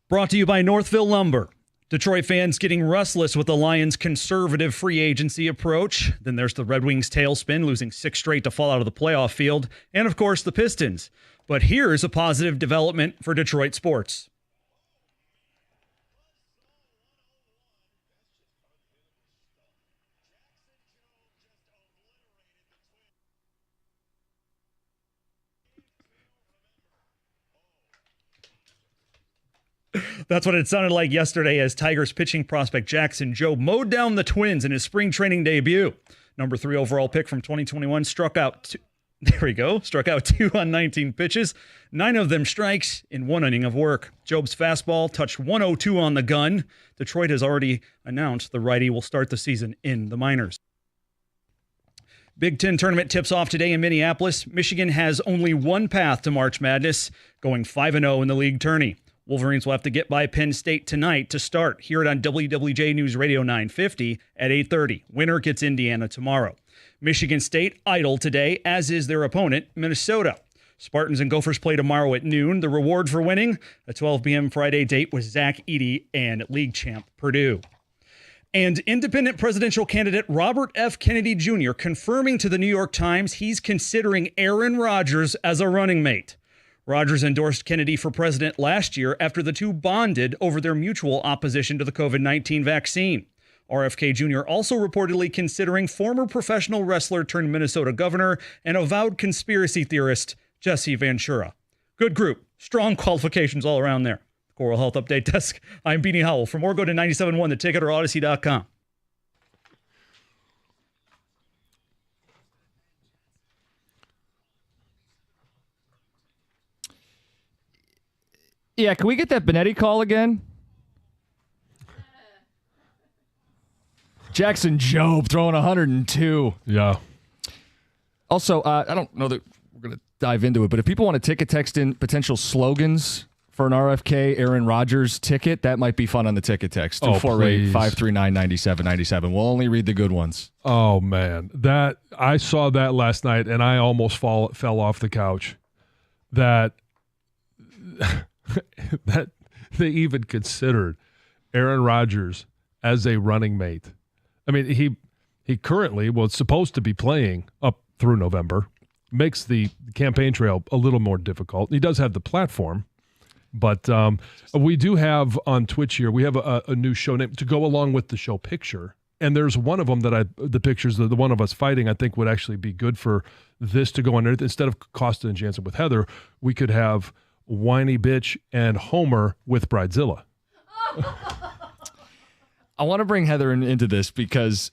Brought to you by Northville Lumber. Detroit fans getting restless with the Lions' conservative free agency approach. Then there's the Red Wings' tailspin, losing 6 straight to fall out of the playoff field. And, of course, the Pistons. But here's a positive development for Detroit sports. That's what it sounded like yesterday as Tigers pitching prospect Jackson Jobe mowed down the Twins in his spring training debut. Number 3 overall pick from 2021 struck out 2 on 19 pitches, 9 of them strikes in 1 inning of work. Jobe's fastball touched 102 on the gun. Detroit has already announced the righty will start the season in the minors. Big Ten tournament tips off today in Minneapolis. Michigan has only one path to March Madness, going 5-0 in the league tourney. Wolverines will have to get by Penn State tonight to start. Hear it on WWJ News Radio 950 at 8:30. Winner gets Indiana tomorrow. Michigan State idle today, as is their opponent, Minnesota. Spartans and Gophers play tomorrow at noon. The reward for winning, a 12 p.m. Friday date with Zach Edey and league champ Purdue. And independent presidential candidate Robert F. Kennedy Jr. confirming to the New York Times he's considering Aaron Rodgers as a running mate. Rodgers endorsed Kennedy for president last year after the two bonded over their mutual opposition to the COVID-19 vaccine. RFK Jr. also reportedly considering former professional wrestler turned Minnesota governor and avowed conspiracy theorist Jesse Ventura. Good group. Strong qualifications all around there. Coral Health Update Desk. I'm Beanie Howell. For more, go to 97.1 The Ticket or Odyssey.com. Yeah, can we get that Benetti call again? Jackson Jobe throwing 102. Yeah. Also, I don't know that we're going to dive into it, but if people want to ticket text in potential slogans for an RFK Aaron Rodgers ticket, that might be fun on the ticket text. 248-539-9797. We'll only read the good ones. Oh, man. I saw that last night, and I almost fell off the couch. That they even considered Aaron Rodgers as a running mate. I mean, he currently was supposed to be playing up through November. Makes the campaign trail a little more difficult. He does have the platform, but we do have on Twitch here, we have a new show name to go along with the show picture. And there's one of them the pictures, the one of us fighting, I think would actually be good for this to go on there. Instead of Costa and Jansen with Heather, we could have Whiny Bitch and Homer with Bridezilla. I want to bring Heather into this because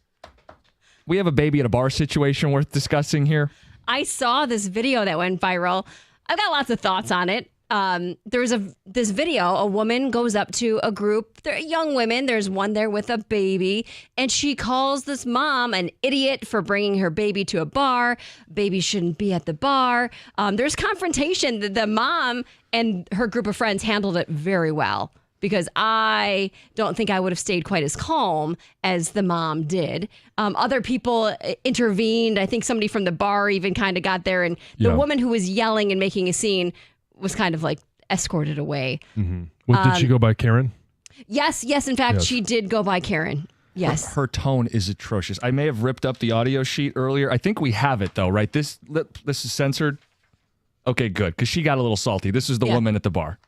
we have a baby at a bar situation worth discussing here. I saw this video that went viral. I've got lots of thoughts on it. There's this video. A woman goes up to a group. They're young women. There's one there with a baby, and she calls this mom an idiot for bringing her baby to a bar. Baby shouldn't be at the bar. There's confrontation. The mom and her group of friends handled it very well, because I don't think I would have stayed quite as calm as the mom did. Other people intervened. I think somebody from the bar even kind of got there, and the woman who was yelling and making a scene was kind of like escorted away. Mm-hmm. Well, did she go by Karen? Yes. In fact, she did go by Karen. Yes. Her tone is atrocious. I may have ripped up the audio sheet earlier. I think we have it, though, right? This is censored? Okay, good, because she got a little salty. This is the woman at the bar.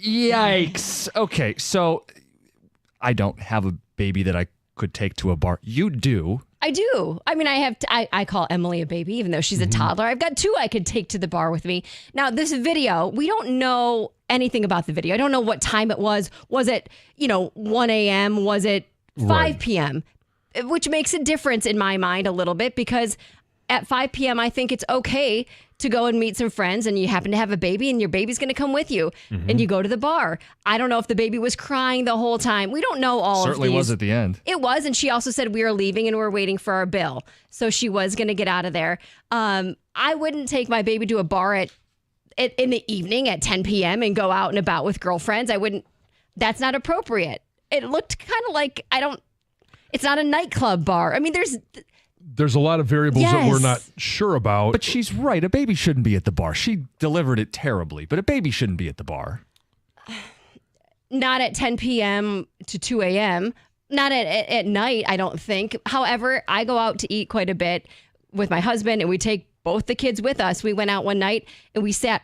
Yikes. Okay, so I don't have a baby that I could take to a bar. You do. I do. I mean, I call Emily a baby, even though she's a toddler. I've got 2 I could take to the bar with me. Now, this video, we don't know anything about the video. I don't know what time it was. Was it, 1 a.m.? Was it 5 p.m.? Which makes a difference in my mind a little bit, because at 5 p.m., I think it's okay to go and meet some friends, and you happen to have a baby and your baby's going to come with you, and you go to the bar. I don't know if the baby was crying the whole time. We don't know all Certainly of these. was at the end. It was, and she also said we were leaving and we're waiting for our bill. So she was going to get out of there. I wouldn't take my baby to a bar in the evening at 10 p.m. and go out and about with girlfriends. I wouldn't. That's not appropriate. It looked kind of like it's not a nightclub bar. I mean, There's a lot of variables that we're Yes. not sure about. But she's right. A baby shouldn't be at the bar. She delivered it terribly, but a baby shouldn't be at the bar. not at 10 p.m. to 2 a.m., not at night, I don't think. However, I go out to eat quite a bit with my husband, and we take both the kids with us. We went out one night and we sat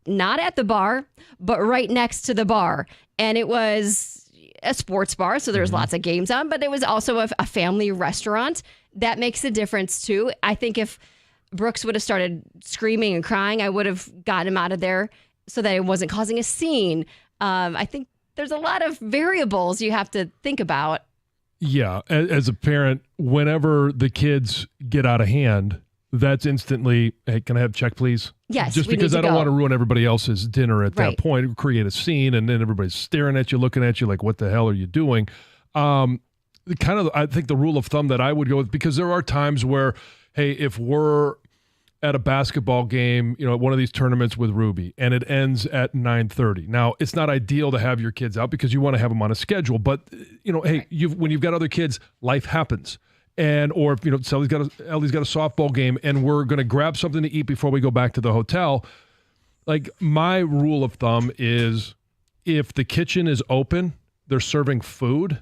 not at the bar, but right next to the bar. And it was a sports bar, so there's lots of games on, but it was also a family restaurant. That makes a difference too. I think if Brooks would have started screaming and crying, I would have gotten him out of there so that it wasn't causing a scene. I think there's a lot of variables you have to think about. Yeah, as a parent, whenever the kids get out of hand, that's instantly, hey, can I have check, please? Yes, Just we need because to I don't go. want to ruin everybody else's dinner at Right. that point, create a scene, and then everybody's staring at you, looking at you like, what the hell are you doing? I think the rule of thumb that I would go with, because there are times where, hey, if we're at a basketball game, at one of these tournaments with Ruby, and it ends at 9:30. Now, it's not ideal to have your kids out because you want to have them on a schedule, but hey, when you've got other kids, life happens. Or if Ellie's got a softball game and we're going to grab something to eat before we go back to the hotel. Like, my rule of thumb is, if the kitchen is open, they're serving food,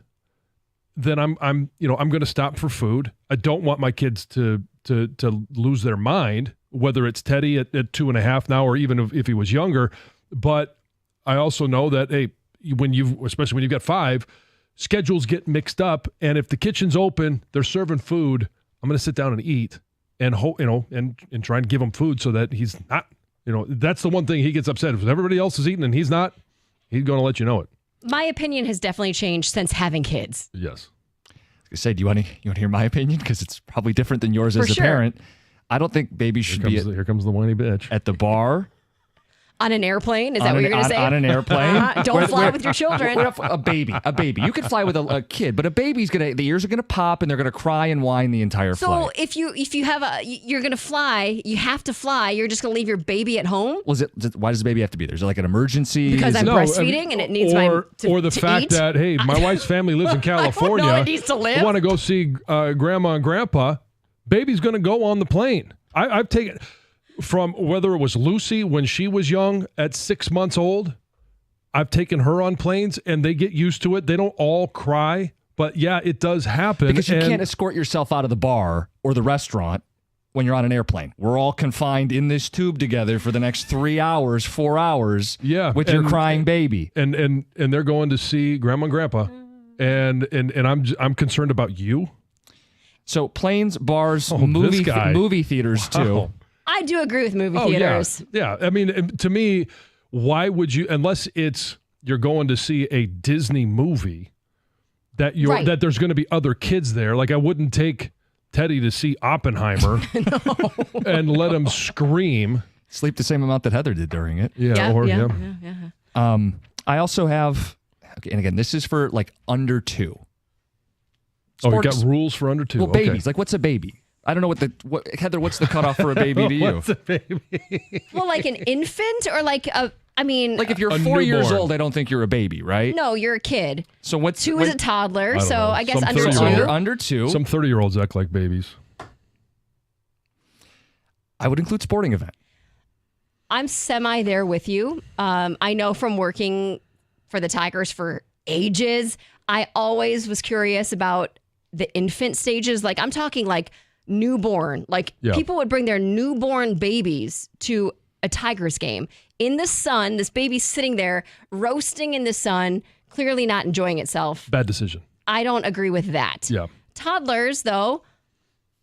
then I'm going to stop for food. I don't want my kids to lose their mind, whether it's Teddy at 2.5 now, or even if he was younger. But I also know that, hey, especially when you've got 5, schedules get mixed up, and if the kitchen's open, they're serving food, I'm going to sit down and eat and and try and give him food so that he's not, that's the one thing he gets upset. If everybody else is eating and he's not, he's going to let you know it. My opinion has definitely changed since having kids. Yes. Say, do you want to hear my opinion? Because it's probably different than yours For as a sure. parent. I don't think babies should be Here comes the whiny bitch. at the bar. On an airplane? Is that on what an- you're going to say? on an airplane. Don't fly with your children. A baby. You could fly with a kid, but a baby's the ears are gonna pop and they're gonna cry and whine the entire So flight. if you have you're going to fly, you have to fly. You're just going to leave your baby at home? Why does the baby have to be there? Is it like an emergency? Because Is I'm it- breastfeeding and it needs or the to fact eat? that, hey, my wife's family lives in California. it needs to live. I want to go see grandma and grandpa. Baby's going to go on the plane. I've taken from, whether it was Lucy when she was young at 6 months old, I've taken her on planes and they get used to it. They don't all cry, but yeah, it does happen. because you And- can't escort yourself out of the bar or the restaurant when you're on an airplane. We're all confined in this tube together for the next 3 hours, 4 hours. Yeah, with your and- crying baby. and they're going to see grandma and grandpa, and I'm concerned about you. So planes, bars, this movie guy. theaters too. Wow. I do agree with movie Oh, theaters. yeah. I mean, to me, why would you, unless you're going to see a Disney movie that Right. that there's going to be other kids there. Like, I wouldn't take Teddy to see Oppenheimer and let him scream. Sleep the same amount that Heather did during it. Yeah. I also have, and again, this is for like under 2. Oh, you got Sports- rules for under 2. Well, Okay. babies. Like, what's a baby? I don't know Heather, what's the cutoff for a baby to you? What's a baby? Well, like an infant or like Like, if you're A 4 years newborn. old, I don't think you're a baby, right? no, you're a kid. So what's 2 is a toddler, don't so know. I guess Some under 30-year-old. 2. under 2? Some 30-year-olds act like babies. I would include sporting event. I'm semi there with you. I know from working for the Tigers for ages, I always was curious about the infant stages. Like, I'm talking like newborn. Like, Yeah. people would bring their newborn babies to a Tigers game in the sun. This baby's sitting there roasting in the sun, clearly not enjoying itself. Bad decision. I don't agree with that. Yeah. Toddlers, though,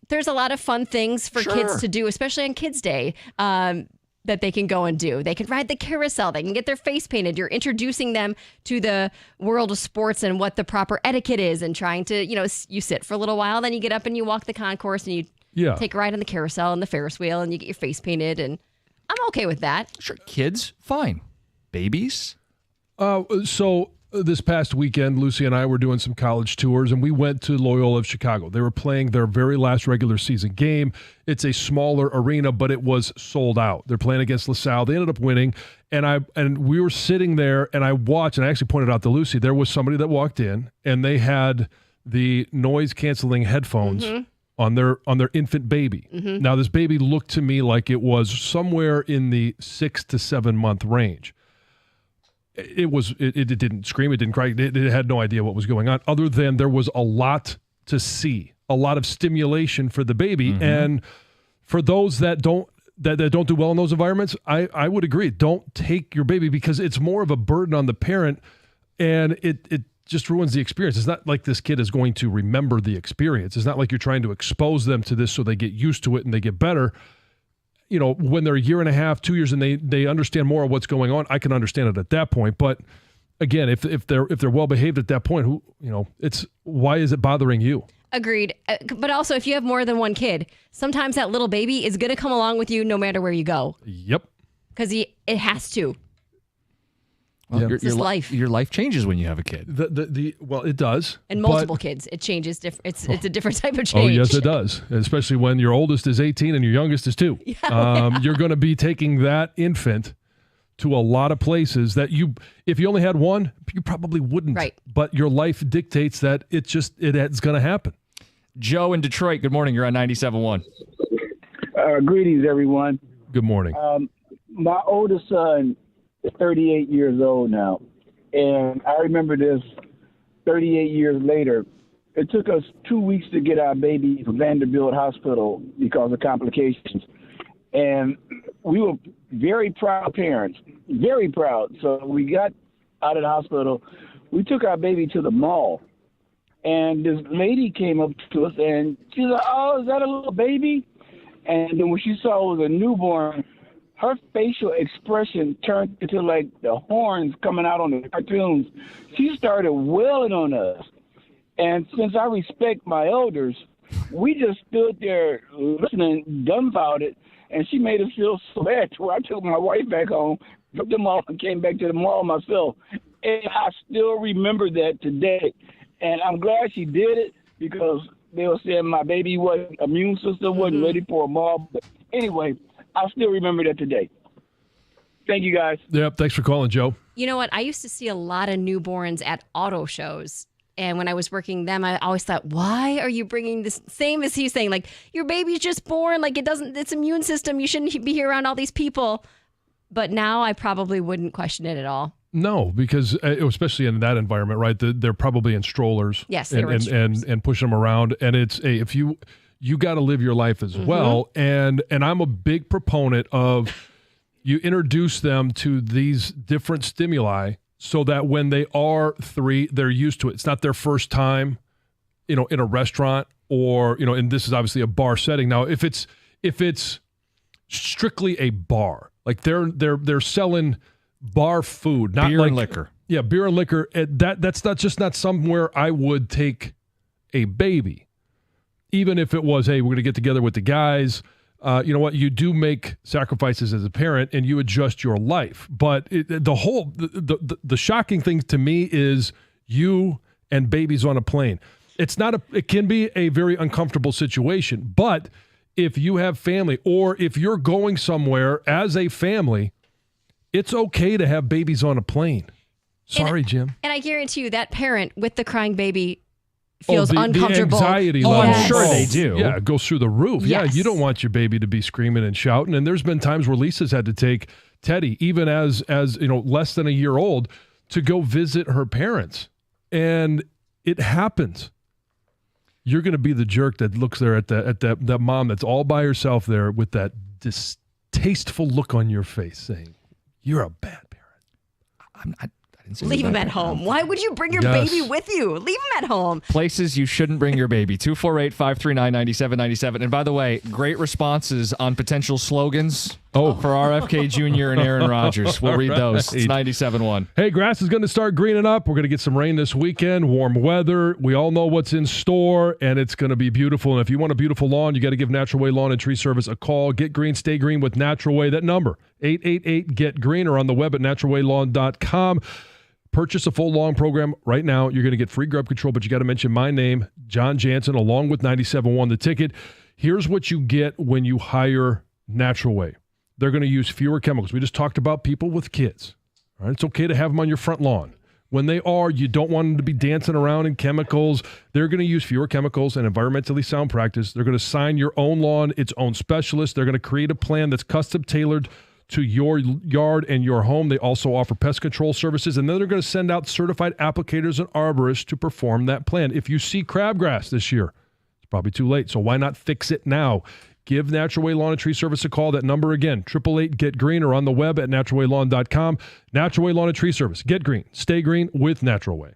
there's a lot of fun things for kids to do, especially on Kids Day, that they can go and do. They can ride the carousel. They can get their face painted. You're introducing them to the world of sports and what the proper etiquette is, and trying to, you sit for a little while, then you get up and you walk the concourse and you take a ride on the carousel and the Ferris wheel, and you get your face painted, and I'm okay with that. Sure, kids, fine. Babies? So this past weekend, Lucy and I were doing some college tours, and we went to Loyola of Chicago. They were playing their very last regular season game. It's a smaller arena, but it was sold out. They're playing against LaSalle. They ended up winning, and we were sitting there, and I watched, and I actually pointed out to Lucy, there was somebody that walked in, and they had the noise-canceling headphones on their infant baby. Now, this baby looked to me like it was somewhere in the 6 to 7 month range. It didn't scream, it didn't cry, it had no idea what was going on, other than there was a lot to see, a lot of stimulation for the baby. And for those that don't do well in those environments, I would agree. Don't take your baby, because it's more of a burden on the parent, and it just ruins the experience. It's not like this kid is going to remember the experience. It's not like you're trying to expose them to this so they get used to it and they get better. When they're a year and a half, 2 years, and they understand more of what's going on, I can understand it at that point. But again, if they're well behaved at that point, it's why is it bothering you? Agreed. But also, if you have more than one kid, sometimes that little baby is going to come along with you no matter where you go. Yep. Because it has to. Well, It's just life. Your life changes when you have a kid. Well, it does. And multiple kids, it changes. It's a different type of change. Oh, yes, it does. Especially when your oldest is 18 and your youngest is 2. You're going to be taking that infant to a lot of places that if you only had one, you probably wouldn't. Right. But your life dictates that it's going to happen. Joe in Detroit, good morning. You're on 97.1. Greetings, everyone. Good morning. My oldest son is 38 years old now, and I remember this 38 years later. It took us 2 weeks to get our baby from Vanderbilt Hospital because of complications, and we were very proud parents, very proud. So we got out of the hospital. We took our baby to the mall, and this lady came up to us, and she's like, "Oh, is that a little baby?" And then when she saw it was a newborn, her facial expression turned into like the horns coming out on the cartoons. She started wailing on us. And since I respect my elders, we just stood there listening, dumbfounded, and she made us feel so bad to where I took my wife back home, took them off, and came back to the mall myself. And I still remember that today. And I'm glad she did it, because they were saying my baby immune system wasn't ready for a mall. But anyway, I still remember that today. Thank you, guys. Yep. Thanks for calling, Joe. You know what? I used to see a lot of newborns at auto shows. And when I was working them, I always thought, why are you bringing this? Same as he's saying, like, your baby's just born. Like, its immune system. You shouldn't be here around all these people. But now I probably wouldn't question it at all. No, because especially in that environment, right? They're probably in strollers. Yes, they were in strollers. And pushing them around. And it's if you got to live your life as well. And I'm a big proponent of you introduce them to these different stimuli so that when they are 3, they're used to it. It's not their first time, in a restaurant or, and this is obviously a bar setting. Now, if it's strictly a bar, like they're selling bar food, not beer and liquor. Yeah, beer and liquor. That's not somewhere I would take a baby. Even if it was, hey, we're going to get together with the guys. You know what? You do make sacrifices as a parent, and you adjust your life. But the shocking thing to me is you and babies on a plane. It can be a very uncomfortable situation. But if you have family, or if you're going somewhere as a family, it's okay to have babies on a plane. Sorry, Jim. And I guarantee you that parent with the crying baby feels uncomfortable. The anxiety Oh, level. I'm sure they do. Yeah, it goes through the roof. Yes. Yeah, you don't want your baby to be screaming and shouting. And there's been times where Lisa's had to take Teddy, even as less than a year old, to go visit her parents. And it happens. You're going to be the jerk that looks there at that mom that's all by herself there with that distasteful look on your face saying, "You're a bad parent." I didn't and see Leave what him that at can- home. Why would you bring your Yes. baby with you? Leave him at home. Places you shouldn't bring your baby. 248-539-9797. And by the way, great responses on potential slogans for RFK Jr. and Aaron Rodgers. We'll read those. It's 97.1. Hey, grass is going to start greening up. We're going to get some rain this weekend, warm weather. We all know what's in store, and it's going to be beautiful. And if you want a beautiful lawn, you got to give Natural Way Lawn and Tree Service a call. Get green, stay green with Natural Way. That number, 888-GET-GREEN, or on the web at naturalwaylawn.com. Purchase a full lawn program right now. You're going to get free grub control, but you got to mention my name, John Jansen, along with 97.1 The Ticket. Here's what you get when you hire Natural Way. They're going to use fewer chemicals. We just talked about people with kids. All right, it's okay to have them on your front lawn. When they are, you don't want them to be dancing around in chemicals. They're going to use fewer chemicals and environmentally sound practice. They're going to sign your own lawn, its own specialist. They're going to create a plan that's custom tailored to your yard and your home. They also offer pest control services, and then they're going to send out certified applicators and arborists to perform that plan. If you see crabgrass this year, it's probably too late, so why not fix it now? Give Natural Way Lawn and Tree Service a call. That number again, 888-GET-GREEN, or on the web at naturalwaylawn.com. Natural Way Lawn and Tree Service. Get green. Stay green with Natural Way.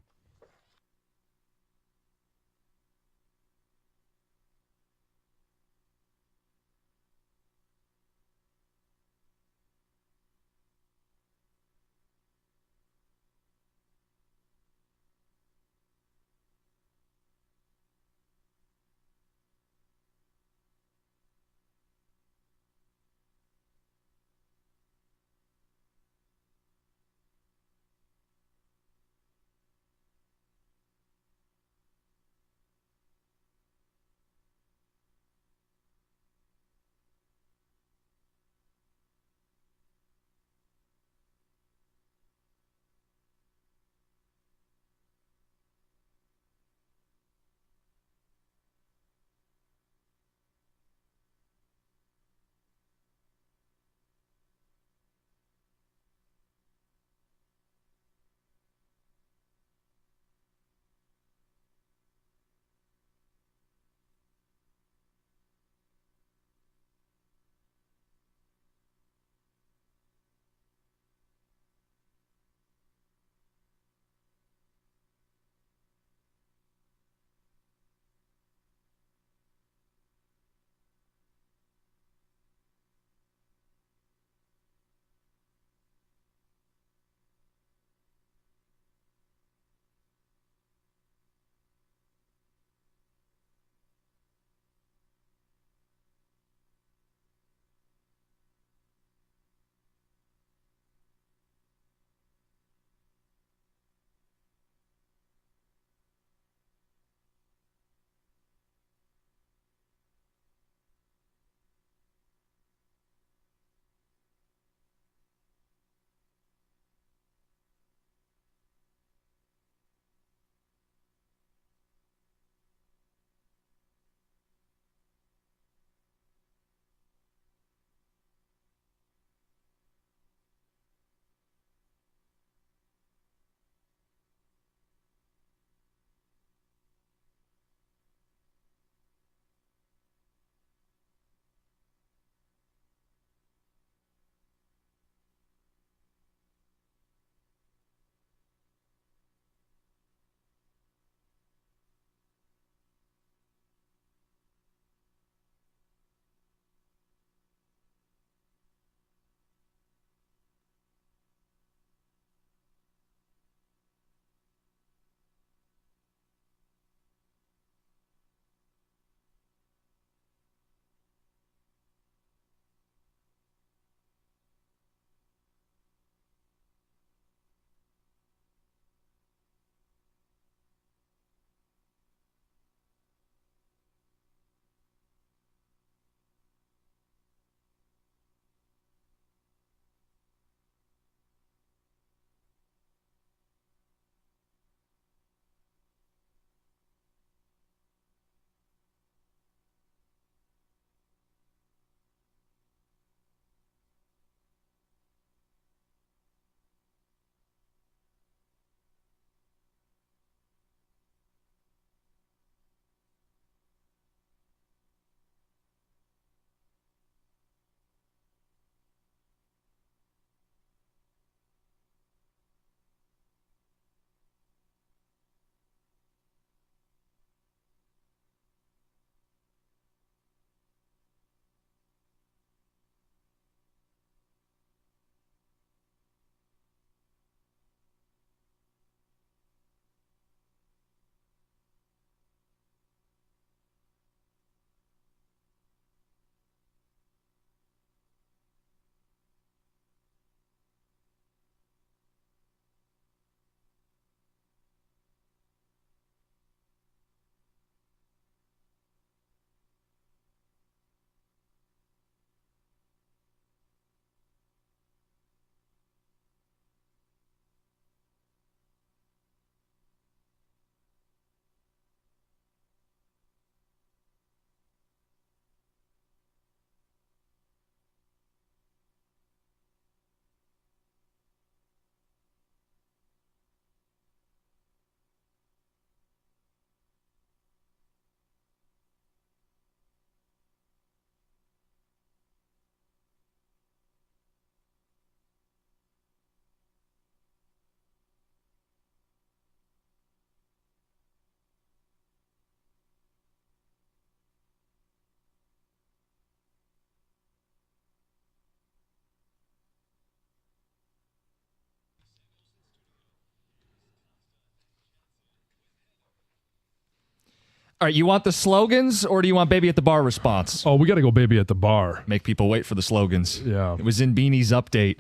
All right, you want the slogans or do you want baby at the bar response? Oh, we got to go baby at the bar. Make people wait for the slogans. Yeah. It was in Beanie's update.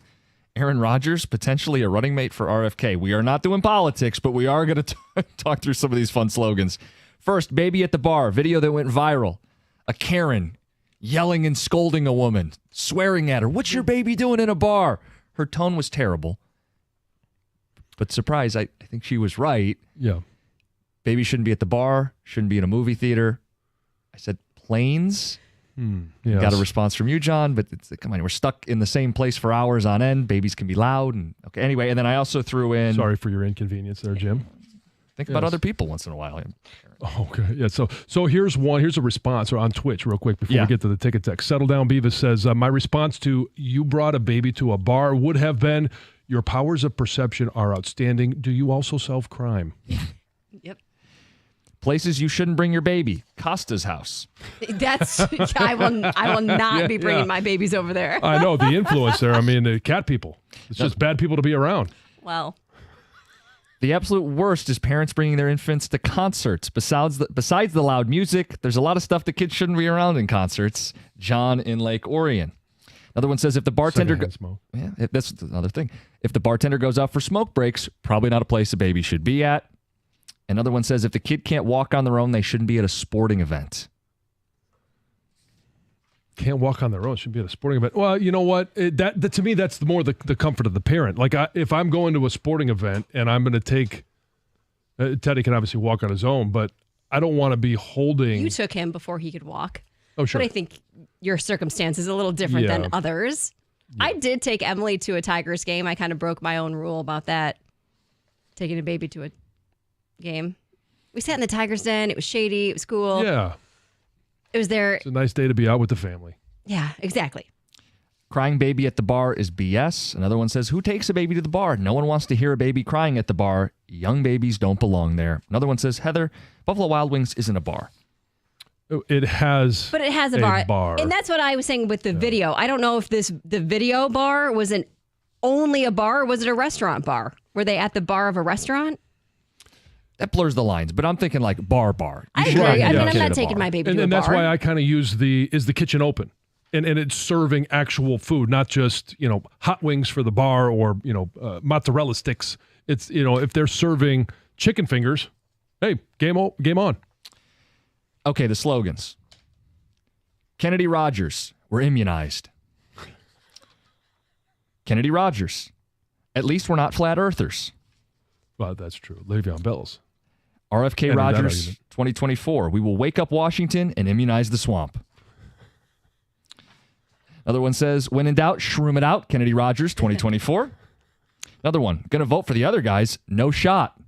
Aaron Rodgers, potentially a running mate for RFK. We are not doing politics, but we are going to talk through some of these fun slogans. First, baby at the bar, video that went viral. A Karen yelling and scolding a woman, swearing at her. What's your baby doing in a bar? Her tone was terrible. But surprise, I think she was right. Yeah. Baby shouldn't be at the bar, shouldn't be in a movie theater. I said planes. Yes. Got a response from you, John, but come on, we're stuck in the same place for hours on end. Babies can be loud. And okay, anyway, and then I also threw in. Sorry for your inconvenience there, Jim. Think about other people once in a while. Okay. Yeah. So here's one. Here's a response on Twitch real quick before we get to the ticket text. Settle Down Beavis says, my response to you brought a baby to a bar would have been, your powers of perception are outstanding. Do you also solve crime? Yep. Places you shouldn't bring your baby. Costa's house. That's I will not be bringing my babies over there. I know the influence there. I mean, the cat people. It's just bad people to be around. Well, The absolute worst is parents bringing their infants to concerts. Besides the loud music, there's a lot of stuff the kids shouldn't be around in concerts. John in Lake Orion. Another one says if the bartender that's another thing. If the bartender goes out for smoke breaks, probably not a place a baby should be at. Another one says if the kid can't walk on their own, they shouldn't be at a sporting event. Can't walk on their own. Should be at a sporting event. Well, you know what? That to me, that's more the comfort of the parent. Like if I'm going to a sporting event and I'm going to take Teddy can obviously walk on his own, but I don't want to be holding. you took him before he could walk. Oh, sure. But I think your circumstance is a little different than others. I did take Emily to a Tigers game. I kind of broke my own rule about that. Taking a baby to a game. We sat in the Tigers den. It was shady. It was cool. Yeah. It was there. It's a nice day to be out with the family. Yeah, exactly. Crying baby at the bar is BS. Another one says, who takes a baby to the bar? No one wants to hear a baby crying at the bar. Young babies don't belong there. Another one says, Heather, Buffalo Wild Wings isn't a bar. It has. But it has a bar. And that's what I was saying with the video. I don't know if the video bar was only a bar or was it a restaurant bar? Were they at the bar of a restaurant? That blurs the lines, but I'm thinking like bar. I agree. I mean, I'm not taking my baby to a bar. And that's why I kind of use is the kitchen open? And it's serving actual food, not just, hot wings for the bar or, mozzarella sticks. It's, if they're serving chicken fingers, hey, game on. Okay, the slogans. Kennedy Rogers, we're immunized. Kennedy Rogers, at least we're not flat earthers. Well, that's true. Le'Veon Bell's. RFK Rogers, 2024, we will wake up Washington and immunize the swamp. Another one says, when in doubt, shroom it out. Kennedy Rogers, 2024. Another one, going to vote for the other guys. No shot.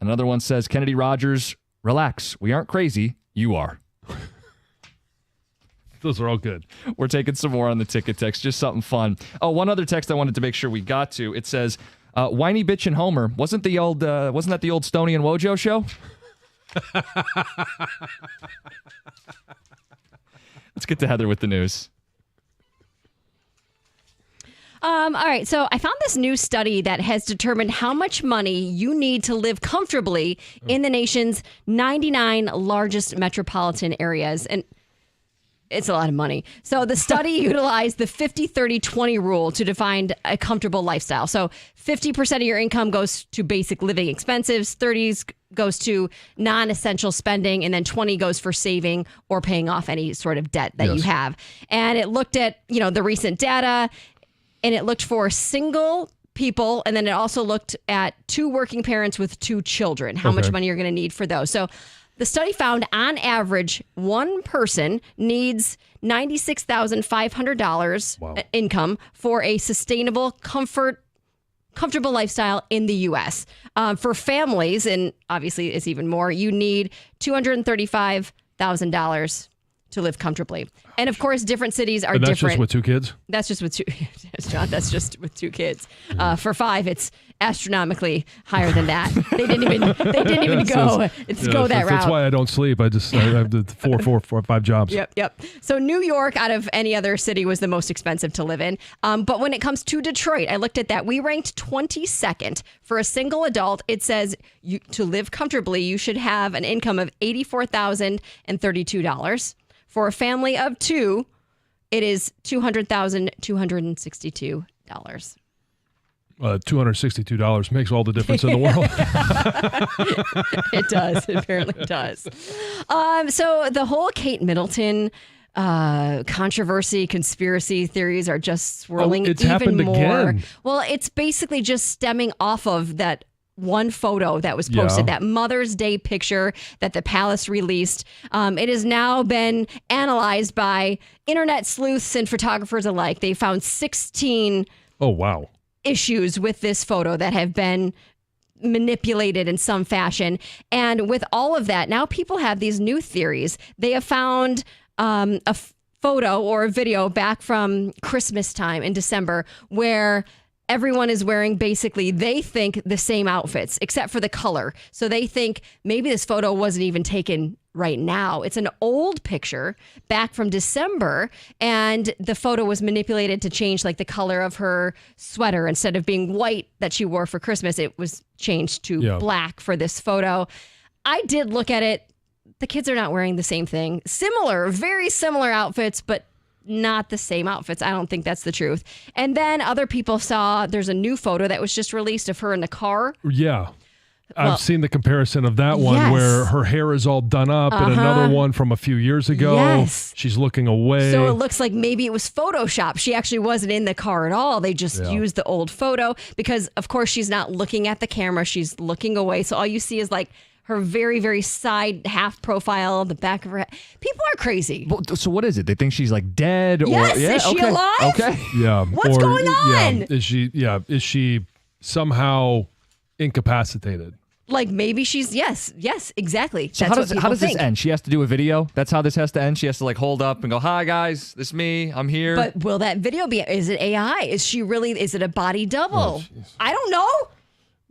Another one says, Kennedy Rogers, relax. We aren't crazy. You are. Those are all good. We're taking some more on the ticket text. Just something fun. Oh, one other text I wanted to make sure we got to. It says, whiny bitch and Homer. Wasn't that the old Stoney and Wojo show? Let's get to Heather with the news. All right. So I found this new study that has determined how much money you need to live comfortably in the nation's 99 largest metropolitan areas. And it's a lot of money. So the study utilized the 50-30-20 rule to define a comfortable lifestyle. So 50% of your income goes to basic living expenses, 30s goes to non-essential spending, and then 20 goes for saving or paying off any sort of debt that you have. And it looked at, the recent data, and it looked for single people, and then it also looked at 2 working parents with 2 children, how much money you're going to need for those. So the study found on average, one person needs $96,500 income for a sustainable, comfortable lifestyle in the U.S. For families, and obviously it's even more, you need $235,000 to live comfortably. And of course, different cities are And that's different. just with 2 kids? That's just with 2. Yes, John, that's just with 2 kids. For 5, it's astronomically higher than that. They didn't even go go that route. That's why I don't sleep. I have the 5 jobs. Yep. So New York, out of any other city, was the most expensive to live in. But when it comes to Detroit, I looked at that. We ranked 22nd for a single adult. It says to live comfortably, you should have an income of $84,032. For a family of 2, it is $200,262. $262 makes all the difference in the world. It does. It apparently does. So the whole Kate Middleton controversy, conspiracy theories are just swirling it's even happened more. again. Well, it's basically just stemming off of that one photo that was posted, that Mother's Day picture that the palace released. It has now been analyzed by internet sleuths and photographers alike. They found 16 Oh, wow. issues with this photo that have been manipulated in some fashion. And with all of that, now people have these new theories. They have found a photo or a video back from Christmas time in December where everyone is wearing basically, they think, the same outfits except for the color. So they think maybe this photo wasn't even taken right now. It's an old picture back from December, and the photo was manipulated to change like the color of her sweater. Instead of being white that she wore for Christmas, it was changed to black for this photo. I did look at it. The kids are not wearing the same thing. Similar, very similar outfits, but not the same outfits. I don't think that's the truth. And then other people saw there's a new photo that was just released of her in the car. Yeah. I've seen the comparison of that one where her hair is all done up, and another one from a few years ago. Yes. She's looking away. So it looks like maybe it was Photoshop. She actually wasn't in the car at all. They just used the old photo because, of course, she's not looking at the camera. She's looking away. So all you see is like her very, very side half profile, the back of her head. People are crazy. Well, so what is it? They think she's like dead? Yes, is she alive? Okay. Yeah. What's going on? Is she somehow incapacitated? Like maybe she's, yes, exactly. So That's how does this end? She has to do a video? That's how this has to end? She has to like hold up and go, "Hi guys, this is me. I'm here." But will that video be, is it AI? Is it a body double? I don't know.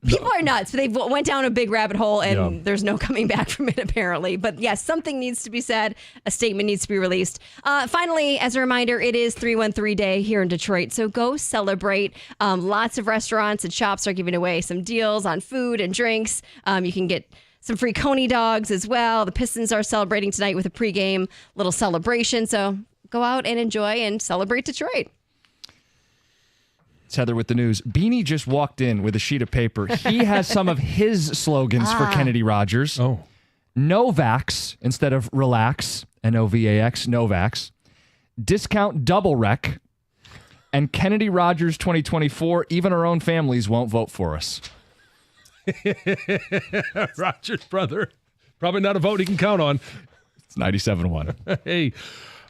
People are nuts. They went down a big rabbit hole and there's no coming back from it apparently. But yes, something needs to be said. A statement needs to be released. Finally, as a reminder, it is 313 Day here in Detroit. So go celebrate. Lots of restaurants and shops are giving away some deals on food and drinks. You can get some free Coney dogs as well. The Pistons are celebrating tonight with a pregame little celebration. So go out and enjoy and celebrate Detroit. It's Heather with the news. Beanie just walked in with a sheet of paper. He has some of his slogans for Kennedy Rogers. Oh. Novax instead of relax, N-O-V-A-X, Novax. Discount double rec. And Kennedy Rogers 2024, even our own families won't vote for us. Rogers, brother. Probably not a vote he can count on. It's 97-1. Hey,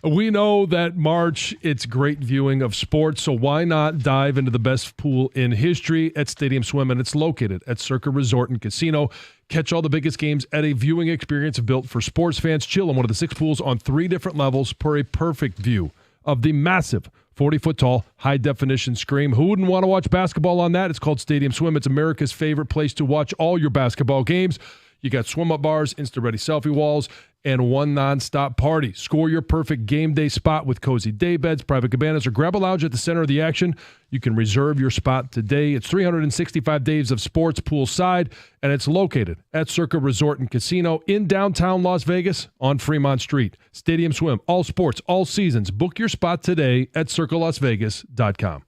we know that March, it's great viewing of sports, so why not dive into the best pool in history at Stadium Swim, and it's located at Circa Resort and Casino. Catch all the biggest games at a viewing experience built for sports fans. Chill in one of the 6 pools on 3 different levels per a perfect view of the massive 40-foot-tall, high-definition screen. Who wouldn't want to watch basketball on that? It's called Stadium Swim. It's America's favorite place to watch all your basketball games. You got swim-up bars, Insta-ready selfie walls, and one nonstop party. Score your perfect game day spot with cozy day beds, private cabanas, or grab a lounge at the center of the action. You can reserve your spot today. It's 365 days of sports poolside, and it's located at Circa Resort and Casino in downtown Las Vegas on Fremont Street. Stadium Swim, all sports, all seasons. Book your spot today at circalasvegas.com.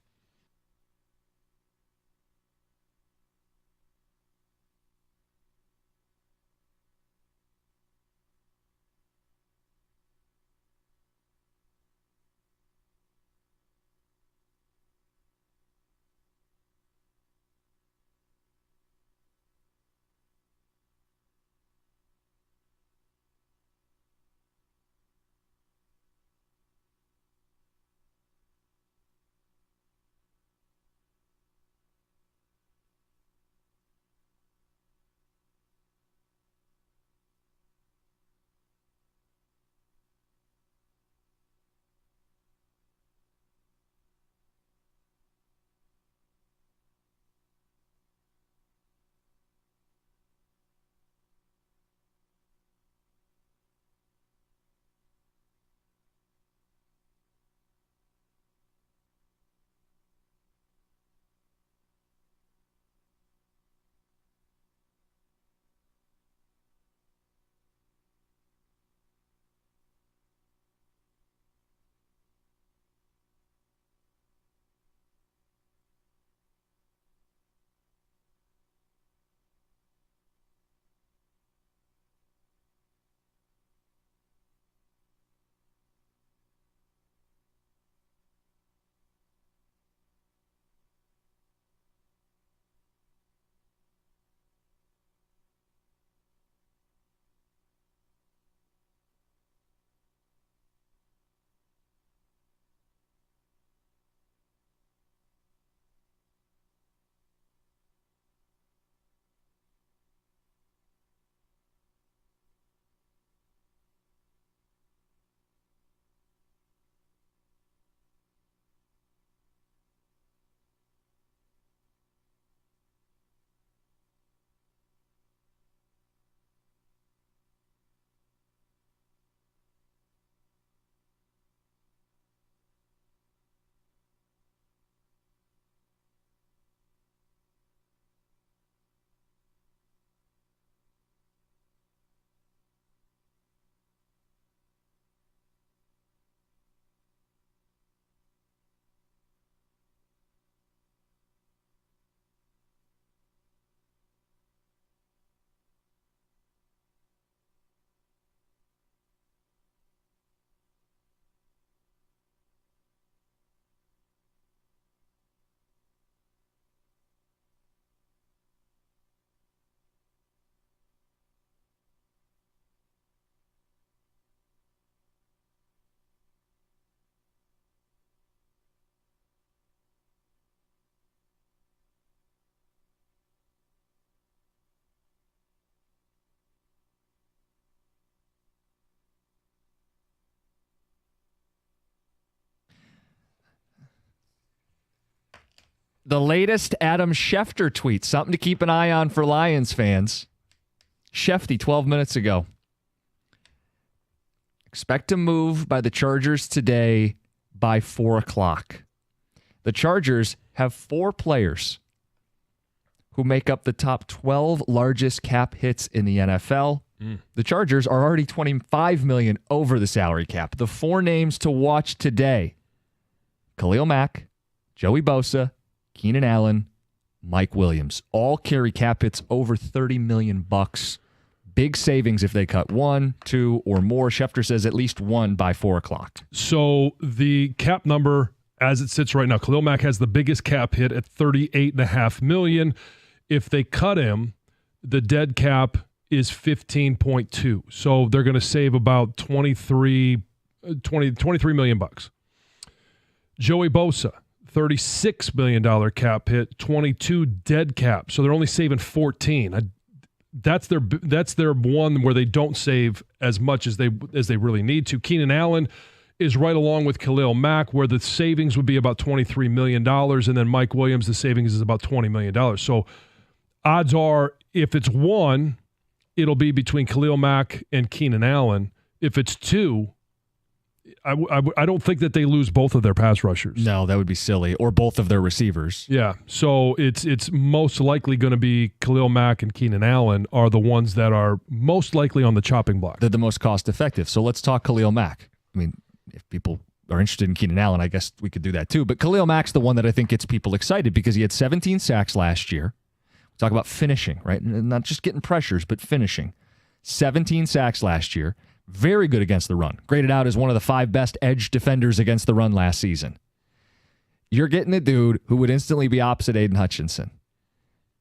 The latest Adam Schefter tweet, something to keep an eye on for Lions fans. Shefty, 12 minutes ago. Expect a move by the Chargers today by 4 o'clock. The Chargers have 4 players who make up the top 12 largest cap hits in the NFL. The Chargers are already $25 million over the salary cap. The 4 names to watch today: Khalil Mack, Joey Bosa, Keenan Allen, Mike Williams. All carry cap hits over $30 million. Big savings if they cut 1, 2, or more. Schefter says at least 1 by 4 o'clock. So the cap number as it sits right now, Khalil Mack has the biggest cap hit at $38.5 million. If they cut him, the dead cap is 15.2. So they're going to save about 23 million bucks. Joey Bosa, $36 million cap hit, 22 dead cap. So they're only saving 14. That's their one where they don't save as much as they really need to. Keenan Allen is right along with Khalil Mack, where the savings would be about $23 million, and then Mike Williams, the savings is about $20 million. So odds are, if it's 1, it'll be between Khalil Mack and Keenan Allen. If it's 2, I don't think that they lose both of their pass rushers. No, that would be silly. Or both of their receivers. Yeah, so it's most likely going to be Khalil Mack and Keenan Allen are the ones that are most likely on the chopping block. They're the most cost effective. So let's talk Khalil Mack. I mean, if people are interested in Keenan Allen, I guess we could do that too. But Khalil Mack's the one that I think gets people excited because he had 17 sacks last year. We talk about finishing, right? Not just getting pressures, but finishing. 17 sacks last year. Very good against the run. Graded out as one of the 5 best edge defenders against the run last season. You're getting a dude who would instantly be opposite Aiden Hutchinson.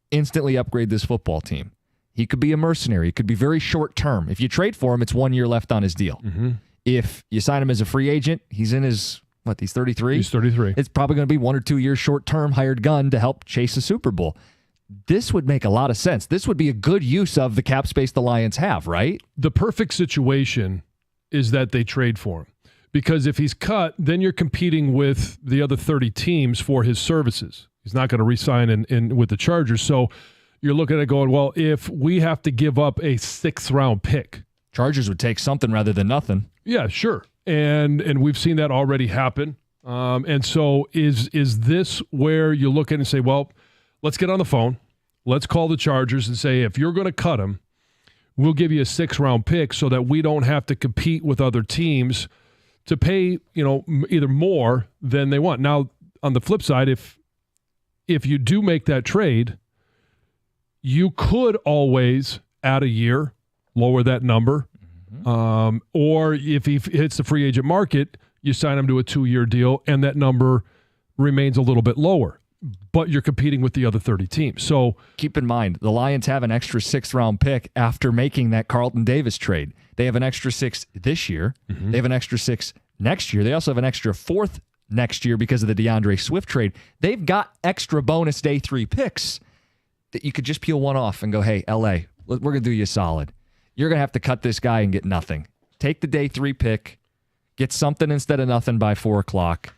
Instantly upgrade this football team. He could be a mercenary. It could be very short term. If you trade for him, it's 1 year left on his deal. Mm-hmm. If you sign him as a free agent, he's in his, he's 33? He's 33. It's probably going to be 1 or 2 years short term hired gun to help chase a Super Bowl. This would make a lot of sense. This would be a good use of the cap space the Lions have, right? The perfect situation is that they trade for him. Because if he's cut, then you're competing with the other 30 teams for his services. He's not going to re-sign in with the Chargers. So you're looking at going, well, if we have to give up a 6th-round pick. Chargers would take something rather than nothing. Yeah, sure. And we've seen that already happen. And so is this where you look at it and say, well, let's get on the phone. Let's call the Chargers and say, if you're going to cut him, we'll give you a 6th-round pick so that we don't have to compete with other teams to pay, either more than they want. Now, on the flip side, if you do make that trade, you could always add a year, lower that number. Mm-hmm. Or if he hits the free agent market, you sign him to a 2-year deal, and that number remains a little bit lower. But you're competing with the other 30 teams. So keep in mind, the Lions have an extra 6th-round pick after making that Carlton Davis trade. They have an extra 6 this year. Mm-hmm. They have an extra 6 next year. They also have an extra 4th next year because of the DeAndre Swift trade. They've got extra bonus day 3 picks that you could just peel one off and go, hey, LA, we're going to do you a solid. You're going to have to cut this guy and get nothing. Take the day 3 pick, get something instead of nothing by 4 o'clock.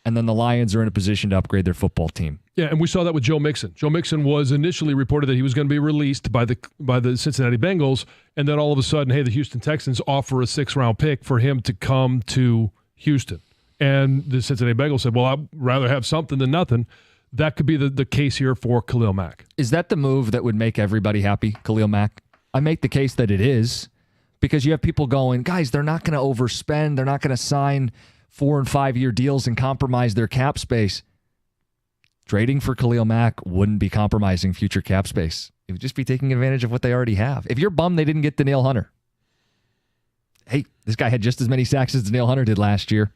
And then the Lions are in a position to upgrade their football team. Yeah, and we saw that with Joe Mixon. Joe Mixon was initially reported that he was going to be released by the Cincinnati Bengals, and then all of a sudden, hey, the Houston Texans offer a 6th-round pick for him to come to Houston. And the Cincinnati Bengals said, well, I'd rather have something than nothing. That could be the case here for Khalil Mack. Is that the move that would make everybody happy, Khalil Mack? I make the case that it is, because you have people going, guys, they're not going to overspend. They're not going to sign 4- and 5-year deals and compromise their cap space. Trading for Khalil Mack wouldn't be compromising future cap space. It would just be taking advantage of what they already have. If you're bummed they didn't get Danielle Hunter, hey, this guy had just as many sacks as Danielle Hunter did last year.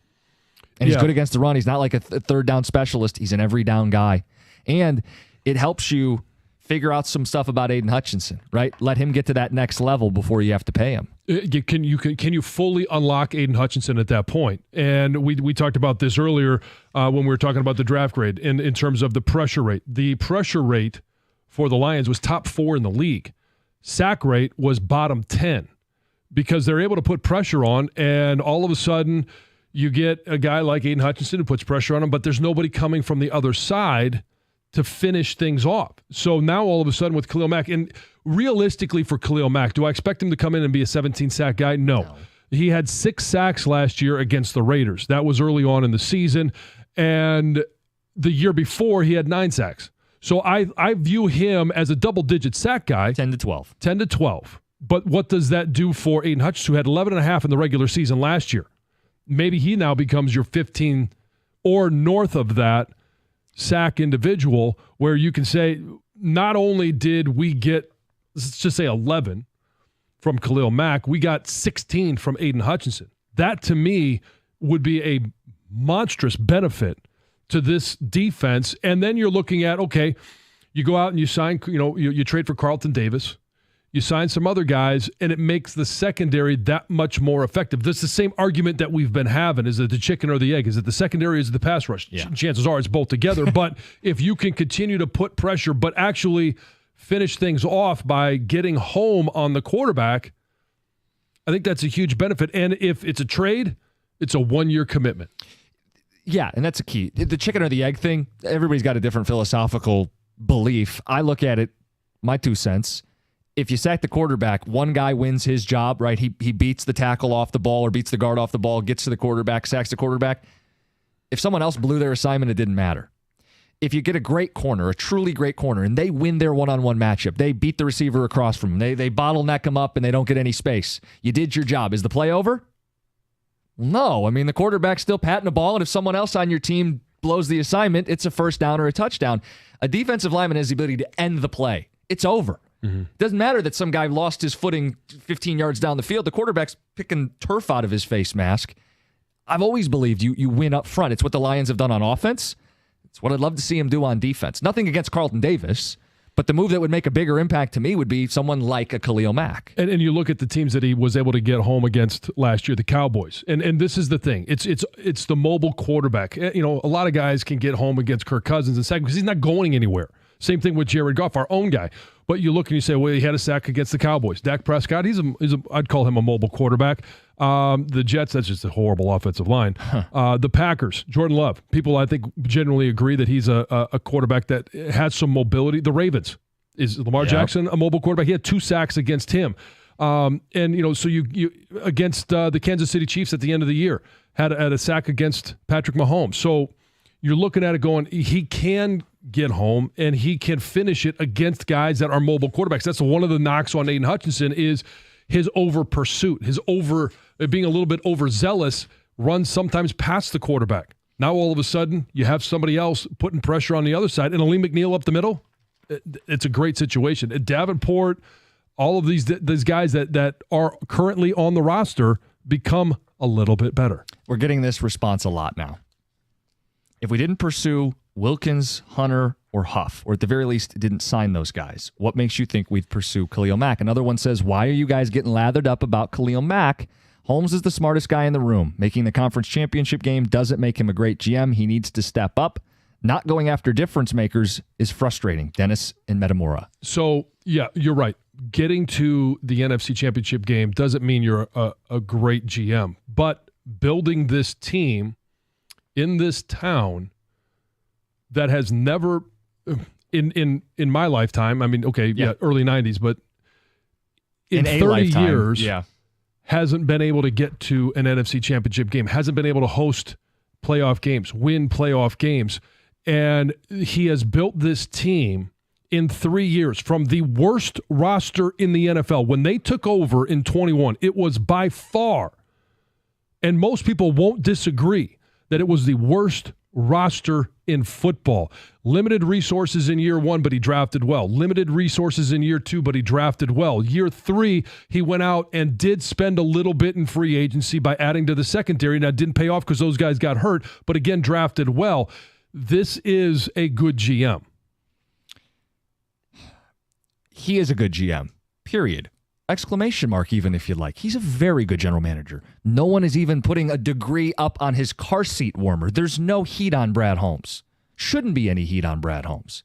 And he's good against the run. He's not like a third down specialist. He's an every down guy. And it helps you figure out some stuff about Aiden Hutchinson, right? Let him get to that next level before you have to pay him. Can you fully unlock Aiden Hutchinson at that point? And we talked about this earlier when we were talking about the draft grade in terms of the pressure rate. The pressure rate for the Lions was top 4 in the league. Sack rate was bottom 10 because they're able to put pressure on, and all of a sudden you get a guy like Aiden Hutchinson who puts pressure on him, but there's nobody coming from the other side to finish things off. So now all of a sudden with Khalil Mack, and realistically for Khalil Mack, do I expect him to come in and be a 17-sack guy? No. He had 6 sacks last year against the Raiders. That was early on in the season. And the year before, he had 9 sacks. So I view him as a double-digit sack guy. 10 to 12. 10 to 12. But what does that do for Aiden Hutchinson, who had 11.5 in the regular season last year? Maybe he now becomes your 15 or north of that sack individual, where you can say, not only did we get, let's just say 11 from Khalil Mack, we got 16 from Aiden Hutchinson. That to me would be a monstrous benefit to this defense. And then you're looking at, okay, you go out and you sign, you trade for Carlton Davis, you sign some other guys, and it makes the secondary that much more effective. This is the same argument that we've been having. Is it the chicken or the egg? Is it the secondary or is it the pass rush? Yeah. Chances are it's both together. But if you can continue to put pressure but actually finish things off by getting home on the quarterback, I think that's a huge benefit. And if it's a trade, it's a 1-year commitment. Yeah, and that's a key. The chicken or the egg thing, everybody's got a different philosophical belief. I look at it, my 2 cents, if you sack the quarterback, one guy wins his job, right? He beats the tackle off the ball or beats the guard off the ball, gets to the quarterback, sacks the quarterback. If someone else blew their assignment, it didn't matter. If you get a great corner, a truly great corner, and they win their one-on-one matchup, they beat the receiver across from them, they bottleneck him up and they don't get any space. You did your job. Is the play over? No. I mean, the quarterback's still patting the ball, and if someone else on your team blows the assignment, it's a first down or a touchdown. A defensive lineman has the ability to end the play. It's over. It doesn't matter that some guy lost his footing 15 yards down the field. The quarterback's picking turf out of his face mask. I've always believed you win up front. It's what the Lions have done on offense. It's what I'd love to see him do on defense. Nothing against Carlton Davis, but the move that would make a bigger impact to me would be someone like a Khalil Mack. And you look at the teams that he was able to get home against last year, the Cowboys. And this is the thing. It's the mobile quarterback. A lot of guys can get home against Kirk Cousins in second because he's not going anywhere. Same thing with Jared Goff, our own guy. But you look and you say, well, he had a sack against the Cowboys. Dak Prescott, I'd call him a mobile quarterback. The Jets, that's just a horrible offensive line. The Packers, Jordan Love. People, I think, generally agree that he's a quarterback that has some mobility. The Ravens, is Lamar Jackson a mobile quarterback? He had 2 sacks against him. So you against the Kansas City Chiefs at the end of the year, had a sack against Patrick Mahomes. So you're looking at it going, he can get home and he can finish it against guys that are mobile quarterbacks. That's one of the knocks on Aiden Hutchinson is his over pursuit, his being a little bit overzealous, runs sometimes past the quarterback. Now all of a sudden you have somebody else putting pressure on the other side, and Aleem McNeil up the middle. It's a great situation. Davenport, all of these guys that are currently on the roster become a little bit better. We're getting this response a lot now. If we didn't pursue Wilkins, Hunter, or Huff, or at the very least didn't sign those guys, what makes you think we'd pursue Khalil Mack? Another one says, why are you guys getting lathered up about Khalil Mack? Holmes is the smartest guy in the room. Making the conference championship game doesn't make him a great GM. He needs to step up. Not going after difference makers is frustrating. Dennis in Metamora. So, yeah, you're right. Getting to the NFC championship game doesn't mean you're a great GM, but building this team in this town that has never in my lifetime, I mean, okay, early 90s, but in 30 lifetime, years hasn't been able to get to an NFC championship game, hasn't been able to host playoff games, win playoff games. And he has built this team in 3 years from the worst roster in the NFL. When they took over in 21, it was by far, and most people won't disagree, that it was the worst roster in football. Limited resources in year 1, but he drafted well. Limited resources in year 2, but he drafted well. Year 3, he went out and did spend a little bit in free agency by adding to the secondary. Now, it didn't pay off because those guys got hurt, but again, drafted well. This is a good GM. He is a good GM, period. Exclamation mark, even if you'd like. He's a very good general manager. No one is even putting a degree up on his car seat warmer. There's no heat on Brad Holmes. Shouldn't be any heat on Brad Holmes.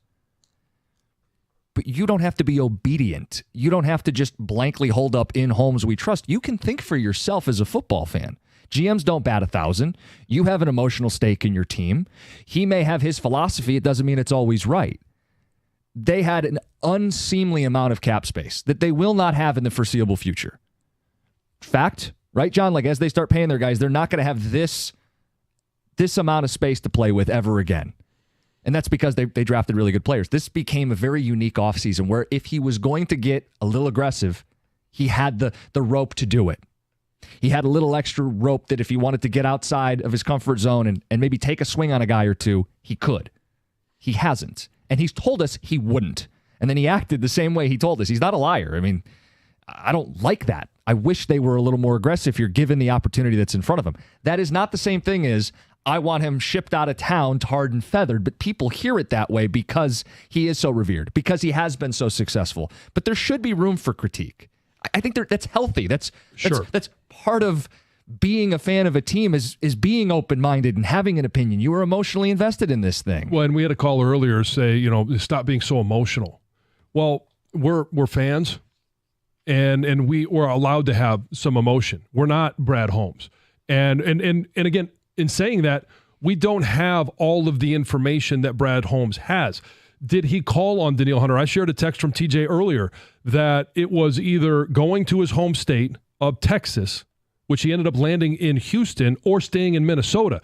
But you don't have to be obedient. You don't have to just blankly hold up in Holmes we trust. You can think for yourself as a football fan. GMs don't bat 1,000. You have an emotional stake in your team. He may have his philosophy. It doesn't mean it's always right. They had an unseemly amount of cap space that they will not have in the foreseeable future. Fact, right, John? Like, as they start paying their guys, they're not going to have this amount of space to play with ever again. And that's because they drafted really good players. This became a very unique offseason where if he was going to get a little aggressive, he had the rope to do it. He had a little extra rope that if he wanted to get outside of his comfort zone and maybe take a swing on a guy or two, he could. He hasn't. And he's told us he wouldn't. And then he acted the same way he told us. He's not a liar. I mean, I don't like that. I wish they were a little more aggressive if you're given the opportunity that's in front of him. That is not the same thing as I want him shipped out of town, tarred and feathered, but people hear it that way because he is so revered, because he has been so successful. But there should be room for critique. I think that's healthy. That's part of being a fan of a team is being open-minded and having an opinion. You are emotionally invested in this thing. Well, and we had a caller earlier say, stop being so emotional. Well, we're fans, and we're allowed to have some emotion. We're not Brad Holmes. And again, in saying that, we don't have all of the information that Brad Holmes has. Did he call on Danielle Hunter? I shared a text from TJ earlier that it was either going to his home state of Texas, which he ended up landing in Houston, or staying in Minnesota.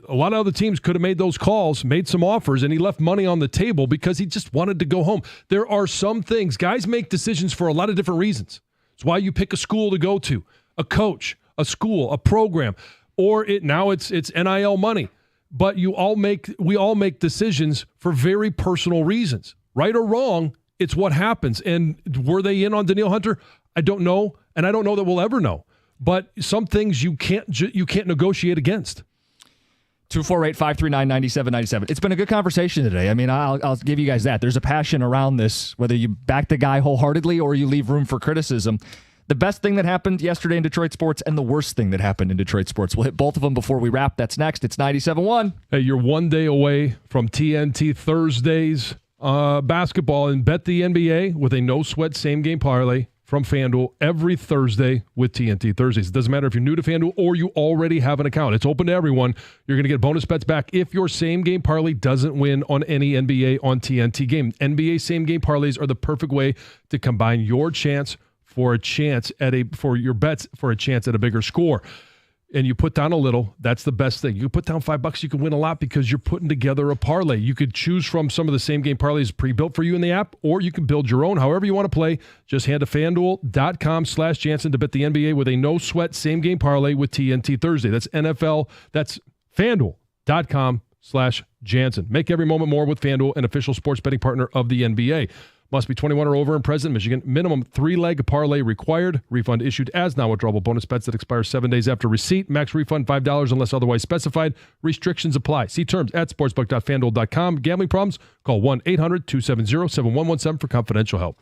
A lot of other teams could have made those calls, made some offers, and he left money on the table because he just wanted to go home. There are some things. Guys make decisions for a lot of different reasons. It's why you pick a school to go to, a coach, a school, a program, or now it's NIL money. But we all make decisions for very personal reasons. Right or wrong, it's what happens. And were they in on Danielle Hunter? I don't know, and I don't know that we'll ever know. But some things you can't negotiate against. 248-539-9797. It's been a good conversation today. I mean, I'll give you guys that. There's a passion around this, whether you back the guy wholeheartedly or you leave room for criticism. The best thing that happened yesterday in Detroit sports and the worst thing that happened in Detroit sports. We'll hit both of them before we wrap. That's next. It's 97.1. Hey, you're 1 day away from TNT Thursdays basketball, and bet the NBA with a no-sweat same-game parlay from FanDuel every Thursday with TNT Thursdays. It doesn't matter if you're new to FanDuel or you already have an account. It's open to everyone. You're going to get bonus bets back if your same-game parlay doesn't win on any NBA on TNT game. NBA same-game parlays are the perfect way to combine your chance for your bets for a chance at a bigger score. And you put down a little, that's the best thing. You put down $5, you can win a lot because you're putting together a parlay. You could choose from some of the same game parlays pre-built for you in the app, or you can build your own however you want to play. Just head to FanDuel.com/Jansen to bet the NBA with a no-sweat same game parlay with TNT Thursday. That's FanDuel.com/Jansen. Make every moment more with FanDuel, an official sports betting partner of the NBA. Must be 21 or over and present in Michigan. Minimum 3-leg parlay required. Refund issued as non-withdrawable bonus bets that expire 7 days after receipt. Max refund $5 unless otherwise specified. Restrictions apply. See terms at sportsbook.fanduel.com. Gambling problems? Call 1-800-270-7117 for confidential help.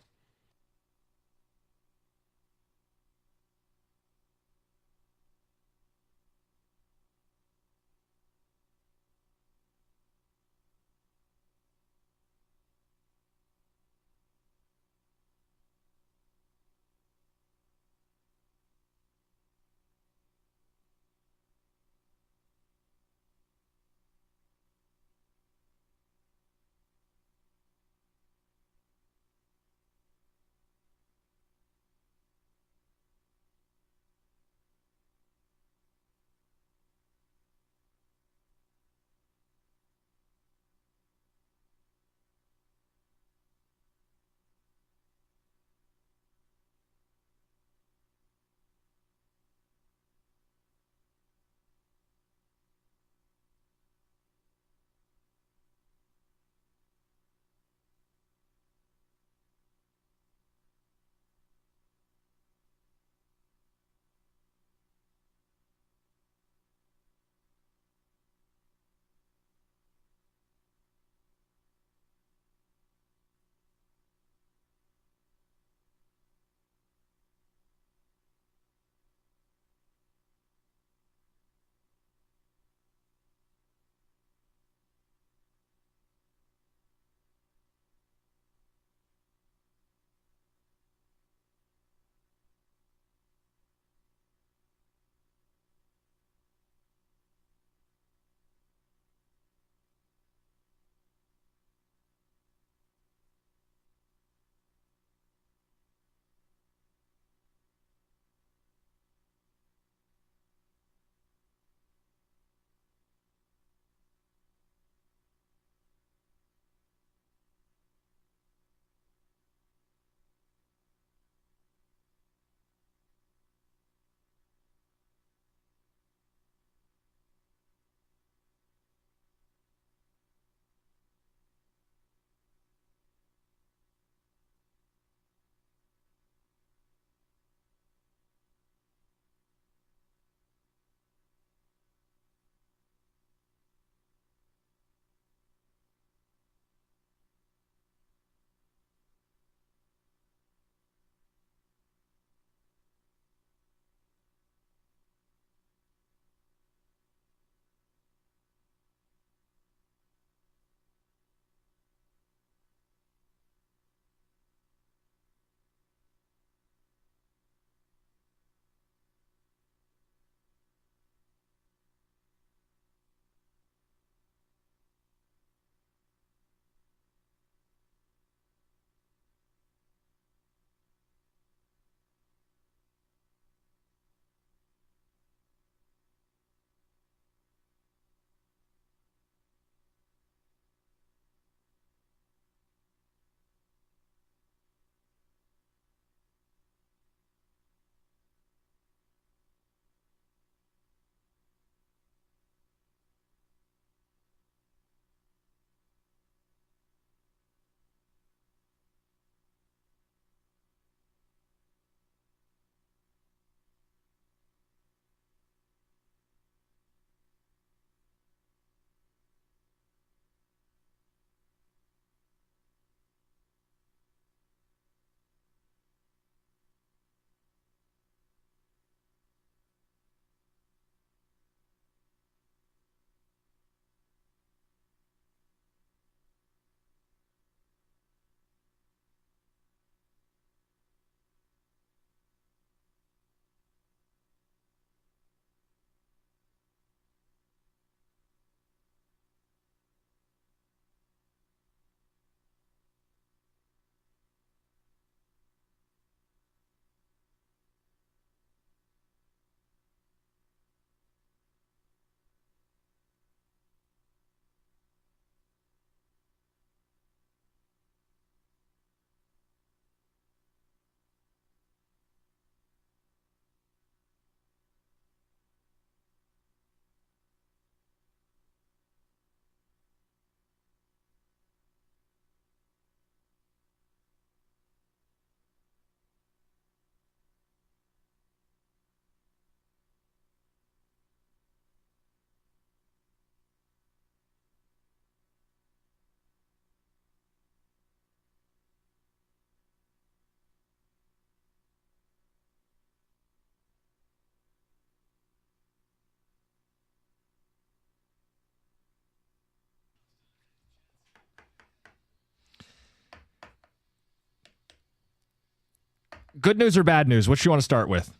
Good news or bad news? What you want to start with?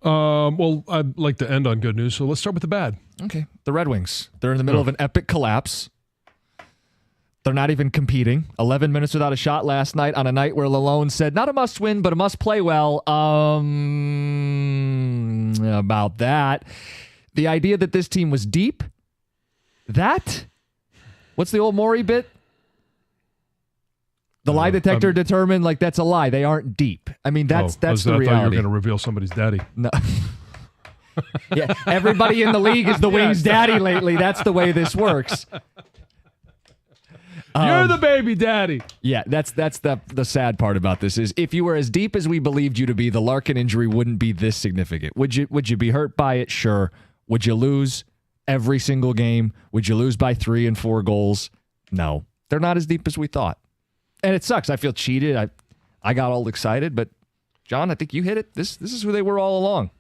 Well, I'd like to end on good news, so let's start with the bad. Okay. The Red Wings. They're in the middle of an epic collapse. They're not even competing. 11 minutes without a shot last night on a night where Lalone said, not a must win, but a must play well. About that. The idea that this team was deep. What's the old Maury bit? The lie detector determined, like, that's a lie. They aren't deep. I mean, that's the reality. I thought you were going to reveal somebody's daddy. No. Yeah, everybody in the league is the Wings' daddy lately. That's the way this works. You're the baby daddy. Yeah, that's the sad part about this is if you were as deep as we believed you to be, the Larkin injury wouldn't be this significant. Would you be hurt by it? Sure. Would you lose every single game? Would you lose by 3 and 4 goals? No. They're not as deep as we thought. And it sucks. I feel cheated. I got all excited, but John, I think you hit it. This is who they were all along.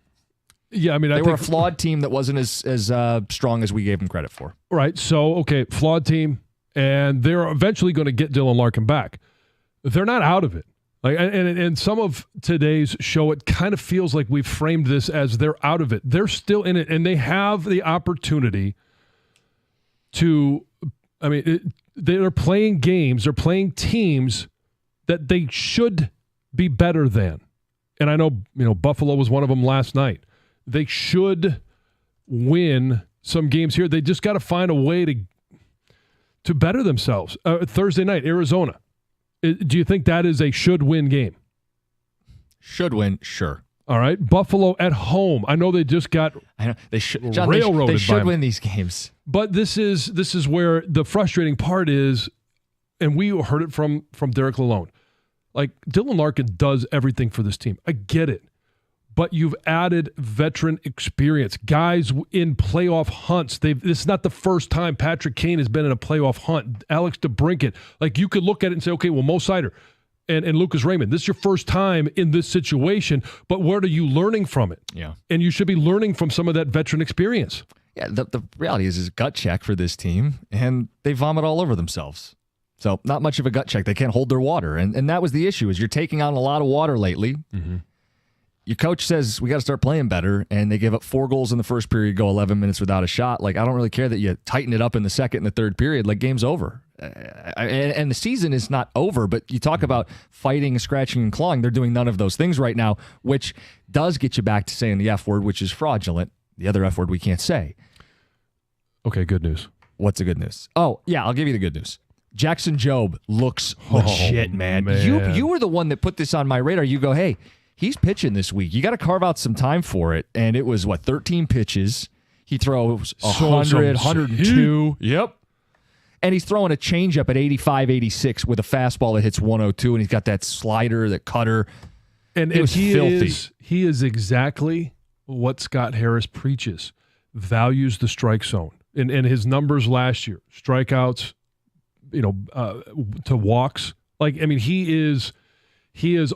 Yeah, I mean, they were a flawed team that wasn't as strong as we gave them credit for. Right. So, okay, flawed team, and they're eventually going to get Dylan Larkin back. They're not out of it. Like, and some of today's show, it kind of feels like we've framed this as they're out of it. They're still in it, and they have the opportunity to. I mean, they're playing games. They're playing teams that they should be better than. And I know, Buffalo was one of them last night. They should win some games here. They just got to find a way to better themselves. Thursday night, Arizona. Do you think that is a should-win game? Should win, sure. All right. Buffalo at home. I know they just got railroaded. They should win these games. But this is where the frustrating part is, and we heard it from Derek Lalone. Like, Dylan Larkin does everything for this team. I get it. But you've added veteran experience. Guys in playoff hunts. This is not the first time Patrick Kane has been in a playoff hunt. Alex DeBrincat. Like, you could look at it and say, okay, well, Mo Seider and Lucas Raymond, this is your first time in this situation, but what are you learning from it? Yeah. And you should be learning from some of that veteran experience. Yeah, the reality is gut check for this team, and they vomit all over themselves. So not much of a gut check. They can't hold their water. And that was the issue, is you're taking on a lot of water lately. Mm-hmm. Your coach says we got to start playing better, and they gave up 4 goals in the first period, go 11 minutes without a shot. Like, I don't really care that you tighten it up in the second and the third period. Like, game's over. And the season is not over, but you talk about fighting, scratching, and clawing. They're doing none of those things right now, which does get you back to saying the F word, which is fraudulent. The other F word we can't say. Okay, good news. What's the good news? Oh, yeah, I'll give you the good news. Jackson Jobe looks legit, man. You were the one that put this on my radar. You go, hey, he's pitching this week. You got to carve out some time for it. And it was, 13 pitches. He throws 100, 102. Yep. And he's throwing a changeup at 85, 86 with a fastball that hits 102. And he's got that slider, that cutter. And it was filthy. He is exactly what Scott Harris preaches. Values the strike zone. And his numbers last year, strikeouts, to walks. Like, I mean, he is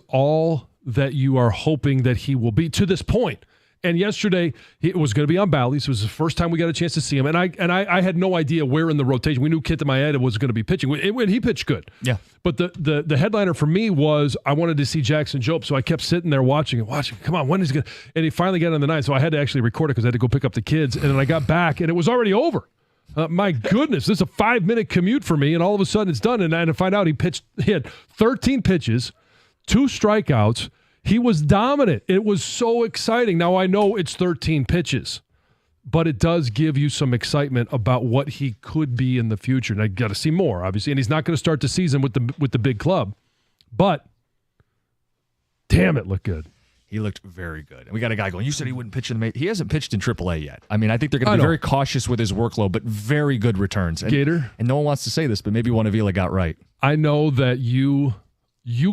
all that you are hoping that he will be to this point. And yesterday, it was going to be on Bally's. It was the first time we got a chance to see him. And I had no idea where in the rotation. We knew Kenta Maeda was going to be pitching. He pitched good. Yeah. But the headliner for me was I wanted to see Jackson Jobe. So I kept sitting there watching. Come on, when is he going to? And he finally got on the ninth. So I had to actually record it because I had to go pick up the kids. And then I got back, and it was already over. My goodness, this is a 5-minute commute for me. And all of a sudden, it's done. And I had to find out he had 13 pitches, 2 strikeouts. He was dominant. It was so exciting. Now, I know it's 13 pitches, but it does give you some excitement about what he could be in the future. And I got to see more, obviously. And he's not going to start the season with the big club. But, damn, it looked good. He looked very good. And we got a guy going, you said he wouldn't pitch in the – he hasn't pitched in AAA yet. I mean, I think they're going to be very cautious with his workload, but very good returns. Gator. And no one wants to say this, but maybe one of Avila got right. I know that you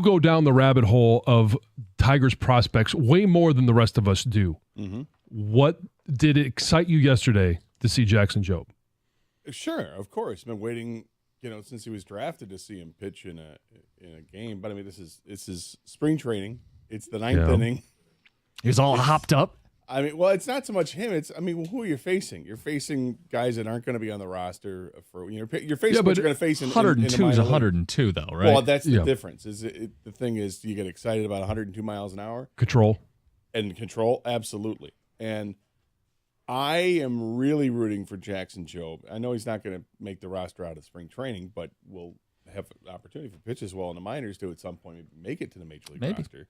go down the rabbit hole of Tigers prospects way more than the rest of us do. Mm-hmm. What did it excite you yesterday to see Jackson Jobe? Sure, of course. Been waiting, since he was drafted to see him pitch in a game. But I mean, this is spring training. It's the 9th inning. He was all hopped up. I mean, well, it's not so much him. It's, I mean, who are you facing? You're facing guys that aren't going to be on the roster for, you're facing what you're going to face in 102 is is 102, though, right? Well, that's the difference. The thing is, you get excited about 102 miles an hour Control. and control, absolutely. And I am really rooting for Jackson Jobe. I know he's not going to make the roster out of spring training, but will have an opportunity for pitch as well in the minors to at some point maybe make it to the major league roster.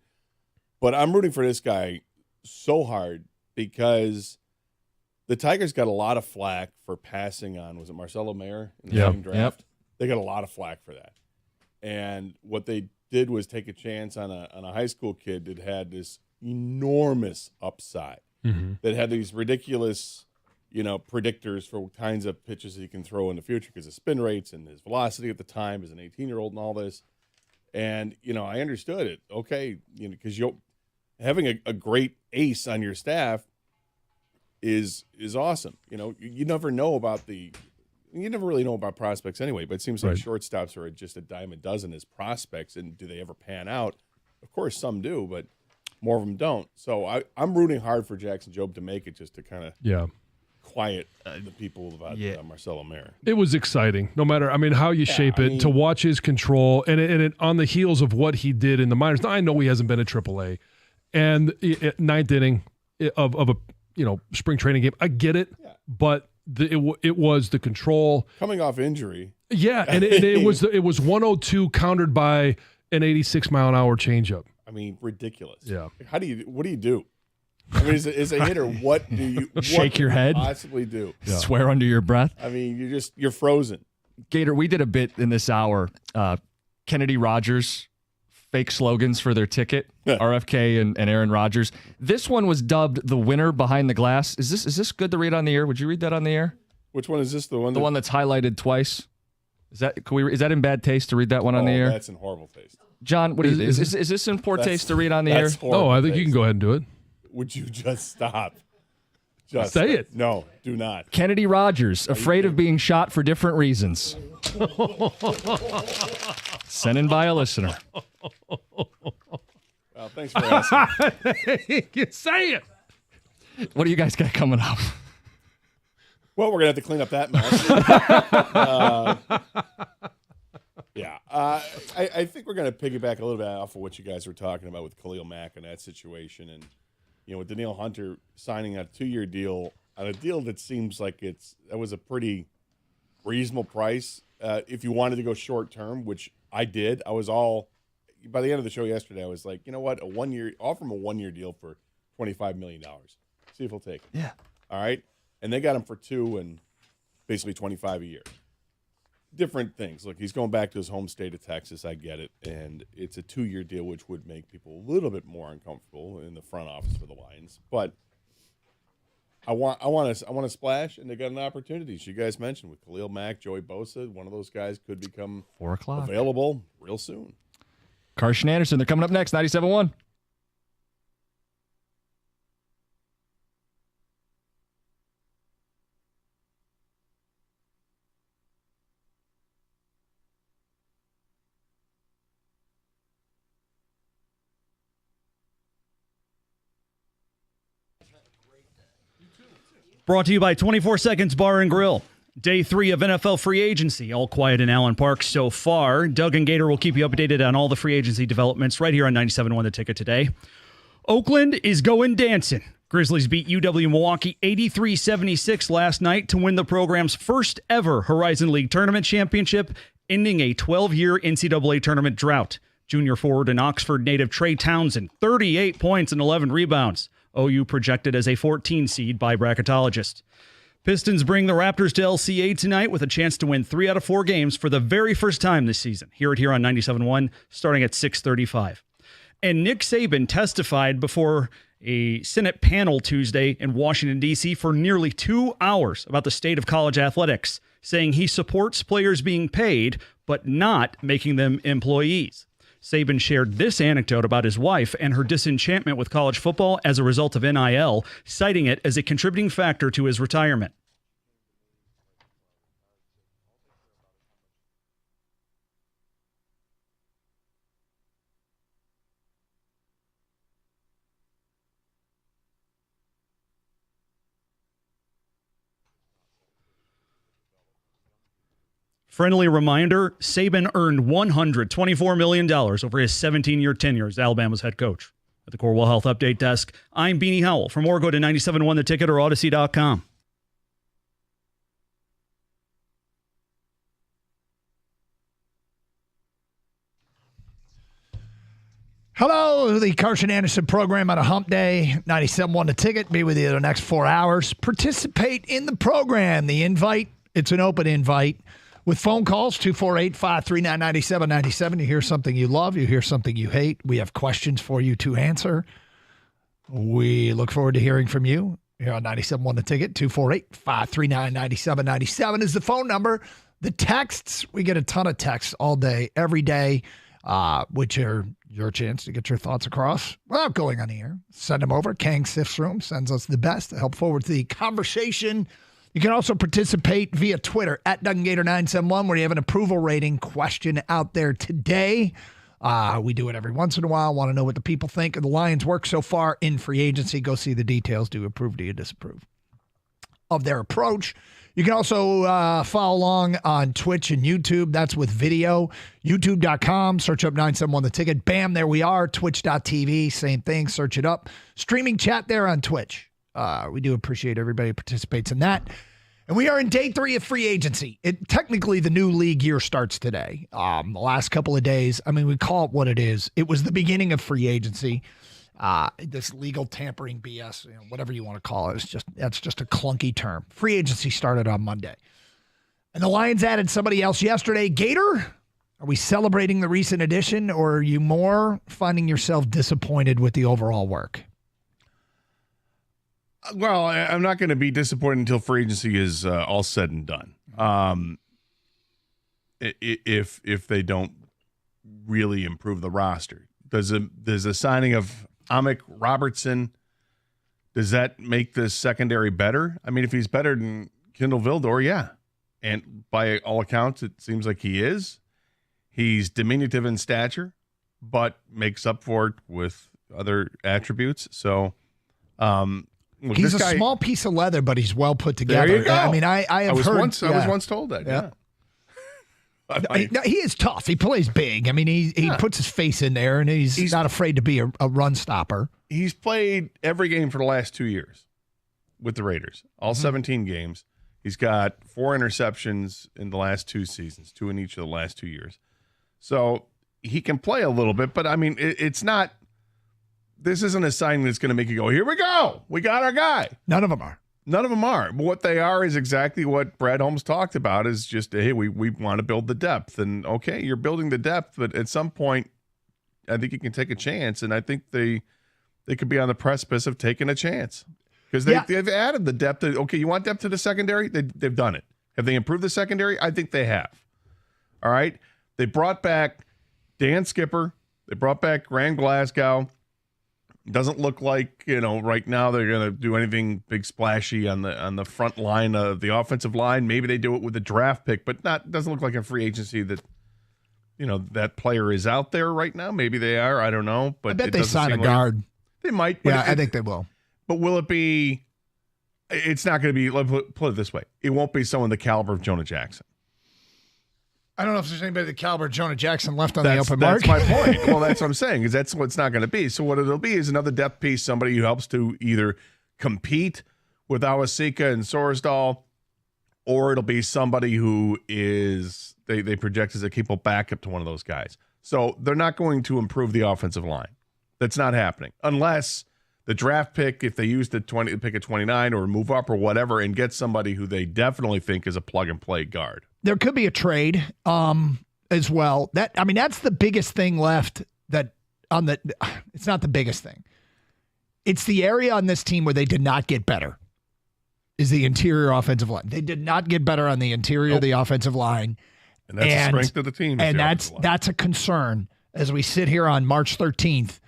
But I'm rooting for this guy so hard because the Tigers got a lot of flack for passing on, was it Marcelo Mayer in the same draft? They got a lot of flack for that. And what they did was take a chance on a high school kid that had this enormous upside, that had these ridiculous, predictors for kinds of pitches he can throw in the future because of spin rates and his velocity at the time as an 18-year-old and all this. And, I understood it. Okay, because having a great ace on your staff is awesome. You never know about you never really know about prospects anyway, but it seems like shortstops are just a dime a dozen as prospects, and do they ever pan out? Of course, some do, but more of them don't. So I'm rooting hard for Jackson Jobe to make it, just to kind of quiet the people about Marcelo Mayer. It was exciting, no matter, how you shape it, to watch his control, and it on the heels of what he did in the minors. Now, I know he hasn't been at AAA, and ninth inning of a spring training game. I get it, but it was the control coming off injury. Yeah, and it was 102 countered by an 86 mile an hour changeup. I mean, ridiculous. Yeah. What do you do? I mean, as a hitter, what do you shake your head? Possibly do? Yeah. Swear under your breath. I mean, you're frozen. Gator, we did a bit in this hour. Kennedy Rogers, fake slogans for their ticket. RFK and Aaron Rodgers. This one was dubbed the winner behind the glass. Is this good to read on the air? Would you read that on the air? Which one is this? The one that's highlighted twice. Is that in bad taste to read that one on the air? That's in horrible taste. John, what do you think? Is this in poor taste to read on the air? No, I think you can go ahead and do it. Would you just stop? Just say it. No, do not. Kennedy Rogers, afraid of being shot for different reasons. Sent in by a listener. Well, thanks for asking. You say it. What do you guys got coming up? Well, we're going to have to clean up that mess. I think we're going to piggyback a little bit off of what you guys were talking about with Khalil Mack and that situation. And, with Danielle Hunter signing a 2-year deal on a deal that seems like that was a pretty reasonable price. If you wanted to go short term, which I did, by the end of the show yesterday, I was like, you know what, offer him a 1-year deal for $25 million. See if he'll take it. Yeah. All right. And they got him for 2 and basically $25 a year. Different things. Look, he's going back to his home state of Texas. I get it. And it's a 2-year deal, which would make people a little bit more uncomfortable in the front office for the Lions. But I want to splash, and they got an opportunity. As you guys mentioned, with Khalil Mack, Joey Bosa, one of those guys could become 4 o'clock available real soon. Carson Anderson, they're coming up next, 97.1. Brought to you by 24 Seconds Bar and Grill. Day 3 of NFL free agency. All quiet in Allen Park so far. Doug and Gator will keep you updated on all the free agency developments right here on 97.1 The Ticket today. Oakland is going dancing. Grizzlies beat UW Milwaukee 83-76 last night to win the program's first ever Horizon League tournament championship, ending a 12-year NCAA tournament drought. Junior forward and Oxford native Trey Townsend, 38 points and 11 rebounds. OU projected as a 14 seed by bracketologists. Pistons bring the Raptors to LCA tonight with a chance to win 3 out of 4 games for the very first time this season. Hear it here on 97.1, starting at 6:35. And Nick Saban testified before a Senate panel Tuesday in Washington, D.C. for nearly 2 hours about the state of college athletics, saying he supports players being paid, but not making them employees. Saban shared this anecdote about his wife and her disenchantment with college football as a result of NIL, citing it as a contributing factor to his retirement. Friendly reminder, Saban earned $124 million over his 17-year tenure as Alabama's head coach. At the Corewell Health Update Desk, I'm Beanie Howell. For more, go to 97.1 The Ticket or Odyssey.com. Hello, the Carson Anderson program on a hump day. 97.1 The Ticket. Be with you the next 4 hours. Participate in the program. The invite, it's an open invite. With phone calls, 248-539-9797. You hear something you love, you hear something you hate. We have questions for you to answer. We look forward to hearing from you here on 97.1 The Ticket. 248-539-9797 is the phone number. The texts, we get a ton of texts all day, every day, which are your chance to get your thoughts across without going on the air. Send them over. Kang Sif's Room sends us the best to help forward the conversation. You can also participate via Twitter at DuncanGator971, where you have an approval rating question out there today. We do it every once in a while. Want to know what the people think of the Lions' work so far in free agency. Go see the details. Do you approve? Do you disapprove of their approach? You can also follow along on Twitch and YouTube. That's with video. YouTube.com. Search up 971 The Ticket. Bam, there we are. Twitch.tv. Same thing. Search it up. Streaming chat there on Twitch. We do appreciate everybody who participates in that. And we are in day 3 of free agency. Technically, the new league year starts today. The last couple of days, I mean, we call it what it is. It was the beginning of free agency. This legal tampering BS, whatever you want to call it, that's just a clunky term. Free agency started on Monday. And the Lions added somebody else yesterday. Gator, are we celebrating the recent addition, or are you more finding yourself disappointed with the overall work? Well, I'm not going to be disappointed until free agency is all said and done. If they don't really improve the roster, does a signing of Amik Robertson, does that make the secondary better? I mean, if he's better than Kindle Vildor, yeah. And by all accounts, it seems like he is. He's diminutive in stature, but makes up for it with other attributes. So, he's a small piece of leather, but he's well put together. There you go. I mean, I was once told that. Yeah. He is tough. He plays big. I mean, he puts his face in there, and he's not afraid to be a run stopper. He's played every game for the last 2 years with the Raiders, all 17 games. He's got 4 interceptions in the last 2 seasons, 2 in each of the last 2 years. So he can play a little bit, but I mean, it's not. This isn't a sign that's going to make you go, here we go. We got our guy. None of them are. None of them are. But what they are is exactly what Brad Holmes talked about, is just, hey, we want to build the depth. And, okay, you're building the depth, but at some point, I think you can take a chance. And I think they could be on the precipice of taking a chance. Because they've added the depth. Okay, you want depth to the secondary? They've done it. Have they improved the secondary? I think they have. All right? They brought back Dan Skipper. They brought back Graham Glasgow. Doesn't look like, right now they're going to do anything big splashy on the front line of the offensive line. Maybe they do it with a draft pick, but doesn't look like a free agency that, that player is out there right now. Maybe they are. I don't know. But I bet they sign a guard. They might. Yeah, I think they will. But will it be? It's not going to be. Let's put it this way: it won't be someone the caliber of Jonah Jackson. I don't know if there's anybody the caliber of Jonah Jackson left on the open market. That's my point. Well, that's what I'm saying, is that's what it's not going to be. So what it'll be is another depth piece, somebody who helps to either compete with Awasika and Sorsdal, or it'll be somebody who is they project as a capable backup to one of those guys. So they're not going to improve the offensive line. That's not happening unless the draft pick, if they use the pick at 29 or move up or whatever, and get somebody who they definitely think is a plug and play guard. There could be a trade as well. That's the biggest thing left. It's not the biggest thing. It's the area on this team where they did not get better. Is the interior offensive line. They did not get better on the interior of the offensive line. And that's the strength of the team. And that's a concern as we sit here on March 13th.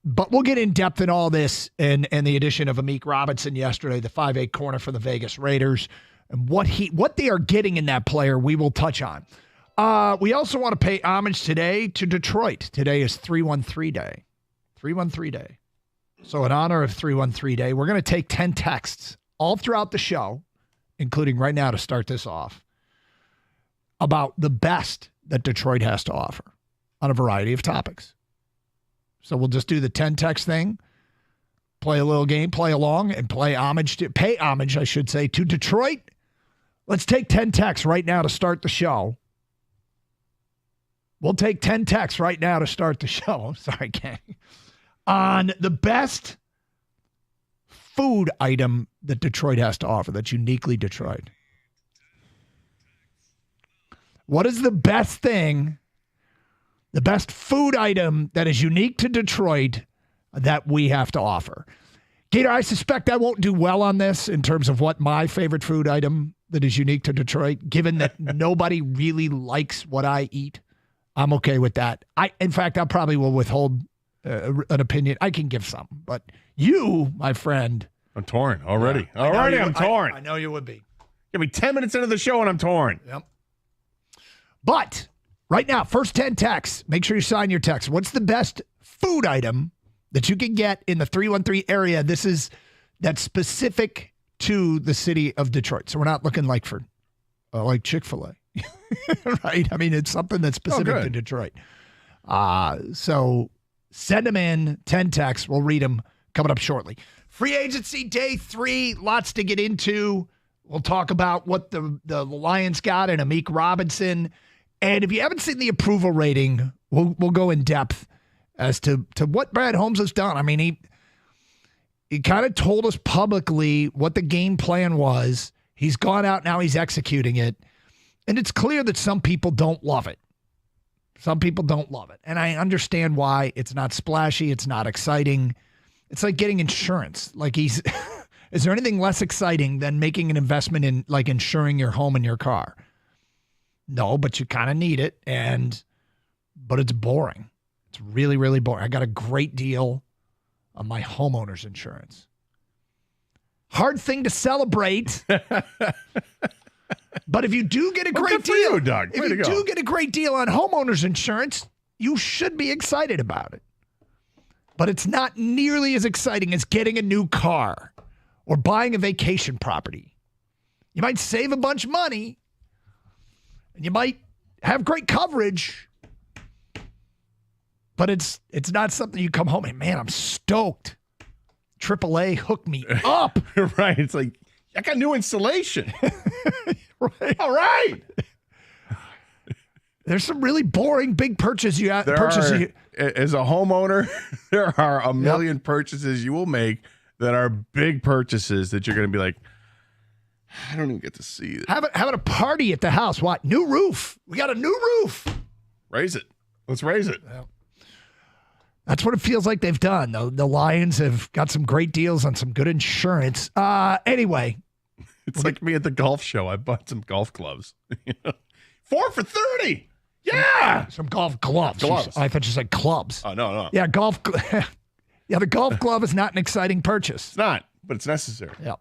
But we'll get in depth in all this and the addition of Amik Robinson yesterday, the 5'8" corner for the Vegas Raiders. And what they are getting in that player, we will touch on. We also want to pay homage today to Detroit. Today is 313 Day. 313 Day. So in honor of 313 Day, we're going to take 10 texts all throughout the show, including right now to start this off. about the best that Detroit has to offer on a variety of topics. So we'll just do the 10 text thing, play a little game, play along, and pay homage, I should say, to Detroit. Let's take 10 texts right now to start the show. We'll take 10 texts right now to start the show. I'm sorry, gang. On the best food item that Detroit has to offer, that's uniquely Detroit. What is the best thing, the best food item that is unique to Detroit that we have to offer? Gator, I suspect I won't do well on this in terms of what my favorite food item that is unique to Detroit, given that nobody really likes what I eat. I'm okay with that. In fact, I probably will withhold an opinion. I can give some, but you, my friend. I'm torn already. Already, I'm torn. I know you would be. Give me 10 minutes into the show and I'm torn. Yep. But right now, first 10 texts, make sure you sign your text. What's the best food item that you can get in the 313 area? That's specific to the city of Detroit. So we're not looking like for like Chick-fil-A, right? I mean, it's something that's specific to Detroit. So send them in, 10 texts. We'll read them coming up shortly. Free agency day 3, lots to get into. We'll talk about what the Lions got in Amik Robinson. And if you haven't seen the approval rating, we'll go in depth as to what Brad Holmes has done. I mean, he kind of told us publicly what the game plan was. He's gone out now. He's executing it. And it's clear that some people don't love it. Some people don't love it. And I understand why. It's not splashy. It's not exciting. It's like getting insurance. Like is there anything less exciting than making an investment in like insuring your home and your car? No, but you kind of need it. But it's boring. It's really, really boring. I got a great deal on my homeowner's insurance. Hard thing to celebrate. But if you do get a great deal, you, Doug. if you do get a great deal on homeowner's insurance, you should be excited about it. But it's not nearly as exciting as getting a new car or buying a vacation property. You might save a bunch of money and you might have great coverage, but it's not something you come home and, man, I'm stoked. AAA hooked me up. Right. It's like, I got new insulation. Right. All right. There's some really boring big purchases As a homeowner, there are a million purchases you will make that are big purchases that you're going to be like, I don't even get to see it. Having a party at the house. What? New roof. We got a new roof. Raise it. Let's raise it. That's what it feels like they've done. The Lions have got some great deals on some good insurance. Anyway. It's like me at the golf show. I bought some golf gloves. 4 for $30. Yeah. Some golf gloves. I thought you said clubs. Oh, no. Yeah, yeah, the golf glove is not an exciting purchase. It's not, but it's necessary. Yeah.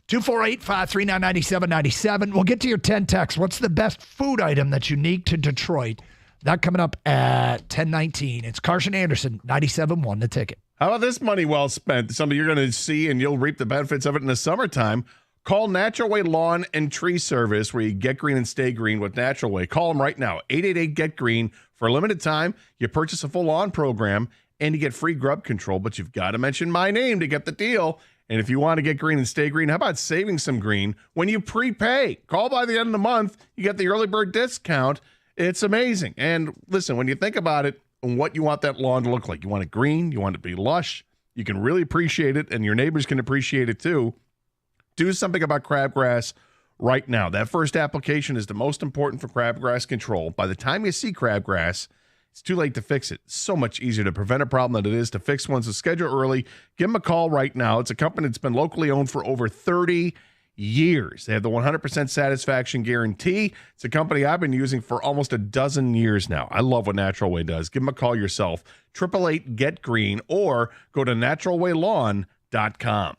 248-539-9797. We'll get to your 10 texts. What's the best food item that's unique to Detroit? That coming up at 10:19. It's Carson Anderson, 97.1 The Ticket. How about this money well spent? Something you're going to see and you'll reap the benefits of it in the summertime. Call Natural Way Lawn and Tree Service where you get green and stay green with Natural Way. Call them right now, 888-GET-GREEN. For a limited time, you purchase a full lawn program and you get free grub control, but you've got to mention my name to get the deal. And if you want to get green and stay green, how about saving some green when you prepay? Call by the end of the month. You get the early bird discount. It's amazing. And listen, when you think about it and what you want that lawn to look like, you want it green, you want it to be lush, you can really appreciate it, and your neighbors can appreciate it too. Do something about crabgrass right now. That first application is the most important for crabgrass control. By the time you see crabgrass, it's too late to fix it. It's so much easier to prevent a problem than it is to fix one. So schedule early. Give them a call right now. It's a company that's been locally owned for over 30 years. They have the 100% satisfaction guarantee. It's a company I've been using for almost a dozen years now. I love what Natural Way does. Give them a call yourself. 888-GET-GREEN or go to naturalwaylawn.com.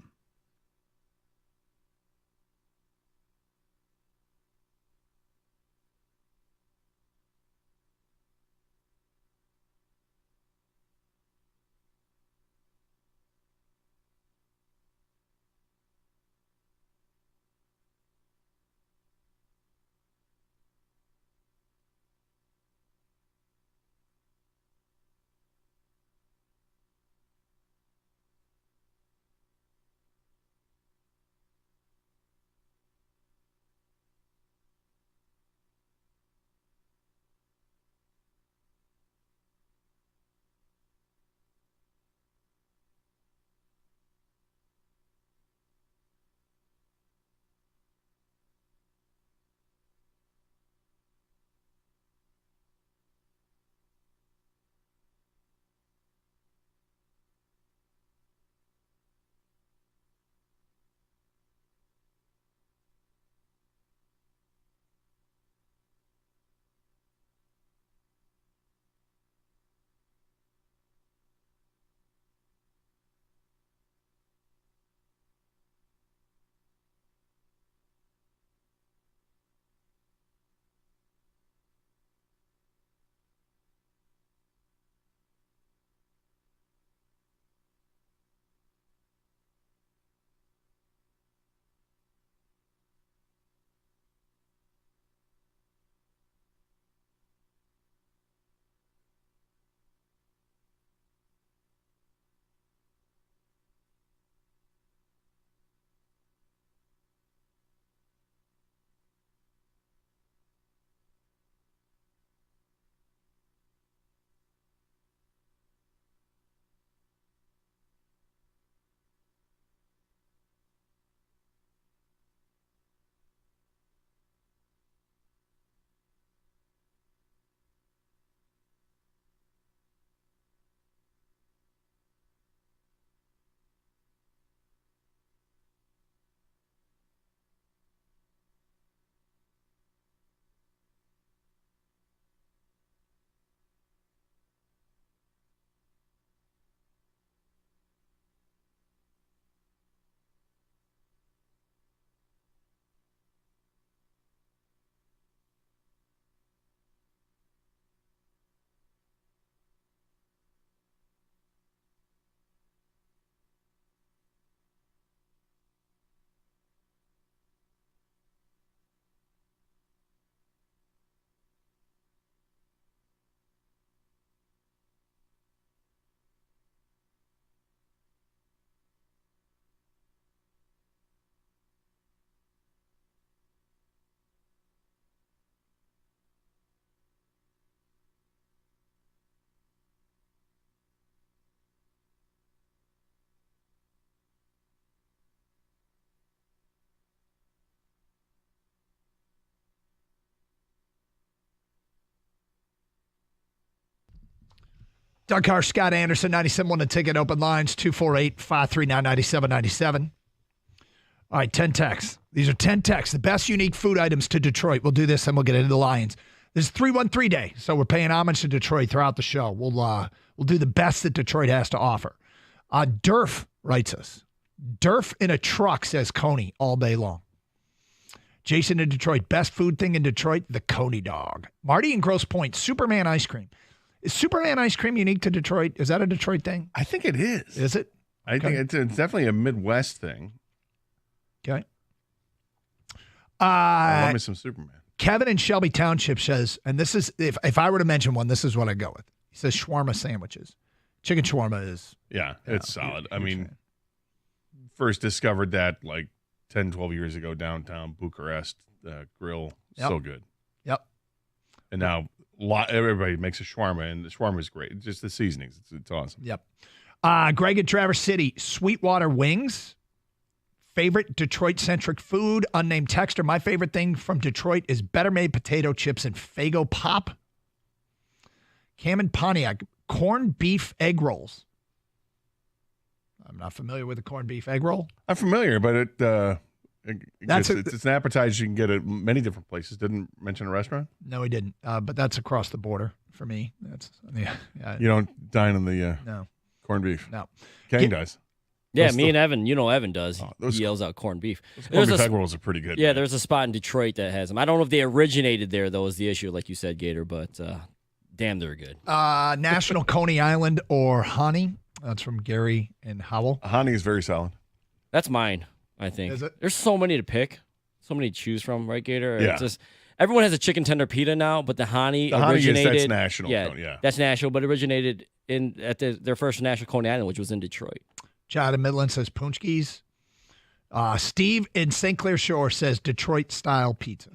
Doug Carr, Scott Anderson, 97.1 The Ticket, open lines, 248-539-9797. All right, 10 texts. These are 10 texts. The best unique food items to Detroit. We'll do this, and we'll get into the Lions. This is 313 Day, so we're paying homage to Detroit throughout the show. We'll do the best that Detroit has to offer. Durf writes us. Durf in a truck, says Coney, all day long. Jason in Detroit, best food thing in Detroit, the Coney dog. Marty in Grosse Pointe, Superman ice cream. Is Superman ice cream unique to Detroit? Is that a Detroit thing? I think it is. Is it? I think it's definitely a Midwest thing. Okay. I love me some Superman. Kevin in Shelby Township says, and this is, if I were to mention one, this is what I go with. He says shawarma sandwiches. Chicken shawarma is. Yeah, it's solid. I mean, fan. first discovered that like 10, 12 years ago downtown Bucharest grill. Yep. So good. Yep. And now everybody makes a shawarma, and the shawarma is great. It's just the seasonings. It's awesome. Yep. Greg at Traverse City, Sweetwater Wings. Favorite Detroit-centric food, unnamed texter. My favorite thing from Detroit is better made potato chips and Faygo Pop. Cam and Pontiac, corned beef egg rolls. I'm not familiar with the corned beef egg roll. I'm familiar, but it's an appetizer you can get at many different places. Didn't mention a restaurant? No, he didn't. But that's across the border for me. That's yeah. You don't dine on the No. corned beef. No. Kane does. Yeah, me and Evan, Evan does. Those He yells out corned beef. Corned beef egg rolls are pretty good. Yeah, man. there's a spot in Detroit that has them. I don't know if they originated there, though, is the issue, like you said, Gator, but damn, they're good. National Coney Island or Honey. That's from Gary and Howell. Honey is very solid. That's mine, I think. Is it? There's so many to pick, so many to choose from, right, Gator? Yeah. It's just, everyone has a chicken tender pita now, but the Hani Honey originated. that's national. Yeah, that's national, but originated at their first national Coney Island, which was in Detroit. John in Midland says Punchkis. Steve in St. Clair Shore says Detroit-style pizza.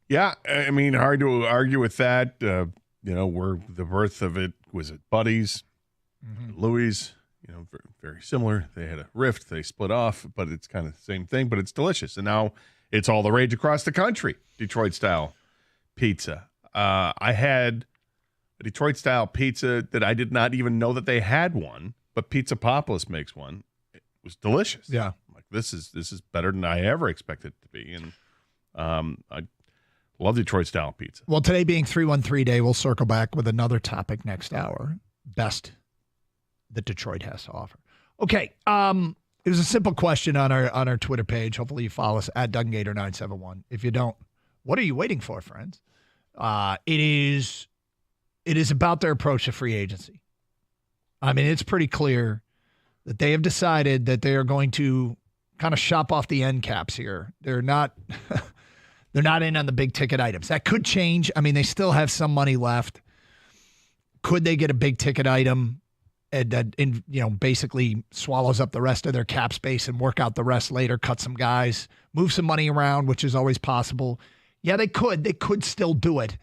Yeah, I mean, hard to argue with that. Where the birth of it was at Buddy's, Louis. Very similar. They had a rift. They split off, but it's kind of the same thing. But it's delicious, and now it's all the rage across the country. Detroit-style pizza. I had a Detroit-style pizza that I did not even know that they had one, but Pizza Papalis makes one. It was delicious. Yeah. I'm like, this is better than I ever expected it to be, and I love Detroit-style pizza. Well, today being 313 Day, we'll circle back with another topic next hour. Best that Detroit has to offer. Okay. It was a simple question on our Twitter page. Hopefully you follow us at DunGator971. If you don't, what are you waiting for, friends? It is about their approach to free agency. I mean, it's pretty clear that they have decided that they are going to kind of shop off the end caps here. They're not they're not in on the big ticket items. That could change. I mean, they still have some money left. Could they get a big ticket item that basically swallows up the rest of their cap space and work out the rest later, cut some guys, move some money around, which is always possible? Yeah, they could. They could still do it.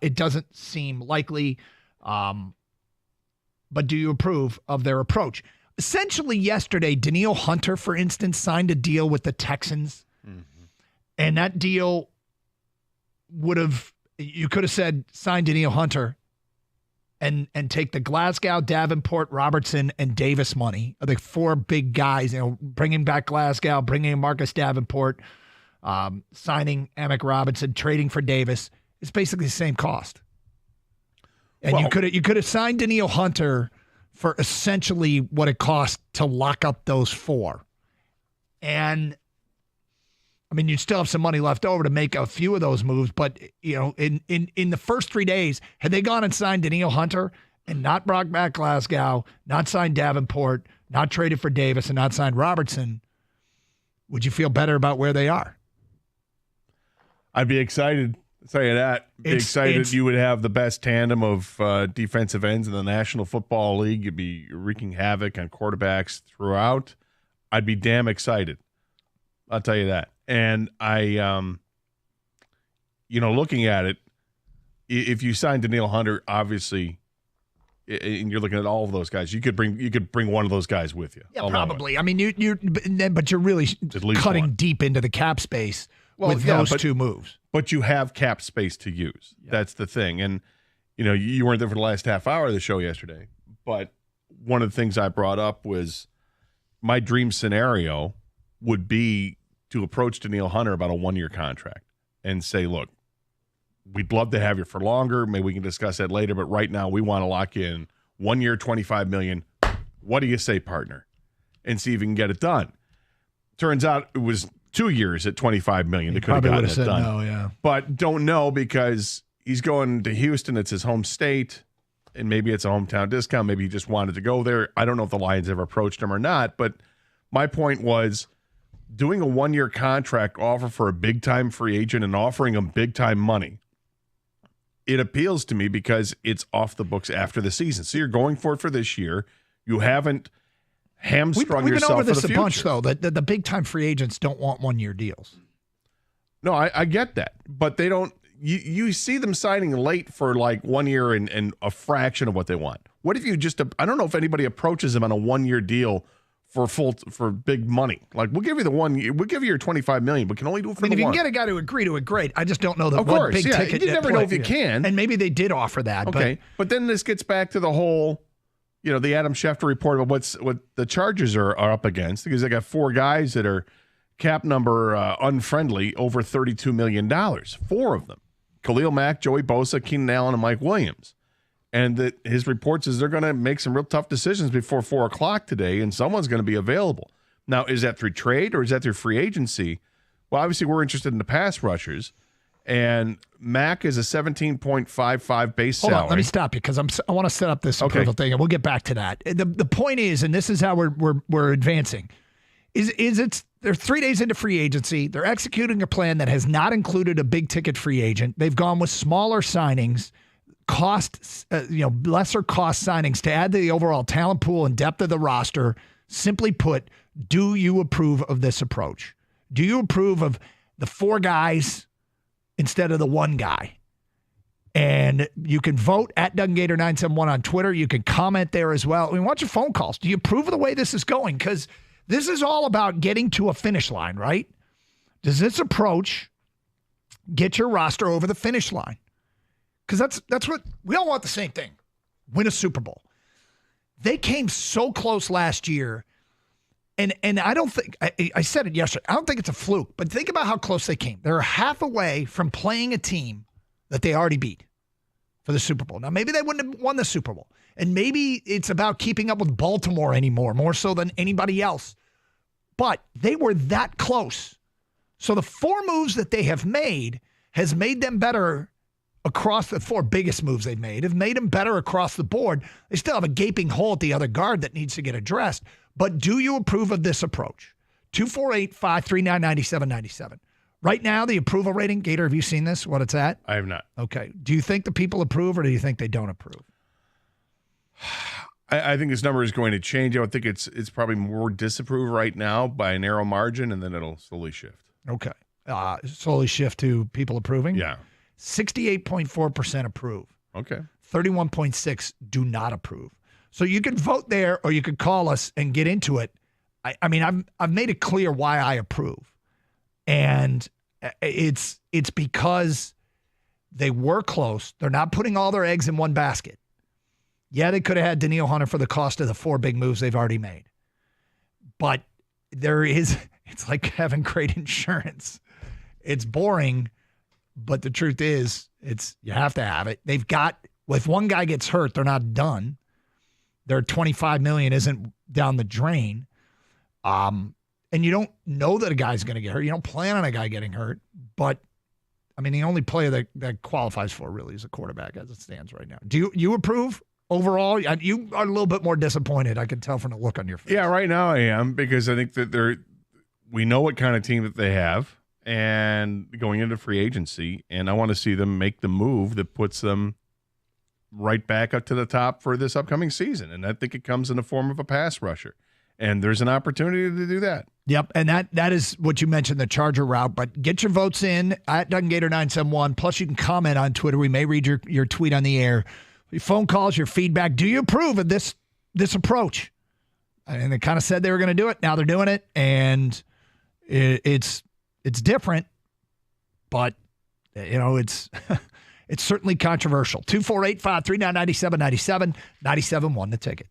It doesn't seem likely. But do you approve of their approach? Essentially, yesterday, Danielle Hunter, for instance, signed a deal with the Texans. Mm-hmm. And that deal you could have said, sign Danielle Hunter and take the Glasgow, Davenport, Robertson, and Davis money, the four big guys, bringing back Glasgow, bringing in Marcus Davenport, signing Amick Robinson, trading for Davis. It's basically the same cost. And you could have signed Danielle Hunter for essentially what it cost to lock up those four. And I mean, you'd still have some money left over to make a few of those moves, but in the first 3 days, had they gone and signed Danielle Hunter and not brought back Glasgow, not signed Davenport, not traded for Davis, and not signed Robertson, would you feel better about where they are? I'd be excited. I'll tell you that. Be excited you would have the best tandem of defensive ends in the National Football League. You'd be wreaking havoc on quarterbacks throughout. I'd be damn excited. I'll tell you that. And I, looking at it, if you sign Danielle Hunter, obviously, and you're looking at all of those guys, you could bring one of those guys with you. Yeah, probably. I mean, but you're really cutting deep into the cap space with those two moves. But you have cap space to use. Yeah. That's the thing. And you weren't there for the last half hour of the show yesterday, but one of the things I brought up was my dream scenario would be to approach Danielle Hunter about a 1-year contract and say, look, we'd love to have you for longer. Maybe we can discuss that later, but right now we want to lock in 1 year, $25 million. What do you say, partner? And see if we can get it done. Turns out it was 2 years at $25 million. They could have gotten it done. No, yeah. But don't know because he's going to Houston. It's his home state, and maybe it's a hometown discount. Maybe he just wanted to go there. I don't know if the Lions ever approached him or not, but my point was doing a 1-year contract offer for a big-time free agent and offering him big-time money. It appeals to me because it's off the books after the season. So you're going for it for this year. You haven't hamstrung We've yourself been over for this the a future. bunch, though. The big-time free agents don't want 1-year deals. No, I get that. But they don't you see them signing late for like 1 year and a fraction of what they want. What if you just I don't know if anybody approaches them on a 1-year deal for big money. Like we'll give you we'll give you your $25 million, but can only do it for I mean, the if you one. can get a guy to agree to it, great. I just don't know that Of one course, big yeah. ticket. You never know if you can. And maybe they did offer that. Okay, but then this gets back to the whole, the Adam Schefter report about what the Chargers are up against, because they got 4 guys that are cap number unfriendly over $32 million. 4 of them: Khalil Mack, Joey Bosa, Keenan Allen, and Mike Williams. And his reports is they're going to make some real tough decisions before 4 o'clock today, and someone's going to be available. Now, is that through trade or is that through free agency? Well, obviously, we're interested in the pass rushers. And Mack is a 17.55 base Hold salary. on, let me stop you because I want to set up this approval thing, and we'll get back to that. The point is, and this is how we're advancing, they're 3 days into free agency. They're executing a plan that has not included a big ticket free agent. They've gone with smaller signings, lesser cost signings to add to the overall talent pool and depth of the roster. Simply put, do you approve of this approach? Do you approve of the 4 guys instead of the 1 guy? And you can vote at DougandGator971 on Twitter. You can comment there as well. I mean, what's your phone calls? Do you approve of the way this is going? Because this is all about getting to a finish line, right? Does this approach get your roster over the finish line? Because that's what we all want, the same thing: win a Super Bowl. They came so close last year, and I don't think I said it yesterday. I don't think it's a fluke, but think about how close they came. They're half away from playing a team that they already beat for the Super Bowl. Now, maybe they wouldn't have won the Super Bowl, and maybe it's about keeping up with Baltimore anymore, more so than anybody else. But they were that close. So the 4 moves that they have made has made them better across the 4 biggest moves they've made, have made them better across the board. They still have a gaping hole at the other guard that needs to get addressed. But do you approve of this approach? 248-539-9797. Right now, the approval rating, Gator, have you seen this, what it's at? I have not. Okay. Do you think the people approve or do you think they don't approve? I think this number is going to change. I would think it's probably more disapprove right now by a narrow margin, and then it'll slowly shift. Okay. Slowly shift to people approving? Yeah. 68.4% approve. Okay. 31.6% do not approve. So you can vote there or you could call us and get into it. I mean, I've made it clear why I approve. And it's because they were close. They're not putting all their eggs in one basket. Yeah, they could have had Danielle Hunter for the cost of the 4 big moves they've already made. But it's like having great insurance. It's boring, but the truth is, you have to have it. They've got, if one guy gets hurt, they're not done. Their $25 million isn't down the drain. And you don't know that a guy's going to get hurt. You don't plan on a guy getting hurt. But, I mean, the only player that qualifies for really is a quarterback as it stands right now. Do you approve overall? You are a little bit more disappointed, I can tell from the look on your face. Yeah, right now I am, because I think that we know what kind of team that they have and going into free agency, and I want to see them make the move that puts them right back up to the top for this upcoming season. And I think it comes in the form of a pass rusher. And there's an opportunity to do that. Yep, and that is what you mentioned, the Charger route. But get your votes in at DougandGator971. Plus, you can comment on Twitter. We may read your tweet on the air. Your phone calls, your feedback. Do you approve of this approach? And they kind of said they were going to do it. Now they're doing it, and it's different. But it's it's certainly controversial. 248-539-9797, 97.1 The Ticket.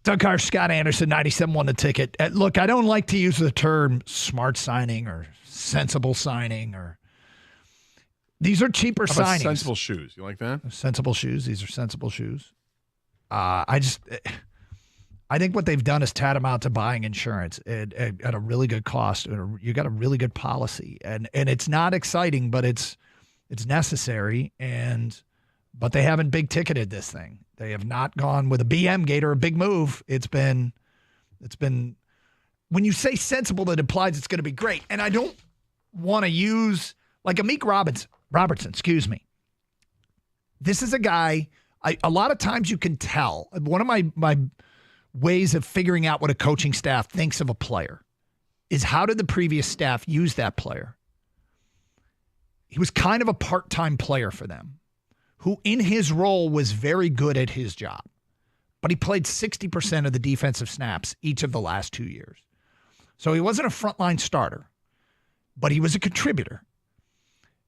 Doug Carr, Scott Anderson, 97.1 The Ticket. Look, I don't like to use the term smart signing or sensible signing, or these are cheaper How about signings. sensible shoes. You like that? Sensible shoes. These are sensible shoes. I think what they've done is tantamount to buying insurance at a really good cost. You got a really good policy, and it's not exciting, but it's necessary. But they haven't big ticketed this thing. They have not gone with a BM gate or a big move. It's been when you say sensible, that implies it's going to be great. And I don't want to use like Amik Robertson. Excuse me. This is a guy. A lot of times you can tell. One of my ways of figuring out what a coaching staff thinks of a player is how did the previous staff use that player? He was kind of a part-time player for them, who in his role was very good at his job. but he played 60% of the defensive snaps each of the last 2 years. So he wasn't a frontline starter, but he was a contributor.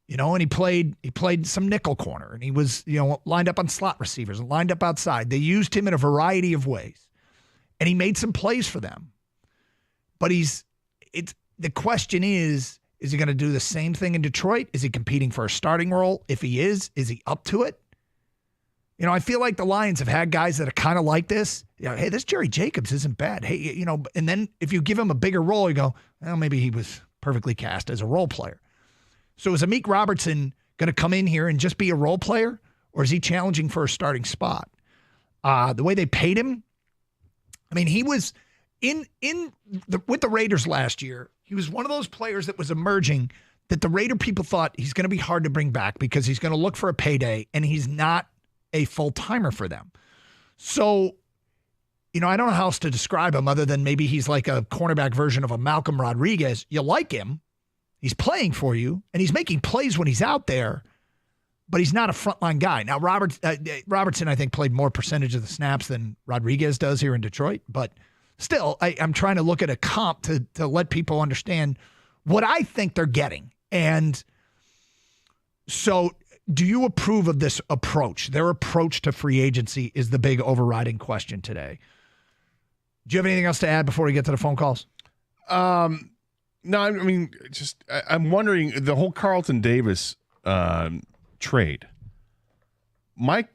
And he played some nickel corner, and he was, lined up on slot receivers and lined up outside. They used him in a variety of ways, and he made some plays for them. But the question is he going to do the same thing in Detroit? Is he competing for a starting role? If he is he up to it? I feel like the Lions have had guys that are kind of like this. Hey, this Jerry Jacobs isn't bad. Hey, and then if you give him a bigger role, you go, well, maybe he was perfectly cast as a role player. So is Amik Robertson going to come in here and just be a role player, or is he challenging for a starting spot? The way they paid him, he was with the Raiders last year. He was one of those players that was emerging that the Raider people thought he's going to be hard to bring back because he's going to look for a payday, and he's not a full-timer for them. So, I don't know how else to describe him other than maybe he's like a cornerback version of a Malcolm Rodriguez. You like him. He's playing for you, and he's making plays when he's out there, but he's not a frontline guy. Now, Robertson, I think, played more percentage of the snaps than Rodriguez does here in Detroit, but still, I'm trying to look at a comp to let people understand what I think they're getting. And so do you approve of this approach? Their approach to free agency is the big overriding question today. Do you have anything else to add before we get to the phone calls? No, I'm wondering the whole Carlton Davis trade. My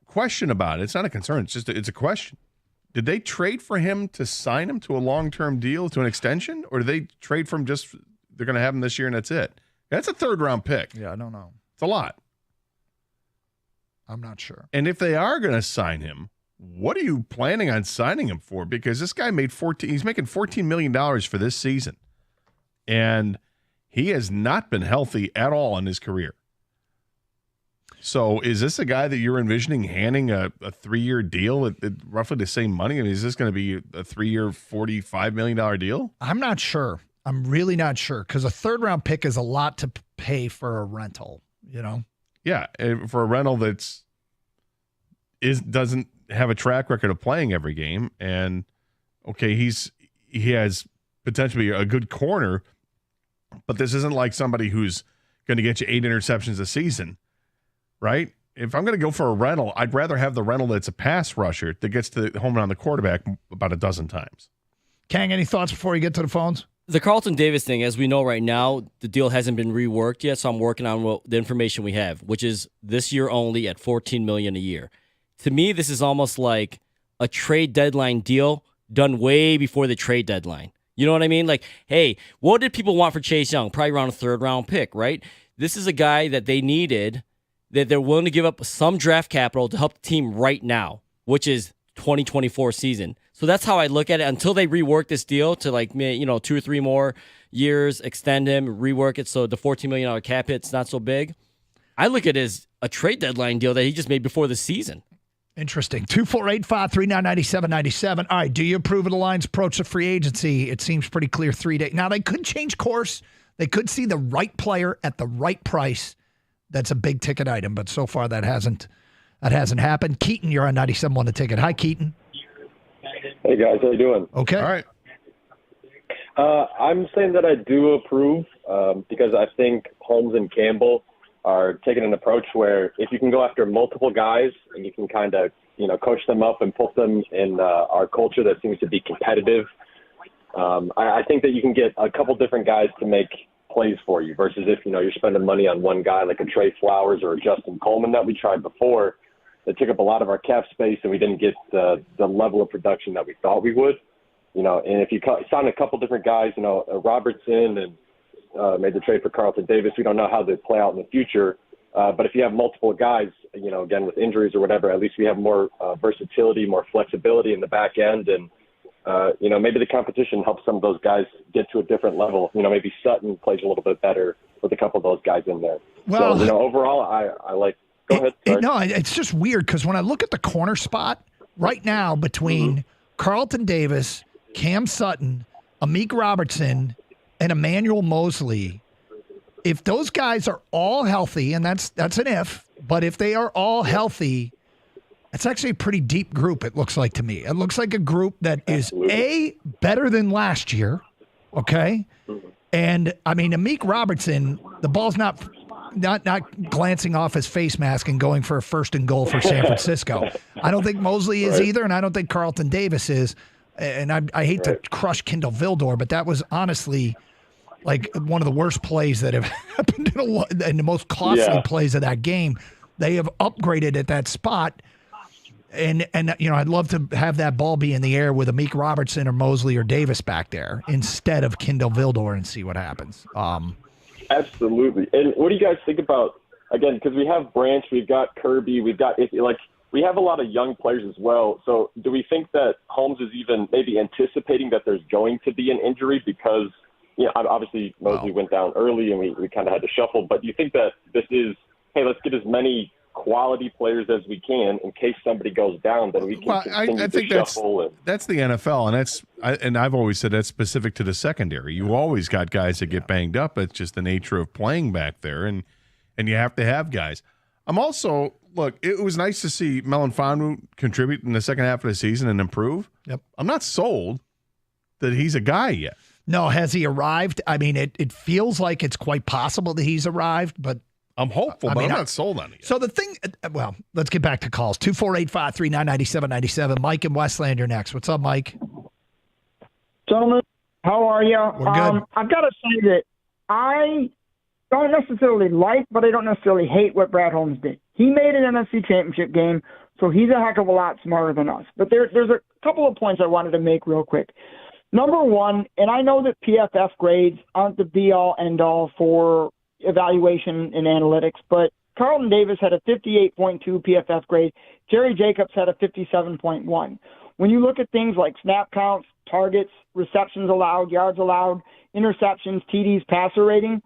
question about it's not a concern. It's a question. Did they trade for him to sign him to a long-term deal, to an extension, or did they trade for him just they're going to have him this year and that's it? That's a third-round pick. Yeah, I don't know. It's a lot. I'm not sure. And if they are going to sign him, what are you planning on signing him for? Because this guy he's making $14 million for this season. And he has not been healthy at all in his career. So is this a guy that you're envisioning handing a 3-year deal at roughly the same money? Is this going to be a 3-year, $45 million deal? I'm not sure. I'm really not sure because a third-round pick is a lot to pay for a rental, Yeah, for a rental doesn't have a track record of playing every game. And, okay, he has potentially a good corner, but this isn't like somebody who's going to get you 8 interceptions a season, right? If I'm going to go for a rental, I'd rather have the rental that's a pass rusher that gets to the home run on the quarterback about a dozen times. Kang, any thoughts before you get to the phones? The Carlton Davis thing, as we know right now, the deal hasn't been reworked yet, so I'm working on the information we have, which is this year only at $14 million a year. To me, this is almost like a trade deadline deal done way before the trade deadline. You know what I mean? Like, hey, what did people want for Chase Young? Probably around a third-round pick, right? This is a guy that they needed, that they're willing to give up some draft capital to help the team right now, which is 2024 season. So that's how I look at it until they rework this deal to 2 or 3 more years, extend him, rework it so the $14 million cap hit's not so big. I look at it as a trade deadline deal that he just made before the season. Interesting. 248-539-9797. All right, do you approve of the Lions' approach to free agency? It seems pretty clear 3 days. Now, they could change course. They could see the right player at the right price. That's a big ticket item, but so far that hasn't happened. Keaton, you're on 97.1 The Ticket. Hi, Keaton. Hey, guys. How you doing? Okay. All right. I'm saying that I do approve because I think Holmes and Campbell are taking an approach where if you can go after multiple guys and you can kind of, coach them up and put them in our culture that seems to be competitive, I think that you can get a couple different guys to make plays for you versus if, you're spending money on one guy like a Trey Flowers or a Justin Coleman that we tried before. That took up a lot of our cap space and we didn't get the level of production that we thought we would. And if you sign a couple different guys, Robertson and made the trade for Carlton Davis. We don't know how they play out in the future. But if you have multiple guys, again, with injuries or whatever, at least we have more versatility, more flexibility in the back end. And, maybe the competition helps some of those guys get to a different level. Maybe Sutton plays a little bit better with a couple of those guys in there. Well, so, overall, I like – go ahead. Sorry. No, it's just weird because when I look at the corner spot right now between Carlton Davis, Cam Sutton, Amik Robertson, and Emmanuel Mosley, if those guys are all healthy, and that's an if, but if they are all healthy, It's actually a pretty deep group, it looks like to me. It looks like a group that is, A, better than last year, okay? And, I mean, Amik Robertson, the ball's not glancing off his face mask and going for a first and goal for San Francisco. I don't think Mosley is either, and I don't think Carlton Davis is. And I hate to crush Kindle Vildor, but that was honestly like one of the worst plays that have happened and the most costly plays of that game. They have upgraded at that spot. And you know, I'd love to have that ball be in the air with Amik Robertson or Mosley or Davis back there instead of Kindle Vildor and see what happens. Absolutely. And what do you guys think about, again, because we have Branch, we've got Kirby, we have a lot of young players as well. So do we think that Holmes is even maybe anticipating that there's going to be an injury because, you know, obviously Mosley went down early and we kind of had to shuffle. But do you think that this is, hey, let's get as many quality players as we can in case somebody goes down, then we can continue I think to shuffle. that's the NFL, and I've always said that's specific to the secondary. You always got guys that get banged up. It's just the nature of playing back there, and you have to have guys. I'm also, look, it was nice to see Melifonwu contribute in the second half of the season and improve. Yep. I'm not sold that he's a guy yet. No, has he arrived? I mean, it feels like it's quite possible that he's arrived, but I'm hopeful, but I'm not sold on it yet. So the thing, well, let's get back to calls. 248-539-9797. Mike in Westland, you're next. What's up, Mike? Gentlemen, how are you? We're good. I've got to say that I don't necessarily like, but I don't necessarily hate what Brad Holmes did. He made an NFC championship game, so he's a heck of a lot smarter than us. But there's a couple of points I wanted to make real quick. Number one, and I know that PFF grades aren't the be-all, end-all for evaluation and analytics, but Carlton Davis had a 58.2 PFF grade. Jerry Jacobs had a 57.1. When you look at things like snap counts, targets, receptions allowed, yards allowed, interceptions, TDs, passer rating,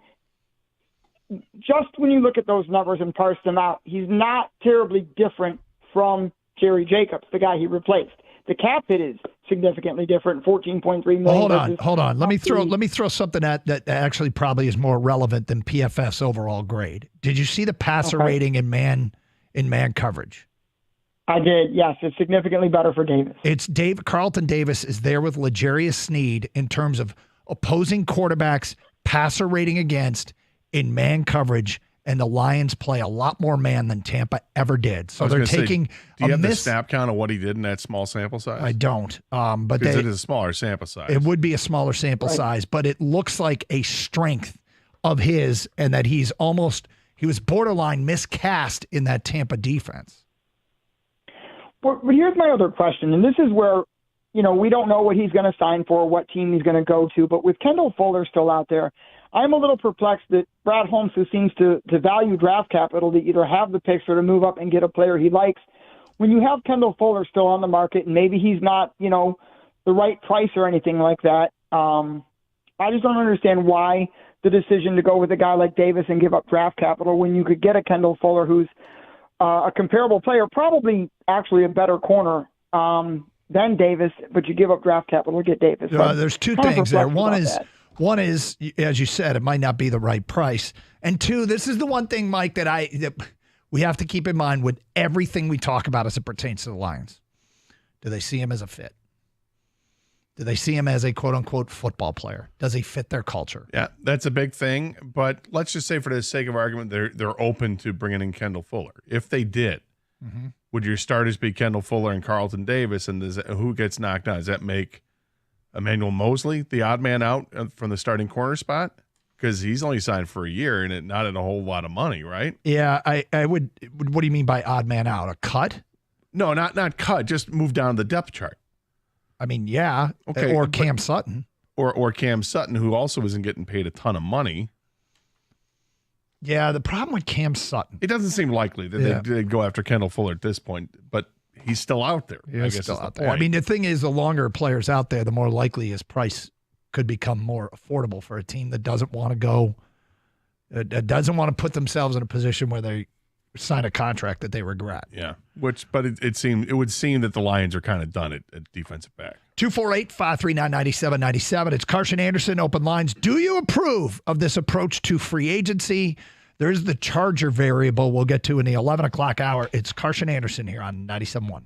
just when you look at those numbers and parse them out, he's not terribly different from Jerry Jacobs, the guy he replaced. The cap hit is significantly different, $14.3 million. Well, hold on. Let me throw something at that actually probably is more relevant than PFF's overall grade. Did you see the passer rating in man coverage? I did. Yes, it's significantly better for Davis. Carlton Davis is there with L'Jarius Sneed in terms of opposing quarterbacks passer rating against in man coverage. And the Lions play a lot more man than Tampa ever did. So they're taking do you have the snap count of what he did in that small sample size? I don't. But it is a smaller sample size. It would be a smaller sample size, but it looks like a strength of his and that he was borderline miscast in that Tampa defense. But here's my other question, and this is where, you know, we don't know what he's going to sign for, what team he's going to go to, but with Kendall Fuller still out there, I'm a little perplexed that Brad Holmes, who seems to value draft capital to either have the picks or to move up and get a player he likes, when you have Kendall Fuller still on the market and maybe he's not, you know, the right price or anything like that, I just don't understand why the decision to go with a guy like Davis and give up draft capital when you could get a Kendall Fuller who's a comparable player, probably actually a better corner than Davis, but you give up draft capital to get Davis. There's two things there. One is, as you said, it might not be the right price. And two, this is the one thing, Mike, that we have to keep in mind with everything we talk about as it pertains to the Lions. Do they see him as a fit? Do they see him as a quote-unquote football player? Does he fit their culture? Yeah, that's a big thing. But let's just say for the sake of argument, they're open to bringing in Kendall Fuller. If they did, would your starters be Kendall Fuller and Carlton Davis? And who gets knocked out? Does that make Emmanuel Mosley the odd man out from the starting corner spot? Because he's only signed for a year and not at a whole lot of money, right? Yeah, I would. What do you mean by odd man out? A cut? No, not cut. Just move down the depth chart. I mean, yeah. Okay, or Cam Sutton. Or Cam Sutton, who also isn't getting paid a ton of money. Yeah, the problem with Cam Sutton. It doesn't seem likely that they'd go after Kendall Fuller at this point, but he's still out there. He's still out there. I mean, the thing is, the longer a player's out there, the more likely his price could become more affordable for a team that doesn't want to go, doesn't want to put themselves in a position where they sign a contract that they regret. Yeah, but it would seem that the Lions are kind of done at defensive back. 248-539-9797. It's Carson Anderson, Open Lines. Do you approve of this approach to free agency? There's the Charger variable we'll get to in the 11 o'clock hour. It's Carson Anderson here on 97.1.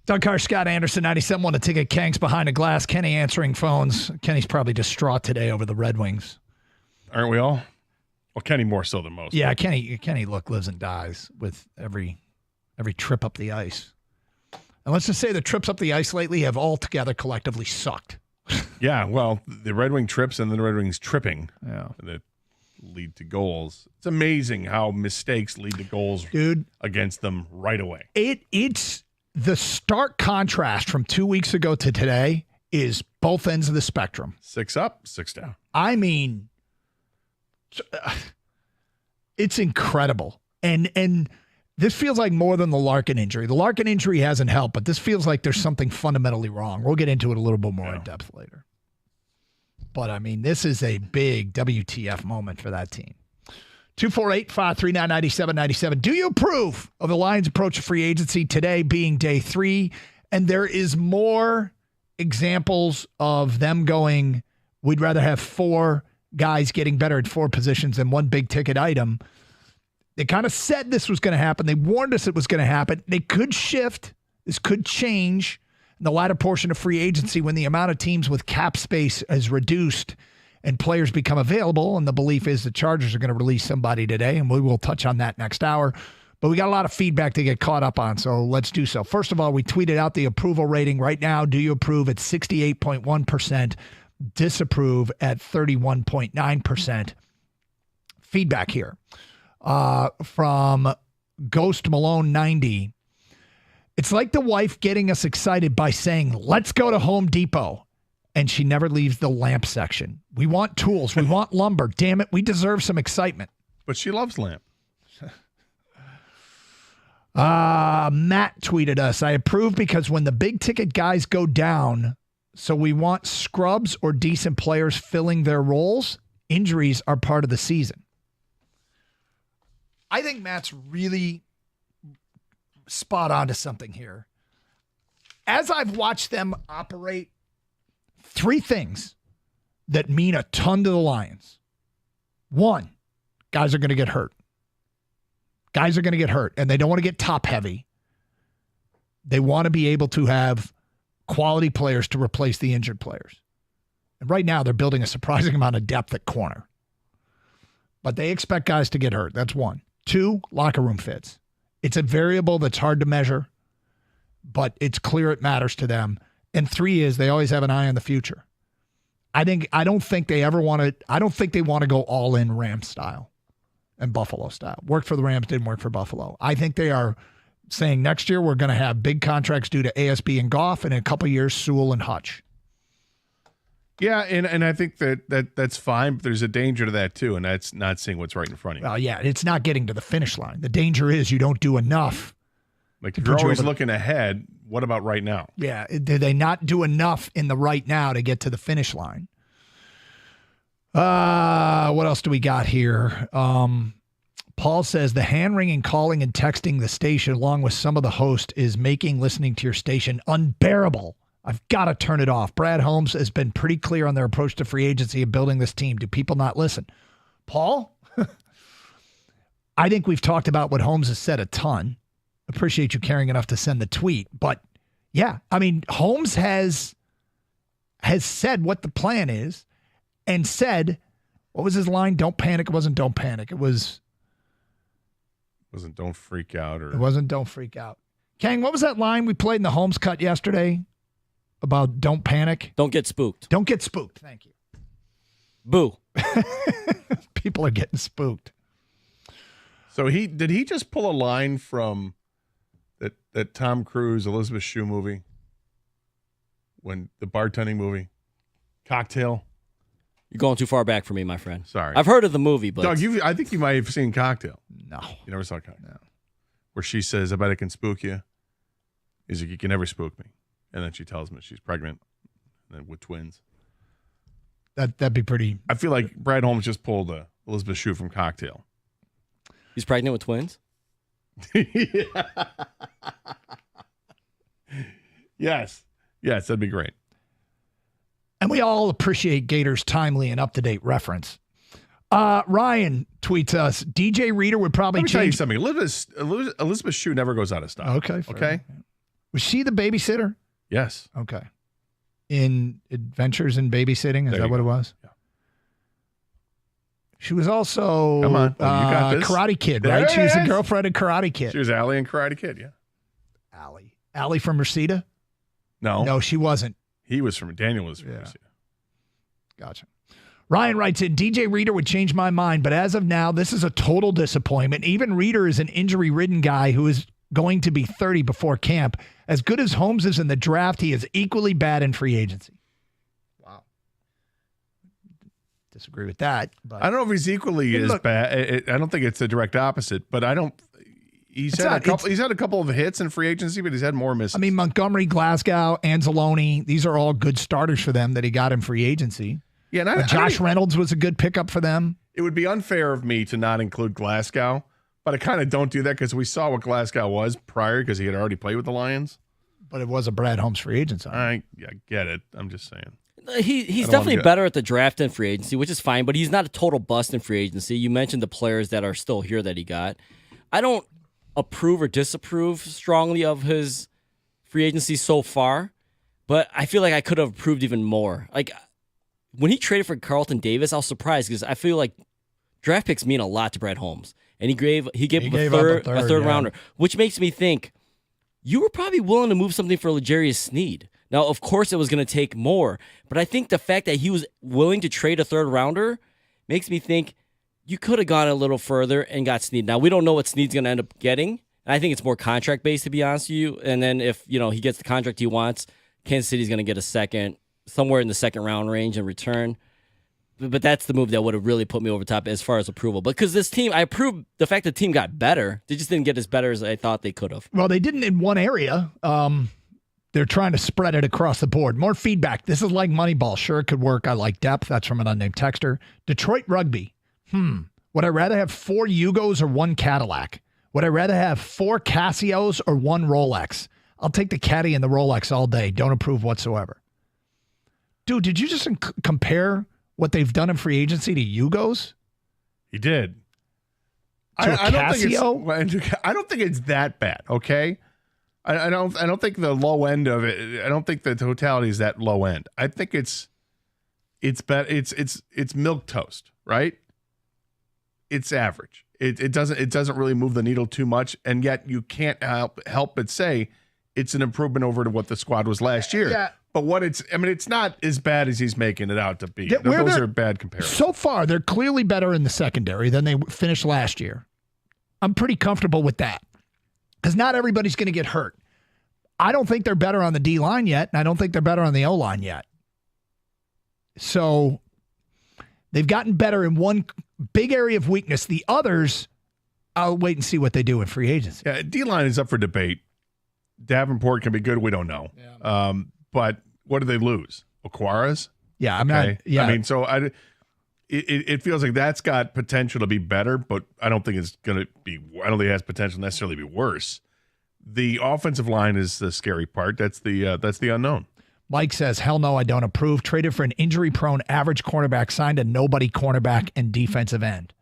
Doug Carr, Scott Anderson, 97.1 to Ticket. Kangs behind the glass. Kenny answering phones. Kenny's probably distraught today over the Red Wings. Aren't we all? Well, Kenny more so than most. Yeah, Kenny, look, lives and dies with every trip up the ice. And let's just say the trips up the ice lately have altogether collectively sucked. Yeah, well, the Red Wing trips and then the Red Wings tripping. Yeah. lead to goals. It's amazing how mistakes lead to goals, Dude, against them right away. It's the stark contrast from 2 weeks ago to today is both ends of the spectrum. 6 up, 6 down. I mean, it's incredible. And this feels like more than the Larkin injury. The Larkin injury hasn't helped, but this feels like there's something fundamentally wrong. We'll get into it a little bit more in depth later. But, I mean, this is a big WTF moment for that team. 248-539-9797. Do you approve of the Lions' approach to free agency today being day 3? And there is more examples of them going, we'd rather have 4 guys getting better at 4 positions than one big-ticket item. They kind of said this was going to happen. They warned us it was going to happen. They could shift. This could change in the latter portion of free agency when the amount of teams with cap space is reduced and players become available. And the belief is the Chargers are going to release somebody today, and we will touch on that next hour. But we got a lot of feedback to get caught up on, so let's do so. First of all, we tweeted out the approval rating right now. Do you approve at 68.1%, disapprove at 31.9%. Feedback here from Ghost Malone 90. It's like the wife getting us excited by saying, let's go to Home Depot. And she never leaves the lamp section. We want tools. We want lumber. Damn it. We deserve some excitement. But she loves lamp. Matt tweeted us, I approve because when the big ticket guys go down, so we want scrubs or decent players filling their roles. Injuries are part of the season. I think Matt's really spot on to something here. As I've watched them operate, 3 things that mean a ton to the Lions. 1, guys are going to get hurt. Guys are going to get hurt, and they don't want to get top heavy. They want to be able to have quality players to replace the injured players. And right now, they're building a surprising amount of depth at corner. But they expect guys to get hurt. That's 1. 2, locker room fits. It's a variable that's hard to measure, but it's clear it matters to them. And 3 is they always have an eye on the future. I don't think they want to go all in Rams style and Buffalo style. Worked for the Rams, didn't work for Buffalo. I think they are saying next year we're going to have big contracts due to ASB and Goff, and in a couple of years Sewell and Hutch. Yeah, and I think that's fine, but there's a danger to that too, and that's not seeing what's right in front of you. Well, yeah, it's not getting to the finish line. The danger is you don't do enough. Like if you're always looking ahead, what about right now? Yeah, did they not do enough in the right now to get to the finish line? What else do we got here? Paul says the hand-wringing, calling, and texting the station along with some of the host is making listening to your station unbearable. I've got to turn it off. Brad Holmes has been pretty clear on their approach to free agency and building this team. Do people not listen? Paul? I think we've talked about what Holmes has said a ton. Appreciate you caring enough to send the tweet. But, yeah, I mean, Holmes has said what the plan is and said, what was his line? Don't panic. It wasn't don't panic. It wasn't don't freak out. It wasn't don't freak out. Kang, what was that line we played in the Holmes cut yesterday about don't panic? Don't get spooked. Don't get spooked. Thank you. Boo. People are getting spooked. So did he just pull a line from that Tom Cruise, Elizabeth Shue movie? When the bartending movie? Cocktail? You're going too far back for me, my friend. Sorry. I've heard of the movie, but... Doug, I think you might have seen Cocktail. No. You never saw Cocktail? No. Where she says, I bet I can spook you. He's like, you can never spook me. And then she tells him that she's pregnant with twins. That'd be pretty... I feel like Brad Holmes just pulled Elizabeth Shue from Cocktail. He's pregnant with twins? Yes, that'd be great. And we all appreciate Gator's timely and up-to-date reference. Ryan tweets us, DJ Reader would probably Let me tell you change... something. Elizabeth Shue never goes out of style. Okay. Okay? Was she the babysitter? Yes. Okay. In Adventures in Babysitting? Is There that you what go. it was? Yeah. She was also Come on. Oh, you got this. Karate Kid, There right? it She was the is. girlfriend in Karate Kid. She was Allie in Karate Kid, yeah. Allie from Reseda? No. No, she wasn't. He was from Daniel was from Yeah. Reseda. Gotcha. Ryan writes in, DJ Reader would change my mind, but as of now, this is a total disappointment. Even Reader is an injury-ridden guy who is going to be 30 before camp. As good as Holmes is in the draft, he is equally bad in free agency. Wow. Disagree with that. But I don't know if he's equally as bad. I don't think it's the direct opposite, but I don't. He's had a couple of hits in free agency, but he's had more misses. I mean, Montgomery, Glasgow, Anzalone, these are all good starters for them that he got in free agency. Yeah, and Josh Reynolds was a good pickup for them. It would be unfair of me to not include Glasgow, but I kind of don't do that because we saw what Glasgow was prior because he had already played with the Lions. But it was a Brad Holmes free agent. I get it. I'm just saying. He's definitely better at the draft than free agency, which is fine, but he's not a total bust in free agency. You mentioned the players that are still here that he got. I don't approve or disapprove strongly of his free agency so far, but I feel like I could have approved even more. Like, when he traded for Carlton Davis, I was surprised because I feel like draft picks mean a lot to Brad Holmes. And he gave him a third rounder, which makes me think you were probably willing to move something for L'Jarius Sneed. Now, of course, it was going to take more, but I think the fact that he was willing to trade a third rounder makes me think you could have gone a little further and got Sneed. Now, we don't know what Sneed's going to end up getting. I think it's more contract-based, to be honest with you. And then if he gets the contract he wants, Kansas City's going to get a second, somewhere in the second round range in return. But that's the move that would have really put me over top as far as approval. But because this team, I approve the fact the team got better. They just didn't get as better as I thought they could have. Well, they didn't in one area. They're trying to spread it across the board. More feedback. This is like Moneyball. Sure, it could work. I like depth. That's from an unnamed texter. Detroit Rugby. Would I rather have 4 Yugos or 1 Cadillac? Would I rather have 4 Casios or 1 Rolex? I'll take the Caddy and the Rolex all day. Don't approve whatsoever. Dude, did you just compare what they've done in free agency to Yugos? He did. To a Casio? I don't think it's that bad, okay? I don't think the low end of it, I don't think the totality is that low end. I think it's bad. It's milk toast, right? It's average. It doesn't really move the needle too much, and yet you can't help but say it's an improvement over to what the squad was last year. Yeah. But it's not as bad as he's making it out to be. Those are bad comparisons. So far, they're clearly better in the secondary than they finished last year. I'm pretty comfortable with that because not everybody's going to get hurt. I don't think they're better on the D-line yet, and I don't think they're better on the O-line yet. So they've gotten better in one big area of weakness. The others, I'll wait and see what they do in free agency. Yeah, D-line is up for debate. Davenport can be good. We don't know. Yeah. But what do they lose? Okwaras? Yeah, I'm not. Yeah, I mean, so it feels like that's got potential to be better, but I don't think it's going to be. I don't think it has potential necessarily to be worse. The offensive line is the scary part. That's the unknown. Mike says, "Hell no, I don't approve." Traded for an injury-prone average cornerback, signed a nobody cornerback and defensive end.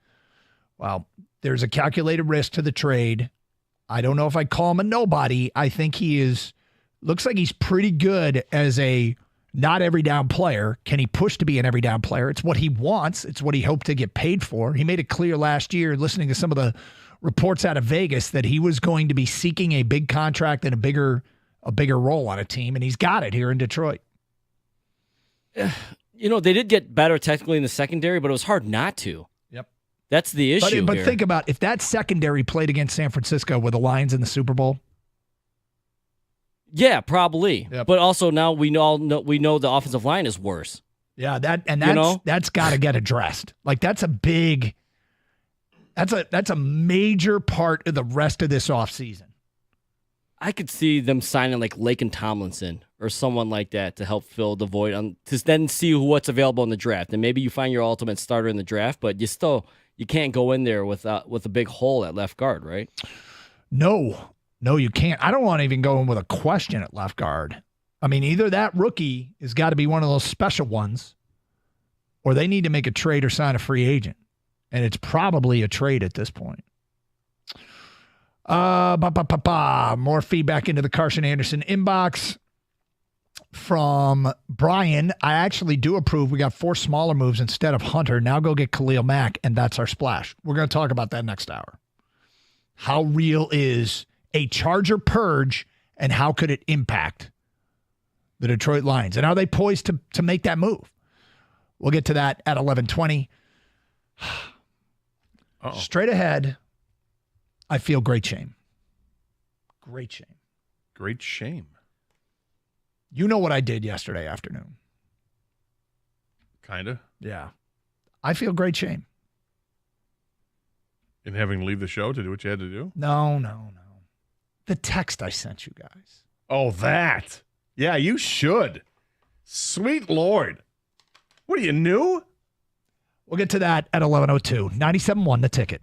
Well, there's a calculated risk to the trade. I don't know if I call him a nobody. I think he is. Looks like he's pretty good as a not every down player. Can he push to be an every down player? It's what he wants. It's what he hoped to get paid for. He made it clear last year, listening to some of the reports out of Vegas, that he was going to be seeking a big contract and a bigger role on a team, and he's got it here in Detroit. They did get better technically in the secondary, but it was hard not to. Yep. That's the issue. But think about if that secondary played against San Francisco with the Lions in the Super Bowl. Yeah, probably. Yep. But also now we know the offensive line is worse. Yeah, that's got to get addressed. Like that's a major part of the rest of this offseason. I could see them signing like Laken Tomlinson or someone like that to help fill the void, to then see what's available in the draft. And maybe you find your ultimate starter in the draft, but you can't go in there with a big hole at left guard, right? No, you can't. I don't want to even go in with a question at left guard. I mean, either that rookie has got to be one of those special ones, or they need to make a trade or sign a free agent. And it's probably a trade at this point. More feedback into the Carson Anderson inbox from Brian. I actually do approve. We got 4 smaller moves instead of Hunter. Now go get Khalil Mack, and that's our splash. We're going to talk about that next hour. How real is a Charger purge, and how could it impact the Detroit Lions? And are they poised to make that move? We'll get to that at 11:20. Straight ahead, I feel great shame. Great shame. Great shame. You know what I did yesterday afternoon. Kind of. Yeah. I feel great shame. In having to leave the show to do what you had to do? No. The text I sent you guys. Oh, that. Yeah, you should. Sweet Lord. What are you, new? We'll get to that at 11:02. 97.1 The Ticket.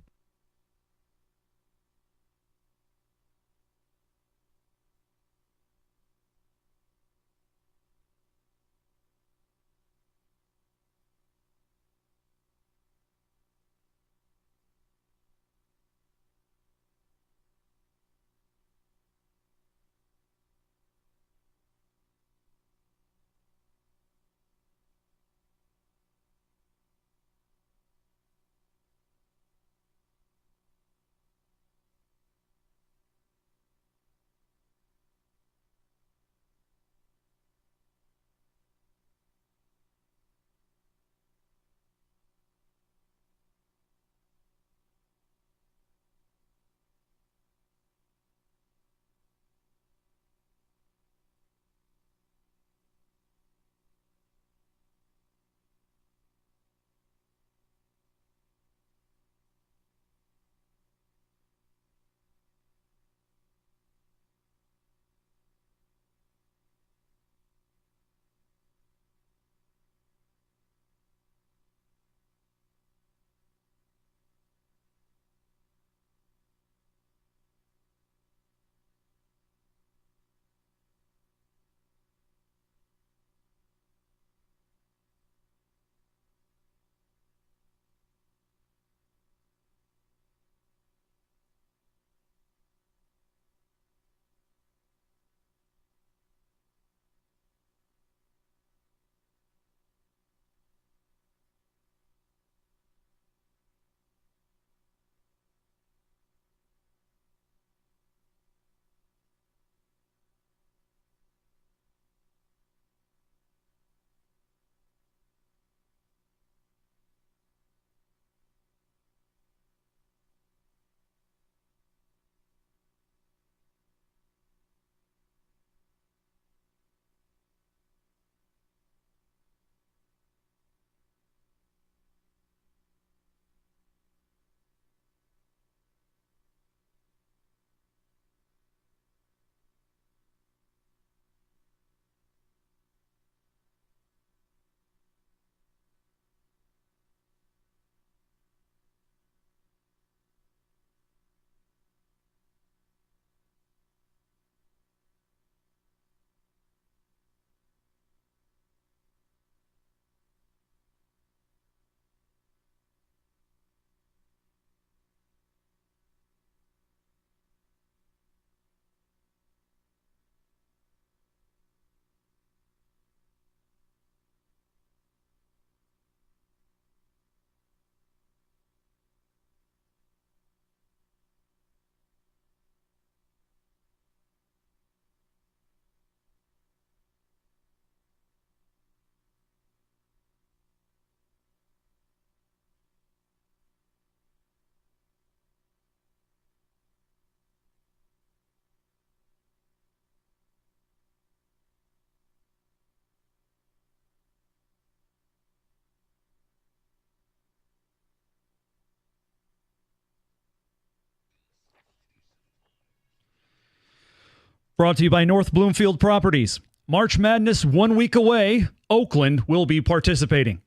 Brought to you by North Bloomfield Properties. March Madness 1 week away. Oakland will be participating.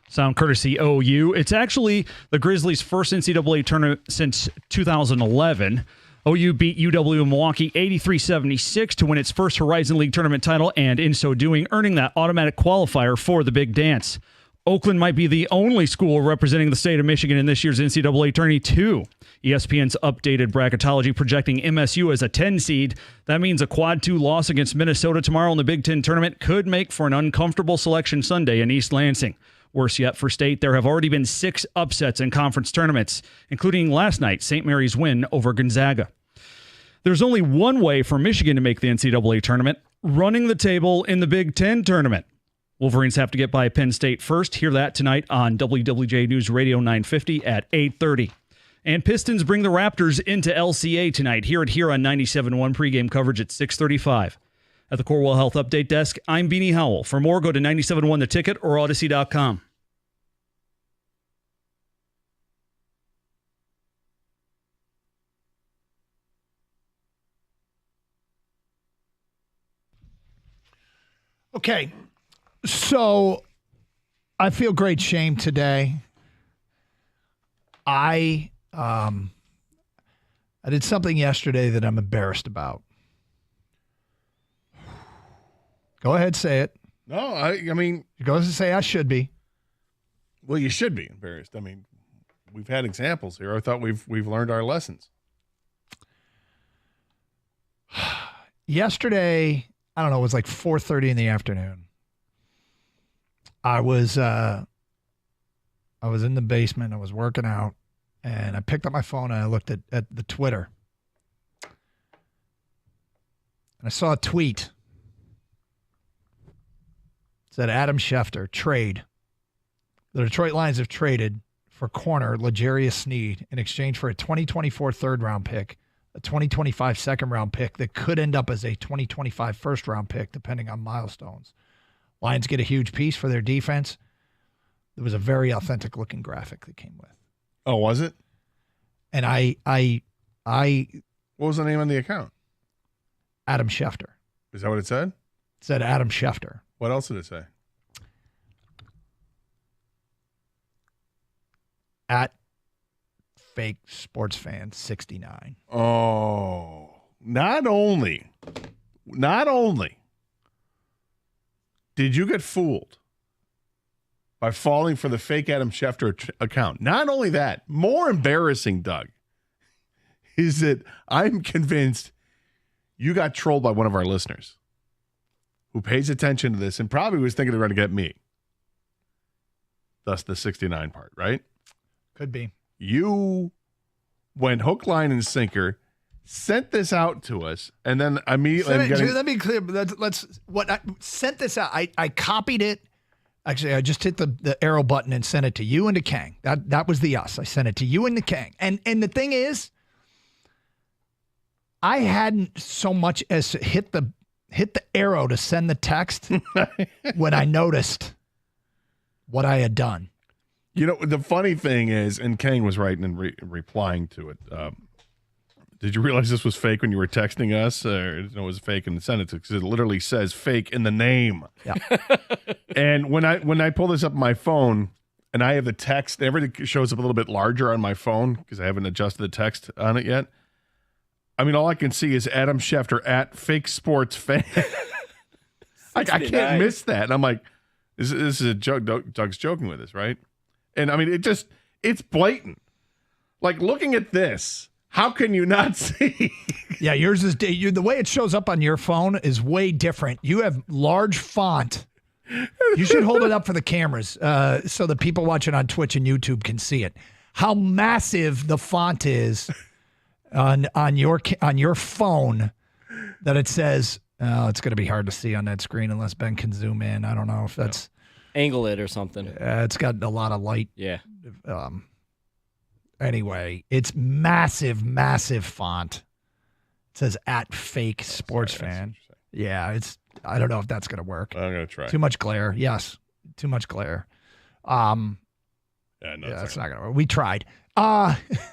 Sound courtesy OU. It's actually the Grizzlies' first NCAA tournament since 2011. OU beat UW Milwaukee 83-76 to win its first Horizon League tournament title, and in so doing, earning that automatic qualifier for the Big Dance. Oakland might be the only school representing the state of Michigan in this year's NCAA Tourney 2. ESPN's updated bracketology projecting MSU as a 10 seed. That means a quad 2 loss against Minnesota tomorrow in the Big Ten tournament could make for an uncomfortable Selection Sunday in East Lansing. Worse yet for state, there have already been 6 upsets in conference tournaments, including last night St. Mary's win over Gonzaga. There's only one way for Michigan to make the NCAA tournament, running the table in the Big Ten tournament. Wolverines have to get by Penn State first. Hear that tonight on WWJ News Radio 950 at 8:30. And Pistons bring the Raptors into LCA tonight. Hear it here on 97.1 pregame coverage at 6:35. At the Corewell Health Update Desk, I'm Beanie Howell. For more, go to 97.1 The Ticket or Odyssey.com. Okay, so I feel great shame today. I did something yesterday that I'm embarrassed about. Go ahead, say it. No, I mean, Go ahead and say I should be. well, you should be embarrassed. I mean, we've had examples here. I thought we've learned our lessons. Yesterday, I don't know, it was like 4:30 in the afternoon. I was in the basement. I was working out, and I picked up my phone and I looked at the Twitter. And I saw a tweet. It said Adam Schefter, trade. The Detroit Lions have traded for corner L'Jarius Sneed in exchange for a 2024 third-round pick, a 2025 second-round pick that could end up as a 2025 first-round pick, depending on milestones. Lions get a huge piece for their defense. There was a very authentic-looking graphic that came with. Oh, was it? And I What was the name on the account? Adam Schefter. Is that what it said? It said Adam Schefter. What else did it say? At fake sports fan 69. Oh, not only did you get fooled by falling for the fake Adam Schefter account, not only that, more embarrassing, Doug, is that I'm convinced you got trolled by one of our listeners who pays attention to this and probably was thinking they were going to get me. Thus the 69 part, right? Could be. You went hook, line, and sinker, sent this out to us, and then immediately Let me clear. I sent this out. I copied it. Actually, I just hit the arrow button and sent it to you and to Kang. That was the us. I sent it to you and to Kang. And the thing is, I hadn't so much as hit the arrow to send the text when I noticed what I had done. You know, the funny thing is, and Kang was writing and replying to it. Did you realize this was fake when you were texting us? Or it was fake in the sentence because it literally says fake in the name. Yeah. And when I pull this up on my phone and I have the text, everything shows up a little bit larger on my phone because I haven't adjusted the text on it yet. I mean, all I can see is Adam Schefter at fake sports fan. I can't miss that. And I'm like, this is a joke. Doug's joking with us, right? And I mean, it's blatant. Like looking at this, how can you not see? Yeah, yours is the way it shows up on your phone is way different. You have large font. You should hold it up for the cameras so the people watching on Twitch and YouTube can see it. How massive the font is on your phone that it says. It's going to be hard to see on that screen unless Ben can zoom in. I don't know if that's. Angle it or something. It's got a lot of light. Yeah. Anyway, it's massive, massive font. It says at fake sports fan. Yeah, I don't know if that's going to work. I'm going to try. Too much glare. Yes. Too much glare. That's not going to work. We tried.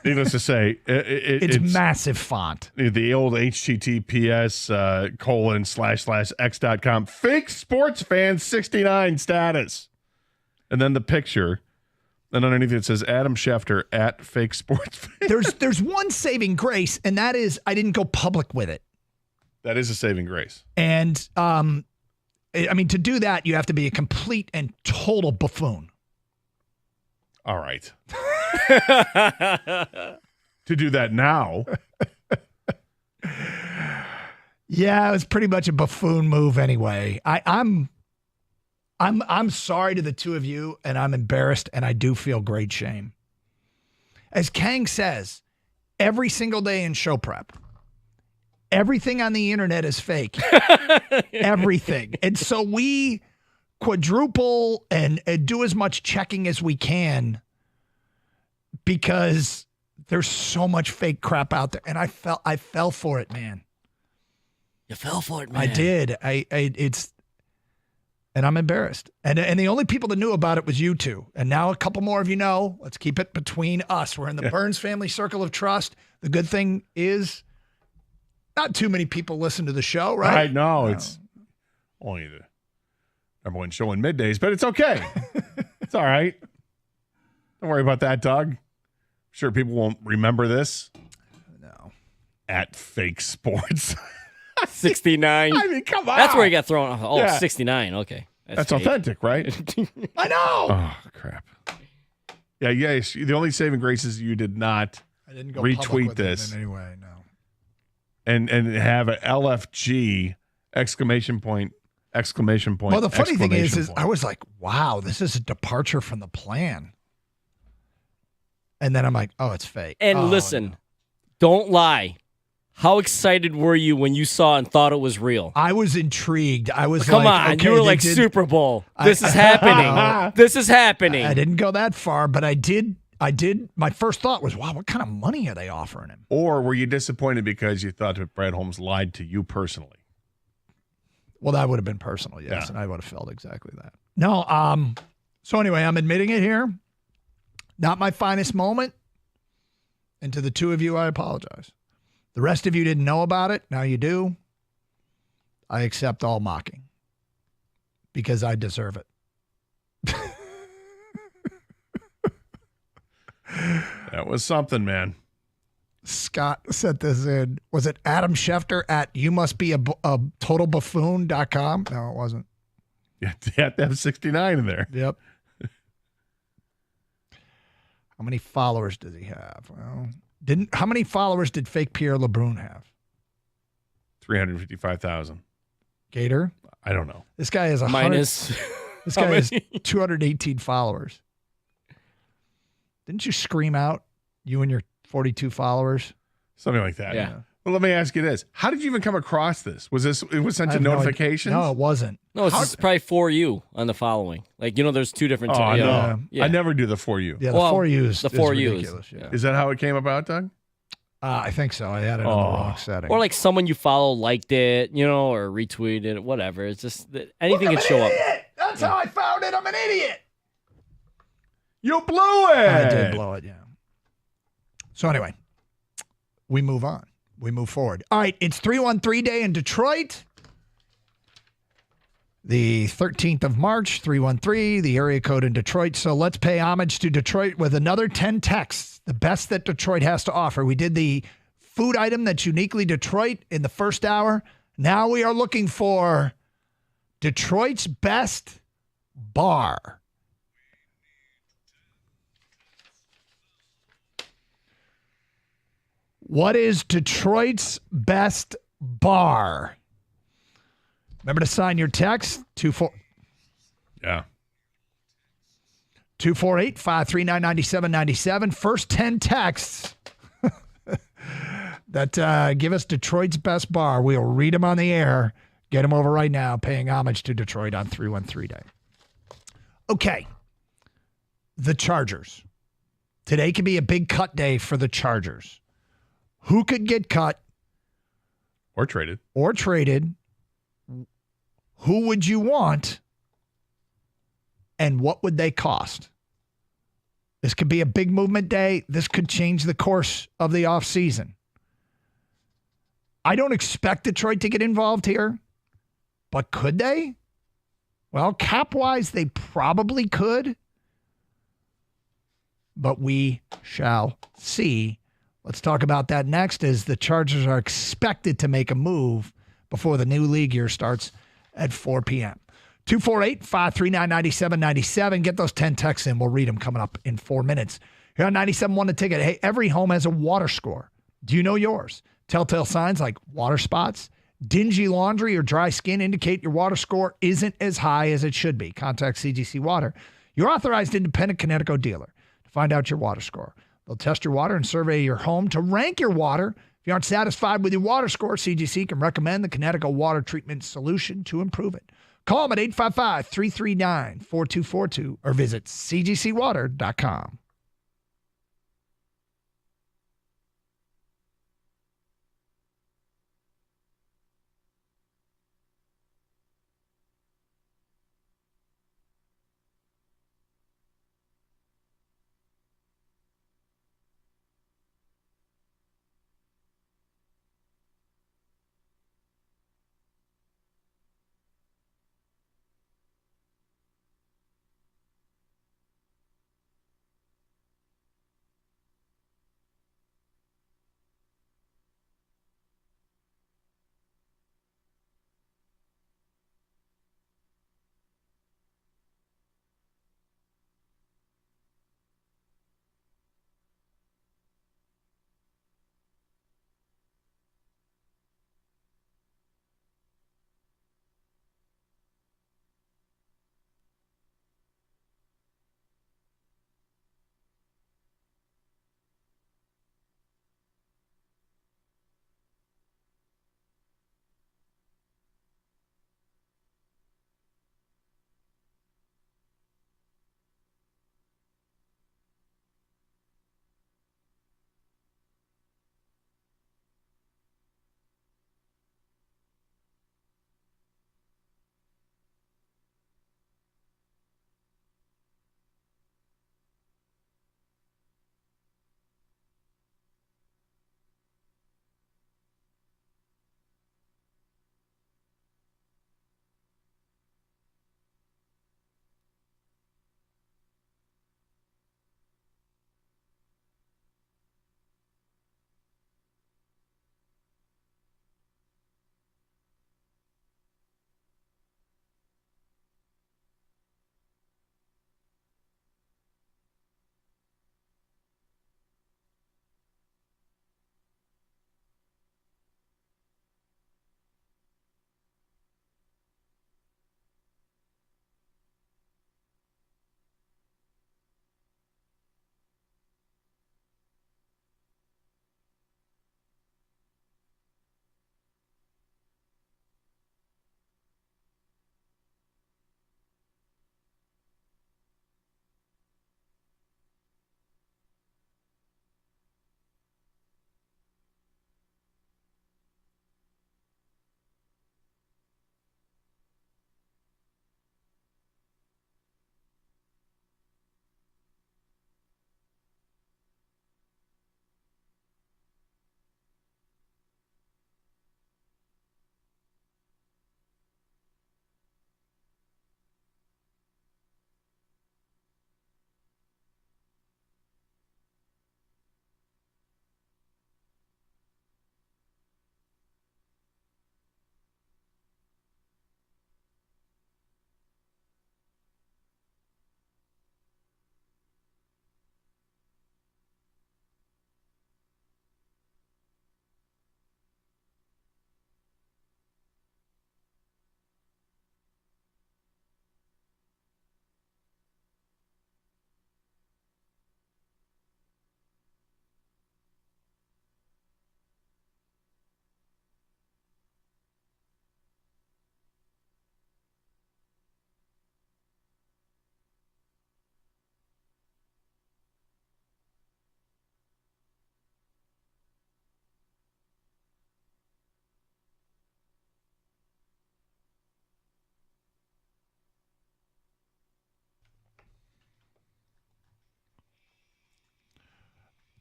Needless to say, it's massive font. The old https://x.com fake sports fan 69 status. And then the picture. And underneath it says Adam Schefter at fake sports fan. There's one saving grace, and that is I didn't go public with it. That is a saving grace. And I mean, to do that, you have to be a complete and total buffoon. All right. To do that now. Yeah, it was pretty much a buffoon move anyway. I'm sorry to the two of you, and I'm embarrassed, and I do feel great shame. As Kang says, every single day in show prep, everything on the internet is fake. Everything. And so we quadruple and do as much checking as we can because there's so much fake crap out there. And I fell for it, man. You fell for it, man. I did. And I'm embarrassed. And the only people that knew about it was you two. And now a couple more of you know. Let's keep it between us. We're in the Burns family circle of trust. The good thing is not too many people listen to the show, right? Right. No, it's only the number one show in middays, but it's okay. It's all right. Don't worry about that, Doug. I'm sure people won't remember this. No. At Fake Sports. 69. I mean, come on. That's where he got thrown off. Oh, Yeah. 69. Okay. That's fake. authentic, right? I know. Oh, crap. Yeah, the only saving grace is you did not I didn't go retweet public with this. it in any way, no. and have an LFG exclamation point. Well, the funny thing is exclamation point. I was like, wow, this is a departure from the plan. And then I'm like, oh, it's fake. And Oh, listen, no. don't lie. How excited were you when you saw and thought it was real? I was intrigued. I was Come like, on, okay, you were they like did- Super Bowl. This is happening. This is happening. I didn't go that far, but I did. My first thought was, wow, what kind of money are they offering him? Or were you disappointed because you thought that Brad Holmes lied to you personally? Well, that would have been personal, yes, Yeah. and I would have felt exactly that. No, so anyway, I'm admitting it here. Not my finest moment. And to the two of you, I apologize. The rest of you didn't know about it. Now you do. I accept all mocking because I deserve it. That was something, man. Scott sent this in. Was it Adam Schefter at youmustbeatotalbuffoon.com? No, it wasn't. You have to have 69 in there. Yep. How many followers does he have? Well, how many followers did fake Pierre LeBrun have? 355,000. Gator? I don't know. This guy has Minus. This how guy has many? 218 followers. Didn't you scream out, you and your 42 followers? Something like that. Yeah. Well, let me ask you this. How did you even come across this? It was sent I to have no idea. notifications? No, it wasn't. No, it's just probably for you on the following. Like, there's two different. Oh, you know, no. yeah. I never do the for you. Yeah, the Well, for yous. the is for yous. ridiculous. Yeah. Is that how it came about, Doug? I think so. I had it on the wrong setting. Or like someone you follow liked it, or retweeted it, whatever. It's just that anything can show up. That's how I found it. I'm an idiot. You blew it. I did blow it, yeah. So anyway, we move on. We move forward. All right, it's 313 Day in Detroit. The 13th of March, 313, the area code in Detroit. So let's pay homage to Detroit with another 10 texts, the best that Detroit has to offer. We did the food item that's uniquely Detroit in the first hour. Now we are looking for Detroit's best bar. What is Detroit's best bar? Remember to sign your text, 248-539-9797. First 10 texts that give us Detroit's best bar. We'll read them on the air. Get them over right now, paying homage to Detroit on 313 Day. Okay. The Chargers. Today could be a big cut day for the Chargers. Who could get cut Or traded. or traded? Who would you want? And what would they cost? This could be a big movement day. This could change the course of the offseason. I don't expect Detroit to get involved here, but could they? Well, cap-wise, they probably could, but we shall see. Let's talk about that next, as the Chargers are expected to make a move before the new league year starts at 4 p.m. 248-539-9797. Get those 10 texts in. We'll read them coming up in 4 minutes. Here on 97.1 The Ticket. Hey, every home has a water score. Do you know yours? Telltale signs like water spots, dingy laundry, or dry skin indicate your water score isn't as high as it should be. Contact CGC Water, your authorized independent Connecticut dealer, to find out your water score. They'll test your water and survey your home to rank your water. If you aren't satisfied with your water score, CGC can recommend the Connecticut water treatment solution to improve it. Call them at 855-339-4242 or visit cgcwater.com.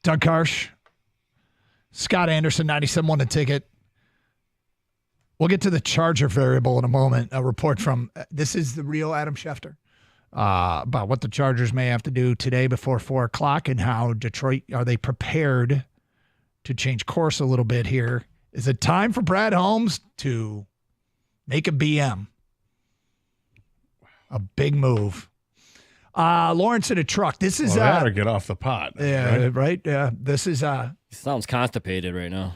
Doug Karsh, Scott Anderson, 97.1 The Ticket. We'll get to the Charger variable in a moment. A report from, this is the real Adam Schefter, about what the Chargers may have to do today before 4 o'clock and how Detroit, are they prepared to change course a little bit here? Is it time for Brad Holmes to make a BM? A big move. Lawrence in a truck. This is Well, get off the pot. yeah, right? Yeah. This is He sounds constipated right now.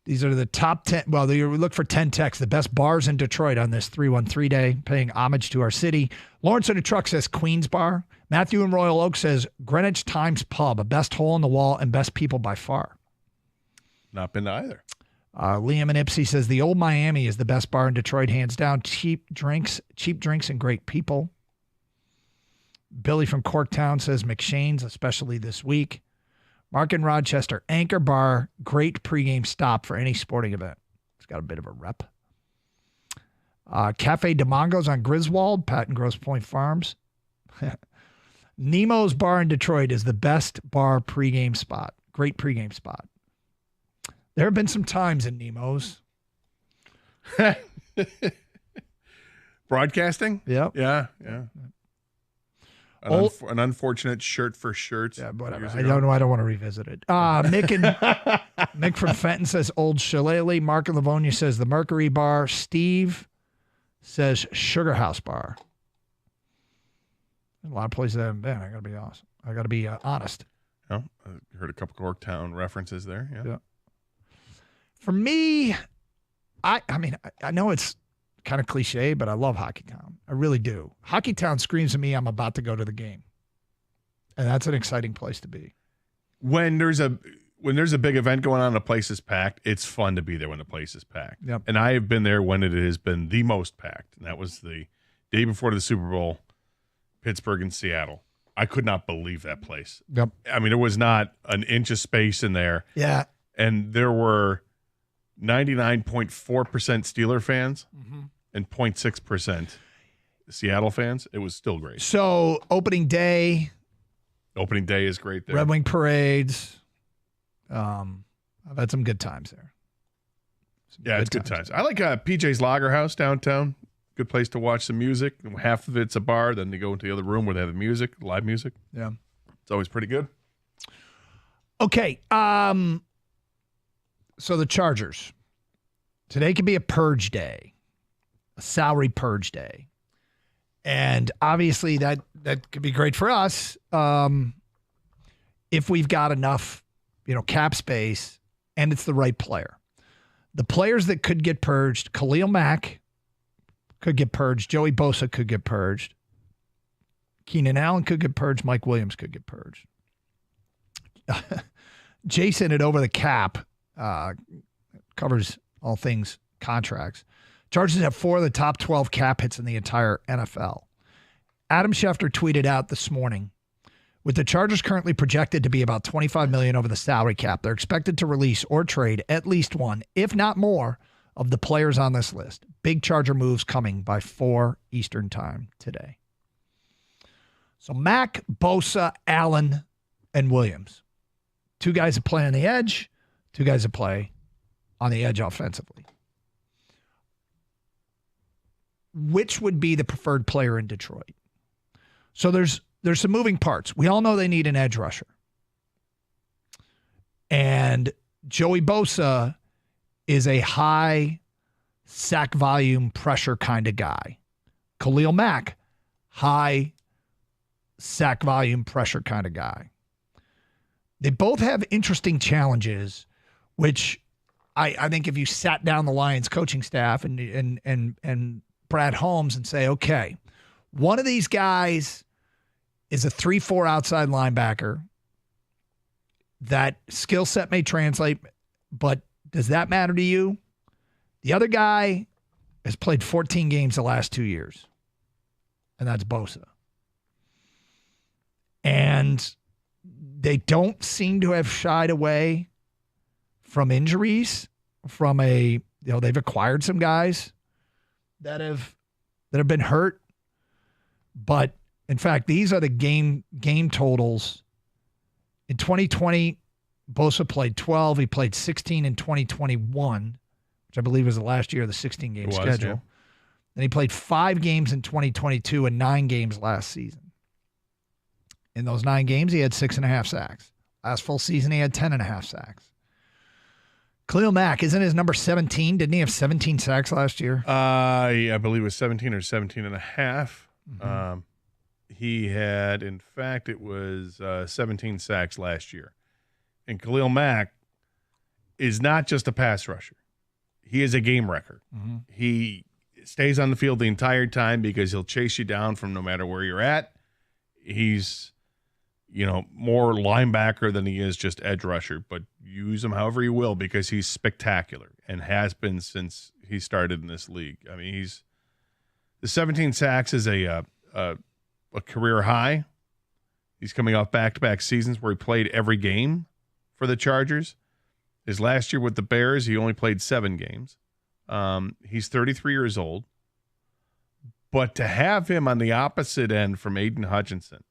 these are the top 10. Well, you look for 10 texts, the best bars in Detroit on this 313 day, paying homage to our city. Lawrence in a truck says Queens Bar. Matthew in Royal Oak says Greenwich Times Pub, a best hole in the wall and best people by far. Not been to either. Liam in Ipsy says the Old Miami is the best bar in Detroit, hands down. Cheap drinks and great people. Billy from Corktown says McShane's, especially this week. Mark in Rochester, Anchor Bar, great pregame stop for any sporting event. It's got a bit of a rep. Cafe de Mongo's on Griswold, Pat and Grosse Pointe Farms. Nemo's Bar in Detroit is the best bar pregame spot. Great pregame spot. There have been some times in Nemo's. Broadcasting? Yep. Yeah. An unfortunate shirt for shirts. Yeah, whatever. years I ago. don't know. I don't want to revisit it. Mick from Fenton says Old Shillelagh. Mark in Livonia says the Mercury Bar. Steve says Sugar House Bar. A lot of places I haven't been. I got to be awesome. I got to be honest. Oh, I heard a couple Corktown references there. Yeah. For me, I mean, I know it's kind of cliche, but I love Hockeytown. I really do. Hockeytown screams at me I'm about to go to the game. And that's an exciting place to be. When there's a big event going on and the place is packed, it's fun to be there when the place is packed. Yep. And I have been there when it has been the most packed. And that was the day before the Super Bowl, Pittsburgh and Seattle. I could not believe that place. Yep. I mean, there was not an inch of space in there. Yeah. And there were 99.4% Steeler fans and 0.6% Seattle fans. It was still great. So opening day Is great there. Red Wing parades. I've had some good times there. It's good times. I like PJ's Lager House downtown. Good place to watch some music. Half of it's a bar. Then they go into the other room where they have the music, live music. Yeah. It's always pretty good. Okay. So the Chargers. Today could be a purge day, a salary purge day. And obviously that could be great for us if we've got enough, cap space and it's the right player. The players that could get purged, Khalil Mack could get purged, Joey Bosa could get purged, Keenan Allen could get purged, Mike Williams could get purged. Jason at Over the Cap covers all things contracts. Chargers have 4 of the top 12 cap hits in the entire NFL. Adam Schefter tweeted out this morning, with the Chargers currently projected to be about $25 million over the salary cap, they're expected to release or trade at least one, if not more, of the players on this list. Big Charger moves coming by 4 Eastern time today. So Mack, Bosa, Allen, and Williams. 2 guys that play on the edge, 2 guys that play on the edge offensively. Which would be the preferred player in Detroit? So there's some moving parts. We all know they need an edge rusher. And Joey Bosa is a high sack volume pressure kind of guy. Khalil Mack, high sack volume pressure kind of guy. They both have interesting challenges, which I think if you sat down the Lions coaching staff and Brad Holmes and say, okay, one of these guys is a 3-4 outside linebacker. That skill set may translate, but does that matter to you? The other guy has played 14 games the last 2 years, and that's Bosa. And they don't seem to have shied away from injuries, they've acquired some guys that have been hurt. But in fact, these are the game totals. In 2020, Bosa played 12. He played 16 in 2021, which I believe was the last year of the 16-game schedule. Yeah. Then he played 5 games in 2022 and 9 games last season. In those 9 games, he had 6.5 sacks. Last full season, he had 10.5 sacks. Khalil Mack, isn't his number 17? Didn't he have 17 sacks last year? I believe it was 17 or 17 and a half. He had, in fact, it was 17 sacks last year. And Khalil Mack is not just a pass rusher. He is a game wrecker. He stays on the field the entire time because he'll chase you down from no matter where you're at. He's, more linebacker than he is just edge rusher, but use him however you will because he's spectacular and has been since he started in this league. I mean, the 17 sacks is a career high. He's coming off back-to-back seasons where he played every game for the Chargers. His last year with the Bears, he only played 7 games. He's 33 years old. But to have him on the opposite end from Aiden Hutchinson,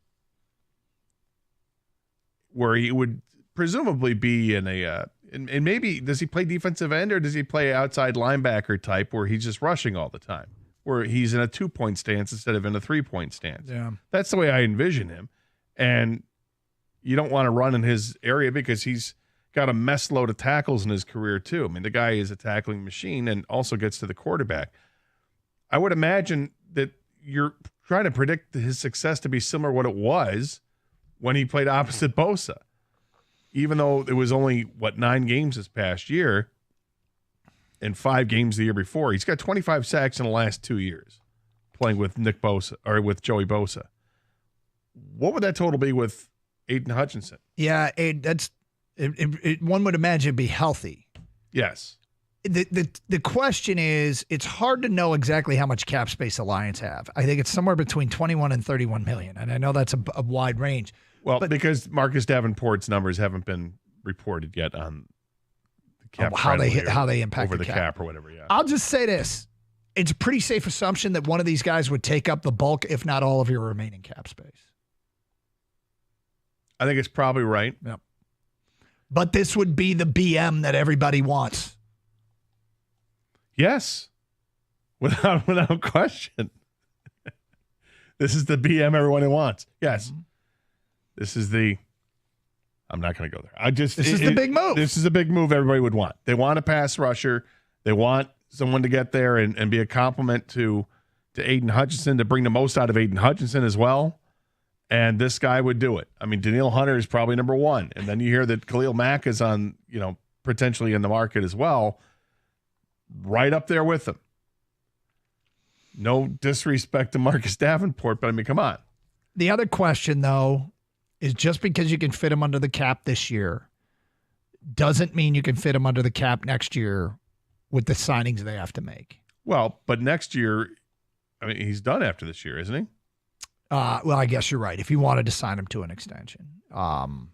where he would presumably be in a and maybe does he play defensive end or does he play outside linebacker type where he's just rushing all the time, where he's in a 2-point stance instead of in a 3-point stance? Yeah. That's the way I envision him. And you don't want to run in his area because he's got a mess load of tackles in his career too. I mean, the guy is a tackling machine and also gets to the quarterback. I would imagine that you're trying to predict his success to be similar to what it was when he played opposite Bosa. Even though it was only, 9 games this past year and 5 games the year before. He's got 25 sacks in the last 2 years playing with Nick Bosa or with Joey Bosa. What would that total be with Aiden Hutchinson? Yeah, one would imagine it'd be healthy. Yes. The question is, it's hard to know exactly how much cap space the Lions have. I think it's somewhere between 21 and 31 million, and I know that's a wide range. Well, because Marcus Davenport's numbers haven't been reported yet on the cap, how they impact over the cap. cap or whatever. Yeah, I'll just say this: it's a pretty safe assumption that one of these guys would take up the bulk, if not all, of your remaining cap space. I think it's probably right. Yep. But this would be the BM that everybody wants. Yes, without question. This is the BM everyone wants. Yes. Mm-hmm. This is I'm not going to go there. This is the big move. This is a big move everybody would want. They want a pass rusher. They want someone to get there and be a compliment to Aiden Hutchinson, to bring the most out of Aiden Hutchinson as well. And this guy would do it. I mean, Danielle Hunter is probably number 1. And then you hear that Khalil Mack is on, potentially in the market as well. Right up there with him. No disrespect to Marcus Davenport, but I mean, come on. The other question, though, is just because you can fit him under the cap this year doesn't mean you can fit him under the cap next year with the signings they have to make. Well, but next year, I mean, he's done after this year, isn't he? Well, I guess you're right. If you wanted to sign him to an extension. And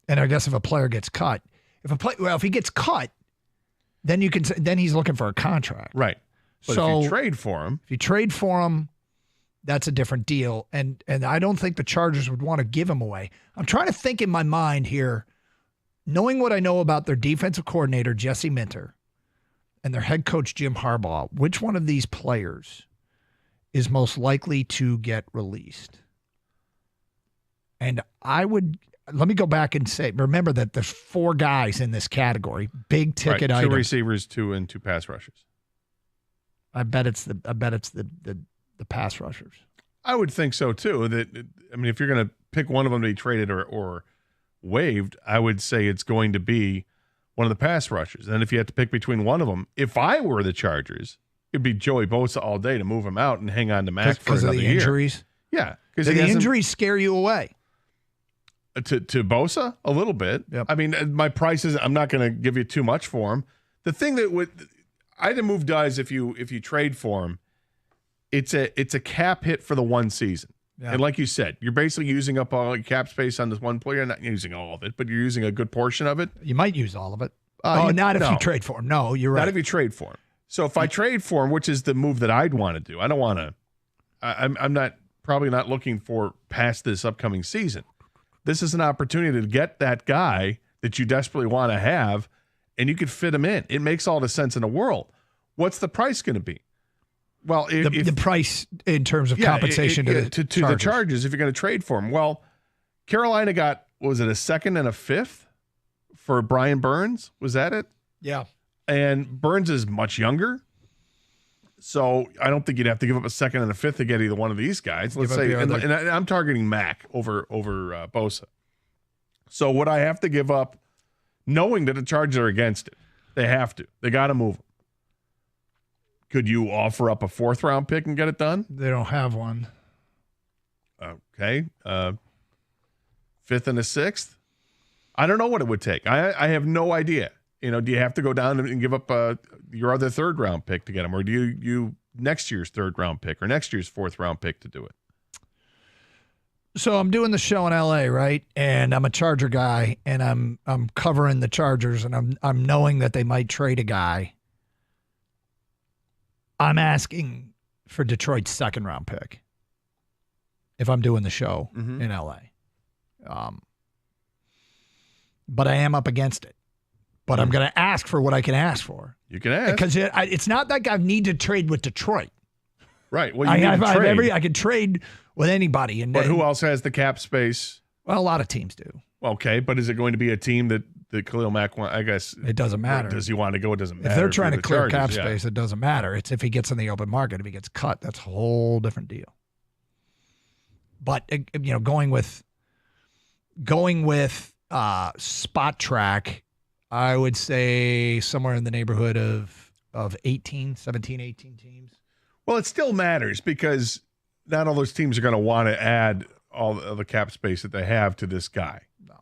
I guess if a player gets cut, if he gets cut, then he's looking for a contract. Right. But so if you trade for him, that's a different deal. And I don't think the Chargers would want to give him away. I'm trying to think in my mind here, knowing what I know about their defensive coordinator, Jesse Minter, and their head coach, Jim Harbaugh, which one of these players is most likely to get released? And let me go back and say, remember that there's 4 guys in this category, big ticket items. 2 receivers, 2 pass rushers. I bet it's the pass rushers. I would think so too. If you're going to pick one of them to be traded or waived, I would say it's going to be one of the pass rushers. And if you had to pick between one of them, if I were the Chargers, it'd be Joey Bosa all day to move him out and hang on to Mack for another year. Because of the injuries? Yeah. Do the injuries scare you away? To Bosa? A little bit. Yep. I mean, my prices, I'm not going to give you too much for him. The thing that either move does if you trade for him, it's a cap hit for the one season. Yeah. And like you said, you're basically using up all your cap space on this one player. You're not using all of it, but you're using a good portion of it. You might use all of it. Not if you trade for him. No, you're right. Not if you trade for him. So if I trade for him, which is the move that I'd want to do, I don't want to. I'm probably not looking for past this upcoming season. This is an opportunity to get that guy that you desperately want to have, and you could fit him in. It makes all the sense in the world. What's the price going to be? Well, the price in terms of compensation to the Chargers if you're going to trade for him. Well, Carolina got, was it a 2nd and a 5th for Brian Burns? Was that it? Yeah. And Burns is much younger. So I don't think you'd have to give up a second and a fifth to get either one of these guys. Let's Give up say, your and, other- and I'm targeting Mac over Bosa. So would I have to give up, knowing that the Chargers are against it? They have to. They got to move him. Could you offer up a 4th round pick and get it done? They don't have one. Okay. 5th and a 6th? I don't know what it would take. I have no idea. Do you have to go down and give up your other 3rd round pick to get him, or do you next year's 3rd round pick or next year's 4th round pick to do it? So I'm doing the show in LA, right? And I'm a Charger guy, and I'm covering the Chargers, and I'm knowing that they might trade a guy. I'm asking for Detroit's 2nd round pick if I'm doing the show in LA. But I am up against it. But I'm going to ask for what I can ask for. You can ask. Because it's not like I need to trade with Detroit. Right. Well, I need to trade. I could trade with anybody. But who else has the cap space? Well, a lot of teams do. Okay, but is it going to be a team that Khalil Mack wants? I guess it doesn't matter. Does he want to go? It doesn't matter. If they're trying to you're the clear cap Chargers, space, it doesn't matter. It's if he gets in the open market. If he gets cut, that's a whole different deal. But going with Spot Track, I would say somewhere in the neighborhood of 17, 18 teams. Well, it still matters because not all those teams are going to want to add all the cap space that they have to this guy. No.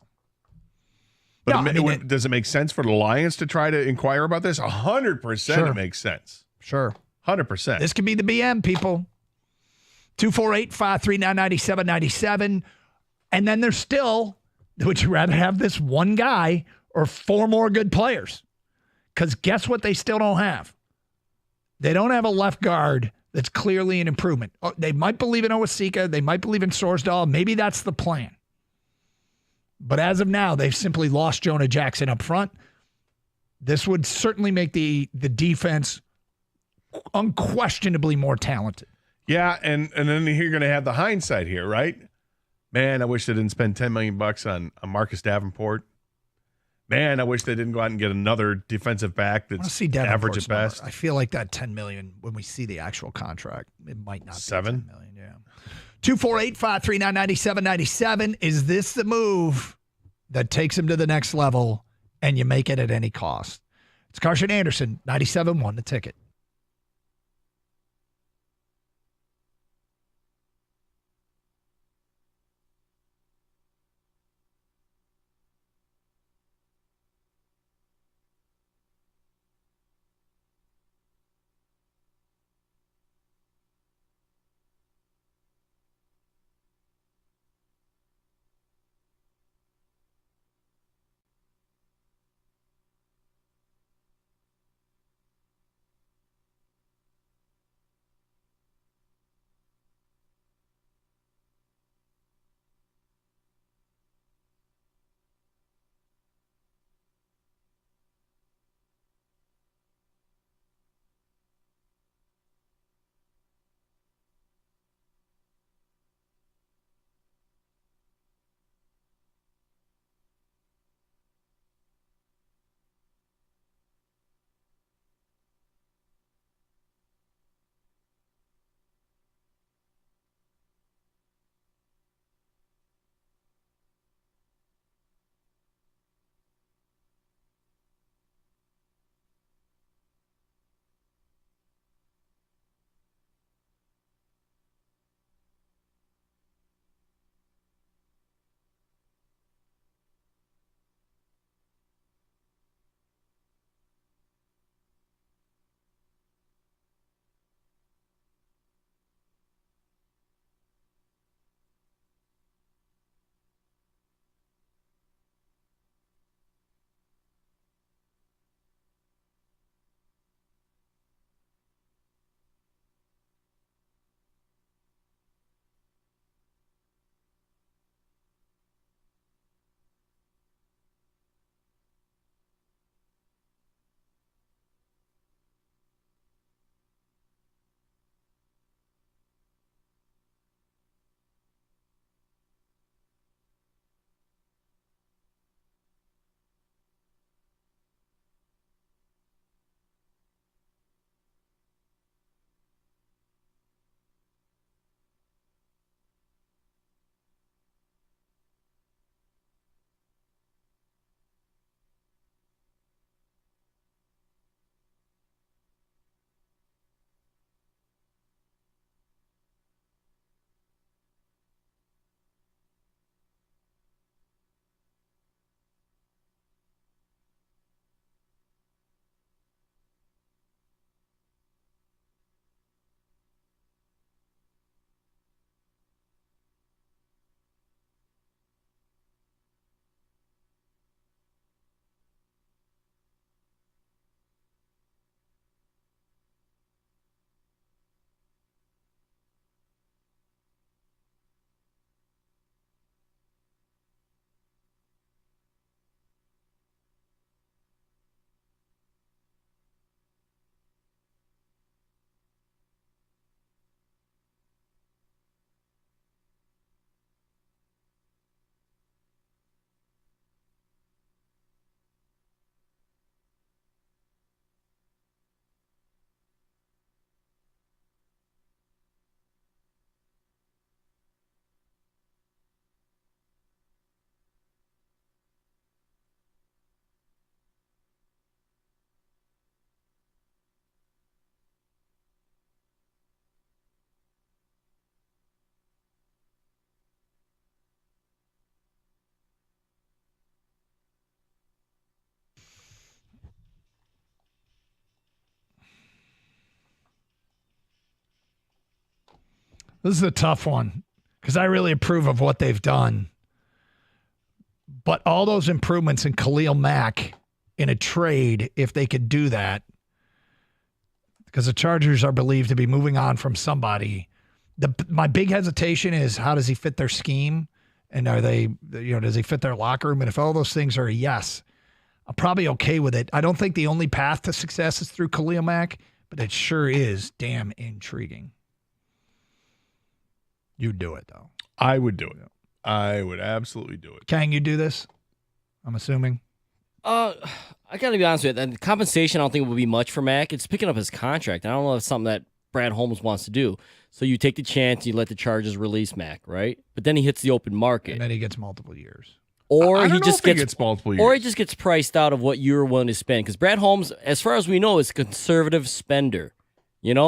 But does it make sense for the Lions to try to inquire about this? 100% Sure. It makes sense. Sure. 100%. This could be the BM, people. 248-539-9797. And then there's still, would you rather have this one guy or 4 more good players? Because guess what they still don't have? They don't have a left guard that's clearly an improvement. They might believe in Owasika. They might believe in Sorsdahl. Maybe that's the plan. But as of now, they've simply lost Jonah Jackson up front. This would certainly make the defense unquestionably more talented. Yeah, and then you're going to have the hindsight here, right? Man, I wish they didn't spend $10 million on Marcus Davenport. Man, I wish they didn't go out and get another defensive back I want to that's see Davenport's average at number. best. I feel like that $10 million, when we see the actual contract, it might not be 7 $10 million. Yeah. 248-539-9797. Is this the move that takes him to the next level and you make it at any cost? It's Carson Anderson, 97.1 The Ticket. This is a tough one because I really approve of what they've done. But all those improvements in Khalil Mack in a trade, if they could do that, because the Chargers are believed to be moving on from somebody. My big hesitation is how does he fit their scheme? And are they, does he fit their locker room? And if all those things are a yes, I'm probably okay with it. I don't think the only path to success is through Khalil Mack, but it sure is damn intriguing. You'd do it, though. I would do it. I would absolutely do it. Kang, you do this? I'm assuming. I got to be honest with you. The compensation, I don't think it would be much for Mack. It's picking up his contract. I don't know if it's something that Brad Holmes wants to do. So you take the chance, you let the Chargers release Mack, right? But then he hits the open market. And then he gets multiple years. Or I he don't know just if he gets gets multiple years. Or he just gets priced out of what you're willing to spend. Because Brad Holmes, as far as we know, is a conservative spender. And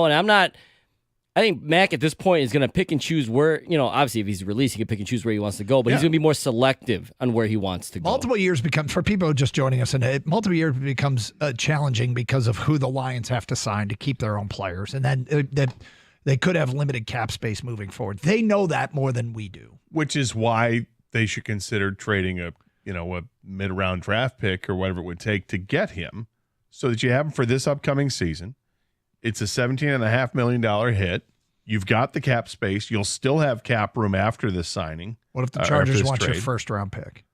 I think Mack at this point is going to pick and choose where, obviously if he's released, he can pick and choose where he wants to go, but he's going to be more selective on where he wants to go. Multiple years becomes, for people just joining us, and multiple years becomes challenging because of who the Lions have to sign to keep their own players. And then they could have limited cap space moving forward. They know that more than we do. Which is why they should consider trading a mid-round draft pick or whatever it would take to get him so that you have him for this upcoming season. It's a $17.5 million hit. You've got the cap space. You'll still have cap room after this signing. What if the Chargers want your first-round pick?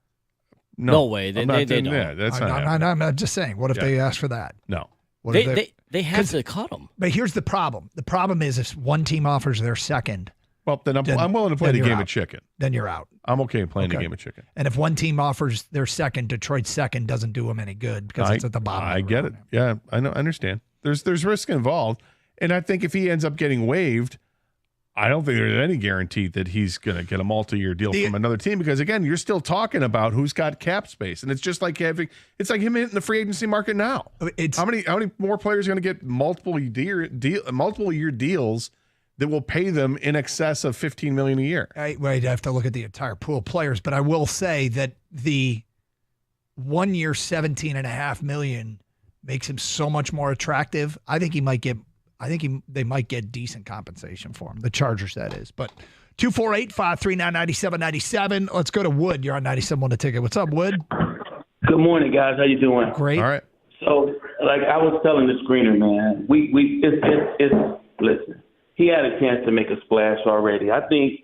No way. They don't. Yeah, that's not happening. I'm just saying. What if they ask for that? No. They have to cut him. But here's the problem. The problem is if one team offers their second. Well, then I'm willing to play the game of chicken. Then you're out. I'm okay playing the game of chicken. And if one team offers their second, Detroit's second doesn't do them any good because it's at the bottom. I get it. Yeah, I know. I understand. There's risk involved. And I think if he ends up getting waived, I don't think there's any guarantee that he's going to get a multi-year deal from another team because, again, you're still talking about who's got cap space. And it's just like him hitting the free agency market now. How many more players are going to get multiple year deals that will pay them in excess of $15 million a year? I'd have to look at the entire pool of players, but I will say that the 1 year $17.5 million makes him so much more attractive. I think they might get decent compensation for him. The Chargers, that is. But 248-539-9797. Let's go to Wood. You're on 97 The Ticket. What's up, Wood? Good morning, guys. How you doing? Great. All right. So, like I was telling the screener, man, listen, he had a chance to make a splash already. I think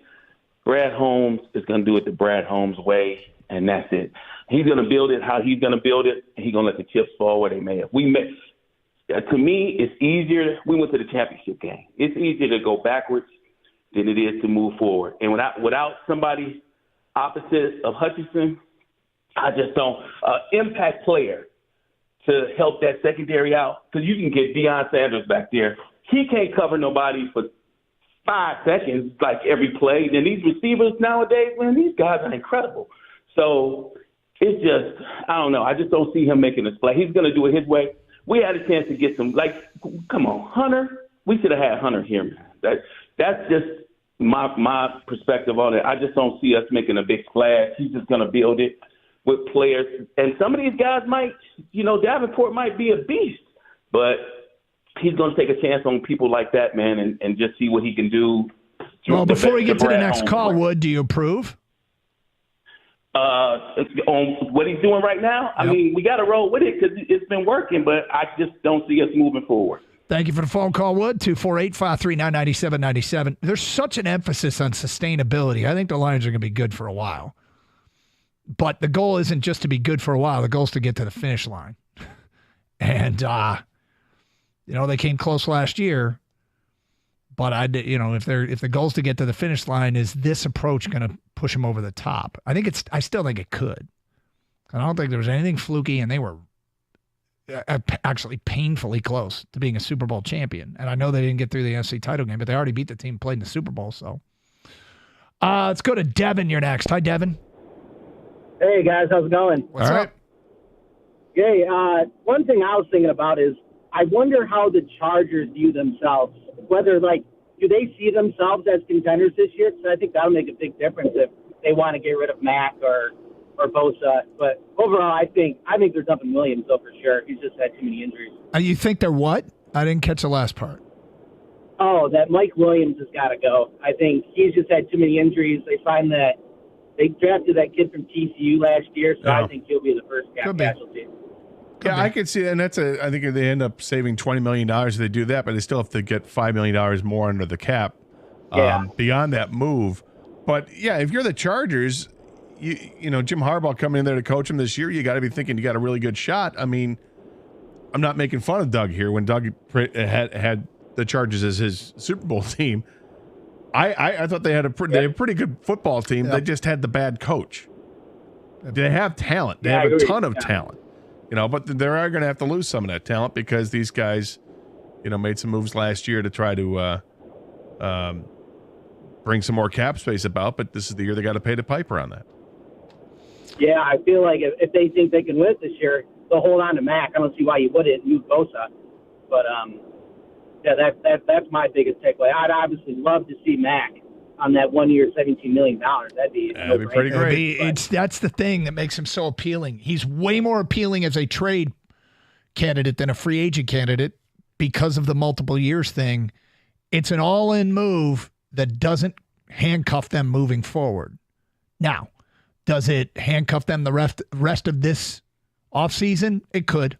Brad Holmes is going to do it the Brad Holmes way, and that's it. He's going to build it how he's going to build it, and he's going to let the chips fall where they may have. To me, it's easier. We went to the championship game. It's easier to go backwards than it is to move forward. And without somebody opposite of Hutchinson, I just don't impact player to help that secondary out because you can get Deion Sanders back there. He can't cover nobody for 5 seconds like every play. And these receivers nowadays, man, these guys are incredible. So it's just, I don't know. I just don't see him making a splash. He's going to do it his way. We had a chance to get some, come on, Hunter. We should have had Hunter here, man. That's just my perspective on it. I just don't see us making a big splash. He's just going to build it with players. And some of these guys might, Davenport might be a beast, but he's going to take a chance on people like that, man, and just see what he can do. Well, before we get to the next call, Wood, do you approve? On what he's doing right now, I mean, we got to roll with it because it's been working, but I just don't see us moving forward. Thank you for the phone call, Wood. 248-539-9797. There's such an emphasis on sustainability. I think the Lions are going to be good for a while. But the goal isn't just to be good for a while. The goal is to get to the finish line. And, they came close last year. But if the goal is to get to the finish line, is this approach going to push them over the top? I still think it could. I don't think there was anything fluky, and they were actually painfully close to being a Super Bowl champion. And I know they didn't get through the NFC title game, but they already beat the team played in the Super Bowl. So let's go to Devin. You're next. Hi, Devin. Hey guys, how's it going? What's up? Hey, one thing I was thinking about is I wonder how the Chargers view themselves. Whether, do they see themselves as contenders this year? Because I think that'll make a big difference if they want to get rid of Mack or Bosa. But overall, I think they're dumping Williams, though, for sure. He's just had too many injuries. You think they're what? I didn't catch the last part. Oh, that Mike Williams has got to go. I think he's just had too many injuries. They find that they drafted that kid from TCU last year, so Yeah. I think he'll be the first casualty. Yeah, I could see that. And that's I think they end up saving $20 million if they do that, but they still have to get $5 million more under the cap beyond that move. But yeah, if you're the Chargers, you know, Jim Harbaugh coming in there to coach him this year, you got to be thinking you got a really good shot. I mean, I'm not making fun of Doug here when Doug had the Chargers as his Super Bowl team. I thought they had a pretty good football team. They just had the bad coach. They have talent. They have a ton of talent. You know, but they are going to have to lose some of that talent because these guys, you know, made some moves last year to try to bring some more cap space about. But this is the year they got to pay the piper on that. Yeah, I feel like if they think they can win it this year, they'll hold on to Mac. I don't see why you wouldn't move Bosa. But yeah, that's my biggest takeaway. I'd obviously love to see Mac on that 1 year, $17 million. That'd be pretty great. That's the thing that makes him so appealing. He's way more appealing as a trade candidate than a free agent candidate because of the multiple years thing. It's an all-in move that doesn't handcuff them moving forward. Now, does it handcuff them the rest of this offseason? It could.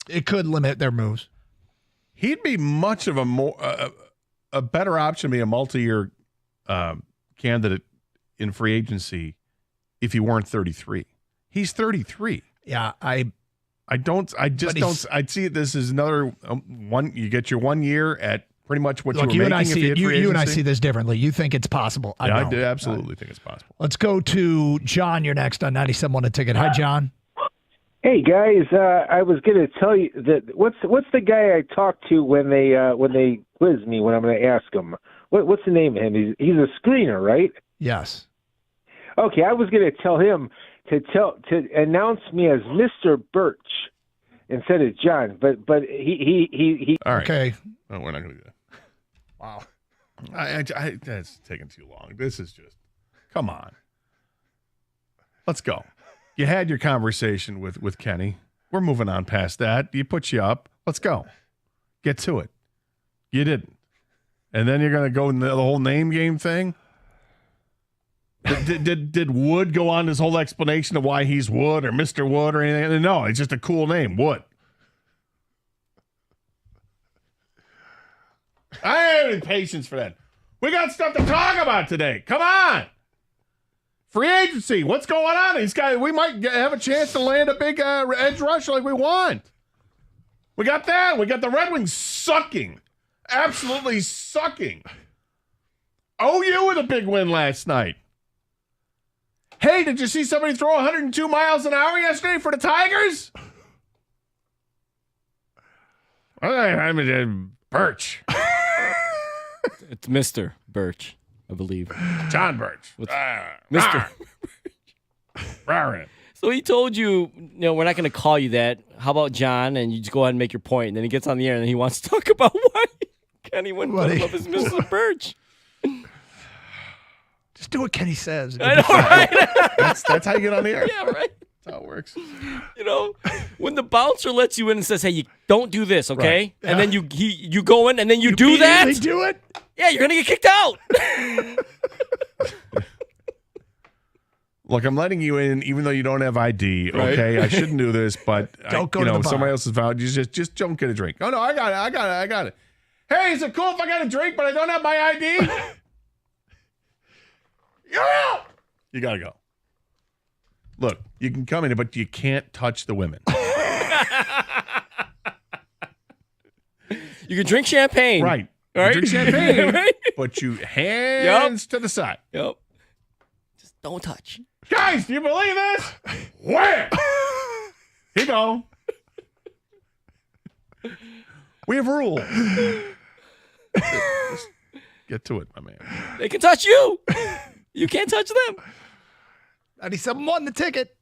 It could limit their moves. He'd be much of a better option to be a multi-year candidate in free agency if he weren't 33. He's 33. Yeah, I see it. This is another one. You get your 1 year at pretty much what look, you were and I making. see it. You and I agency. see this differently. You think it's possible? I absolutely think it's possible. Let's go to John. You're next on 97.1 The Ticket. Hi, John. Hey guys, I was going to tell you that what's the guy I talk to when they quiz me when I'm going to ask him what's the name of him? He's a screener, right? Yes. Okay, I was going to tell him to announce me as Mr. Birch instead of John, but he. All right. Okay. No, we're not going to do that. Wow. That's taking too long. This is just, come on. Let's go. You had your conversation with Kenny. We're moving on past that. You put you up. Let's go. Get to it. You didn't. And then you're going to go in the whole name game thing? Did Wood go on this whole explanation of why he's Wood or Mr. Wood or anything? No, it's just a cool name, Wood. I ain't having patience for that. We got stuff to talk about today. Come on. Free agency. What's going on? These guys, we might have a chance to land a big edge rush like we want. We got that. We got the Red Wings sucking. Absolutely sucking. OU with a big win last night. Hey, did you see somebody throw 102 miles an hour yesterday for the Tigers? I mean, Birch. It's Mr. Birch, I believe. John Birch. Mr. Birch. So he told you, we're not going to call you that. How about John? And you just go ahead and make your point. And then he gets on the air and he wants to talk about why Kenny wouldn't put him up as Mr. Birch. Just do what Kenny says. I know, right? That's how you get on the air. Yeah, right. That's how it works. When the bouncer lets you in and says, "Hey, you don't do this, okay?" Right. And then you go in and then you do that. They do it. Yeah, you're gonna get kicked out. Look, I'm letting you in, even though you don't have ID. Okay, I shouldn't do this, but Don't go to the bar. somebody else is valid. You just don't get a drink. Oh no, I got it. Hey, is it cool if I got a drink, but I don't have my ID? You're out. You gotta go. Look, you can come in, but you can't touch the women. You can drink champagne, Right. All right? You drink champagne, Right? but you hands to the side. Yep. Just don't touch. Guys, do you believe this? Where? Here you go. We have rules. Just get to it, my man. They can touch you. You can't touch them. 97.1 The Ticket.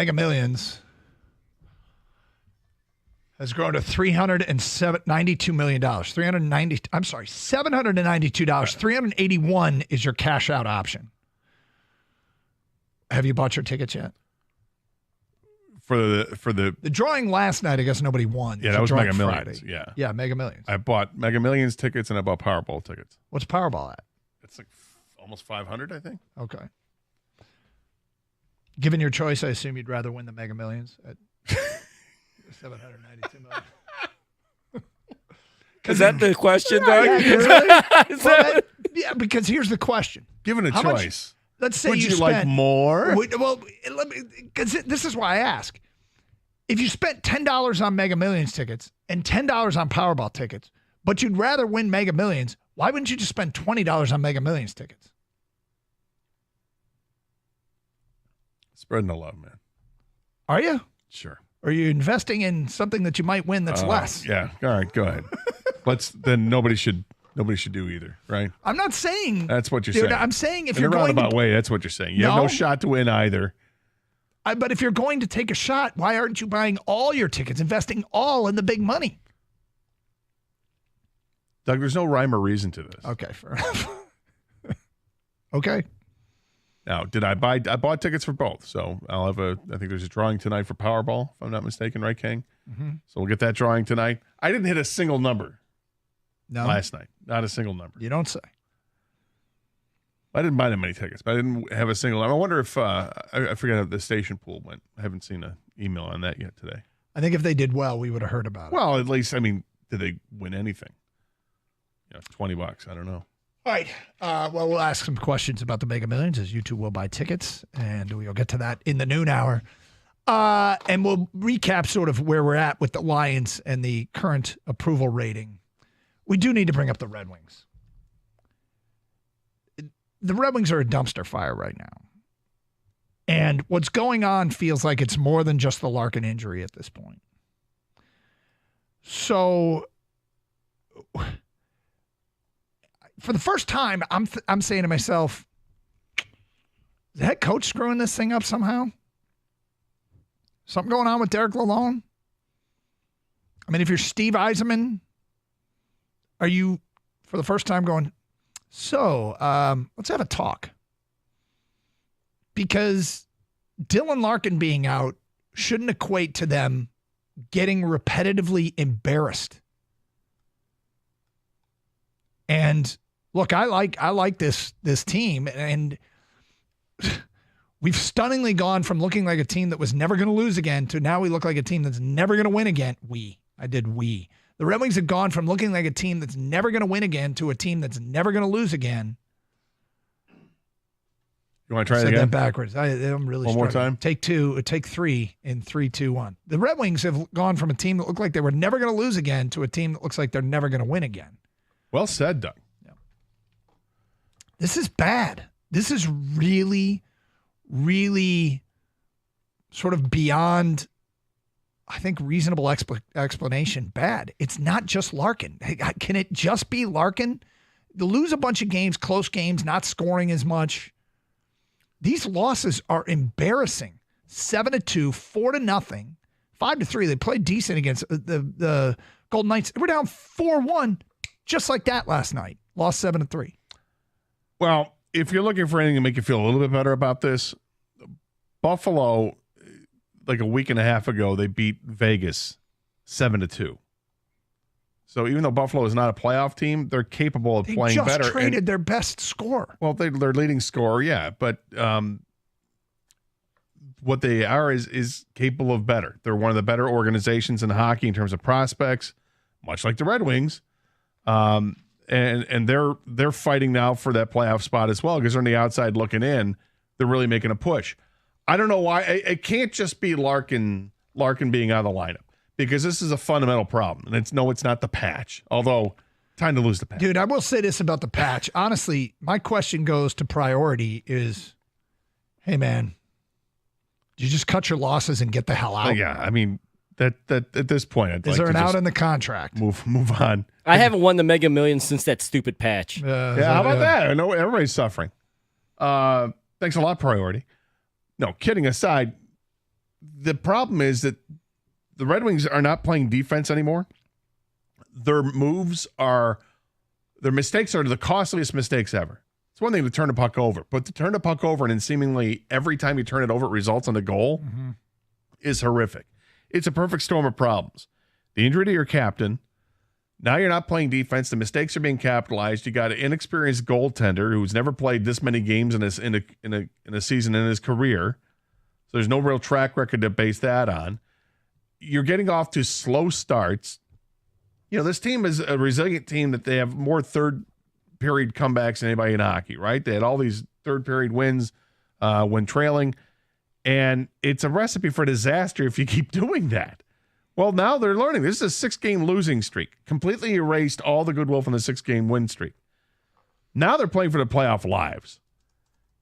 Mega Millions has grown to $392 million. $792. $381 is your cash out option. Have you bought your tickets yet? For the drawing last night, I guess nobody won. Yeah, that was Mega Millions. Yeah. Yeah, Mega Millions. I bought Mega Millions tickets and I bought Powerball tickets. What's Powerball at? It's like almost 500, I think. Okay. Given your choice, I assume you'd rather win the Mega Millions at $792 million. Is that the question, Doug? Yeah, because here's the question. Given a choice. Let's say would you like spent more? Well, because this is why I ask. If you spent $10 on Mega Millions tickets and $10 on Powerball tickets, but you'd rather win Mega Millions, why wouldn't you just spend $20 on Mega Millions tickets? Spreading the love, man. Are you? Sure. Or are you investing in something that you might win that's less? Yeah. All right, go ahead. Then nobody should do either, right? I'm not saying that's what you're dude, saying. I'm saying if in you're a going roundabout way, that's what you're saying. You have no shot to win either. But if you're going to take a shot, why aren't you buying all your tickets, investing all in the big money? Doug, there's no rhyme or reason to this. Okay, fair enough. Okay. Now, I bought tickets for both. So I think there's a drawing tonight for Powerball, if I'm not mistaken, right, King? Mm-hmm. So we'll get that drawing tonight. I didn't hit a single number last night. Not a single number. You don't say. I didn't buy that many tickets, but I didn't have a single number. I wonder if, I forget how the station pool went. I haven't seen an email on that yet today. I think if they did well, we would have heard about it. Well, at least, did they win anything? $20. I don't know. All right. Well, we'll ask some questions about the Mega Millions as you two will buy tickets, and we'll get to that in the noon hour. And we'll recap sort of where we're at with the Lions and the current approval rating. We do need to bring up the Red Wings. The Red Wings are a dumpster fire right now. And what's going on feels like it's more than just the Larkin injury at this point. So for the first time, I'm saying to myself, is the head coach screwing this thing up somehow? Something going on with Derek Lalonde? I mean, if you're Steve Yzerman, are you, for the first time, going, so let's have a talk? Because Dylan Larkin being out shouldn't equate to them getting repetitively embarrassed. And look, I like this team, and we've stunningly gone from looking like a team that was never going to lose again to now we look like a team that's never going to win again. The Red Wings have gone from looking like a team that's never going to win again to a team that's never going to lose again. You want to try it again? again? That backwards. I'm really One more struggling. time? Take three in 3, 2, 1. The Red Wings have gone from a team that looked like they were never going to lose again to a team that looks like they're never going to win again. Well said, Doug. Yeah. This is bad. This is really, really sort of beyond, I think, reasonable explanation bad. It's not just Larkin. Can it just be Larkin? To lose a bunch of games, close games, not scoring as much. These losses are embarrassing. 7-2, 4-0, 5-3. They played decent against the Golden Knights. They were down 4-1 just like that last night. Lost 7-3. Well, if you're looking for anything to make you feel a little bit better about this, Buffalo, like a week and a half ago, they beat Vegas 7-2. So even though Buffalo is not a playoff team, they're capable of playing better. They just traded their best scorer. Well, their leading scorer, yeah, but what they are is capable of better. They're one of the better organizations in hockey in terms of prospects, much like the Red Wings. And they're fighting now for that playoff spot as well because they're on the outside looking in. They're really making a push. I don't know why it can't just be Larkin being out of the lineup because this is a fundamental problem. And it's not the patch, although time to lose the patch. Dude, I will say this about the patch. Honestly, my question goes to priority is, hey, man, did you just cut your losses and get the hell out? Yeah, I mean, that at this point, I'd is like there to an out just in the contract? Move on. I haven't won the Mega Millions since that stupid patch. Yeah, how about that? I know everybody's suffering. Thanks a lot, priority. No, kidding aside, the problem is that the Red Wings are not playing defense anymore. Their mistakes are the costliest mistakes ever. It's one thing to turn a puck over, but to turn a puck over and then seemingly every time you turn it over, it results in a goal is horrific. It's a perfect storm of problems. The injury to your captain. Now you're not playing defense. The mistakes are being capitalized. You got an inexperienced goaltender who's never played this many games in a season in his career. So there's no real track record to base that on. You're getting off to slow starts. This team is a resilient team that they have more third period comebacks than anybody in hockey, right? They had all these third period wins when trailing, and it's a recipe for disaster if you keep doing that. Well, now they're learning. This is a 6-game losing streak. Completely erased all the goodwill from the 6-game win streak. Now they're playing for the playoff lives.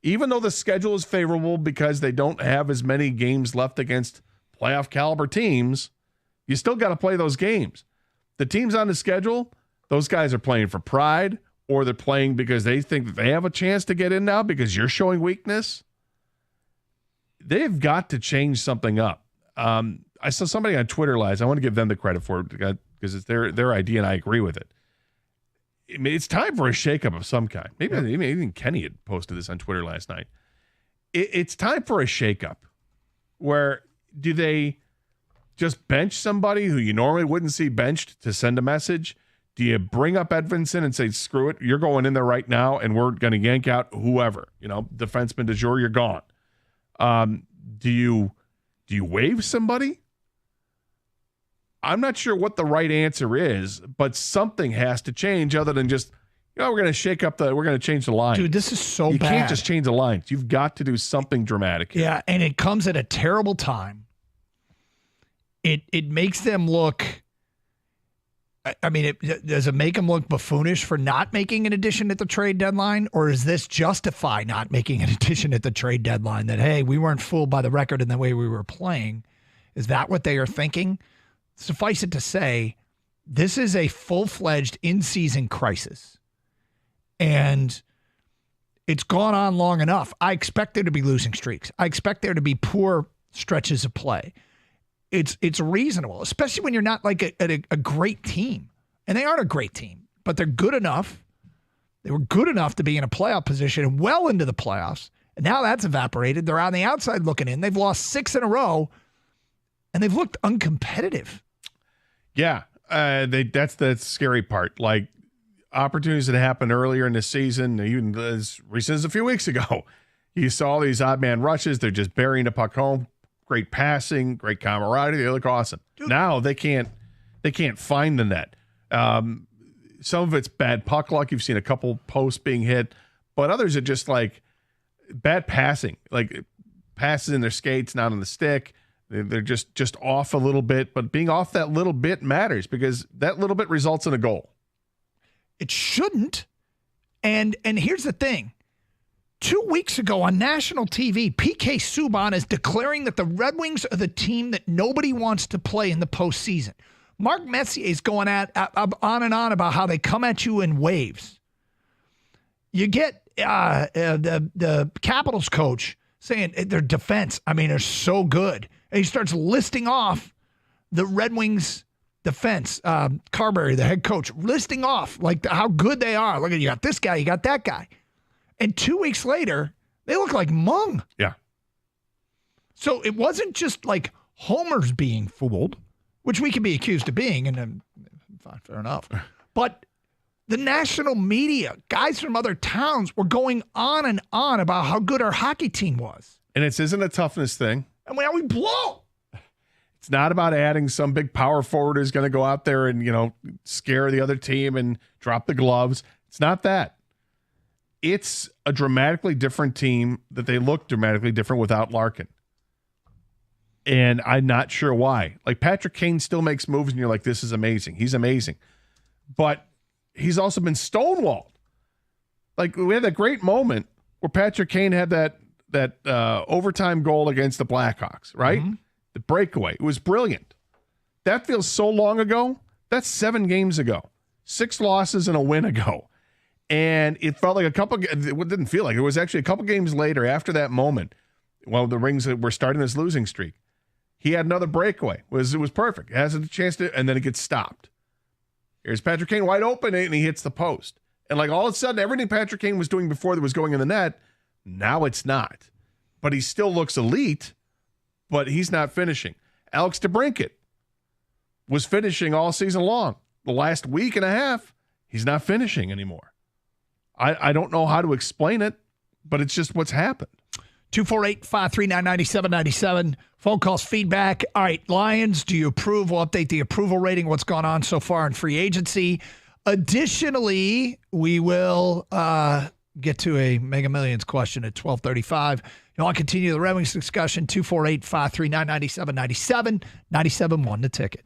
Even though the schedule is favorable because they don't have as many games left against playoff caliber teams, you still got to play those games. The teams on the schedule, those guys are playing for pride, or they're playing because they think that they have a chance to get in now because you're showing weakness. They've got to change something up. I saw somebody on Twitter last. I want to give them the credit for it because it's their idea, and I agree with it. It's time for a shakeup of some kind. Maybe even Kenny had posted this on Twitter last night. It's time for a shakeup. Where do they just bench somebody who you normally wouldn't see benched to send a message? Do you bring up Edvinsson and say, screw it, you're going in there right now, and we're going to yank out whoever, defenseman de jour, you're gone. Do you waive somebody? I'm not sure what the right answer is, but something has to change other than just, we're going to we're going to change the line. Dude, this is so you bad. You can't just change the lines. You've got to do something dramatic here. Yeah, and it comes at a terrible time. It makes them look, does it make them look buffoonish for not making an addition at the trade deadline? Or does this justify not making an addition at the trade deadline that, hey, we weren't fooled by the record and the way we were playing? Is that what they are thinking? Suffice it to say, this is a full-fledged in-season crisis. And it's gone on long enough. I expect there to be losing streaks. I expect there to be poor stretches of play. It's reasonable, especially when you're not like a great team. And they aren't a great team, but they're good enough. They were good enough to be in a playoff position and well into the playoffs. And now that's evaporated. They're on the outside looking in. They've lost 6 in a row, and they've looked uncompetitive. Yeah, that's the scary part. Like opportunities that happened earlier in the season, even as recent as a few weeks ago, you saw these odd man rushes. They're just burying the puck home. Great passing, great camaraderie. They look awesome. Dude. Now they can't find the net. Some of it's bad puck luck. You've seen a couple posts being hit, but others are just like bad passing, like passes in their skates, not on the stick. They're just off a little bit, but being off that little bit matters because that little bit results in a goal. It shouldn't. And here's the thing. 2 weeks ago on national TV, PK Subban is declaring that the Red Wings are the team that nobody wants to play in the postseason. Mark Messier is going on and on about how they come at you in waves. You get the Capitals coach saying their defense, they're so good. And he starts listing off the Red Wings defense. Carberry, the head coach, listing off like how good they are. Look at, you got this guy, you got that guy. And 2 weeks later, they look like mung. Yeah. So it wasn't just like homers being fooled, which we can be accused of being, and fine, fair enough. But the national media, guys from other towns, were going on and on about how good our hockey team was. And it isn't a toughness thing. And now we blow. It's not about adding some big power forward who's going to go out there and, scare the other team and drop the gloves. It's not that. It's a dramatically different team that they look dramatically different without Larkin. And I'm not sure why. Like Patrick Kane still makes moves and you're like, this is amazing. He's amazing. But he's also been stonewalled. Like we had that great moment where Patrick Kane had that overtime goal against the Blackhawks, right? Mm-hmm. The breakaway. It was brilliant. That feels so long ago. That's 7 games ago. 6 losses and a win ago. And it felt like it didn't feel like it was actually a couple games later after that moment. Well, the Rings were starting this losing streak. He had another breakaway. It was perfect. Has a chance to, and then it gets stopped. Here's Patrick Kane wide open, and he hits the post. And like all of a sudden, everything Patrick Kane was doing before that was going in the net, now it's not. But he still looks elite, but he's not finishing. Alex DeBrincat was finishing all season long. The last week and a half, he's not finishing anymore. I don't know how to explain it, but it's just what's happened. 248-539-9797. Phone calls, feedback. All right, Lions, do you approve? We'll update the approval rating, what's gone on so far in free agency. Additionally, we will get to a Mega Millions question at 12:35. You want to continue the Red Wings discussion, 248-539-9797, 97.1 the ticket.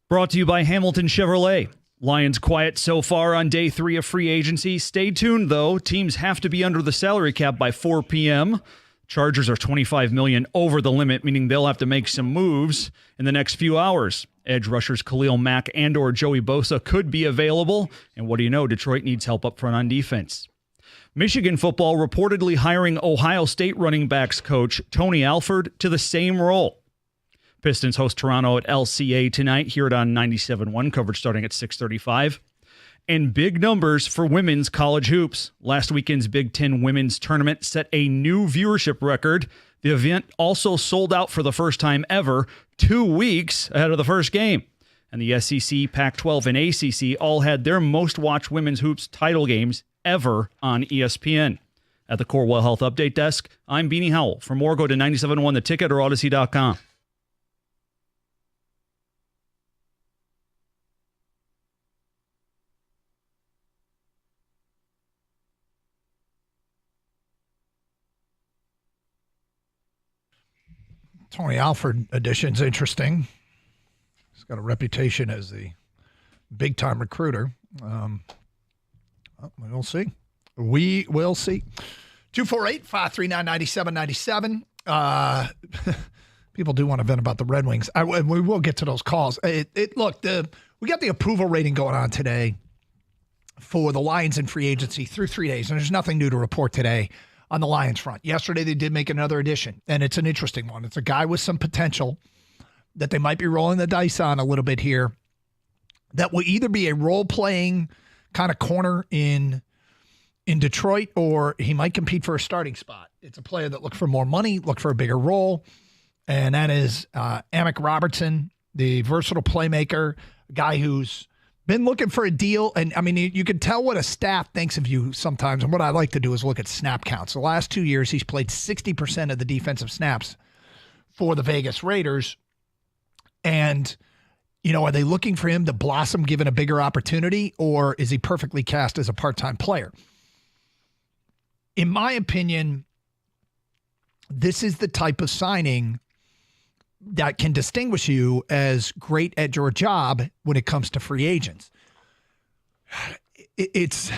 Brought to you by Hamilton Chevrolet. Lions quiet so far on day 3 of free agency. Stay tuned, though. Teams have to be under the salary cap by 4 p.m. Chargers are $25 million over the limit, meaning they'll have to make some moves in the next few hours. Edge rushers Khalil Mack and or Joey Bosa could be available. And what do you know? Detroit needs help up front on defense. Michigan football reportedly hiring Ohio State running backs coach Tony Alford to the same role. Pistons host Toronto at LCA tonight. Hear it on 97.1, coverage starting at 6:35. And big numbers for women's college hoops. Last weekend's Big Ten women's tournament set a new viewership record. The event also sold out for the first time ever, 2 weeks ahead of the first game. And the SEC, Pac-12, and ACC all had their most-watched women's hoops title games ever on ESPN. At the Corewell Health Update Desk, I'm Beanie Howell. For more, go to 97.1 The Ticket or Odyssey.com. Tony Alford addition's interesting. He's got a reputation as the big-time recruiter. We'll see. We will see. 248-539-9797. people do want to vent about the Red Wings. And we will get to those calls. Look, we got the approval rating going on today for the Lions in free agency through 3 days, and there's nothing new to report today on the Lions front. Yesterday, they did make another addition, and it's an interesting one. It's a guy with some potential that they might be rolling the dice on a little bit here that will either be a role-playing kind of corner in Detroit, or he might compete for a starting spot. It's a player that looked for more money, looked for a bigger role, and that is Amick Robertson, the versatile playmaker, a guy who's been looking for a deal. And, I mean, you can tell what a staff thinks of you sometimes, and what I like to do is look at snap counts. The last 2 years, he's played 60% of the defensive snaps for the Vegas Raiders, and are they looking for him to blossom given a bigger opportunity, or is he perfectly cast as a part-time player? In my opinion, this is the type of signing that can distinguish you as great at your job when it comes to free agents. It's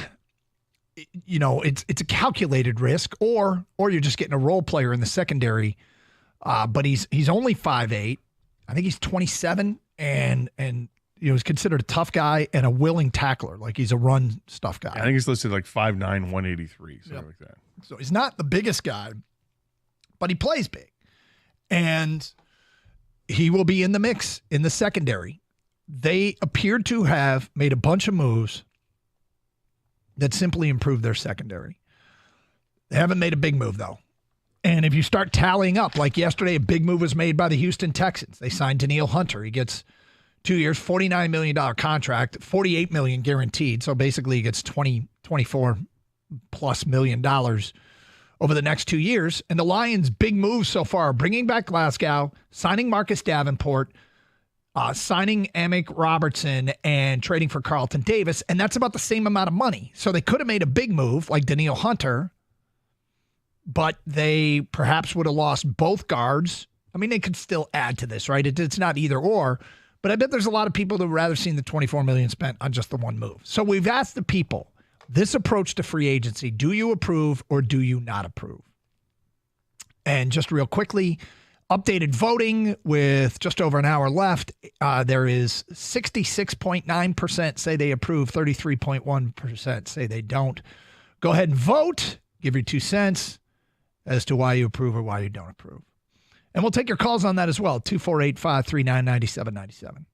a calculated risk, or you're just getting a role player in the secondary. But he's only 5'8". I think he's 27, and he's considered a tough guy and a willing tackler. Like, he's a run stuff guy. I think he's listed like 5'9", 183, something like that. So he's not the biggest guy, but he plays big. And he will be in the mix in the secondary. They appeared to have made a bunch of moves that simply improved their secondary. They haven't made a big move, though. And if you start tallying up, like yesterday, a big move was made by the Houston Texans. They signed Danielle Hunter. He gets 2 years, $49 million contract, $48 million guaranteed. So basically he gets $24+ million over the next 2 years. And the Lions' big moves so far, bringing back Glasgow, signing Marcus Davenport, signing Amick Robertson, and trading for Carlton Davis. And that's about the same amount of money. So they could have made a big move like Danielle Hunter, but they perhaps would have lost both guards. I mean, they could still add to this, right? It's not either or, but I bet there's a lot of people that would rather seen the $24 million spent on just the one move. So we've asked the people, this approach to free agency, do you approve or do you not approve? And just real quickly, updated voting with just over an hour left. There is 66.9% say they approve, 33.1% say they don't. Go ahead and vote. Give your 2 cents as to why you approve or why you don't approve. And we'll take your calls on that as well, 248-539-9797.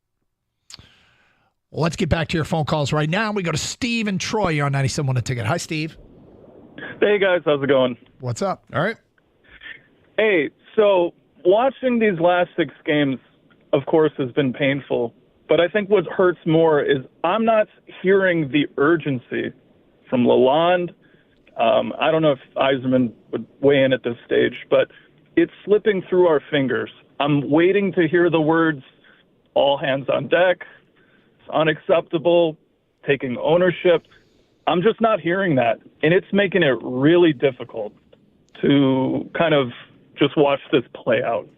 Well, let's get back to your phone calls right now. We go to Steve and Troy. You're on 97.1 The Ticket. Hi, Steve. Hey, guys. How's it going? What's up? All right. Hey, so watching these last 6 games, of course, has been painful. But I think what hurts more is I'm not hearing the urgency from Lalonde. I don't know if Yzerman would weigh in at this stage, but it's slipping through our fingers. I'm waiting to hear the words, all hands on deck, it's unacceptable, taking ownership. I'm just not hearing that, and it's making it really difficult to kind of just watch this play out.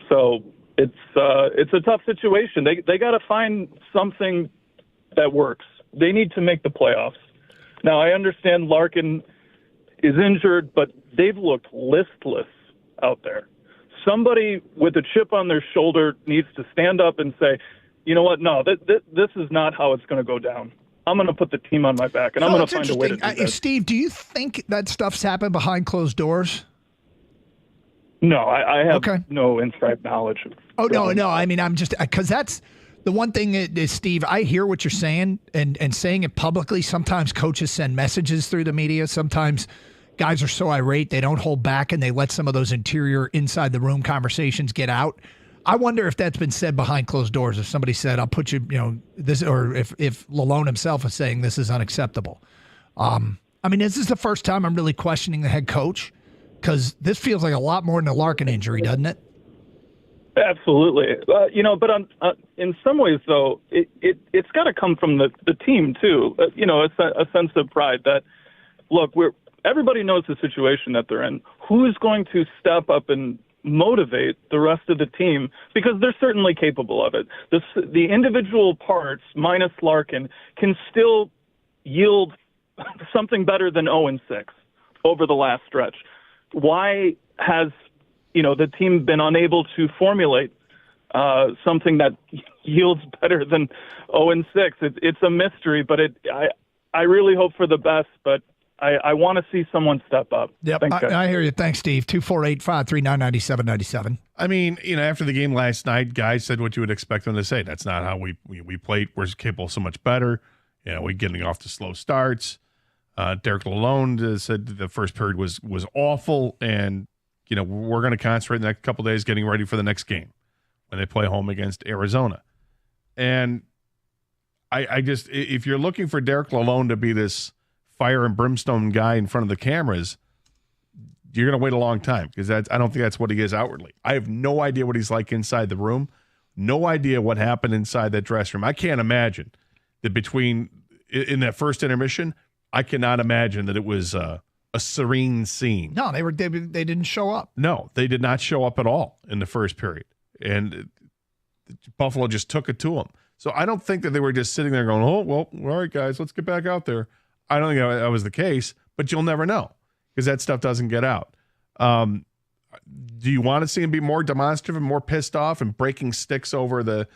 So it's a tough situation. They got to find something that works. They need to make the playoffs. Now, I understand Larkin is injured, but they've looked listless out there. Somebody with a chip on their shoulder needs to stand up and say, you know what, no, this is not how it's going to go down. I'm going to put the team on my back, and I'm going to find a way to do this. Steve, do you think that stuff's happened behind closed doors? No, I have no inside knowledge. Oh, no. I mean, I'm just – because that's – the one thing is, Steve, I hear what you're saying and saying it publicly. Sometimes coaches send messages through the media. Sometimes guys are so irate they don't hold back and they let some of those interior inside the room conversations get out. I wonder if that's been said behind closed doors. If somebody said, "I'll put you," this, or if Lalonde himself is saying this is unacceptable. I mean, this is the first time I'm really questioning the head coach, because this feels like a lot more than a Larkin injury, doesn't it? Absolutely. But in some ways, though, it's got to come from the team, too. A sense of pride that, look, everybody knows the situation that they're in. Who's going to step up and motivate the rest of the team? Because they're certainly capable of it. The individual parts, minus Larkin, can still yield something better than 0-6 over the last stretch. Why has the team been unable to formulate something that yields better than 0-6. It's a mystery, but I really hope for the best, but I want to see someone step up. Yep, Thanks, guys. I hear you. Thanks, Steve. 248-539-9797. I mean, after the game last night, guys said what you would expect them to say. That's not how we played. We're capable so much better. We're getting off to slow starts. Derek Lalonde said the first period was awful, and we're going to concentrate the next couple of days getting ready for the next game when they play home against Arizona. And I just, if you're looking for Derek Lalonde to be this fire and brimstone guy in front of the cameras, you're going to wait a long time, because I don't think that's what he is outwardly. I have no idea what he's like inside the room. No idea what happened inside that dressing room. I can't imagine that in that first intermission, I cannot imagine that it was a serene scene. No, they didn't show up. No, they did not show up at all in the first period. And Buffalo just took it to them. So I don't think that they were just sitting there going, oh, well, all right, guys, let's get back out there. I don't think that was the case, but you'll never know, because that stuff doesn't get out. Do you want to see him be more demonstrative and more pissed off and breaking sticks over the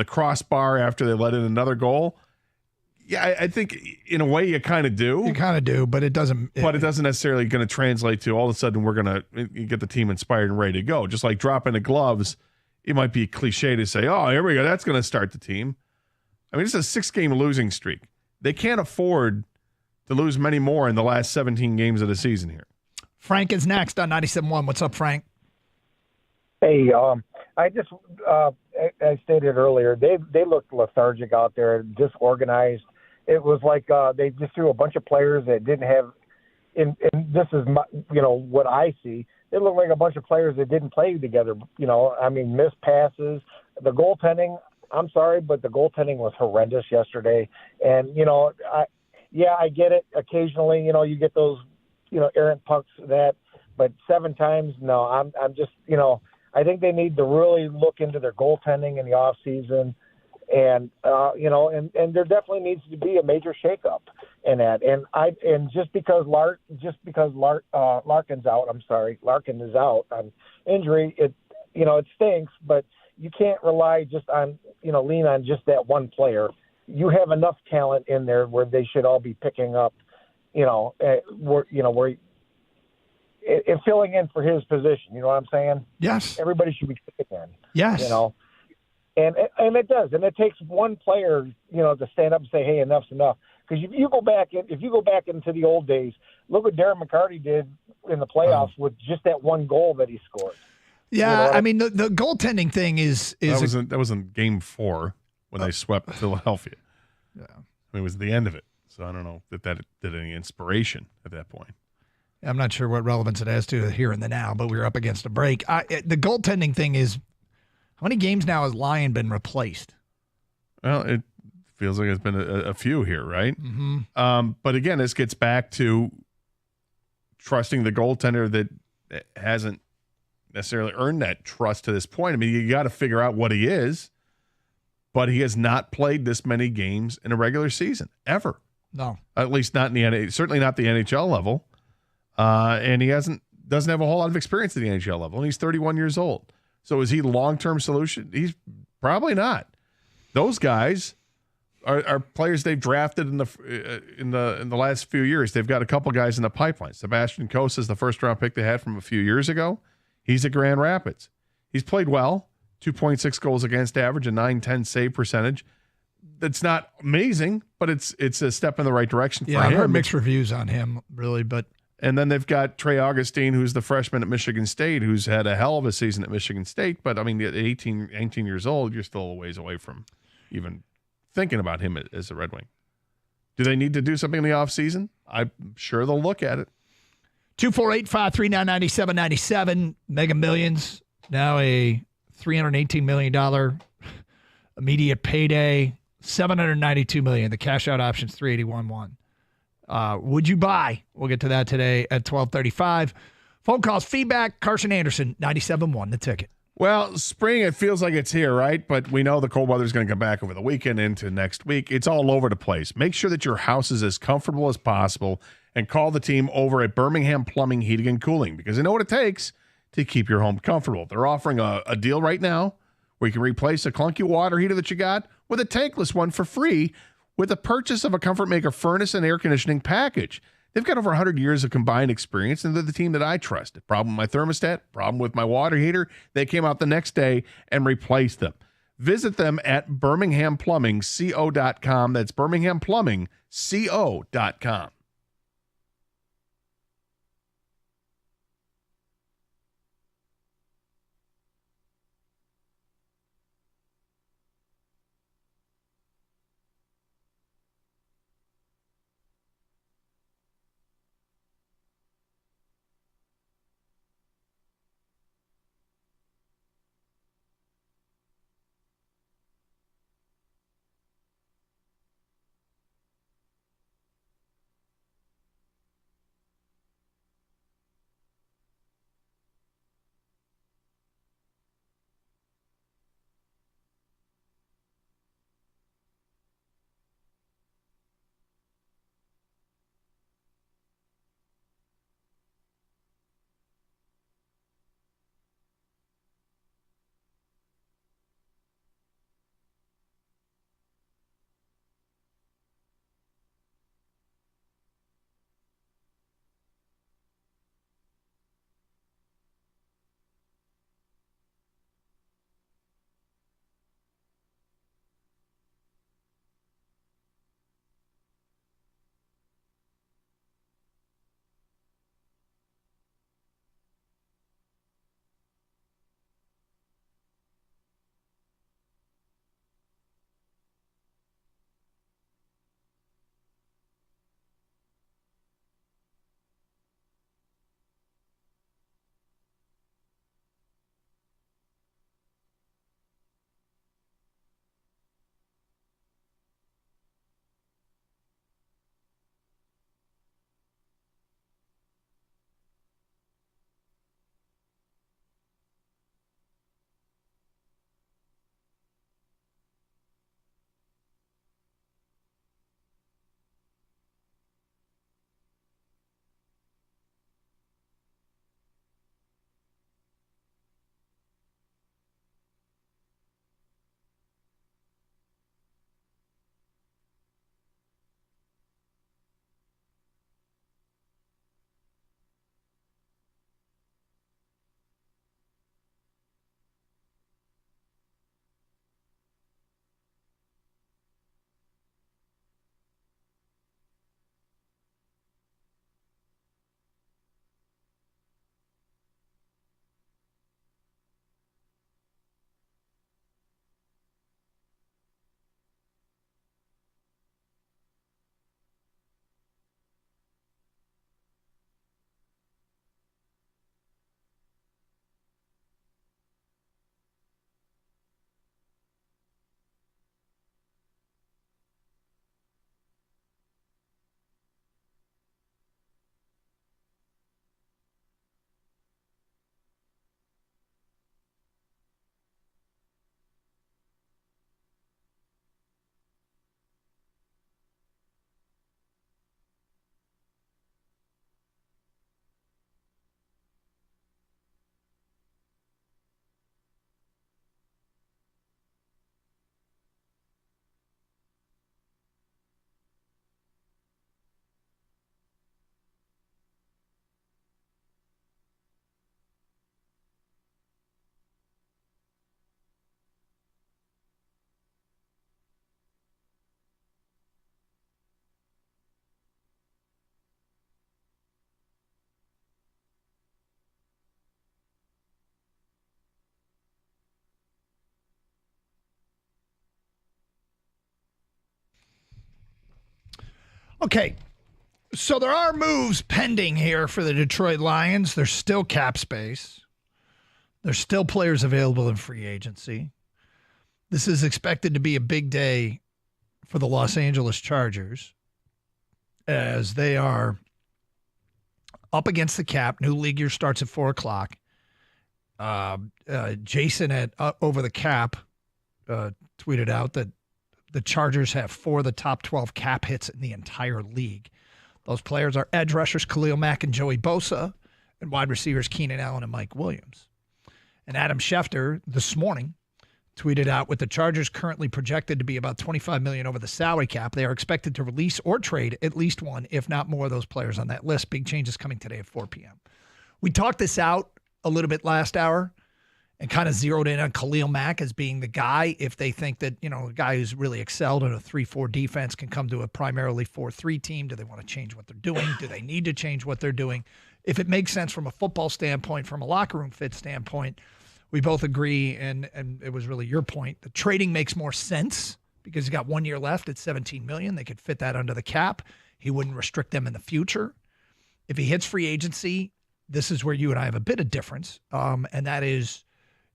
crossbar after they let in another goal? Yeah, I think in a way you kind of do. You kind of do, but it doesn't. But it doesn't necessarily going to translate to all of a sudden we're going to get the team inspired and ready to go. Just like dropping the gloves, it might be cliche to say, oh, here we go, that's going to start the team. I mean, it's a 6-game losing streak. They can't afford to lose many more in the last 17 games of the season here. Frank is next on 97.1. What's up, Frank? Hey, I just I stated earlier, they looked lethargic out there, disorganized. It was like they just threw a bunch of players that didn't have. And this is what I see. They look like a bunch of players that didn't play together. Missed passes, the goaltending. I'm sorry, but the goaltending was horrendous yesterday. And I get it. Occasionally, you get those, errant pucks but 7 times, no. I'm just, I think they need to really look into their goaltending in the off season, and and there definitely needs to be a major shakeup in that. And just because Larkin is out on injury, it stinks, but you can't rely just on lean on just that one player. You have enough talent in there where they should all be picking up, filling in for his position. You know what I'm saying? Yes. Everybody should be picking in. Yes. And it does, and it takes one player, to stand up and say, "Hey, enough's enough." Because if you go back into the old days, look what Darren McCarty did in the playoffs with just that one goal that he scored. Yeah, I mean the goaltending thing is that was in Game 4 when they swept Philadelphia. Yeah, it was the end of it. So I don't know if that did any inspiration at that point. I'm not sure what relevance it has to the here and the now, but we're up against a break. The goaltending thing is, how many games now has Lyon been replaced? Well, it feels like it's been a few here, right? Mm-hmm. But again, this gets back to trusting the goaltender that hasn't necessarily earned that trust to this point. I mean, you got to figure out what he is, but he has not played this many games in a regular season ever. No, at least not in the NHL, certainly not the NHL level. And he doesn't have a whole lot of experience at the NHL level, and he's 31 years old. So is he long-term solution? He's probably not. Those guys are players they've drafted in the last few years. They've got a couple guys in the pipeline. Sebastian Cossa is the first-round pick they had from a few years ago. He's at Grand Rapids. He's played well, 2.6 goals against average, a .910 save percentage. That's not amazing, but it's a step in the right direction for him. Yeah, I've heard mixed reviews on him, really, but. And then they've got Trey Augustine, who's the freshman at Michigan State, who's had a hell of a season at Michigan State. But, I mean, at 18 years old, you're still a ways away from even thinking about him as a Red Wing. Do they need to do something in the offseason? I'm sure they'll look at it. 248-539-9797. Mega Millions, now a $318 million immediate payday. $792 million. The cash out option's $381.1. Would you buy? We'll get to that today at 12:35. Phone calls, feedback. Carson Anderson, 97.1, The Ticket. Well, spring, it feels like it's here, right? But we know the cold weather's going to come back over the weekend into next week. It's all over the place. Make sure that your house is as comfortable as possible and call the team over at Birmingham Plumbing, Heating, and Cooling, because they know what it takes to keep your home comfortable. They're offering a deal right now where you can replace a clunky water heater that you got with a tankless one for free with the purchase of a Comfort Maker furnace and air conditioning package. They've got over 100 years of combined experience, and they're the team that I trust. Problem with my thermostat, problem with my water heater. They came out the next day and replaced them. Visit them at BirminghamPlumbingCO.com. That's BirminghamPlumbingCO.com. Okay, so there are moves pending here for the Detroit Lions. There's still cap space. There's still players available in free agency. This is expected to be a big day for the Los Angeles Chargers as they are up against the cap. New league year starts at 4 o'clock. Jason at Over the Cap tweeted out that the Chargers have 4 of the top 12 cap hits in the entire league. Those players are edge rushers Khalil Mack and Joey Bosa, and wide receivers Keenan Allen and Mike Williams. And Adam Schefter this morning tweeted out, with the Chargers currently projected to be about $25 million over the salary cap, they are expected to release or trade at least one, if not more, of those players on that list. Big changes coming today at 4 p.m. We talked this out a little bit last hour and kind of zeroed in on Khalil Mack as being the guy if they think that, a guy who's really excelled in a 3-4 defense can come to a primarily 4-3 team. Do they want to change what they're doing? Do they need to change what they're doing? If it makes sense from a football standpoint, from a locker room fit standpoint, we both agree, and it was really your point. The trading makes more sense because he's got 1 year left at $17 million. They could fit that under the cap. He wouldn't restrict them in the future. If he hits free agency, this is where you and I have a bit of difference, and that is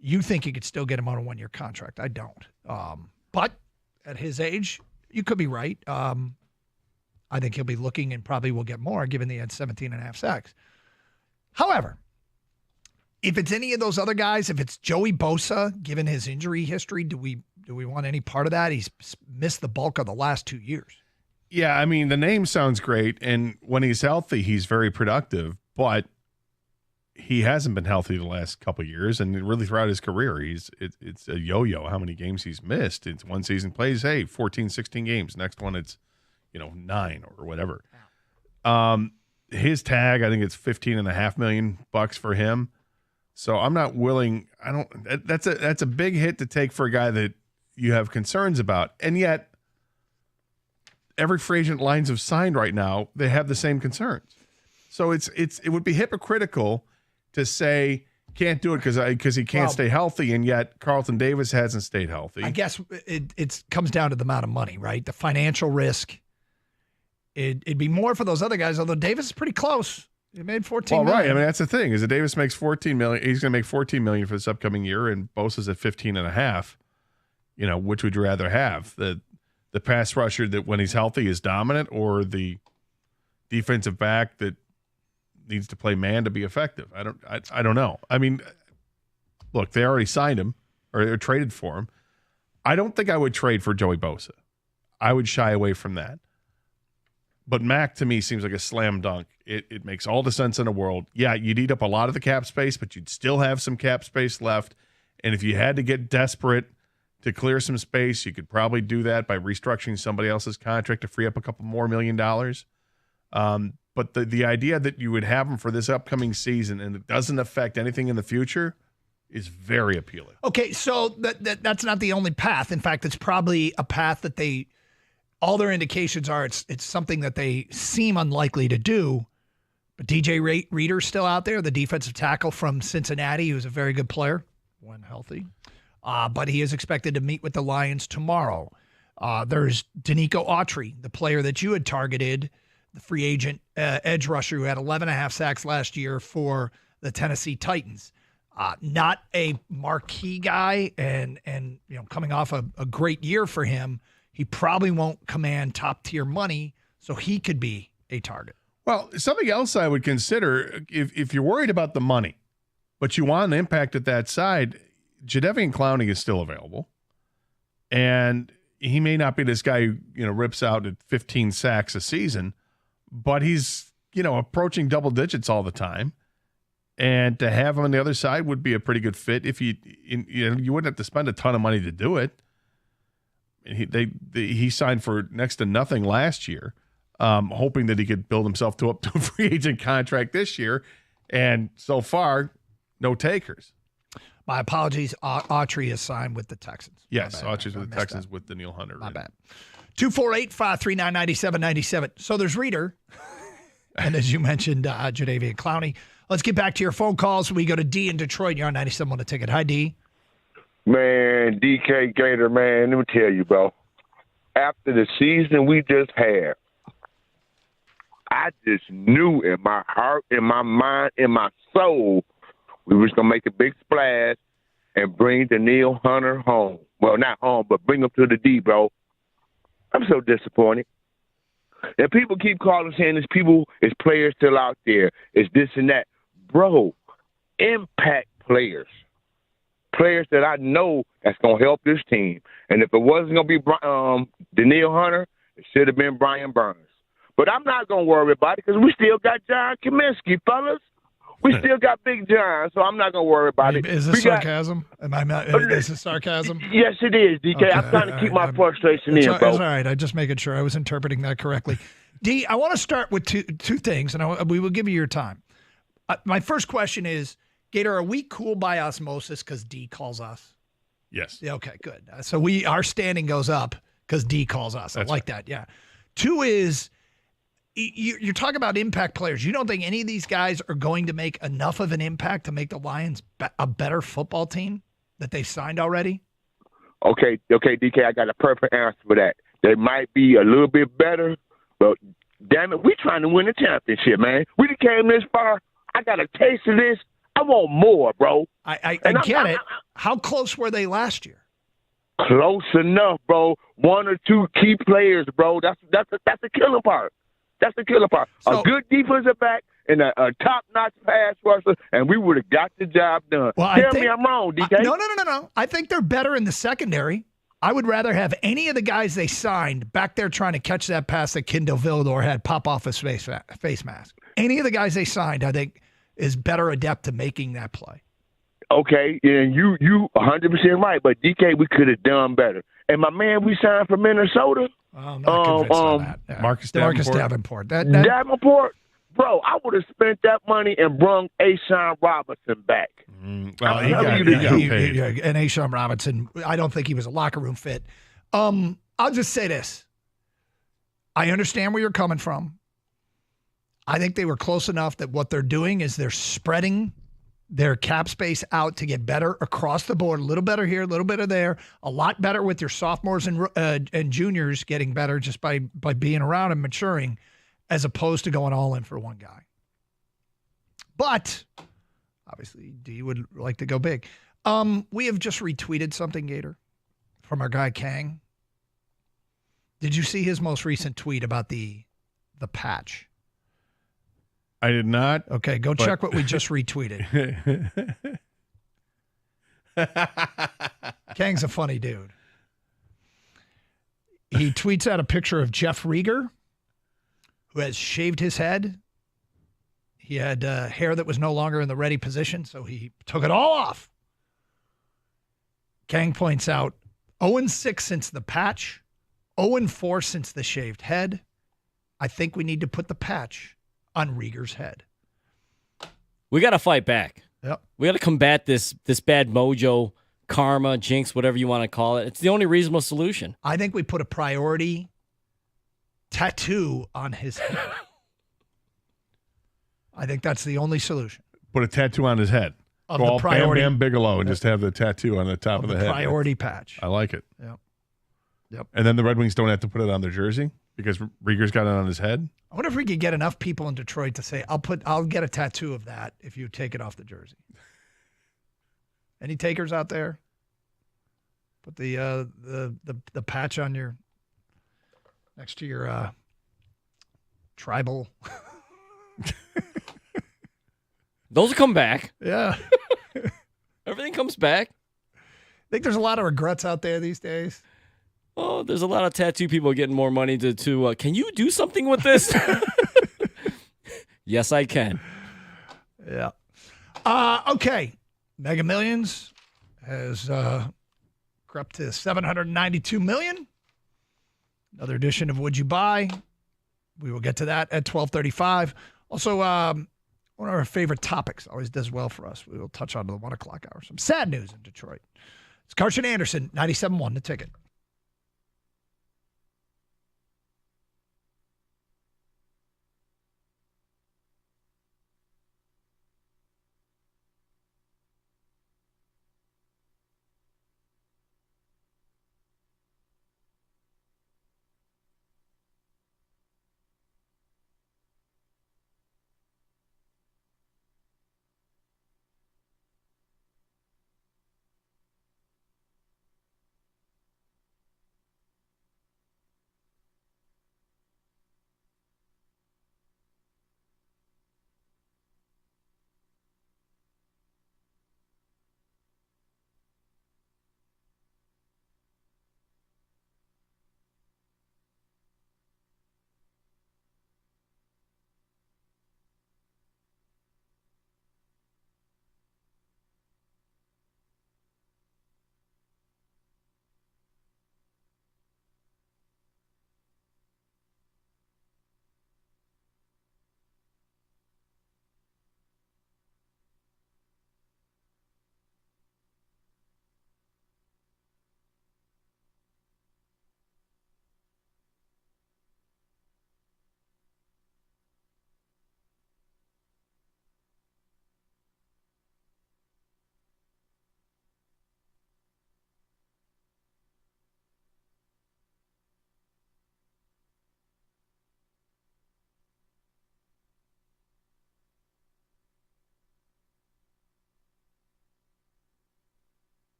you think you could still get him on a 1 year contract. I don't. But at his age, you could be right. I think he'll be looking and probably will get more given he had 17.5 sacks. However, if it's any of those other guys, if it's Joey Bosa, given his injury history, do we want any part of that? He's missed the bulk of the last 2 years. Yeah, I mean, the name sounds great, and when he's healthy, he's very productive, but he hasn't been healthy the last couple of years, and really throughout his career, it's a yo-yo how many games he's missed. It's one season plays, 14, 16 games. Next one, it's 9 or whatever. His tag, I think it's $15.5 million for him. So I'm not willing. That's a big hit to take for a guy that you have concerns about, and yet every free agent lines have signed right now, they have the same concerns. So it would be hypocritical to say can't do it because he can't stay healthy, and yet Carlton Davis hasn't stayed healthy. I guess it comes down to the amount of money, right? The financial risk. It'd be more for those other guys, although Davis is pretty close. He made $14 million. Right. I mean, that's the thing is that Davis makes $14 million. He's going to make $14 million for this upcoming year, and Bosa's at $15.5. Which would you rather have? The pass rusher that when he's healthy is dominant, or the defensive back that needs to play man to be effective? I don't know. I mean, look, they already signed him or traded for him. I don't think I would trade for Joey Bosa. I would shy away from that. But Mack, to me, seems like a slam dunk. It makes all the sense in the world. Yeah, you'd eat up a lot of the cap space, but you'd still have some cap space left. And if you had to get desperate to clear some space, you could probably do that by restructuring somebody else's contract to free up a couple more $1 million. But the idea that you would have him for this upcoming season and it doesn't affect anything in the future is very appealing. Okay, so that's not the only path. In fact, it's probably a path that all their indications are it's something that they seem unlikely to do. But DJ Reader's still out there, the defensive tackle from Cincinnati, who's a very good player when healthy. But he is expected to meet with the Lions tomorrow. There's Danico Autry, the player that you had targeted, the free agent edge rusher who had 11.5 sacks last year for the Tennessee Titans. Not a marquee guy, and coming off a great year for him, he probably won't command top-tier money, so he could be a target. Well, something else I would consider, if you're worried about the money, but you want an impact at that side, Jadeveon Clowney is still available. And he may not be this guy who, rips out at 15 sacks a season, but he's, approaching double digits all the time. And to have him on the other side would be a pretty good fit if you wouldn't have to spend a ton of money to do it. He signed for next to nothing last year, hoping that he could build himself up to a free agent contract this year. And so far, no takers. My apologies. Autry is signed with the Texans. Yes, Autry's with the Texans with Danielle Hunter. My bad. 248-539-9797. So there's Reader. And as you mentioned, Jadeveon Clowney. Let's get back to your phone calls. We go to D in Detroit. You're on 97 on the ticket. Hi, D. Man, DK Gator, man, let me tell you, bro. After the season we just had, I just knew in my heart, in my mind, in my soul, we was going to make a big splash and bring Danielle Hunter home. Well, not home, but bring him to the D, bro. I'm so disappointed. And people keep calling saying there's players still out there. It's this and that. Bro, impact players. Players that I know that's going to help this team. And if it wasn't going to be Danielle Hunter, it should have been Brian Burns. But I'm not going to worry about it because we still got John Kaminsky, fellas. We still got Big John, so I'm not gonna worry about it. Is this sarcasm? Is this sarcasm? Yes, it is, DK. Okay, I'm trying to keep my frustration It's in, all, bro. it's all right. I'm just making sure I was interpreting that correctly. D, I want to start with two things, and we will give you your time. My first question is, Gator, are we cool by osmosis because D calls us? Yes. Yeah, okay, good. So our standing goes up because D calls us. I like that. Yeah. Two is, you're talking about impact players. You don't think any of these guys are going to make enough of an impact to make the Lions a better football team that they've signed already? Okay, DK, I got a perfect answer for that. They might be a little bit better, but damn it, we trying to win the championship, man. We done came this far. I got a taste of this. I want more, bro. I get it. How close were they last year? Close enough, bro. One or two key players, bro. That's the killing part. That's the killer part. A good defensive back and a top-notch pass rusher, and we would have got the job done. Well, Tell me I'm wrong, DK. No. I think they're better in the secondary. I would rather have any of the guys they signed back there trying to catch that pass that Kindle Vildor had pop off his face mask. Any of the guys they signed, I think, is better adept to making that play. Okay, and you 100% right, but DK, we could have done better. And my man we signed from Minnesota, I'm not convinced on that. Yeah. Marcus Davenport. Davenport, bro, I would have spent that money and brung Ashawn Robinson back. Well, he got paid. And Ashawn Robinson, I don't think he was a locker room fit. I'll just say this. I understand where you're coming from. I think they were close enough that what they're doing is they're spreading their cap space out to get better across the board. A little better here, a little better there. A lot better with your sophomores and juniors getting better just by being around and maturing, as opposed to going all in for one guy. But obviously, D would like to go big. We have just retweeted something, Gator, from our guy Kang. Did you see his most recent tweet about the patch? I did not. Okay, go check what we just retweeted. Kang's a funny dude. He tweets out a picture of Jeff Rieger, who has shaved his head. He had hair that was no longer in the ready position, so he took it all off. Kang points out 0-6 since the patch, 0-4 since the shaved head. I think we need to put the patch on Rieger's head. We got to fight back. Yep. We got to combat this bad mojo, karma, jinx, whatever you want to call it. It's the only reasonable solution. I think we put a priority tattoo on his head. I think that's the only solution. Put a tattoo on his head. Of Go the all priority, Bam Bam Bigelow and just have the tattoo on the top of the head. Priority patch. I like it. Yep. And then the Red Wings don't have to put it on their jersey because Rieger's got it on his head. I wonder if we could get enough people in Detroit to say, I'll get a tattoo of that if you take it off the jersey. Any takers out there? Put the patch on your next to your tribal. Those will come back. Yeah. Everything comes back. I think there's a lot of regrets out there these days. Oh, there's a lot of tattoo people getting more money to can you do something with this? Yes, I can. Yeah. Okay. Mega Millions has crept to $792 million. Another edition of Would You Buy? We will get to that at 12:35. Also, one of our favorite topics, always does well for us. We will touch on the 1 o'clock hour. Some sad news in Detroit. It's Karsch and Anderson, 97.1 The Ticket.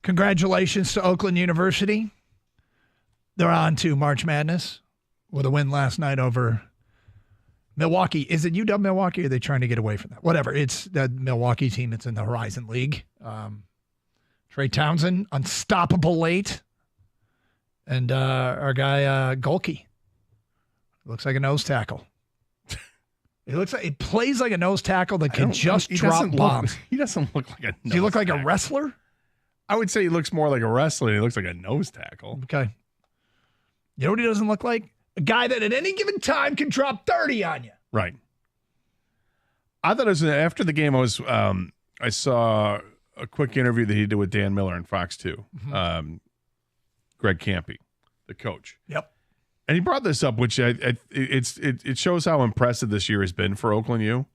Congratulations to Oakland University. They're on to March Madness with a win last night over Milwaukee. Is it UW Milwaukee, or are they trying to get away from that? Whatever. It's the Milwaukee team. It's in the Horizon League. Trey Townsend, unstoppable late. And our guy, Golke, looks like a nose tackle. It plays like a nose tackle that can just drop bombs. He doesn't look like a nose Does he look like tackle. a wrestler? I would say he looks more like a wrestler than he looks like a nose tackle. Okay. You know what he doesn't look like? A guy that at any given time can drop 30 on you. Right. I thought it was after the game. I saw a quick interview that he did with Dan Miller on Fox 2. Greg Campy, the coach. Yep. And he brought this up, which it shows how impressive this year has been for Oakland U.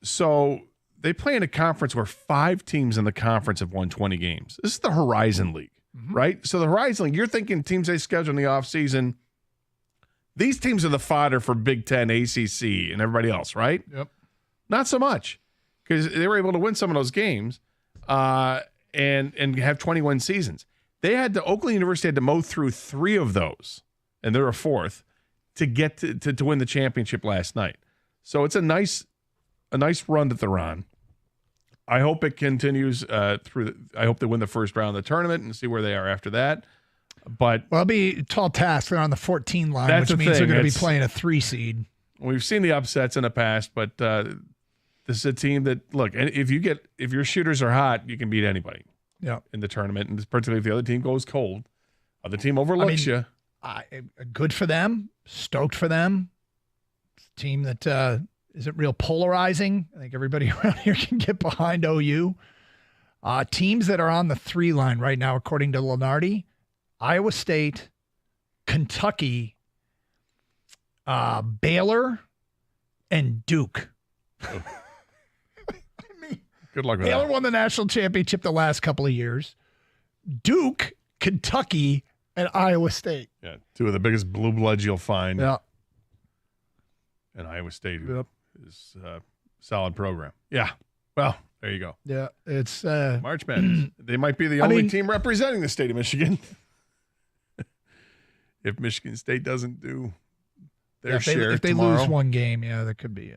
So they play in a conference where 5 teams in the conference have won 20 games. This is the Horizon League, right? So the Horizon League, you're thinking teams they schedule in the offseason. These teams are the fodder for Big Ten, ACC, and everybody else, right? Yep. Not so much, because they were able to win some of those games and have 21 seasons. Oakland University had to mow through 3 of those, and they're a 4th, to get to win the championship last night. So it's a nice run that they're on. I hope it continues I hope they win the first round of the tournament and see where they are after that. But it'll be a tall task. They're on the 14 line, that's which the means thing. they're going to be playing a 3 seed. We've seen the upsets in the past, but this is a team that, look, if your shooters are hot, you can beat anybody. Yeah. In the tournament, and particularly if the other team goes cold, other team overlooks you. Good for them. Stoked for them. It's a team that isn't real polarizing. I think everybody around here can get behind OU. Teams that are on the 3 line right now, according to Lenardi: Iowa State, Kentucky, Baylor, and Duke. Good luck with Baylor that. won the national championship the last couple of years. Duke, Kentucky, and Iowa State. Yeah, 2 of the biggest blue bloods you'll find. Yeah. And Iowa State is a solid program. Yeah. Well, there you go. Yeah, it's March Madness. They might be the only team representing the state of Michigan. If Michigan State doesn't do their share if they tomorrow. lose one game, there could be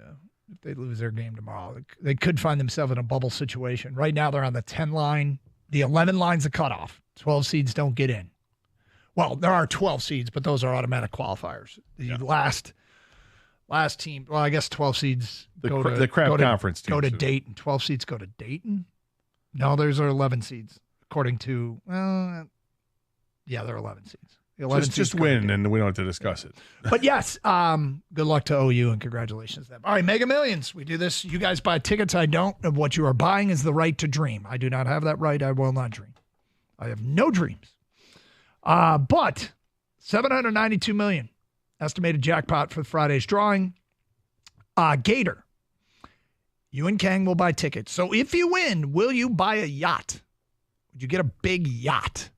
if they lose their game tomorrow, they could find themselves in a bubble situation. Right now, they're on the 10 line. The 11 line's a cutoff. 12 seeds don't get in. Well, there are 12 seeds, but those are automatic qualifiers. The last team. Well, I guess 12 seeds go to the crap conference go to teams. Dayton. 12 seeds go to Dayton. No, there's 11 seeds according to. They're 11 seeds. The 11 Just seeds go to win, and we don't have to discuss it. But yes, good luck to OU and congratulations to them. All right, Mega Millions. We do this. You guys buy tickets. I don't. What you are buying is the right to dream. I do not have that right. I will not dream. I have no dreams. But $792 million estimated jackpot for Friday's drawing. Gator. You and Kang will buy tickets. So if you win, will you buy a yacht? Would you get a big yacht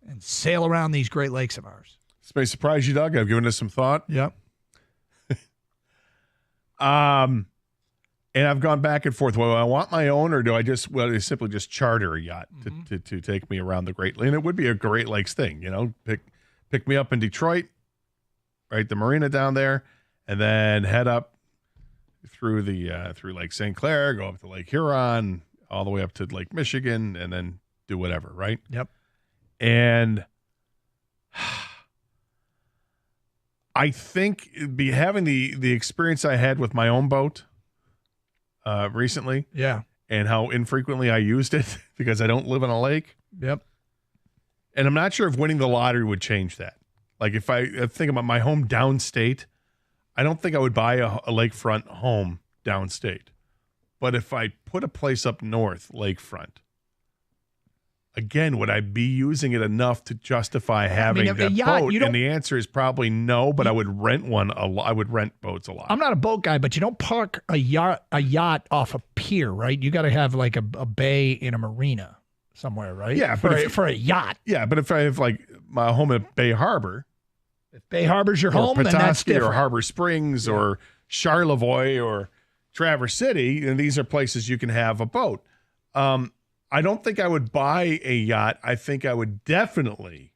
and sail around these Great Lakes of ours? This may surprise you, Doug. I've given this some thought. Yep. And I've gone back and forth. Well, I want my own, or do I simply just charter a yacht to take me around the Great Lakes? And it would be a Great Lakes thing, pick me up in Detroit, right, the marina down there, and then head up through through Lake St. Clair, go up to Lake Huron, all the way up to Lake Michigan, and then do whatever, right? Yep. And I think having the experience I had with my own boat recently, and how infrequently I used it because I don't live on a lake. Yep. And I'm not sure if winning the lottery would change that. Like if I think about my home downstate, I don't think I would buy a lakefront home downstate. But if I put a place up north, lakefront, again, would I be using it enough to justify having that yacht, boat? And the answer is probably no, but I would rent one a lot. I would rent boats a lot. I'm not a boat guy, but you don't park a yacht off a pier, right? You got to have like a bay in a marina somewhere, right? Yeah, for a yacht. Yeah, but if I have like my home at Bay Harbor, if Bay Harbor's your home, then that's Petoskey different. or Harbor Springs or Charlevoix or Traverse City, and these are places you can have a boat. I don't think I would buy a yacht. I think I would definitely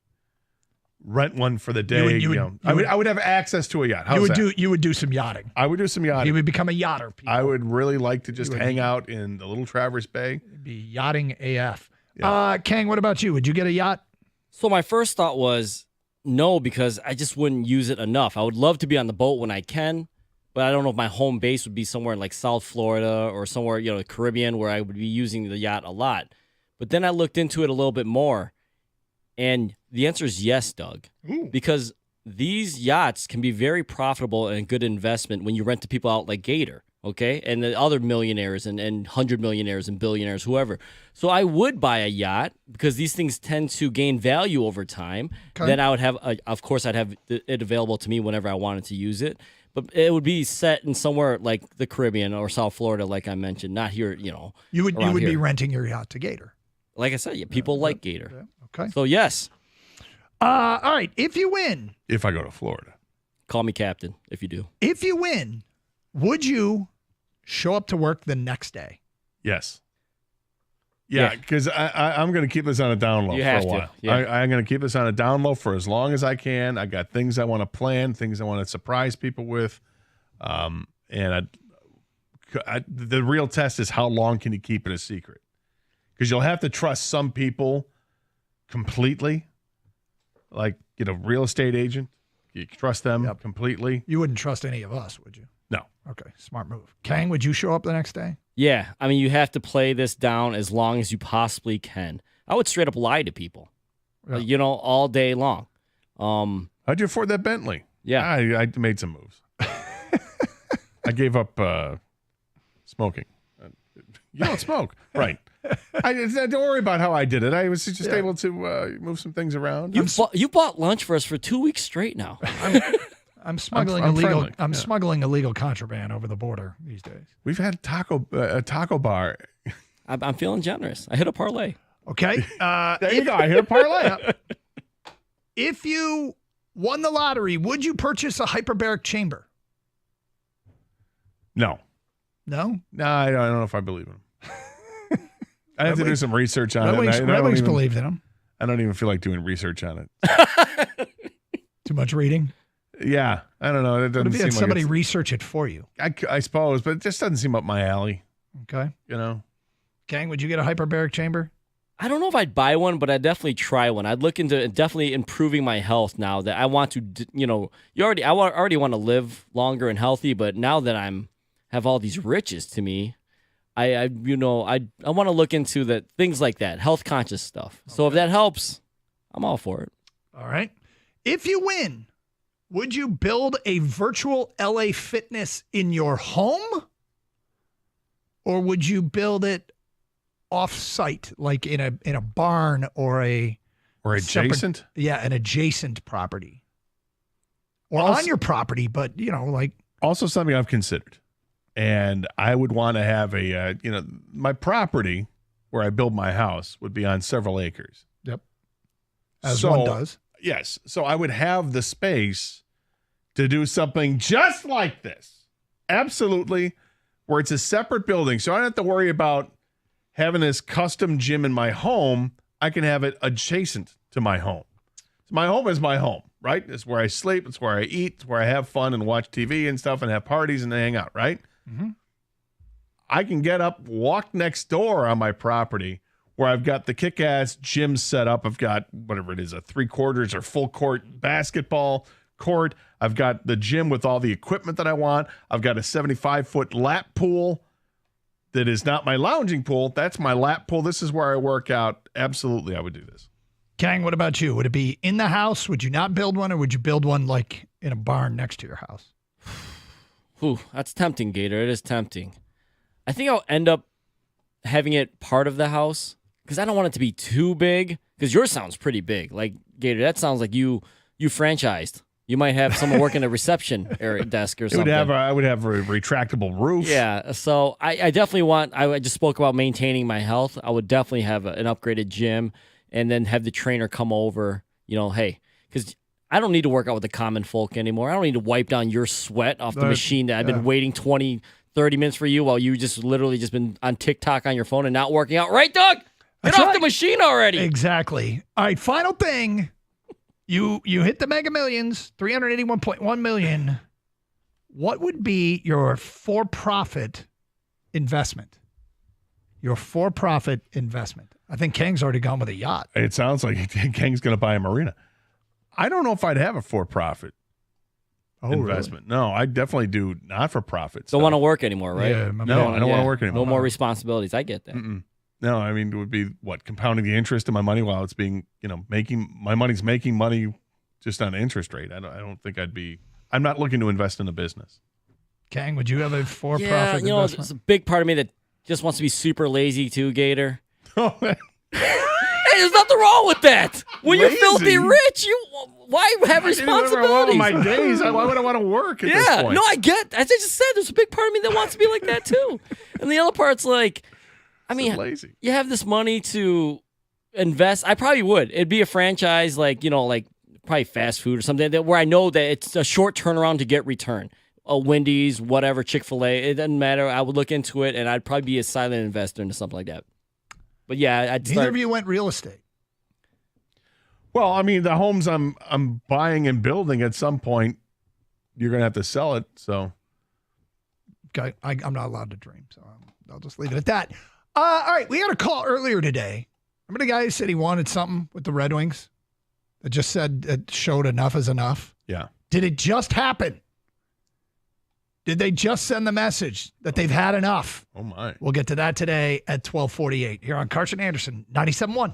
rent one for the day. I would have access to a yacht. How's that? You would do some yachting. I would do some yachting. You would become a yachter. People. I would really like to just hang out in the Little Traverse Bay. It'd be yachting AF. Kang, what about you? Would you get a yacht? So my first thought was no, because I just wouldn't use it enough. I would love to be on the boat when I can, but I don't know if my home base would be somewhere in like South Florida or somewhere, the Caribbean, where I would be using the yacht a lot. But then I looked into it a little bit more, and the answer is yes, Doug. Ooh. Because these yachts can be very profitable and a good investment when you rent to people out like Gator, okay? And the other millionaires and 100 millionaires and billionaires, whoever. So I would buy a yacht because these things tend to gain value over time. Okay. Then I would have, of course, I'd have it available to me whenever I wanted to use it. But it would be set in somewhere like the Caribbean or South Florida, like I mentioned, not here, You would around be here. renting your yacht to Gator. Like I said, people like Gator. Okay. So, yes. All right. If you win, If I go to Florida. Call me captain if you do. if you win, would you show up to work the next day? Yes. Yeah, because I'm going to keep this on a down low You for have a to, while. yeah. I'm going to keep this on a down low for as long as I can. I got things I want to plan, things I want to surprise people with. And the real test is how long can you keep it a secret? Because you'll have to trust some people completely, like real estate agent. You trust them completely. You wouldn't trust any of us, would you? No. Okay, smart move. Kang, would you show up the next day? Yeah. I mean, you have to play this down as long as you possibly can. I would straight up lie to people, all day long. How'd you afford that Bentley? Yeah. I made some moves. I gave up smoking. You don't smoke. Right. Don't worry about how I did it. I was just able to move some things around. You bought lunch for us for 2 weeks straight now. I'm smuggling I'm illegal. friendly. I'm smuggling illegal contraband over the border these days. We've had a taco bar. I'm feeling generous. I hit a parlay. Okay. There you go. I hit a parlay. If you won the lottery, would you purchase a hyperbaric chamber? No. No? No, I don't know if I believe in him. I have to do some research on Red it. Wings, and I Red don't Wings even- believed in him. I don't even feel like doing research on it. Too much reading? Yeah. I don't know. It What doesn't if you seem had like somebody it's- research it for you? I suppose, but it just doesn't seem up my alley. Okay. You know? Kang, would you get a hyperbaric chamber? I don't know if I'd buy one, but I'd definitely try one. I'd look into definitely improving my health now that I want to, I already want to live longer and healthy, but now that have all these riches to me, I want to look into that things like that, health conscious stuff. So if that helps, I'm all for it. All right. If you win, would you build a virtual LA Fitness in your home? Or would you build it off-site, like in a barn or adjacent? An adjacent property. Or Also- on your property, but Also something I've considered. And I would want to have my property where I build my house would be on several acres. Yep. As one does. Yes. So I would have the space to do something just like this. Absolutely. Where it's a separate building. So I don't have to worry about having this custom gym in my home. I can have it adjacent to my home. So my home is my home, right? It's where I sleep. It's where I eat. It's where I have fun and watch TV and stuff and have parties and hang out, right? Mm-hmm. I can get up, walk next door on my property where I've got the kick-ass gym set up. I've got whatever it is, a 3/4 or full court basketball court. I've got the gym with all the equipment that I want. I've got a 75-foot lap pool that is not my lounging pool. That's my lap pool. This is where I work out. Absolutely, I would do this. Kang, what about you? Would it be in the house? Would you not build one, or would you build one like in a barn next to your house? Whew, that's tempting, Gator. It is tempting. I think I'll end up having it part of the house because I don't want it to be too big. Because yours sounds pretty big. Like, Gator, that sounds like you franchised. You might have someone working a reception area desk or something. I would have a retractable roof. Yeah, so I definitely I just spoke about maintaining my health. I would definitely have an upgraded gym and then have the trainer come over, hey, because I don't need to work out with the common folk anymore. I don't need to wipe down your sweat off the machine that I've been waiting 20, 30 minutes for you while you just literally just been on TikTok on your phone and not working out. Right, Doug? Get off the machine already. Exactly. All right, final thing. You hit the Mega Millions, 381.1 million. What would be your for-profit investment? Your for-profit investment. I think Kang's already gone with a yacht. It sounds like Kang's going to buy a marina. I don't know if I'd have a for-profit investment. Really? No, I definitely do not-for-profit. Don't want to work anymore, right? Yeah, no, I don't want to work anymore. No more responsibilities. I get that. No, I mean, it would be compounding the interest of my money while it's being, making money just on interest rate. I don't think I'm not looking to invest in a business. Kang, would you have a for-profit investment? There's a big part of me that just wants to be super lazy too, Gator. Oh, Hey, there's nothing wrong with that. When you're filthy rich, why have responsibilities? My days. Why would I want to work at this point? No, I get. As I just said, there's a big part of me that wants to be like that too, and the other part's like, I mean, lazy. You have this money to invest. I probably would. It'd be a franchise, like probably fast food or something where I know that it's a short turnaround to get return. A Wendy's, whatever, Chick-fil-A, it doesn't matter. I would look into it, and I'd probably be a silent investor into something like that. But yeah, I'd start. Neither of you went real estate. Well, I mean, the homes I'm buying and building at some point, you're going to have to sell it. So, okay, I'm not allowed to dream, so I'll just leave it at that. All right, we had a call earlier today. Remember the guy who said he wanted something with the Red Wings? That just said it showed enough is enough. Yeah. Did it just happen? Did they just send the message that they've had enough? Oh, my. We'll get to that today at 12:48 here on Carson Anderson, 97.1.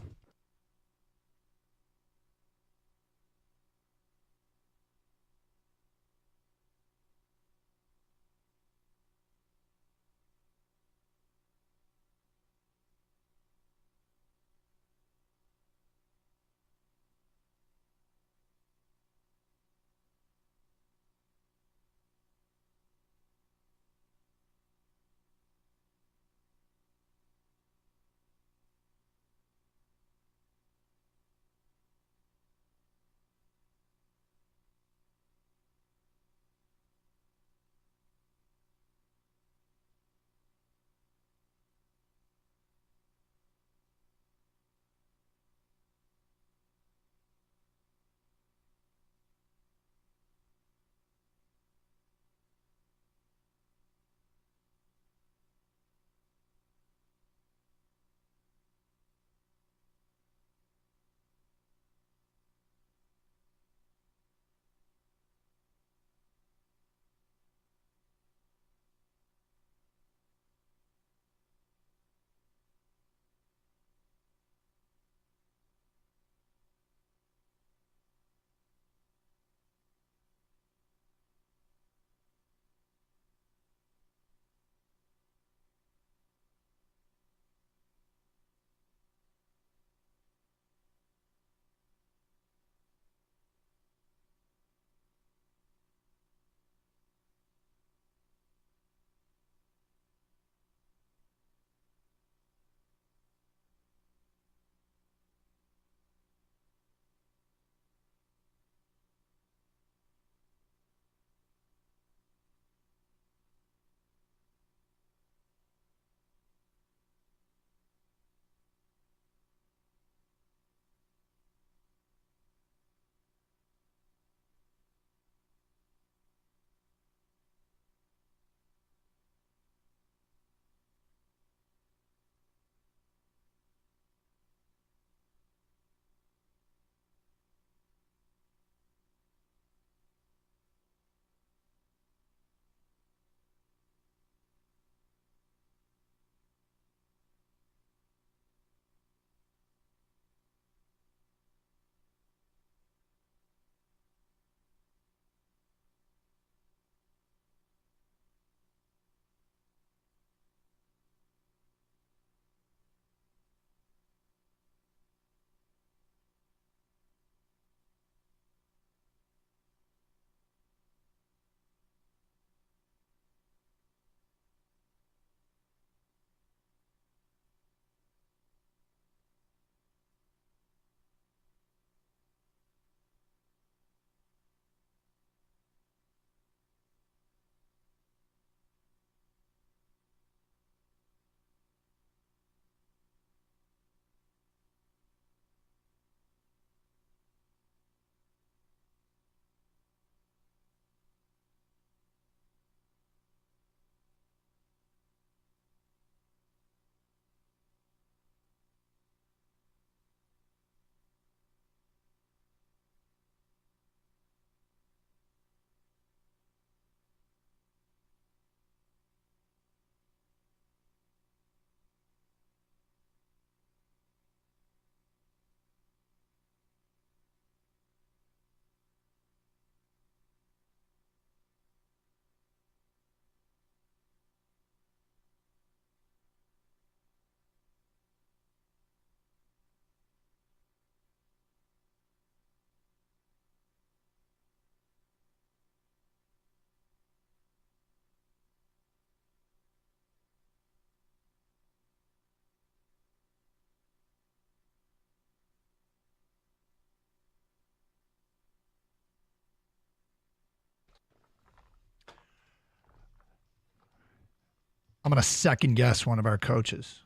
I'm going to second guess one of our coaches.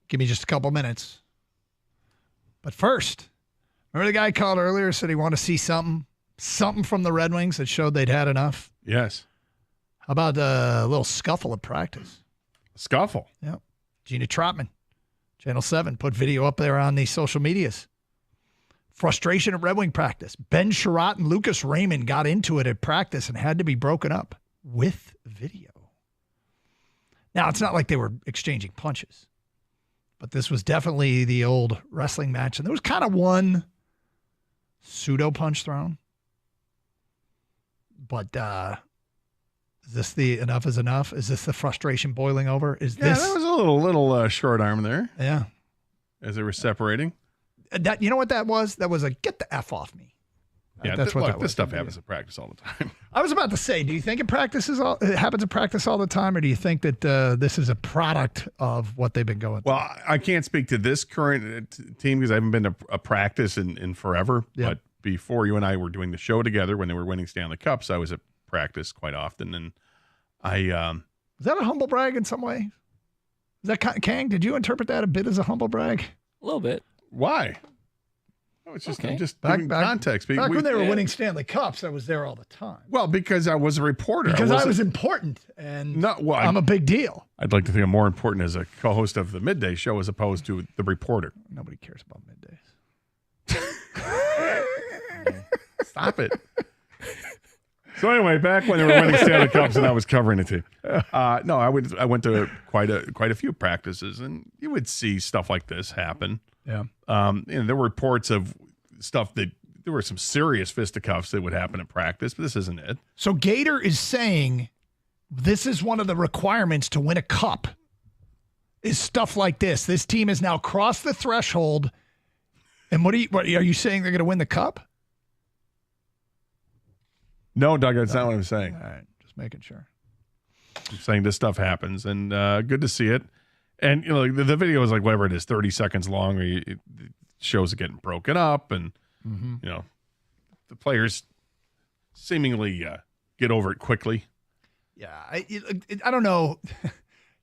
Give me just a couple minutes. But first, remember the guy called earlier, said he wanted to see something from the Red Wings that showed they'd had enough? Yes. How about a little scuffle at practice? Scuffle? Yep. Gina Trotman, Channel 7, put video up there on the social medias. Frustration at Red Wing practice. Ben Sherratt and Lucas Raymond got into it at practice and had to be broken up with video. Now, it's not like they were exchanging punches, but this was definitely the old wrestling match. And there was kind of one pseudo punch thrown. But is this the enough is enough? Is this the frustration boiling over? Is this? That was a little short arm there. Yeah. As they were separating. That, you know what that was? That was a get the F off me. Yeah, that's what that was. This stuff happens at practice all the time. I was about to say, do you think it happens at practice all the time, or do you think that this is a product of what they've been going through? Well, I can't speak to this current team because I haven't been to a practice in forever. Yeah. But before you and I were doing the show together when they were winning Stanley Cups, I was at practice quite often. And is that a humble brag in some way? Is that Kang? Did you interpret that a bit as a humble brag? A little bit. Why? No, it's just, Okay. I'm just giving context. Back when they were winning Stanley Cups, I was there all the time. Well, because I was a reporter. Because I was important, and well, I'm a big deal. I'd like to think I'm more important as a co-host of the midday show as opposed to the reporter. Nobody cares about middays. Stop it. So anyway, back when they were winning Stanley Cups and I was covering the team. No, I went to quite a few practices, and you would see stuff like this happen. Yeah. And there were reports of stuff that there were some serious fisticuffs that would happen at practice, but this isn't it. So Gator is saying this is one of the requirements to win a cup is stuff like this. This team has now crossed the threshold. And what are you saying they're going to win the cup? No, Doug, that's not what I'm saying. All right, just making sure. I'm saying this stuff happens, and good to see it. And you know, the video is like whatever it is, 30 seconds long, or it shows it getting broken up, and you know, the players seemingly get over it quickly. Yeah, I don't know.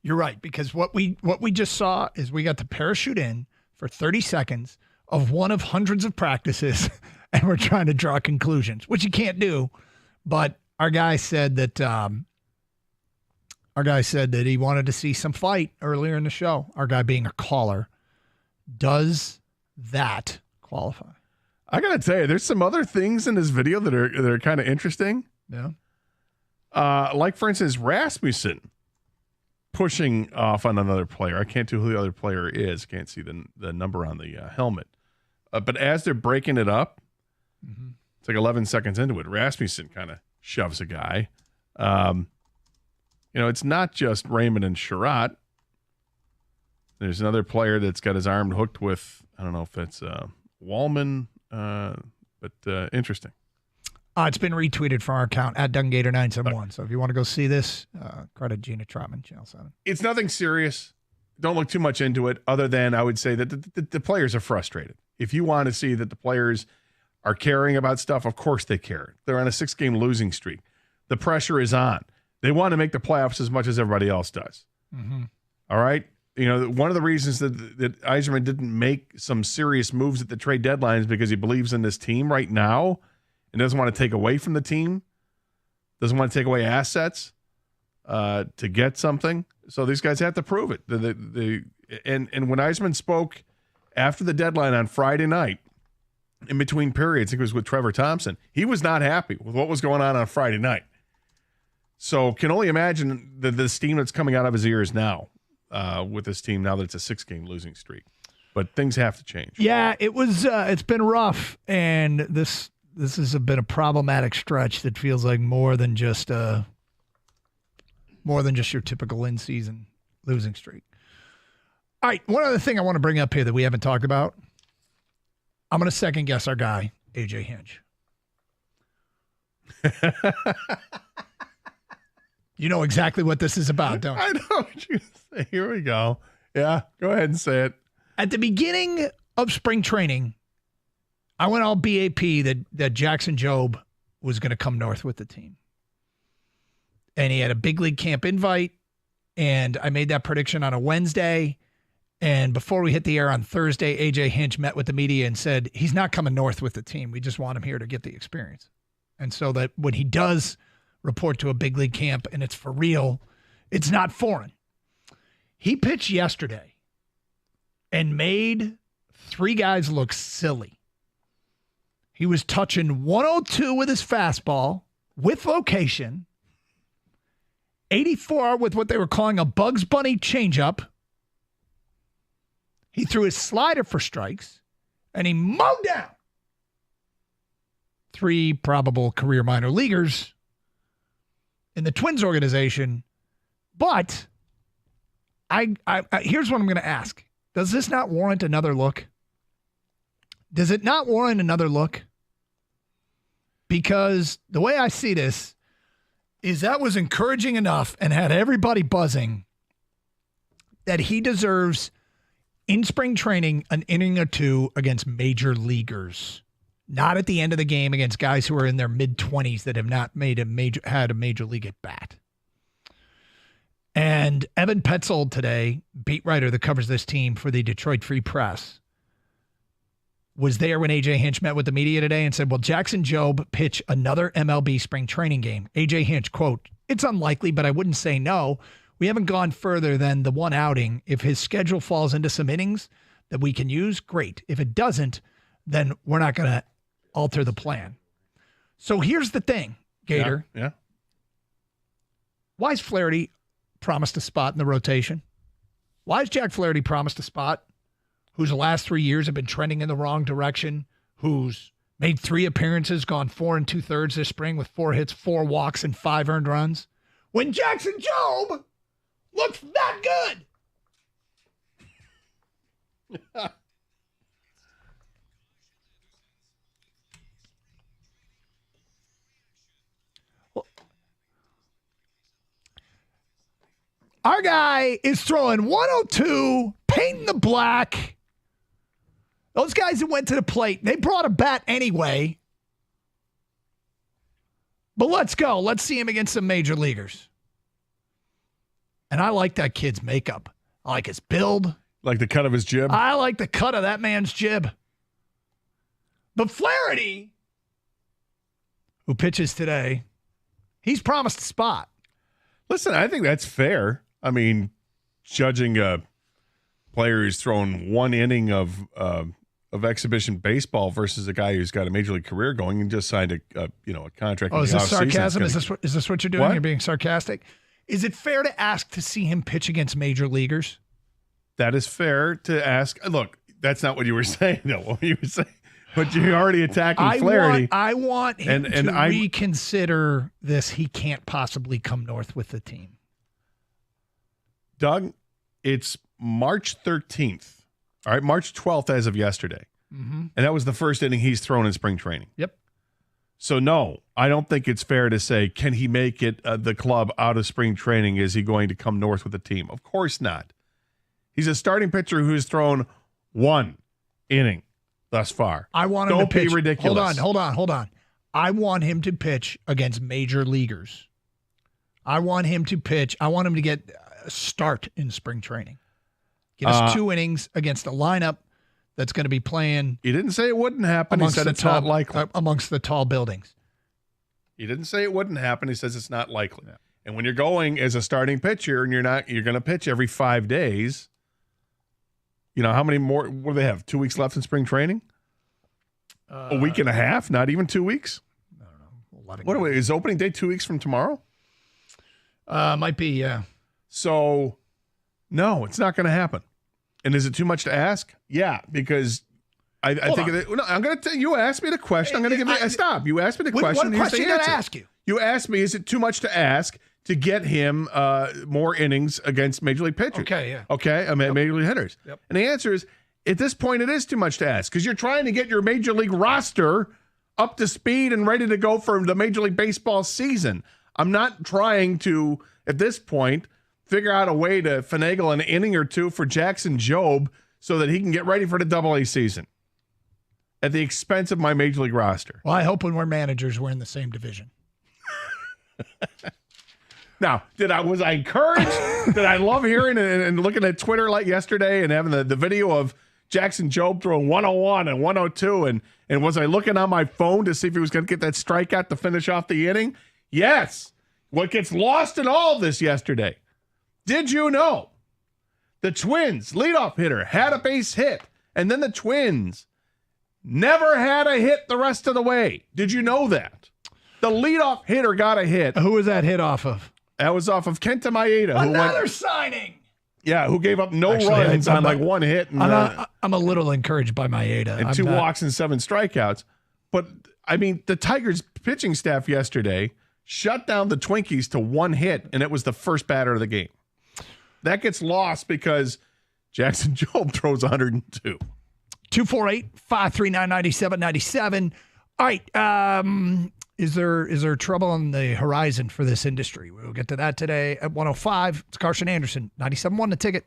You're right, because what we just saw is we got to parachute in for 30 seconds of one of hundreds of practices, and we're trying to draw conclusions, which you can't do. But our guy said that he wanted to see some fight earlier in the show. Our guy being a caller. Does that qualify? I gotta tell you, there's some other things in this video that are kind of interesting. Yeah. Like for instance, Rasmussen pushing off on another player. I can't tell who the other player is. Can't see the number on the helmet. But as they're breaking it up, it's like 11 seconds into it, Rasmussen kind of shoves a guy. You know, it's not just Raymond and Sherratt. There's another player that's got his arm hooked with, I don't know if it's Wallman, but interesting. It's been retweeted from our account at DunGator971. So if you want to go see this, credit Gina Trotman, Channel 7. It's nothing serious. Don't look too much into it, other than I would say that the players are frustrated. If you want to see that the players are caring about stuff, of course they care. They're on a 6-game losing streak. The pressure is on. They want to make the playoffs as much as everybody else does. All right? You know, one of the reasons that Yzerman didn't make some serious moves at the trade deadline is because he believes in this team right now and doesn't want to take away from the team, doesn't want to take away assets to get something. So these guys have to prove it. And when Yzerman spoke after the deadline on Friday night, in between periods, I think it was with Trevor Thompson, he was not happy with what was going on Friday night. So can only imagine the steam that's coming out of his ears now with this team now that it's a 6-game losing streak. But things have to change. Yeah, it was. It's been rough, and this has been a problematic stretch that feels like more than just your typical in-season losing streak. All right, one other thing I want to bring up here that we haven't talked about. I'm going to second guess our guy, AJ Hinch. You know exactly what this is about, don't you? I know what you're going to say. Here we go. Yeah, go ahead and say it. At the beginning of spring training, I went all BAP that Jackson Jobe was going to come north with the team. and he had a big league camp invite, and I made that prediction on a Wednesday. And before we hit the air on Thursday, A.J. Hinch met with the media and said he's not coming north with the team. We just want him here to get the experience. And so that when he does report to a big league camp and it's for real, it's not foreign. He pitched yesterday and made 3 guys look silly. He was touching 102 with his fastball with location, 84 with what they were calling a Bugs Bunny changeup. He threw his slider for strikes, and he mowed down 3 probable career minor leaguers in the Twins organization. But I here's what I'm going to ask. Does this not warrant another look? Does it not warrant another look? Because the way I see this is that was encouraging enough and had everybody buzzing that he deserves in spring training an inning or 2 against major leaguers, not at the end of the game against guys who are in their mid-20s that have not had a major league at bat. And Evan Petzold today, beat writer that covers this team for the Detroit Free Press, was there when A.J. Hinch met with the media today and said, will Jackson Jobe pitch another MLB spring training game? A.J. Hinch, quote, it's unlikely, but I wouldn't say no. We haven't gone further than the one outing. If his schedule falls into some innings that we can use, great. If it doesn't, then we're not going to alter the plan. So here's the thing, Gator. Yeah. Why is Flaherty promised a spot in the rotation? Why is Jack Flaherty promised a spot whose the last 3 years have been trending in the wrong direction, who's made 3 appearances, gone 4 2/3 this spring with 4 hits, 4 walks, and 5 earned runs? When Jackson Jobe looks that good. Our guy is throwing 102, painting the black. Those guys that went to the plate, they brought a bat anyway. But let's go. Let's see him against some major leaguers. And I like that kid's makeup. I like his build. Like the cut of his jib? I like the cut of that man's jib. But Flaherty, who pitches today, he's promised a spot. Listen, I think that's fair. I mean, judging a player who's thrown 1 inning of exhibition baseball versus a guy who's got a major league career going and just signed a contract. Oh, is this sarcasm? Is this what you're doing? What? You're being sarcastic? Is it fair to ask to see him pitch against major leaguers? That is fair to ask. Look, that's not what you were saying, though. What you were saying, but you're already attacking Flaherty. I want him to I reconsider this. He can't possibly come north with the team. Doug, it's March 13th. All right, March 12th as of yesterday. Mm-hmm. And that was the first inning he's thrown in spring training. Yep. So, no, I don't think it's fair to say, can he make it the club out of spring training? Is he going to come north with the team? Of course not. He's a starting pitcher who's thrown 1 inning thus far. I want him Don't to pitch. be ridiculous. Hold on. I want him to pitch against major leaguers. I want him to pitch. I want him to get a start in spring training. Get us 2 innings against a lineup that's going to be playing. He didn't say it wouldn't happen. He said it's not likely. Amongst the tall buildings. He didn't say it wouldn't happen. He says it's not likely. Yeah. And when you're going as a starting pitcher and you're going to pitch every 5 days, how many more? What do they have? 2 weeks left in spring training? A week and a half? Not even 2 weeks? I don't know. What are we? Is opening day 2 weeks from tomorrow? Might be, yeah. So, no, it's not going to happen. And is it too much to ask? Yeah, because I think I'm going to tell you. Asked me the question. I'm going to give you stop. You asked me the question. What question did I ask you? You asked me, is it too much to ask to get him more innings against major league pitchers? Okay, yeah. Okay, major league hitters. Yep. And the answer is, at this point, it is too much to ask because you're trying to get your major league roster up to speed and ready to go for the Major League Baseball season. I'm not trying to, at this point, figure out a way to finagle an inning or 2 for Jackson Jobe so that he can get ready for the AA season at the expense of my major league roster. Well, I hope when we're managers, we're in the same division. Now, was I encouraged? Did I love hearing and looking at Twitter like yesterday and having the video of Jackson Jobe throwing 101 and 102 and was I looking on my phone to see if he was going to get that strikeout to finish off the inning? Yes. What gets lost in all of this yesterday? Did you know the Twins leadoff hitter had a base hit and then the Twins never had a hit the rest of the way? Did you know that? The leadoff hitter got a hit. Who was that hit off of? That was off of Kenta Maeda. Another signing. Yeah, who gave up no runs on like one hit. And, I'm a little encouraged by Maeda. And 2 walks and 7 strikeouts. But, I mean, the Tigers pitching staff yesterday shut down the Twinkies to 1 hit, and it was the first batter of the game. That gets lost because Jackson Jobe throws 102. 248-539-9797. All right. Is there trouble on the horizon for this industry? We'll get to that today at 105. It's Carson Anderson, 97.1 The Ticket.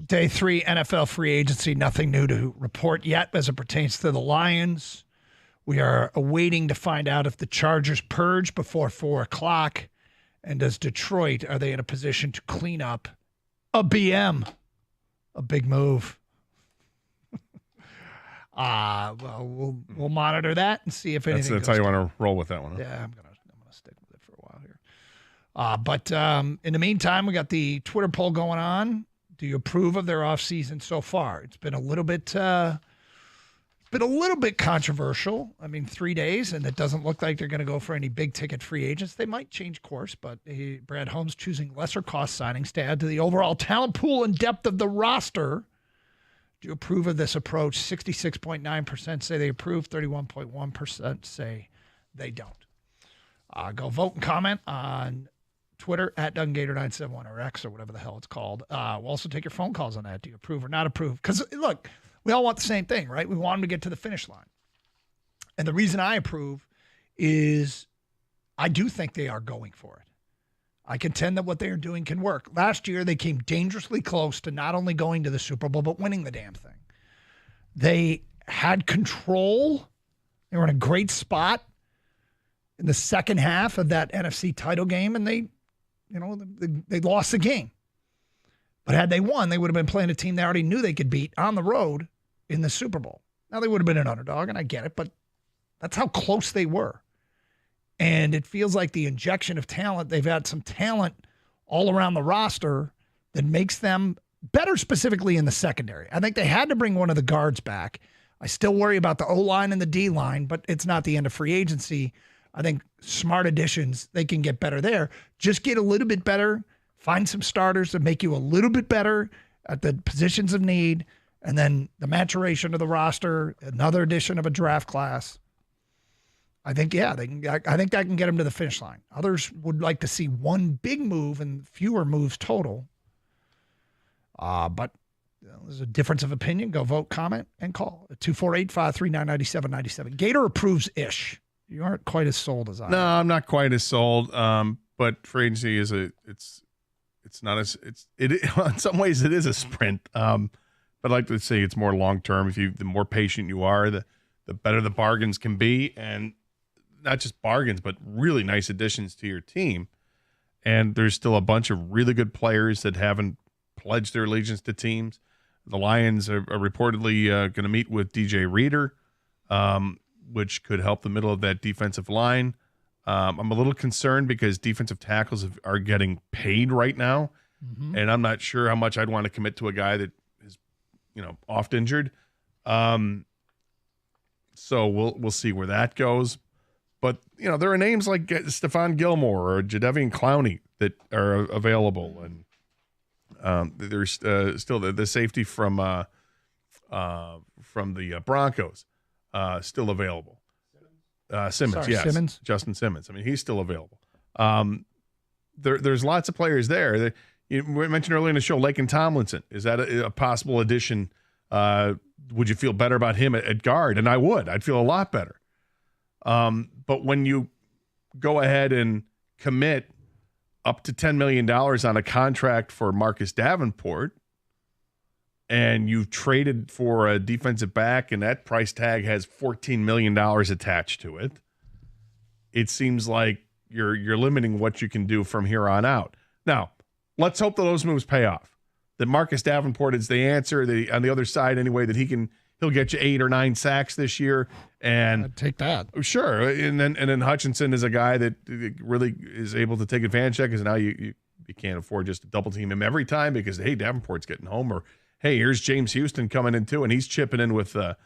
Day 3 NFL free agency, nothing new to report yet as it pertains to the Lions. We are awaiting to find out if the Chargers purge before 4 o'clock. And does Detroit, are they in a position to clean up a BM? A big move. Well, we'll monitor that and see if anything That's goes how you want to roll with that one. Huh? Yeah, I'm gonna stick with it for a while here. But in the meantime, we got the Twitter poll going on. Do you approve of their offseason so far? It's been a little bit controversial. I mean, 3 days, and it doesn't look like they're going to go for any big ticket free agents. They might change course, but Brad Holmes choosing lesser cost signings to add to the overall talent pool and depth of the roster. Do you approve of this approach? 66.9% say they approve. 31.1% say they don't. Go vote and comment on Twitter at DunGator971 or X or whatever the hell it's called. We'll also take your phone calls on that. Do you approve or not approve? Because, look, we all want the same thing, right? We want them to get to the finish line. And the reason I approve is I do think they are going for it. I contend that what they are doing can work. Last year, they came dangerously close to not only going to the Super Bowl, but winning the damn thing. They had control. They were in a great spot in the second half of that NFC title game, and they lost the game. But had they won, they would have been playing a team they already knew they could beat on the road in the Super Bowl. Now, they would have been an underdog, and I get it, but that's how close they were. And it feels like the injection of talent, they've had some talent all around the roster that makes them better, specifically in the secondary. I think they had to bring one of the guards back. I still worry about the O-line and the D-line, but it's not the end of free agency. I think smart additions, they can get better there. Just get a little bit better, find some starters that make you a little bit better at the positions of need, and then the maturation of the roster, another addition of a draft class. I think, I think that can get them to the finish line. Others would like to see one big move and fewer moves total. But there's a difference of opinion. Go vote, comment, and call at 248-539-9797. Gator approves ish. You aren't quite as sold as I am. No, I'm not quite as sold. But free agency is in some ways it is a sprint. But I'd like to say it's more long term. The more patient you are, the better the bargains can be, and not just bargains, but really nice additions to your team. And there's still a bunch of really good players that haven't pledged their allegiance to teams. The Lions are reportedly going to meet with DJ Reader, which could help the middle of that defensive line. I'm a little concerned because defensive tackles are getting paid right now, and I'm not sure how much I'd want to commit to a guy that is, oft injured. So we'll see where that goes. But, there are names like Stephon Gilmore or Jadeveon Clowney that are available. And there's still the safety from the Broncos still available. Simmons, yes. Simmons? Justin Simmons. I mean, he's still available. There's lots of players there. You mentioned earlier in the show, Laken Tomlinson. Is that a possible addition? Would you feel better about him at guard? And I would. I'd feel a lot better. But when you go ahead and commit up to $10 million on a contract for Marcus Davenport, and you've traded for a defensive back, and that price tag has $14 million attached to it, it seems like you're limiting what you can do from here on out. Now, let's hope that those moves pay off. That Marcus Davenport is the answer. On the other side, anyway, that he'll get you 8 or 9 sacks this year, and I'd take that. Sure, and then Hutchinson is a guy that really is able to take advantage of that, because now you can't afford just to double team him every time because hey, Davenport's getting home, or hey, here's James Houston coming in too, and he's chipping in with the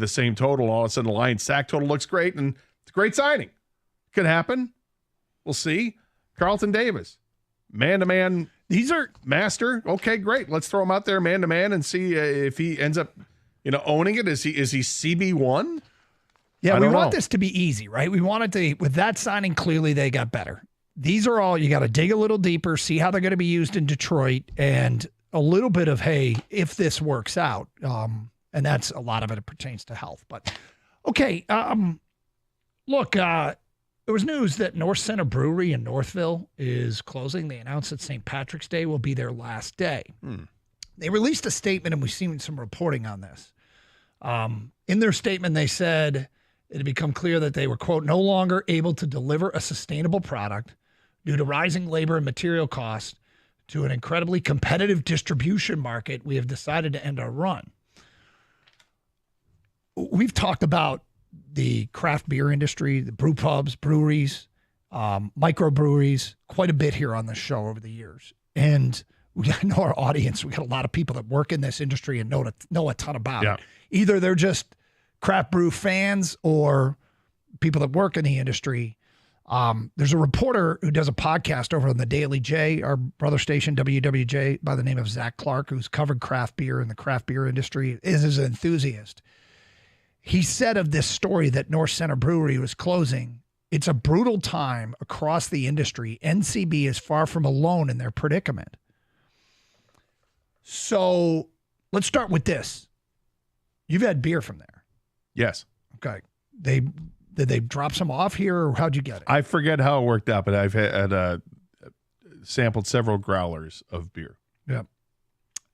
same total. All of a sudden, the Lions sack total looks great, and it's a great signing. Could happen. We'll see. Carlton Davis, man-to-man. These are master. Okay, great. Let's throw him out there man-to-man and see if he ends up, owning it. Is he CB1? Yeah, we want this to be easy, right? We wanted to, with that signing, clearly they got better. These are all, you got to dig a little deeper, see how they're going to be used in Detroit, and a little bit of, hey, if this works out. And that's a lot of it pertains to health. But, okay, look, there was news that North Center Brewery in Northville is closing. They announced that St. Patrick's Day will be their last day. They released a statement, and we've seen some reporting on this. In their statement, they said it had become clear that they were, quote, no longer able to deliver a sustainable product due to rising labor and material costs to an incredibly competitive distribution market. We have decided to end our run. We've talked about the craft beer industry, the brew pubs, breweries, microbreweries, quite a bit here on this show over the years. And we know our audience. We got a lot of people that work in this industry and know a ton about it. Either they're just craft brew fans or people that work in the industry. There's a reporter who does a podcast over on the Daily J, our brother station, WWJ, by the name of Zach Clark, who's covered craft beer and the craft beer industry, is an enthusiast. He said of this story that North Center Brewery was closing, it's a brutal time across the industry. NCB is far from alone in their predicament. So let's start with this. You've had beer from there. Yes. Okay. Did they drop some off here, or how'd you get it? I forget how it worked out, but I've had sampled several growlers of beer. Yeah.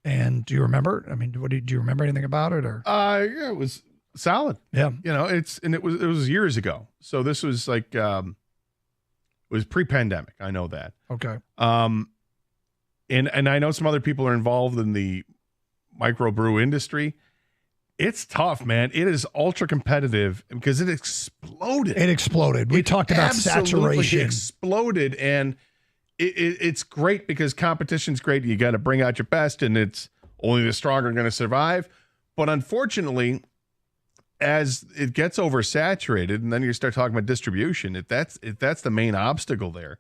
And do you remember? I mean, do you remember anything about it, or? Yeah, it was solid. Yeah. You know, it was years ago. So this was like it was pre-pandemic. I know that. Okay. And I know some other people are involved in the microbrew industry. It's tough, man. It is ultra competitive because it exploded. It exploded. We talked about absolutely saturation. Exploded, and it's great because competition's great. You got to bring out your best, and it's only the strong are going to survive. But unfortunately, as it gets oversaturated, and then you start talking about distribution, if that's the main obstacle there,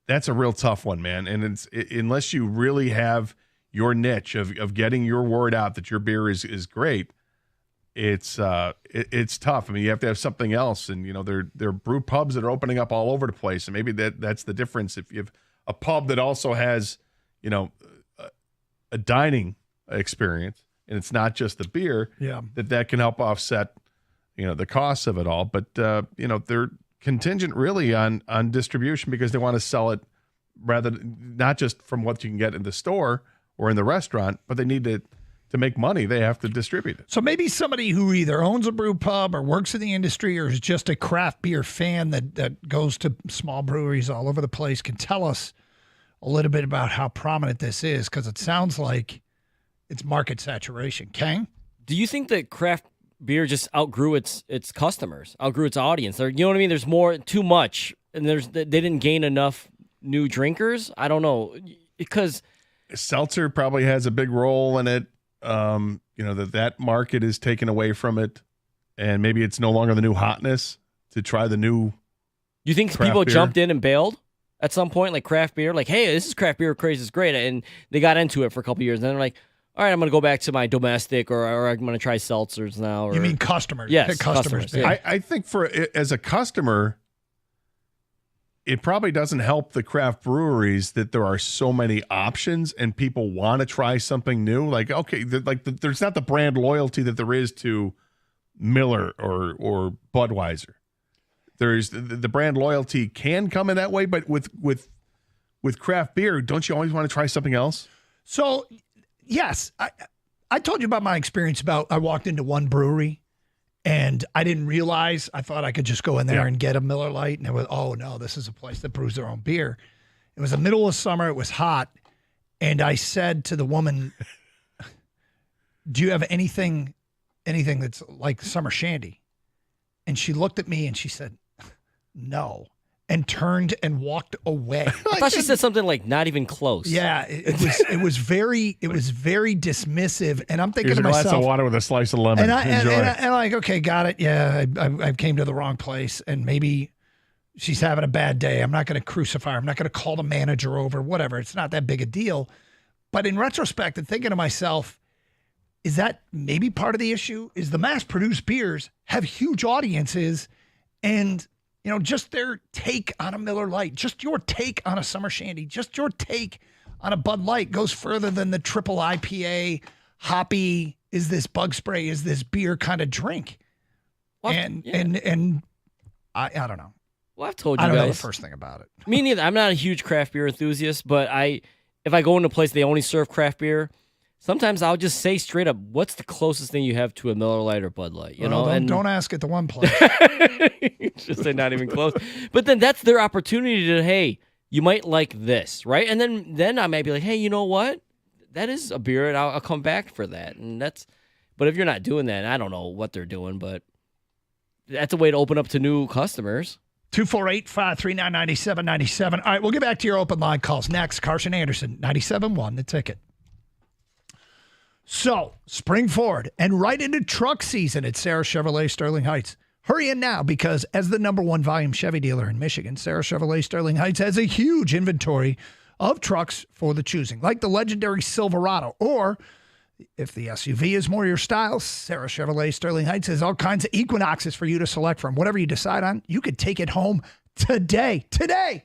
that's a real tough one, man. And unless you really have your niche of getting your word out that your beer is great, it's tough. I mean, you have to have something else, and you know there are brew pubs that are opening up all over the place, and maybe that's the difference. If you have a pub that also has, you know, a dining experience, and it's not just the beer, that can help offset, you know, the costs of it all. But you know, they're contingent really on distribution because they want to sell it rather not just from what you can get in the store or in the restaurant, but they need to make money. They have to distribute it. So maybe somebody who either owns a brew pub or works in the industry or is just a craft beer fan that goes to small breweries all over the place can tell us a little bit about how prominent this is, because it sounds like it's market saturation. Kang? Do you think that craft beer just outgrew its customers, outgrew its audience? You know what I mean? There's too much, and they didn't gain enough new drinkers. I don't know, because seltzer probably has a big role in it. You know, that market is taken away from it, and maybe it's no longer the new hotness to try the new. You think people jumped in and bailed at some point, like craft beer, like, hey, this is craft beer craze, is great, and they got into it for a couple of years, and then they're like, all right, I'm going to go back to my domestic, or I'm going to try seltzers now. Or, you mean customers? Yes, customers. Yeah. I think as a customer, it probably doesn't help the craft breweries that there are so many options and people want to try something new. Like, okay, there's not the brand loyalty that there is to Miller or Budweiser. There's the brand loyalty can come in that way, but with craft beer, don't you always want to try something else? So, yes, I told you about my experience I walked into one brewery and I didn't realize, I thought I could just go in there and get a Miller Lite, and it was, oh no, this is a place that brews their own beer. It was the middle of summer, it was hot, and I said to the woman, do you have anything that's like summer shandy? And she looked at me and she said, no, and turned and walked away. I thought she said something like not even close. Yeah, it was very dismissive, and I'm thinking Here's to myself, a glass of water with a slice of lemon. and I'm like, okay, got it. Yeah, I came to the wrong place, and maybe she's having a bad day. I'm not going to crucify her. I'm not going to call the manager over. Whatever. It's not that big a deal. But in retrospect, and thinking to myself, is that maybe part of the issue? Is the mass-produced beers have huge audiences, and you know, just their take on a Miller Lite, just your take on a summer shandy, just your take on a Bud Light goes further than the triple IPA, hoppy, is this bug spray, is this beer kind of drink. Well, and I don't know. Well, I've told you I don't guys. know the first thing about it. Me neither. I'm not a huge craft beer enthusiast, but if I go into a place they only serve craft beer, sometimes I'll just say straight up, what's the closest thing you have to a Miller Lite or Bud Light? You Well, know, don't ask at the one place. just say not even close. But then that's their opportunity to, hey, you might like this, right? And then I might be like, hey, you know what? That is a beer, and I'll come back for that. And but if you're not doing that, I don't know what they're doing, but that's a way to open up to new customers. 248-539-9797. All right, we'll get back to your open line calls next. Carson Anderson, 97.1, The Ticket. So, spring forward and right into truck season at Sarah Chevrolet Sterling Heights. Hurry in now because as the #1 volume Chevy dealer in Michigan, Sarah Chevrolet Sterling Heights has a huge inventory of trucks for the choosing, like the legendary Silverado. Or if the SUV is more your style, Sarah Chevrolet Sterling Heights has all kinds of Equinoxes for you to select from. Whatever you decide on, you could take it home today. Today!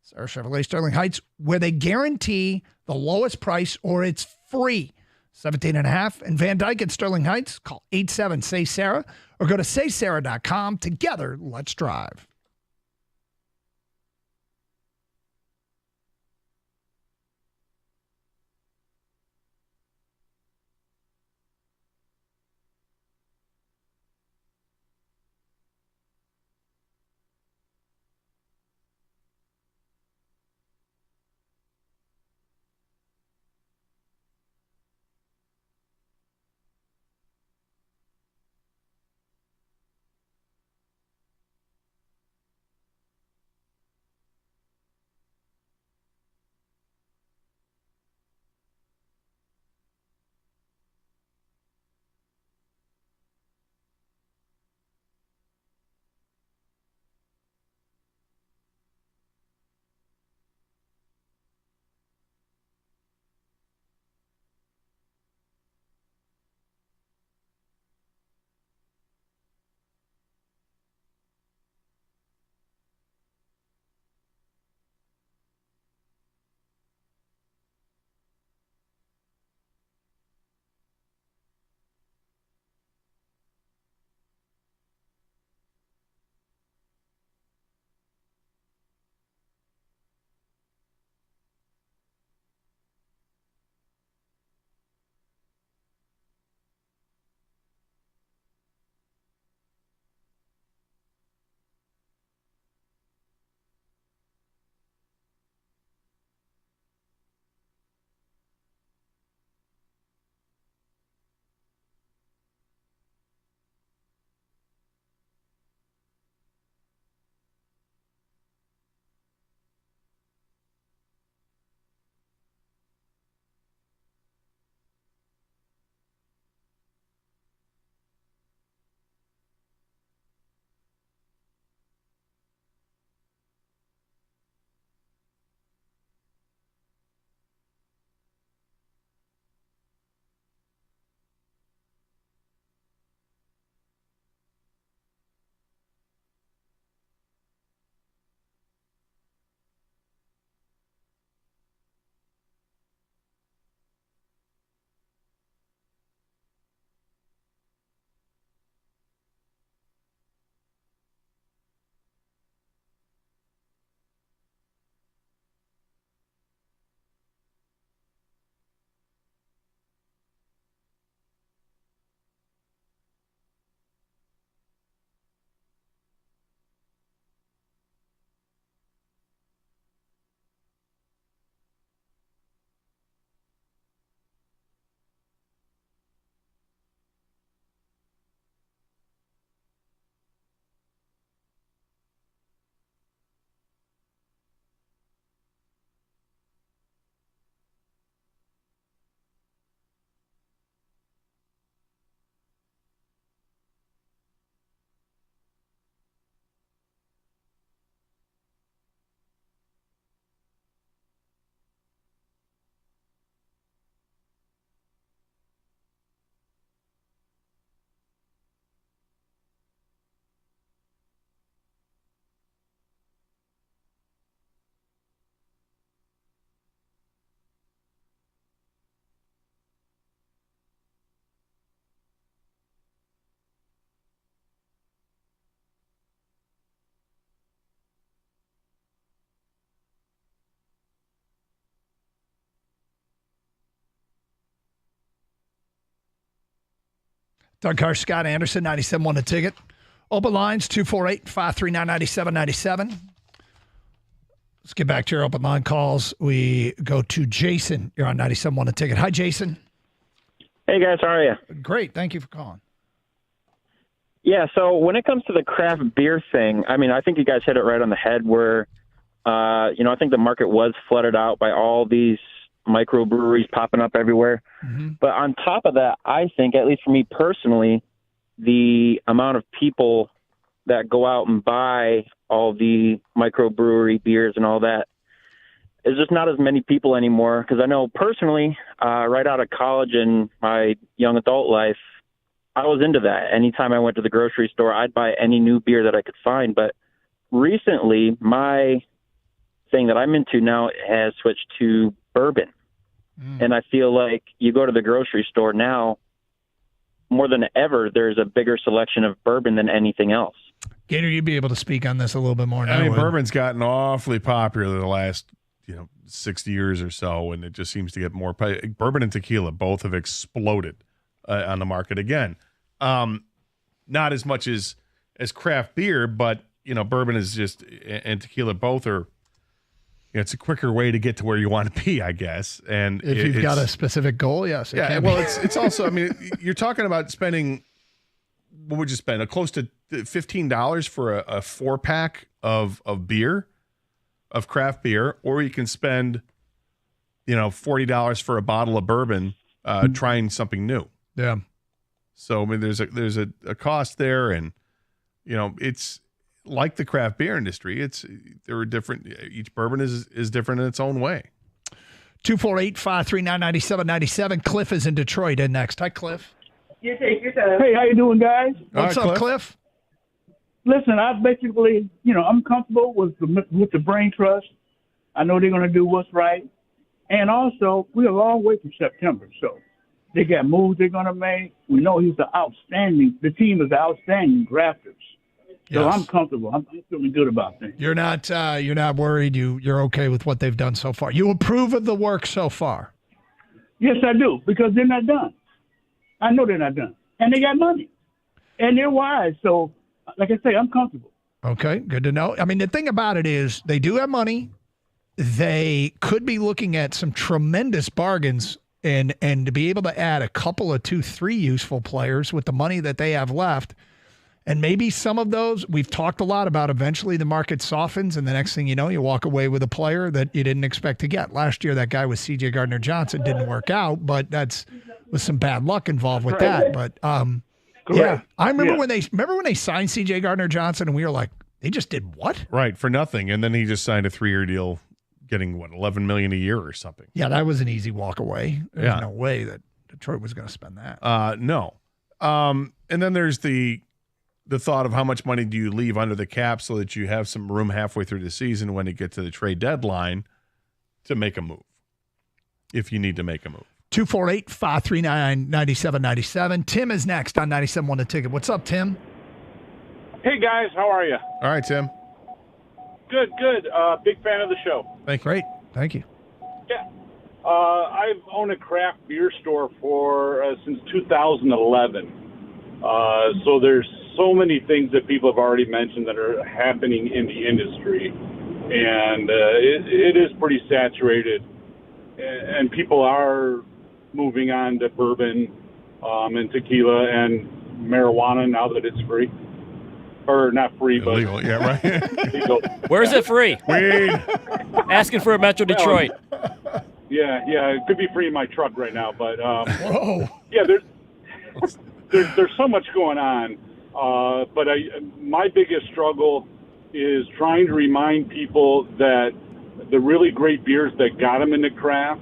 Sarah Chevrolet Sterling Heights, where they guarantee the lowest price or it's free. 17.5 and Van Dyke at Sterling Heights. Call 87-SAY-SARAH or go to saysarah.com. Together, let's drive. Doug Carr, Scott Anderson, 97.1 The Ticket. Open lines, 248-539-9797. Let's get back to your open line calls. We go to Jason. You're on 97.1 The Ticket. Hi, Jason. Hey, guys. How are you? Great. Thank you for calling. Yeah, so when it comes to the craft beer thing, I mean, I think you guys hit it right on the head where, I think the market was flooded out by all these microbreweries popping up everywhere. Mm-hmm. But on top of that, I think, at least for me personally, the amount of people that go out and buy all the microbrewery beers and all that is just not as many people anymore. Because I know personally, right out of college and my young adult life, I was into that. Anytime I went to the grocery store, I'd buy any new beer that I could find. But recently, my thing that I'm into now has switched to bourbon. And I feel like you go to the grocery store now, more than ever, there's a bigger selection of bourbon than anything else. Gator, you'd be able to speak on this a little bit more now. I mean, bourbon's gotten awfully popular the last 60 years or so, and it just seems to get more. Bourbon and tequila both have exploded on the market again. Not as much as craft beer, but bourbon is just, and tequila both are. It's a quicker way to get to where you want to be, I guess. And if you've got a specific goal, yes. It's also. I mean, you're talking about spending. What would you spend? Close to $15 for a 4-pack of beer, of craft beer, or you can spend, $40 for a bottle of bourbon, trying something new. Yeah. So I mean, there's a cost there, and it's like the craft beer industry. There are different. Each bourbon is different in its own way. 248-539-9797. Cliff is in Detroit. And next, hi, Cliff. Hey, how you doing, guys? What's up, Cliff? Listen, I basically, I'm comfortable with the Brain Trust. I know they're going to do what's right, and also we're a long way from September, so they got moves they're going to make. We know the team is outstanding drafters. So Yes. I'm comfortable. I'm feeling good about things. You're not worried. You're okay with what they've done so far. You approve of the work so far. Yes, I do, because they're not done. I know they're not done. And they got money. And they're wise. So, like I say, I'm comfortable. Okay, good to know. I mean, the thing about it is they do have money. They could be looking at some tremendous bargains and to be able to add a couple of 2-3 useful players with the money that they have left. And maybe some of those, we've talked a lot about, eventually the market softens, and the next thing you know, you walk away with a player that you didn't expect to get. Last year, that guy was C.J. Gardner-Johnson. Didn't work out, but that's was some bad luck involved with that. But, yeah, I remember when they signed C.J. Gardner-Johnson, and we were like, they just did what? Right, for nothing. And then he just signed a 3-year deal, getting, $11 million a year or something. Yeah, that was an easy walk away. There's Yeah. no way that Detroit was going to spend that. No. And then there's the thought of how much money do you leave under the cap so that you have some room halfway through the season when you get to the trade deadline to make a move, if you need to make a move. 248-539-9797. Tim is next on 97.1 The Ticket. What's up, Tim? Hey, guys. How are you? All right, Tim. Good. Big fan of the show. Thank you. Great. Thank you. Yeah. I've owned a craft beer store since 2011. So there's so many things that people have already mentioned that are happening in the industry. And it is pretty saturated. And people are moving on to bourbon and tequila and marijuana now that it's free. Or not free, but illegal. Yeah, right. legal. Where is it free? Weed. Asking for a Metro Detroit. Yeah, it could be free in my truck right now, but whoa. Yeah, there's so much going on. But my biggest struggle is trying to remind people that the really great beers that got them into craft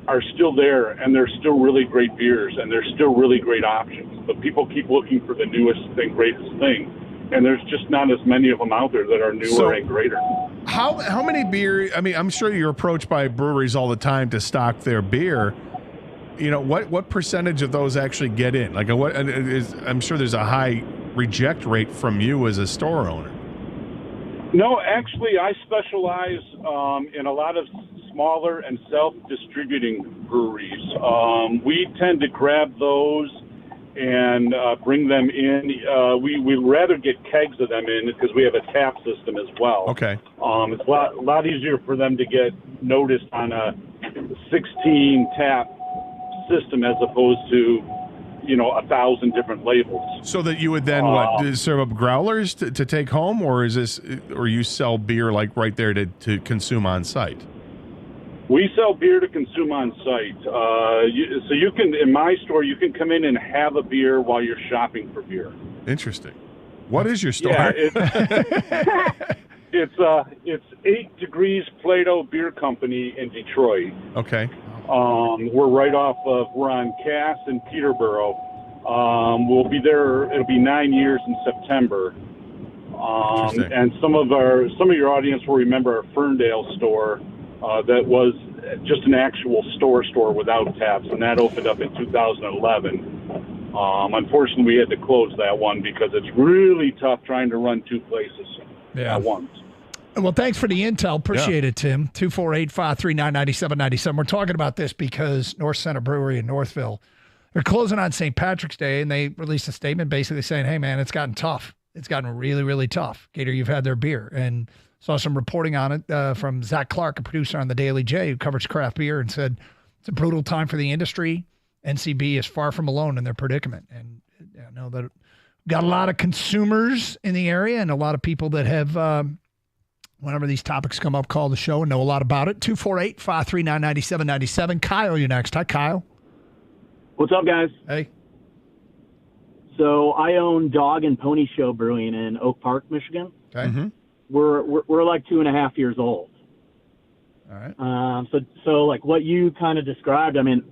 are still there, and they're still really great beers, and they're still really great options. But people keep looking for the newest and greatest thing, and there's just not as many of them out there that are newer and greater. How many beer? I mean, I'm sure you're approached by breweries all the time to stock their beer. What percentage of those actually get in? Like, I'm sure there's a high reject rate from you as a store owner. No, actually, I specialize in a lot of smaller and self-distributing breweries. We tend to grab those and bring them in. We'd rather get kegs of them in because we have a tap system as well. Okay. It's a lot easier for them to get noticed on a 16 tap system as opposed to 1,000 different labels. So that you would then serve up growlers to take home, or you sell beer like right there to consume on site? We sell beer to consume on site. So you can, in my store, you can come in and have a beer while you're shopping for beer. Interesting. What is your store? Yeah, it's 8 Degrees Plato Beer Company in Detroit. Okay. We're on Cass and Peterborough. We'll be there. It'll be 9 years in September. And some of your audience will remember our Ferndale store. That was just an actual store without taps, and that opened up in 2011. Unfortunately, we had to close that one because it's really tough trying to run 2 places at once. Well, thanks for the intel. Appreciate it, Tim. 248-539-9797. We're talking about this because North Center Brewery in Northville, they're closing on St. Patrick's Day, and they released a statement basically saying, hey, man, it's gotten tough. It's gotten really, really tough. Gator, you've had their beer. And saw some reporting on it from Zach Clark, a producer on the Daily J who covers craft beer, and said it's a brutal time for the industry. NCB is far from alone in their predicament. And I know that we've got a lot of consumers in the area and a lot of people that have, whenever these topics come up, call the show and know a lot about it. 248-539-9797. Kyle, you're next. Hi, Kyle. What's up, guys? Hey. So I own Dog and Pony Show Brewing in Oak Park, Michigan. Okay. Mm-hmm. We're like 2.5 years old. All right. So like what you kind of described, I mean,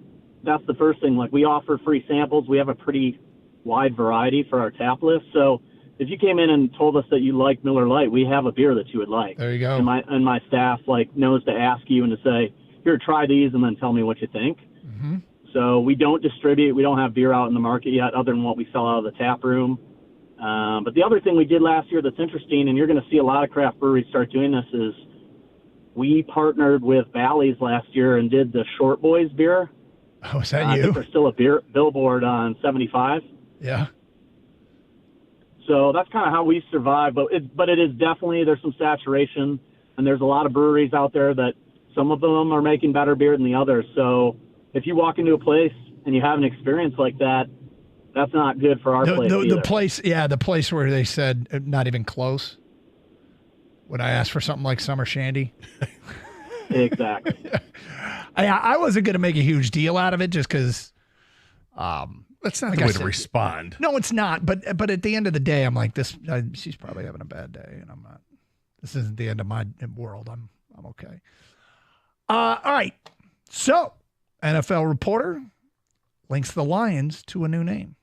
that's the first thing. Like we offer free samples. We have a pretty wide variety for our tap list. So if you came in and told us that you like Miller Lite, we have a beer that you would like. There you go. And my staff knows to ask you and to say, here, try these and then tell me what you think. Mm-hmm. So we don't distribute. We don't have beer out in the market yet other than what we sell out of the tap room. But the other thing we did last year that's interesting, and you're going to see a lot of craft breweries start doing this, is we partnered with Bally's last year and did the Short Boys beer. Oh, is that I you? think there's still a beer billboard on 75. Yeah. So that's kind of how we survive. But it is definitely, there's some saturation, and there's a lot of breweries out there that some of them are making better beer than the others. So if you walk into a place and you have an experience like that, that's not good for our place either. The place where they said not even close. When I asked for something like Summer Shandy. Exactly. I wasn't going to make a huge deal out of it just because. That's not the way to respond. No, it's not. But at the end of the day, I'm like this. She's probably having a bad day, and I'm not. This isn't the end of my world. I'm okay. All right. So, NFL reporter links the Lions to a new name.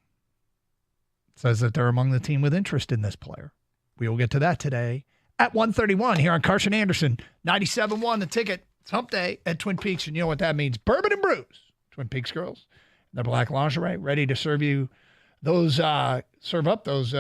Says that they're among the team with interest in this player. We will get to that today at 1:31 here on Carson Anderson, 97.1 The Ticket. It's Hump Day at Twin Peaks, and you know what that means. Bourbon and Brews. Twin Peaks girls, their black lingerie, ready to serve you those, serve up those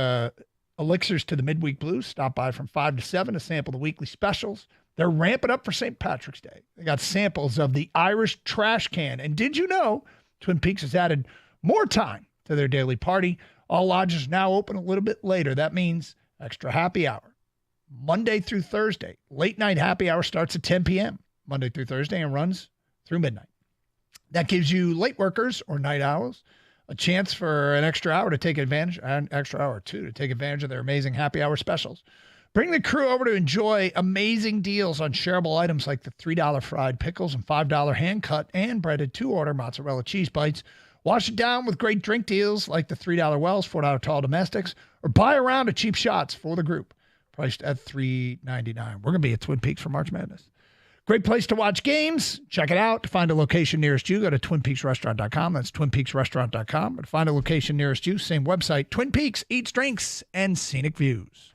elixirs to the midweek blues. Stop by from 5 to 7 to sample the weekly specials. They're ramping up for St. Patrick's Day. They got samples of the Irish trash can. And did you know Twin Peaks has added more time to their daily party? All lodges now open a little bit later. That means extra happy hour. Monday through Thursday. Late night happy hour starts at 10 p.m. Monday through Thursday and runs through midnight. That gives you late workers or night owls a chance for an extra hour to take advantage, an extra hour or two to take advantage of their amazing happy hour specials. Bring the crew over to enjoy amazing deals on shareable items like the $3 fried pickles and $5 hand-cut and breaded 2-order mozzarella cheese bites. Wash it down with great drink deals like the $3 Wells, $4 tall domestics, or buy a round of cheap shots for the group, priced at $3.99. We're going to be at Twin Peaks for March Madness. Great place to watch games. Check it out. To find a location nearest you, go to TwinPeaksRestaurant.com. That's TwinPeaksRestaurant.com. To find a location nearest you, same website, Twin Peaks Eats, Drinks, and Scenic Views.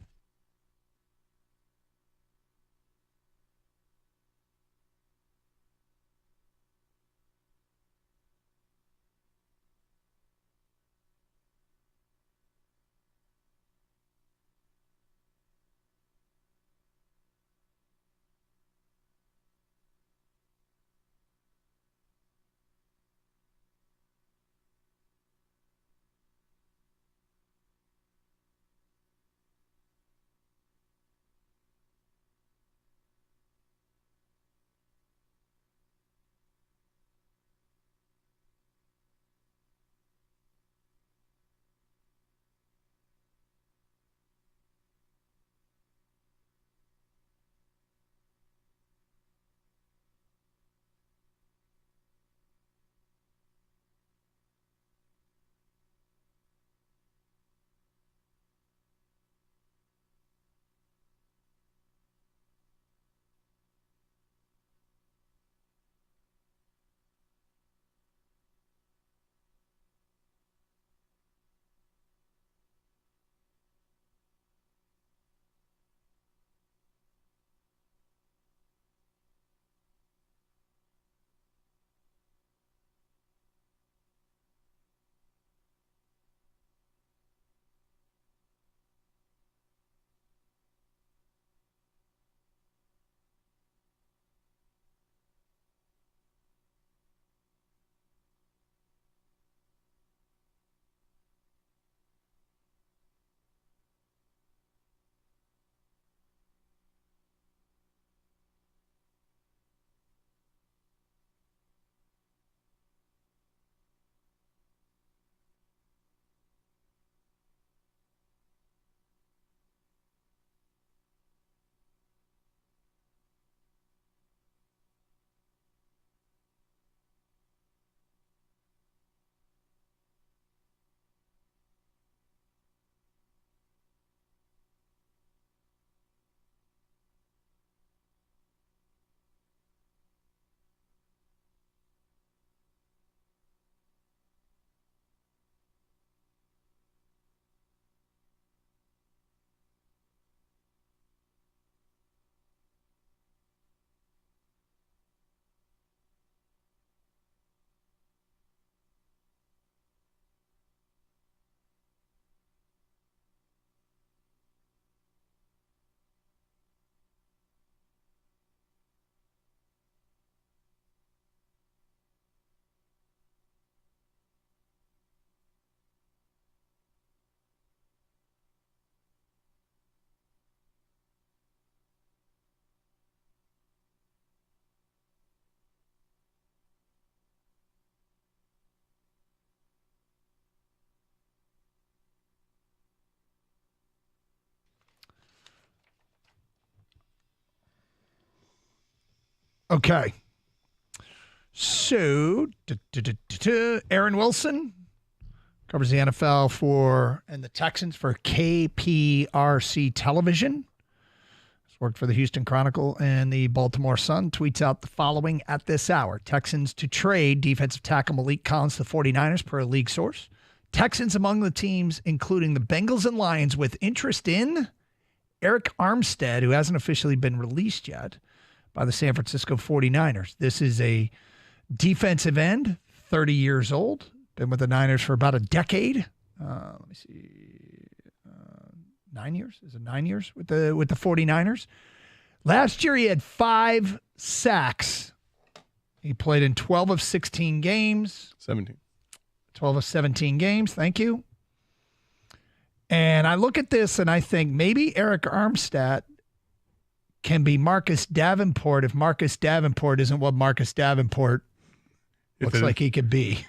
Okay. So, Aaron Wilson covers the NFL and the Texans for KPRC Television. He's worked for the Houston Chronicle and the Baltimore Sun. Tweets out the following at this hour. Texans to trade defensive tackle Malik Collins to the 49ers per a league source. Texans among the teams, including the Bengals and Lions, with interest in Eric Armstead, who hasn't officially been released yet by the San Francisco 49ers. This is a defensive end, 30 years old, been with the Niners for about a decade. Let me see, 9 years? Is it 9 years with the 49ers? Last year he had 5 sacks. He played in 12 of 16 games. 17. 12 of 17 games. Thank you. And I look at this and I think maybe Eric Armstead can be Marcus Davenport if Marcus Davenport isn't what Marcus Davenport looks like he could be.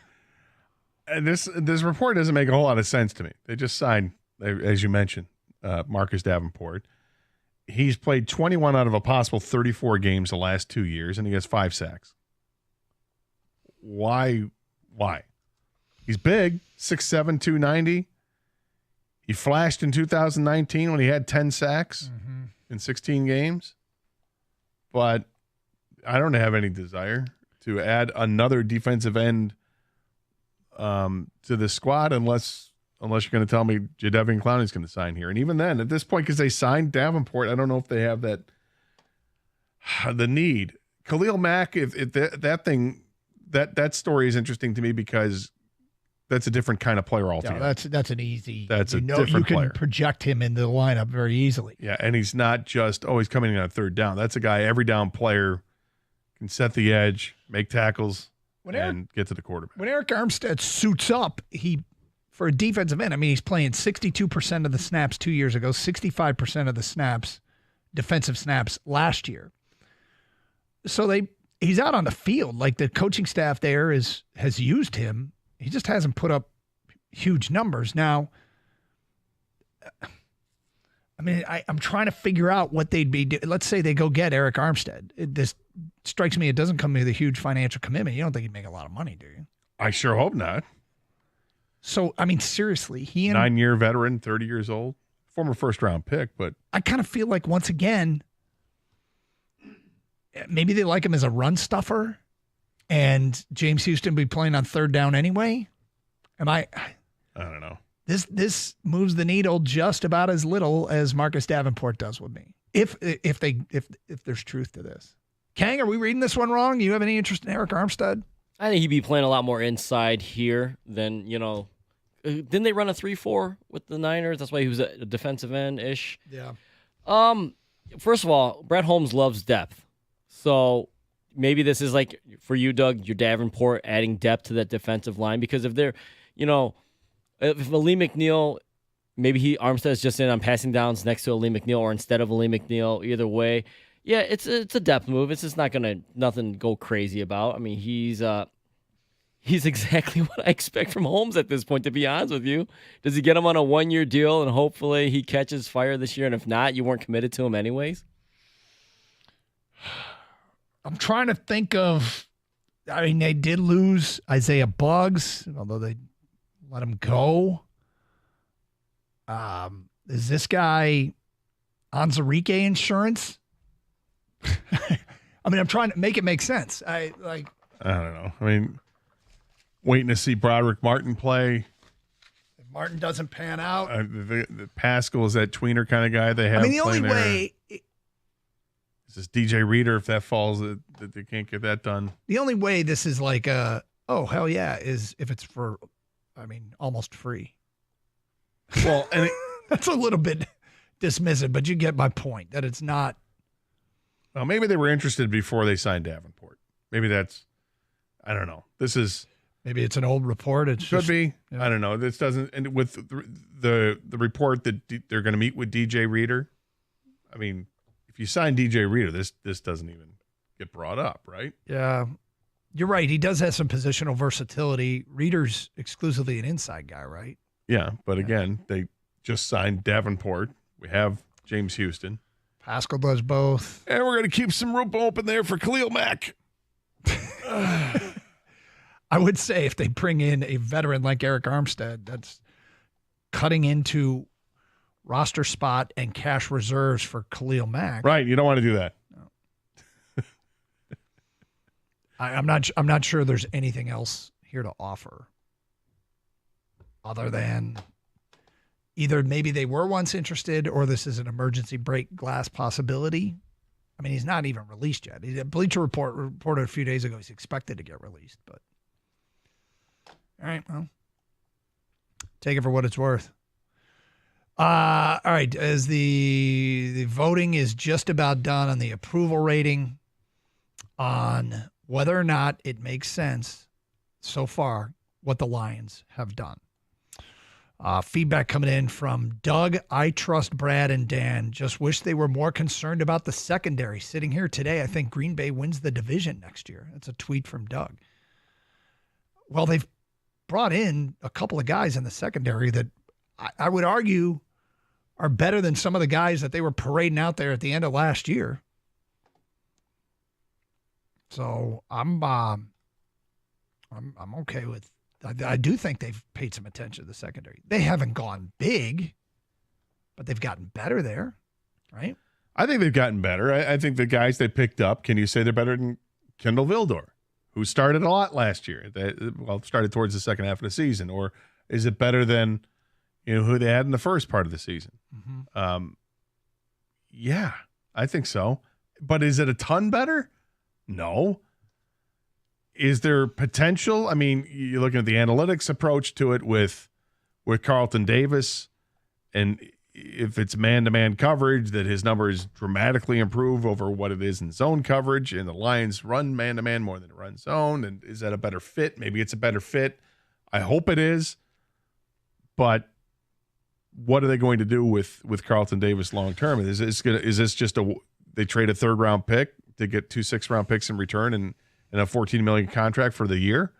And this report doesn't make a whole lot of sense to me. They just signed, as you mentioned, Marcus Davenport. He's played 21 out of a possible 34 games the last 2 years, and he has 5 sacks. Why? He's big, 6'7", 290. He flashed in 2019 when he had 10 sacks in 16 games. But I don't have any desire to add another defensive end to the squad unless you're going to tell me Jadeveon Clowney's going to sign here. And even then, at this point, because they signed Davenport, I don't know if they have the need. Khalil Mack, if that story is interesting to me because that's a different kind of player altogether. Yeah, that's an easy. That's a different different you player. can project him into the lineup very easily. Yeah, and he's not just he's coming in on third down. That's a guy every down player can set the edge, make tackles, and get to the quarterback. When Eric Armstead suits up, for a defensive end, I mean, he's playing 62% of the snaps 2 years ago, 65% of the snaps, defensive snaps last year. So he's out on the field. Like the coaching staff there has used him. He just hasn't put up huge numbers. Now, I mean, I'm trying to figure out what they'd be doing. Let's say they go get Eric Armstead. This strikes me, it doesn't come with a huge financial commitment. You don't think he'd make a lot of money, do you? I sure hope not. So, I mean, seriously, 9-year veteran, 30 years old, former first-round pick, but I kind of feel like, once again, maybe they like him as a run stuffer, and James Houston will be playing on third down anyway. I don't know. This moves the needle just about as little as Marcus Davenport does with me. If there's truth to this. Kang, are we reading this one wrong? You have any interest in Eric Armstead? I think he'd be playing a lot more inside here than, didn't they run a 3-4 with the Niners? That's why he was a defensive end-ish. Yeah. First of all, Brett Holmes loves depth. So maybe this is like, for you, Doug, your Davenport adding depth to that defensive line. Because if they're, if Ali McNeil, maybe Armstead's just in on passing downs next to Ali McNeil or instead of Ali McNeil, either way. Yeah, it's a depth move. It's just not nothing to go crazy about. I mean, he's exactly what I expect from Holmes at this point, to be honest with you. Does he get him on a 1-year deal and hopefully he catches fire this year? And if not, you weren't committed to him anyways? I'm trying to think of, they did lose Isaiah Buggs, although they let him go. Is this guy Anzarike insurance? I mean, I'm trying to make it make sense. I don't know. I mean, waiting to see Broderick Martin play. If Martin doesn't pan out. The Pascal is that tweener kind of guy they have. I mean, the only way is this DJ Reader, if that falls, that they can't get that done. The only way this is like oh hell yeah, is if it's for, almost free. Well, and that's a little bit dismissive, but you get my point that it's not. Well, maybe they were interested before they signed Davenport. Maybe that's, I don't know. Maybe it's an old report. It could be. Yeah. I don't know. This doesn't. And with the report that they're going to meet with DJ Reader, I mean, if you sign DJ Reader, this doesn't even get brought up, right? Yeah, you're right. He does have some positional versatility. Reader's exclusively an inside guy, right? Yeah, but again, they just signed Davenport. We have James Houston. Pascal does both. And we're going to keep some room open there for Khalil Mack. I would say if they bring in a veteran like Eric Armstead, that's cutting into roster spot and cash reserves for Khalil Mack. Right. You don't want to do that. I'm not sure there's anything else here to offer other than either maybe they were once interested or this is an emergency break glass possibility. I mean, he's not even released yet. Bleacher Report reported a few days ago he's expected to get released, but all right, well, take it for what it's worth. All right, as the voting is just about done on the approval rating on whether or not it makes sense so far what the Lions have done. Feedback coming in from Doug. I trust Brad and Dan. Just wish they were more concerned about the secondary. Sitting here today, I think Green Bay wins the division next year. That's a tweet from Doug. Well, they've brought in a couple of guys in the secondary that I would argue are better than some of the guys that they were parading out there at the end of last year. So I'm okay with. I do think they've paid some attention to the secondary. They haven't gone big, but they've gotten better there, right? I think they've gotten better. I think the guys they picked up, can you say they're better than Kendall Vildor, who started a lot last year? Started towards the second half of the season. Or is it better than who they had in the first part of the season? Mm-hmm. Yeah, I think so. But is it a ton better? No. Is there potential? I mean, you're looking at the analytics approach to it with Carlton Davis, and if it's man-to-man coverage, that his numbers dramatically improve over what it is in zone coverage, and the Lions run man-to-man more than run zone, and is that a better fit? Maybe it's a better fit. I hope it is, but what are they going to do with Carlton Davis long-term? Is this just they trade a third-round pick to get 2 6th-round picks in return and a $14 million contract for the year?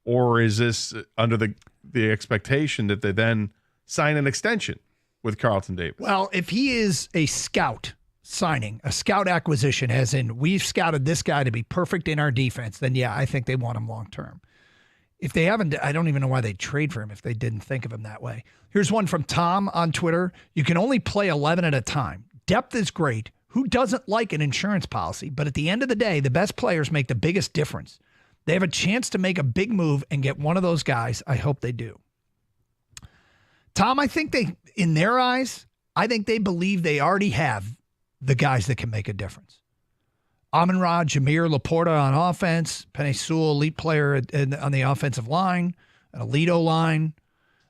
Or is this under the expectation that they then sign an extension with Carlton Davis? Well, if he is a scout signing, a scout acquisition, as in we've scouted this guy to be perfect in our defense, then yeah, I think they want him long term. If they haven't, I don't even know why they'd trade for him if they didn't think of him that way. Here's one from Tom on Twitter. You can only play 11 at a time. Depth is great. Who doesn't like an insurance policy? But at the end of the day, the best players make the biggest difference. They have a chance to make a big move and get one of those guys. I hope they do. Tom, I think in their eyes, I think they believe they already have the guys that can make a difference. Amon-Ra, Jameer, Laporta on offense, Penei Sewell, elite player on the offensive line, an elite O-line.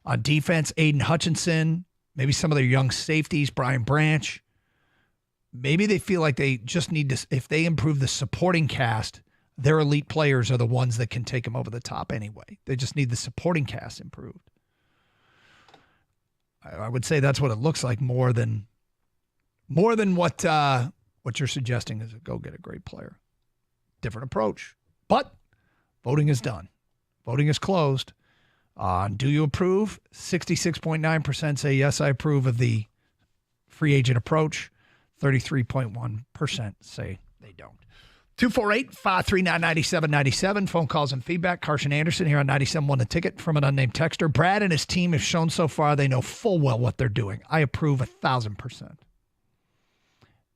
On defense, Aiden Hutchinson, maybe some of their young safeties, Brian Branch. Maybe they feel like they just need to, if they improve the supporting cast, their elite players are the ones that can take them over the top anyway. They just need the supporting cast improved. I would say that's what it looks like more than what you're suggesting is go get a great player. Different approach. But voting is done. Voting is closed. Do you approve? 66.9% say yes, I approve of the free agent approach. 33.1% say they don't. 248-539-9797. Phone calls and feedback. Carson Anderson here on 97.1 The Ticket from an unnamed texter. Brad and his team have shown so far they know full well what they're doing. I approve 1,000%.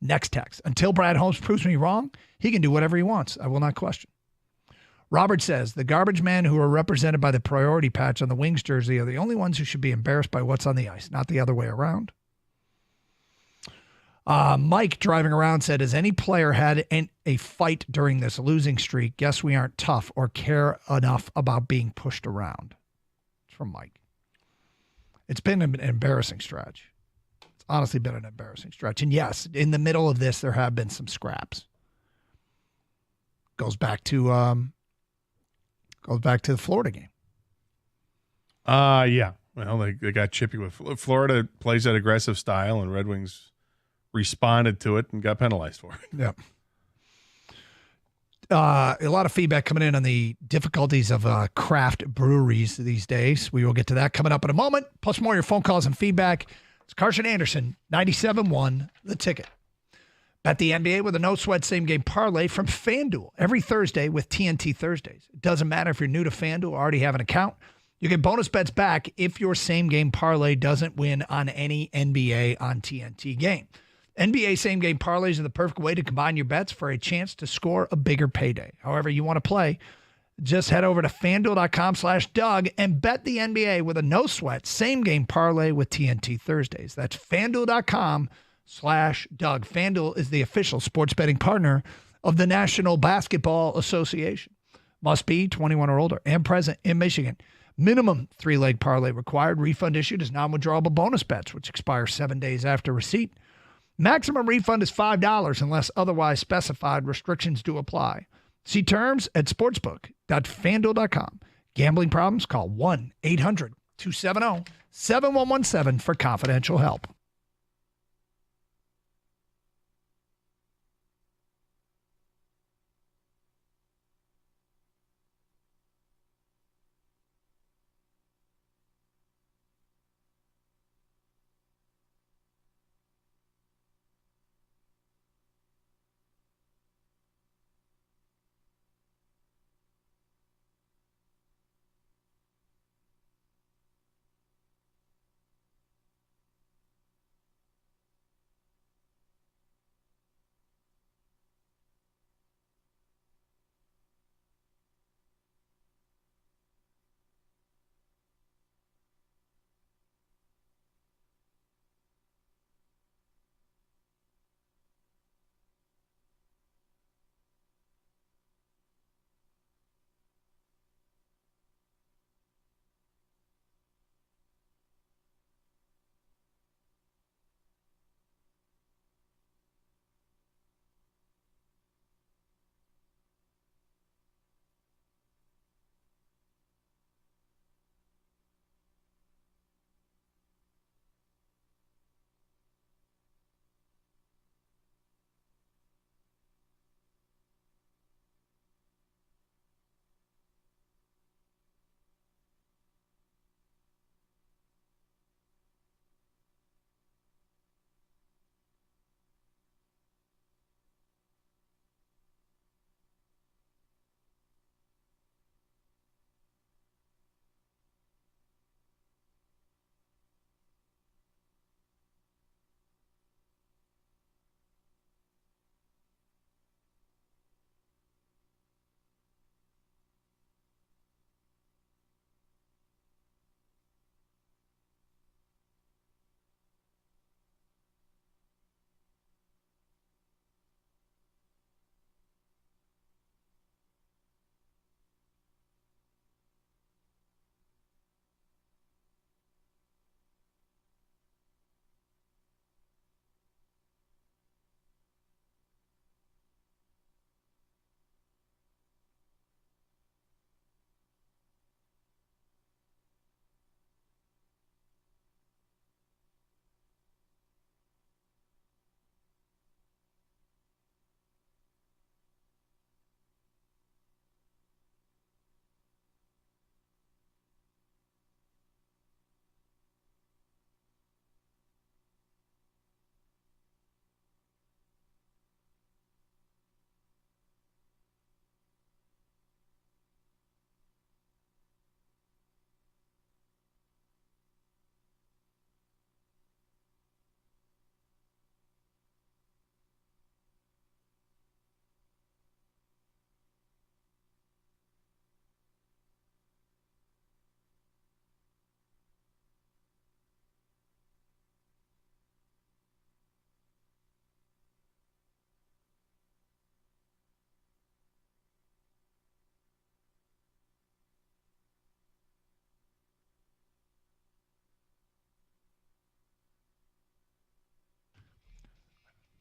Next text. Until Brad Holmes proves me wrong, he can do whatever he wants. I will not question. Robert says, the garbage men who are represented by the priority patch on the Wings jersey are the only ones who should be embarrassed by what's on the ice, not the other way around. Mike, driving around, said, has any player had a fight during this losing streak? Guess we aren't tough or care enough about being pushed around. It's from Mike. It's been an embarrassing stretch. It's honestly been an embarrassing stretch. And yes, in the middle of this, there have been some scraps. Goes back to the Florida game. Yeah. Well, they got chippy with Florida plays that aggressive style, and Red Wings responded to it and got penalized for it. Yep. A lot of feedback coming in on the difficulties of craft breweries these days. We will get to that coming up in a moment. Plus more of your phone calls and feedback. It's Carson Anderson, 97.1 The Ticket. Bet the NBA with a no-sweat same-game parlay from FanDuel every Thursday with TNT Thursdays. It doesn't matter if you're new to FanDuel or already have an account. You get bonus bets back if your same-game parlay doesn't win on any NBA on TNT game. NBA same-game parlays are the perfect way to combine your bets for a chance to score a bigger payday. However you want to play, just head over to FanDuel.com/Doug and bet the NBA with a no-sweat same-game parlay with TNT Thursdays. That's FanDuel.com/Doug. FanDuel is the official sports betting partner of the National Basketball Association. Must be 21 or older and present in Michigan. Minimum 3-leg parlay required. Refund issued as non-withdrawable bonus bets, which expire 7 days after receipt. Maximum refund is $5 unless otherwise specified. Restrictions do apply. See terms at sportsbook.fanduel.com. Gambling problems? Call 1-800-270-7117 for confidential help.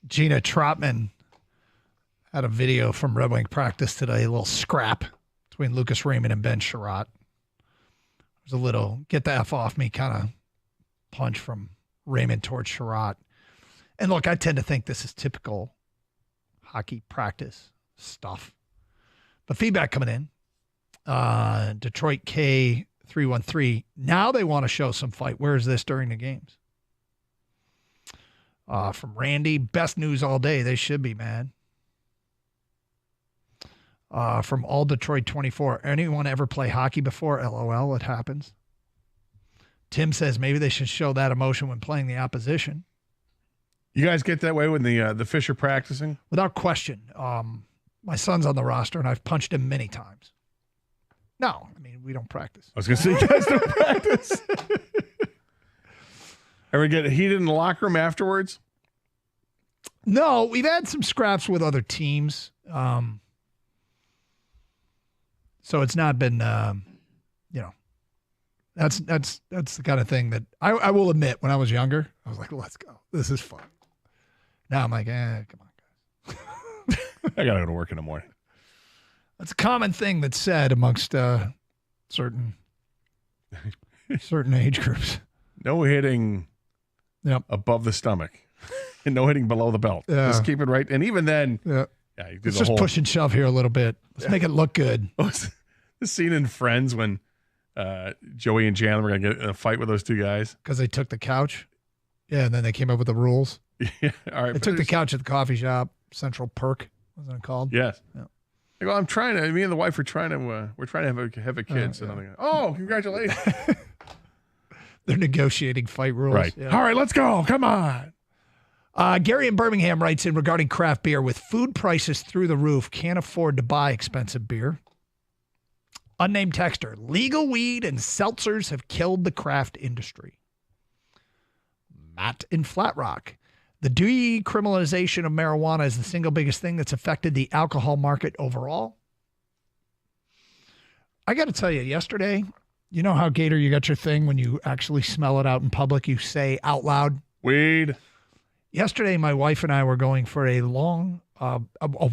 Gina Trotman had a video from Red Wing practice today, a little scrap between Lucas Raymond and Ben Sherratt. There's a little get the F off me kind of punch from Raymond towards Sherratt. And look, I tend to think this is typical hockey practice stuff. But feedback coming in. Detroit K313. Now they want to show some fight. Where is this during the games? From Randy, best news all day. They should be mad. From All Detroit 24, anyone ever play hockey before? LOL, it happens. Tim says maybe they should show that emotion when playing the opposition. You guys get that way when the fish are practicing? Without question. My son's on the roster, and I've punched him many times. No, I mean, we don't practice. I was going to say, you guys don't practice. Ever get heated in the locker room afterwards? No, we've had some scraps with other teams. So it's not been, that's the kind of thing that I will admit when I was younger, I was like, let's go. This is fun. Now I'm like, come on, guys. I got to go to work in the morning. That's a common thing that's said amongst certain age groups. No hitting above the stomach and no hitting below the belt. Yeah. Just keep it right. And even then, you do Let's the just whole, push and shove here a little bit. Let's make it look good. The scene in Friends when Joey and Chandler were going to get in a fight with those two guys. Because they took the couch. Yeah, and then they came up with the rules. Yeah, all right. They took the couch at the coffee shop, Central Perk, wasn't it called? Yes. Yeah. I go, I'm trying to, me and the wife are trying to, we're trying to have a kid. So I'm like, oh, congratulations. They're negotiating fight rules. Right. Yeah. All right, let's go. Come on. Gary in Birmingham writes in regarding craft beer, with food prices through the roof, can't afford to buy expensive beer. Unnamed texter, legal weed and seltzers have killed the craft industry. Matt in Flat Rock, the decriminalization of marijuana is the single biggest thing that's affected the alcohol market overall. I got to tell you, yesterday, you know how, Gator, you got your thing when you actually smell it out in public, you say out loud, weed. Yesterday, my wife and I were going for a long a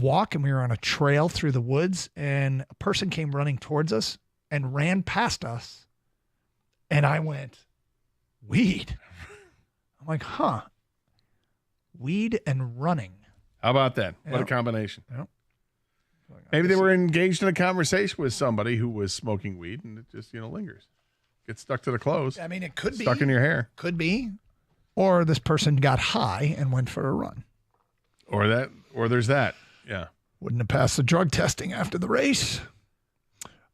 walk, and we were on a trail through the woods, and a person came running towards us and ran past us. And I went, weed. I'm like, huh. Weed and running. How about that? What a Yep. combination. Yep. Maybe they were engaged in a conversation with somebody who was smoking weed, and it just, lingers. Gets stuck to the clothes. I mean, it could be. Stuck in your hair. Could be. Or this person got high and went for a run. Or there's that. Yeah. Wouldn't have passed the drug testing after the race.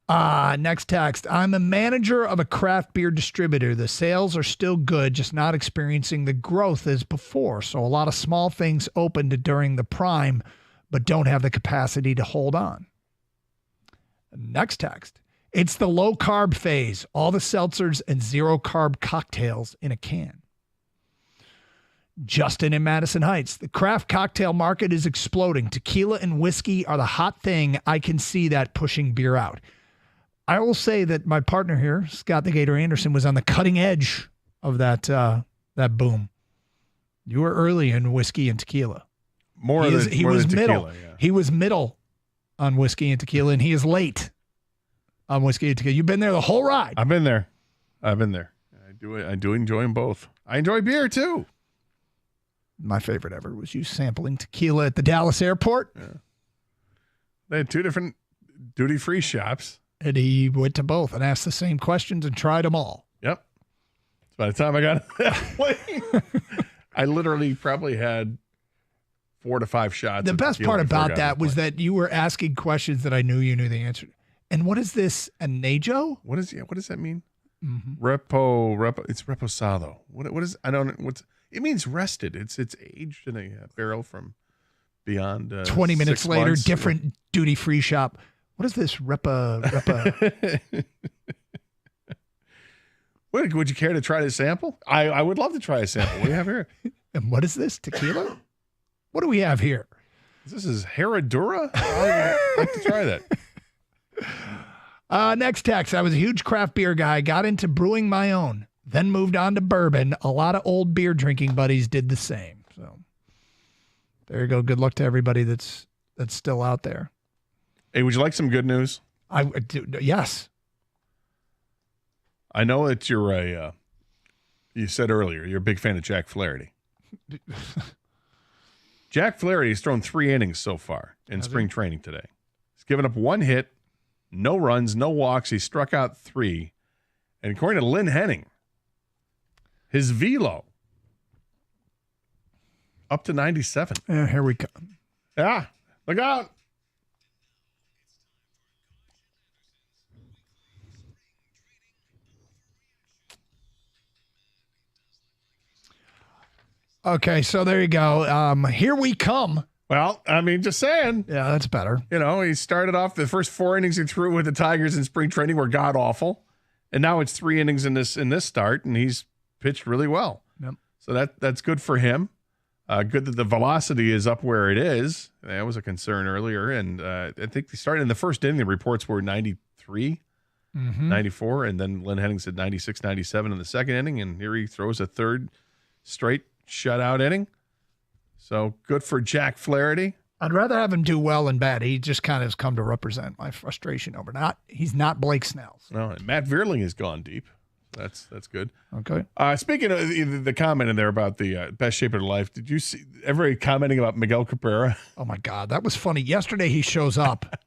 Next text. I'm a manager of a craft beer distributor. The sales are still good, just not experiencing the growth as before. So a lot of small things opened during the prime, but don't have the capacity to hold on. Next text. It's the low carb phase. All the seltzers and zero carb cocktails in a can. Justin in Madison Heights. The craft cocktail market is exploding. Tequila and whiskey are the hot thing. I can see that pushing beer out. I will say that my partner here, Scott the Gator Anderson, was on the cutting edge of that boom. You were early in whiskey and tequila. He was middle. Yeah. He was middle on whiskey and tequila, and he is late on whiskey and tequila. You've been there the whole ride. I've been there. I do enjoy them both. I enjoy beer too. My favorite ever was you sampling tequila at the Dallas airport. Yeah. They had two different duty-free shops. And he went to both and asked the same questions and tried them all. Yep. So by the time I got on that plane, I literally probably had 4 to 5 shots. The best part about that was that you were asking questions that I knew you knew the answer to. And what is this, a Najo? What does that mean? Mm-hmm. Repo. It's reposado. What is? I don't know. It means rested. It's aged in a barrel from beyond 20 minutes 6 later, months. different duty-free shop. What is this repa? Would you care to try the sample? I would love to try a sample. What do you have here? And what is this, tequila? What do we have here? This is Herradura? I'd like to try that. Next text. I was a huge craft beer guy, got into brewing my own, then moved on to bourbon. A lot of old beer drinking buddies did the same. So there you go. Good luck to everybody that's still out there. Hey, would you like some good news? Yes. I know that you're you said earlier, you're a big fan of Jack Flaherty. Jack Flaherty has thrown 3 innings so far in spring training today. He's given up 1 hit, no runs, no walks. He struck out 3. And according to Lynn Henning, his velo Up to 97. Yeah, here we come. Yeah, look out. Okay, so there you go. Here we come. Well, I mean, just saying. Yeah, that's better. You know, he started off the first 4 innings he threw with the Tigers in spring training were god awful, and now it's 3 innings in this start, and he's pitched really well. Yep. So that's good for him. Good that the velocity is up where it is. That was a concern earlier, and I think they started in the first inning. The reports were 93, 94, and then Lynn Henning said 96, 97 in the second inning, and here he throws a third straight shutout inning. So good for Jack Flaherty. I'd rather have him do well than bad. He just kind of has come to represent my frustration over he's not Blake Snell. No, and Matt Vierling has gone deep. That's good. Okay. Speaking of the comment in there about the best shape of their life, did you see everybody commenting about Miguel Cabrera? Oh my God, that was funny. Yesterday he shows up,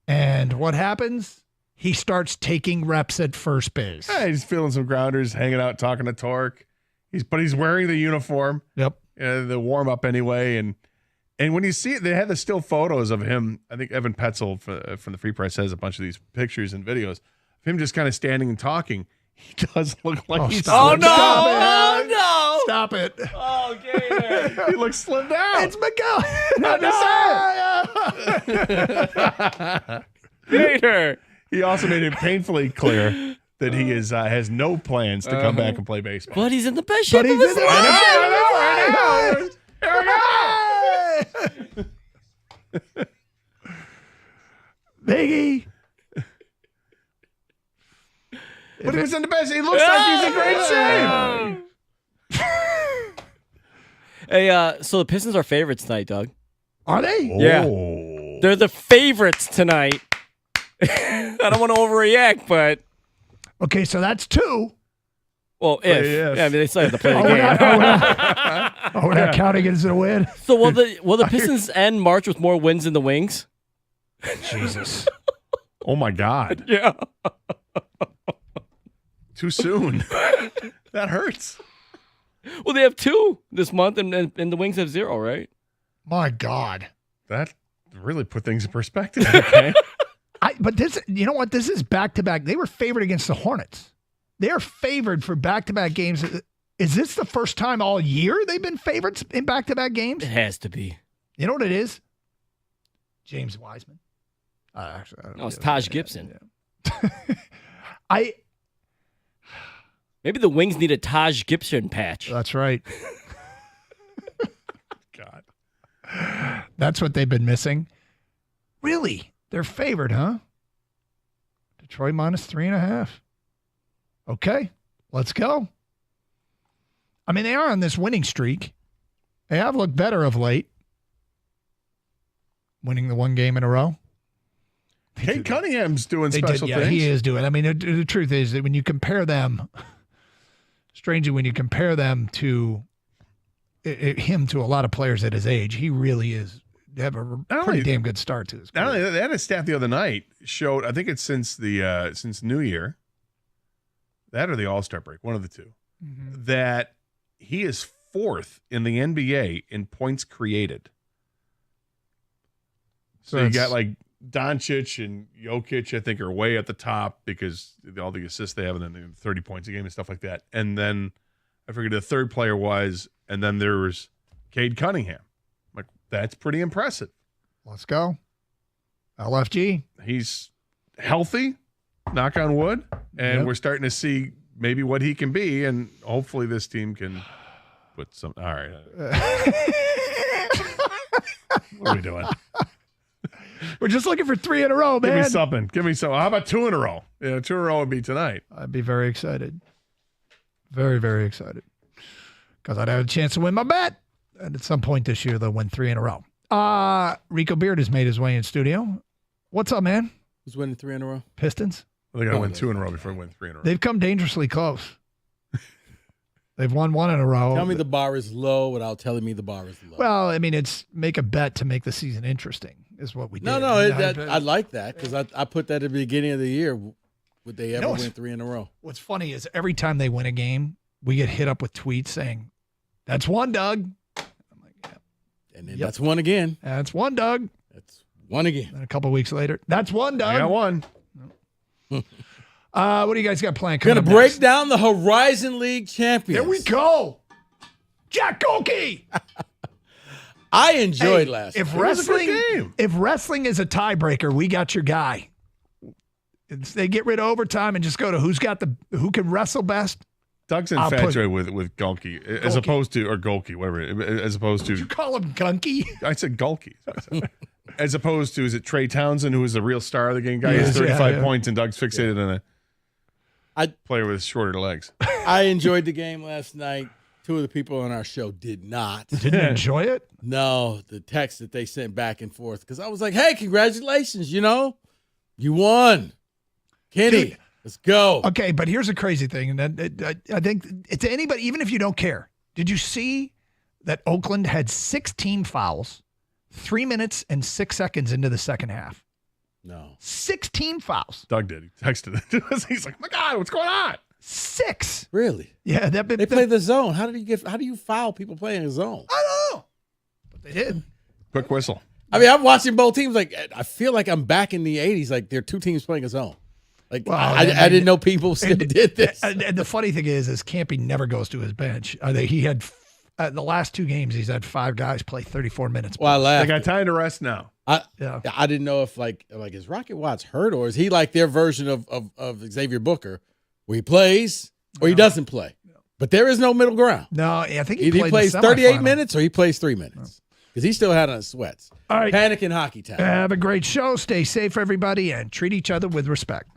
and what happens? He starts taking reps at first base. Yeah, he's feeling some grounders, hanging out, talking to Torque. He's wearing the uniform. Yep. The warm up anyway, and when you see it, they had the still photos of him. I think Evan Petzel from the Free Press has a bunch of these pictures and videos of him just kind of standing and talking. He does look like he's stop slimmed it. down. no! Stop it. Oh, Gator. He looks slimmed down. It's Miguel. Gator. He also made it painfully clear that he has no plans to come back and play baseball. But he's in the best shape of his life. I know. Biggie. But he was in the best. He looks like he's in great shape. Hey, so the Pistons are favorites tonight, Doug. Are they? Yeah. They're the favorites tonight. I don't want to overreact, but. Okay, so that's 2. Well, if. Yes. Yeah, I mean, they still have to play the We're game. not counting it as a win. So will the Pistons end March with more wins than the Wings? Jesus. Oh, my God. Yeah. Too soon. That hurts. Well, they have 2 this month, and the Wings have 0, right? My God. That really put things in perspective. Okay. But this, you know what? This is back-to-back. They were favored against the Hornets. They're favored for back-to-back games. Is this the first time all year they've been favorites in back-to-back games? It has to be. You know what it is? James Wiseman. Actually, I don't know. No, it's Taj Gibson. Yeah. Maybe the Wings need a Taj Gibson patch. That's right. God. That's what they've been missing. Really? They're favored, huh? Detroit minus 3.5. Okay, let's go. I mean, they are on this winning streak. They have looked better of late. Winning the 1 game in a row. Cade Cunningham's doing special yeah, things. he is doing. I mean, the truth is that when you compare them, strangely, when you compare them to him to a lot of players at his age, he really is. They have a pretty damn good start to his career. Not only that, they had a stat the other night showed, I think it's since New Year, that or the All-Star break, one of the two, that he is 4th in the NBA in points created. So you got like Doncic and Jokic, I think, are way at the top because all the assists they have, and then 30 points a game and stuff like that. And then I forget who the third player was, and then there was Cade Cunningham. Like, that's pretty impressive. Let's go. LFG. He's healthy, knock on wood, and Yep. we're starting to see maybe what he can be, and hopefully this team can put some. All right. What are we doing? We're just looking for 3 in a row, man. Give me something. Give me some. How about 2 in a row? Yeah, 2 in a row would be tonight. I'd be very excited. Very, very excited. Because I'd have a chance to win my bet. And at some point this year, they'll win 3 in a row. Rico Beard has made his way in studio. What's up, man? Who's winning 3 in a row? Pistons. Well, they got to win 2 in a row before they win 3 in a row. They've come dangerously close. They've won 1 in a row. Tell me the bar is low without telling me the bar is low. Well, I mean, it's make a bet to make the season interesting is what we did. No, I like that because I put that at the beginning of the year. Would they ever win 3 in a row? What's funny is every time they win a game, we get hit up with tweets saying, "That's 1, Doug." And then that's one again. That's one, Doug. That's one again. And a couple weeks later, that's one, Doug. I got one. What do you guys got planned? Going to coming up break next? down the Horizon League champions. There we go. Jack Golke. I enjoyed last If night. wrestling is a tiebreaker, we got your guy. They get rid of overtime and just go to who can wrestle best. Doug's I'll put- infatuated with Gulke, as Golke. opposed to, or Golke, whatever, as opposed to. You call him Gunky? I said Gulke. As opposed to, is it Trey Townsend, who is the real star of the game? Guy Yes, has 35 yeah. points, and Doug's fixated on a player with shorter legs. I enjoyed the game last night. Two of the people on our show did not. Didn't enjoy it? No, the text that they sent back and forth. Because I was like, hey, congratulations, you won. Kenny, Dude. let's go. Okay, but here's a crazy thing, and then I think to anybody, even if you don't care, did you see that Oakland had 16 fouls, 3 minutes and 6 seconds into the second half? No. 16 fouls. Doug did. He texted it. He's like, my God, what's going on? 6. Really? Yeah, They play the zone. How do you foul people playing a zone? I don't know. But they did. Quick whistle. I mean, I'm watching both teams. Like, I feel like I'm back in the 80s. Like, there are two teams playing a zone. Like, Well, I didn't know people still did this. And the funny thing is Campy never goes to his bench. He had the last 2 games, he's had 5 guys play 34 minutes. Well, I laughed. They got time to rest now. I didn't know if like is Rocket Watts hurt, or is he like their version of Xavier Booker, where he plays or he doesn't play? But there is no middle ground. No, I think he Either played plays the 38 semifinal. minutes or he plays 3 minutes because he still had on his sweats. All right. Panic in Hockey Town. Have a great show. Stay safe, everybody, and treat each other with respect.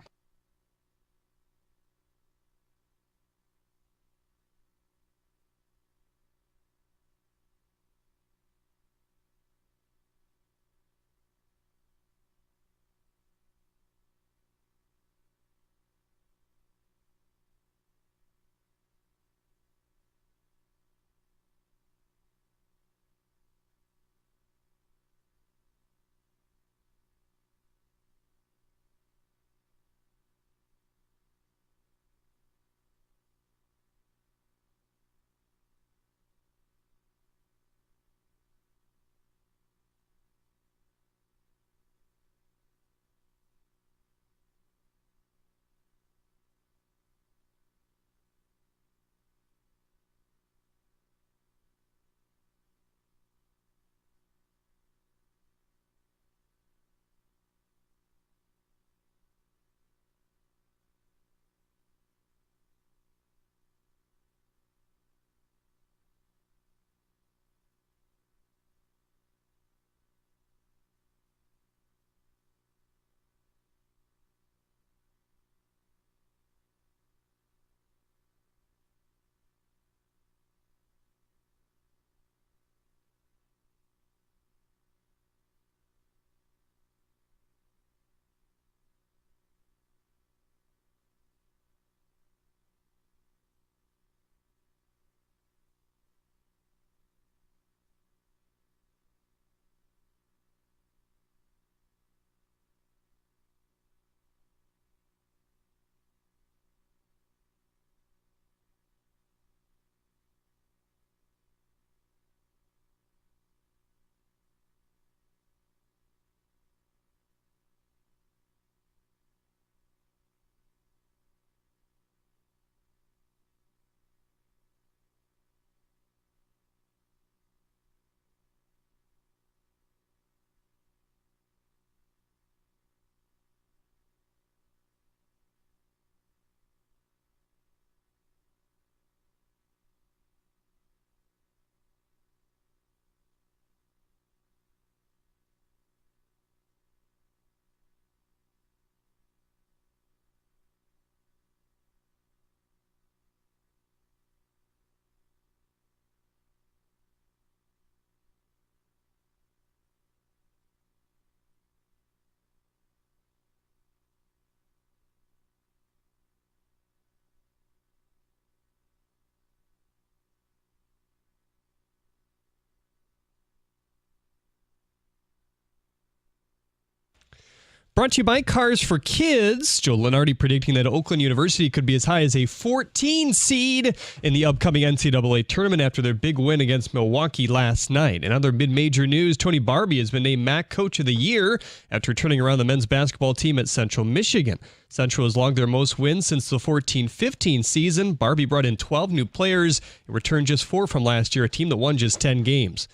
Brought to you by Cars for Kids. Joe Lenardi predicting that Oakland University could be as high as a 14 seed in the upcoming NCAA tournament after their big win against Milwaukee last night. In other mid-major news, Tony Barbie has been named MAC Coach of the Year after turning around the men's basketball team at Central Michigan. Central has logged their most wins since the 14-15 season. Barbie brought in 12 new players and returned just 4 from last year, a team that won just 10 games.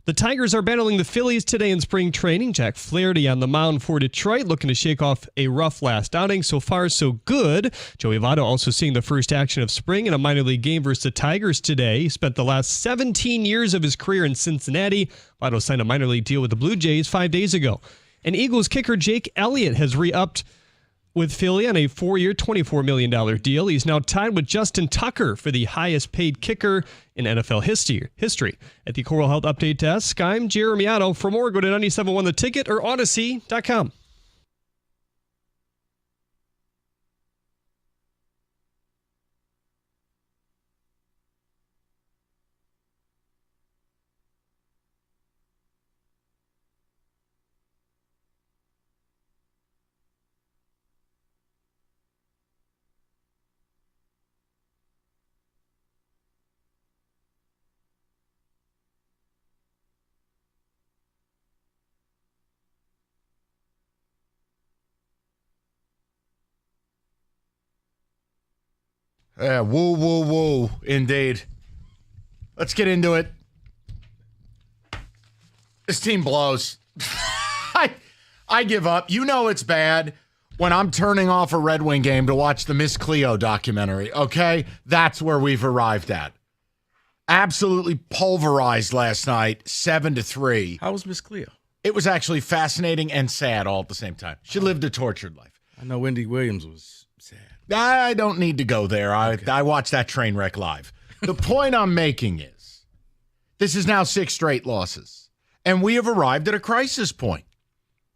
The Tigers are battling the Phillies today in spring training. Jack Flaherty on the mound for Detroit, looking to shake off a rough last outing. So far, so good. Joey Votto also seeing the first action of spring in a minor league game versus the Tigers today. He spent the last 17 years of his career in Cincinnati. Votto signed a minor league deal with the Blue Jays 5 days ago. And Eagles kicker Jake Elliott has re-upped with Philly on a 4-year, $24 million deal. He's now tied with Justin Tucker for the highest paid kicker in NFL history. At the Coral Health Update Desk, I'm Jeremy Otto. For more, go to 97.1 The Ticket or Odyssey.com. Yeah, woo, woo, woo, indeed. Let's get into it. This team blows. I give up. You know it's bad when I'm turning off a Red Wing game to watch the Miss Cleo documentary, okay? That's where we've arrived at. Absolutely pulverized last night, 7-3. How was Miss Cleo? It was actually fascinating and sad all at the same time. She lived a tortured life. I know Wendy Williams was sad. I don't need to go there. I watched that train wreck live. The point I'm making is this is now 6 straight losses, and we have arrived at a crisis point.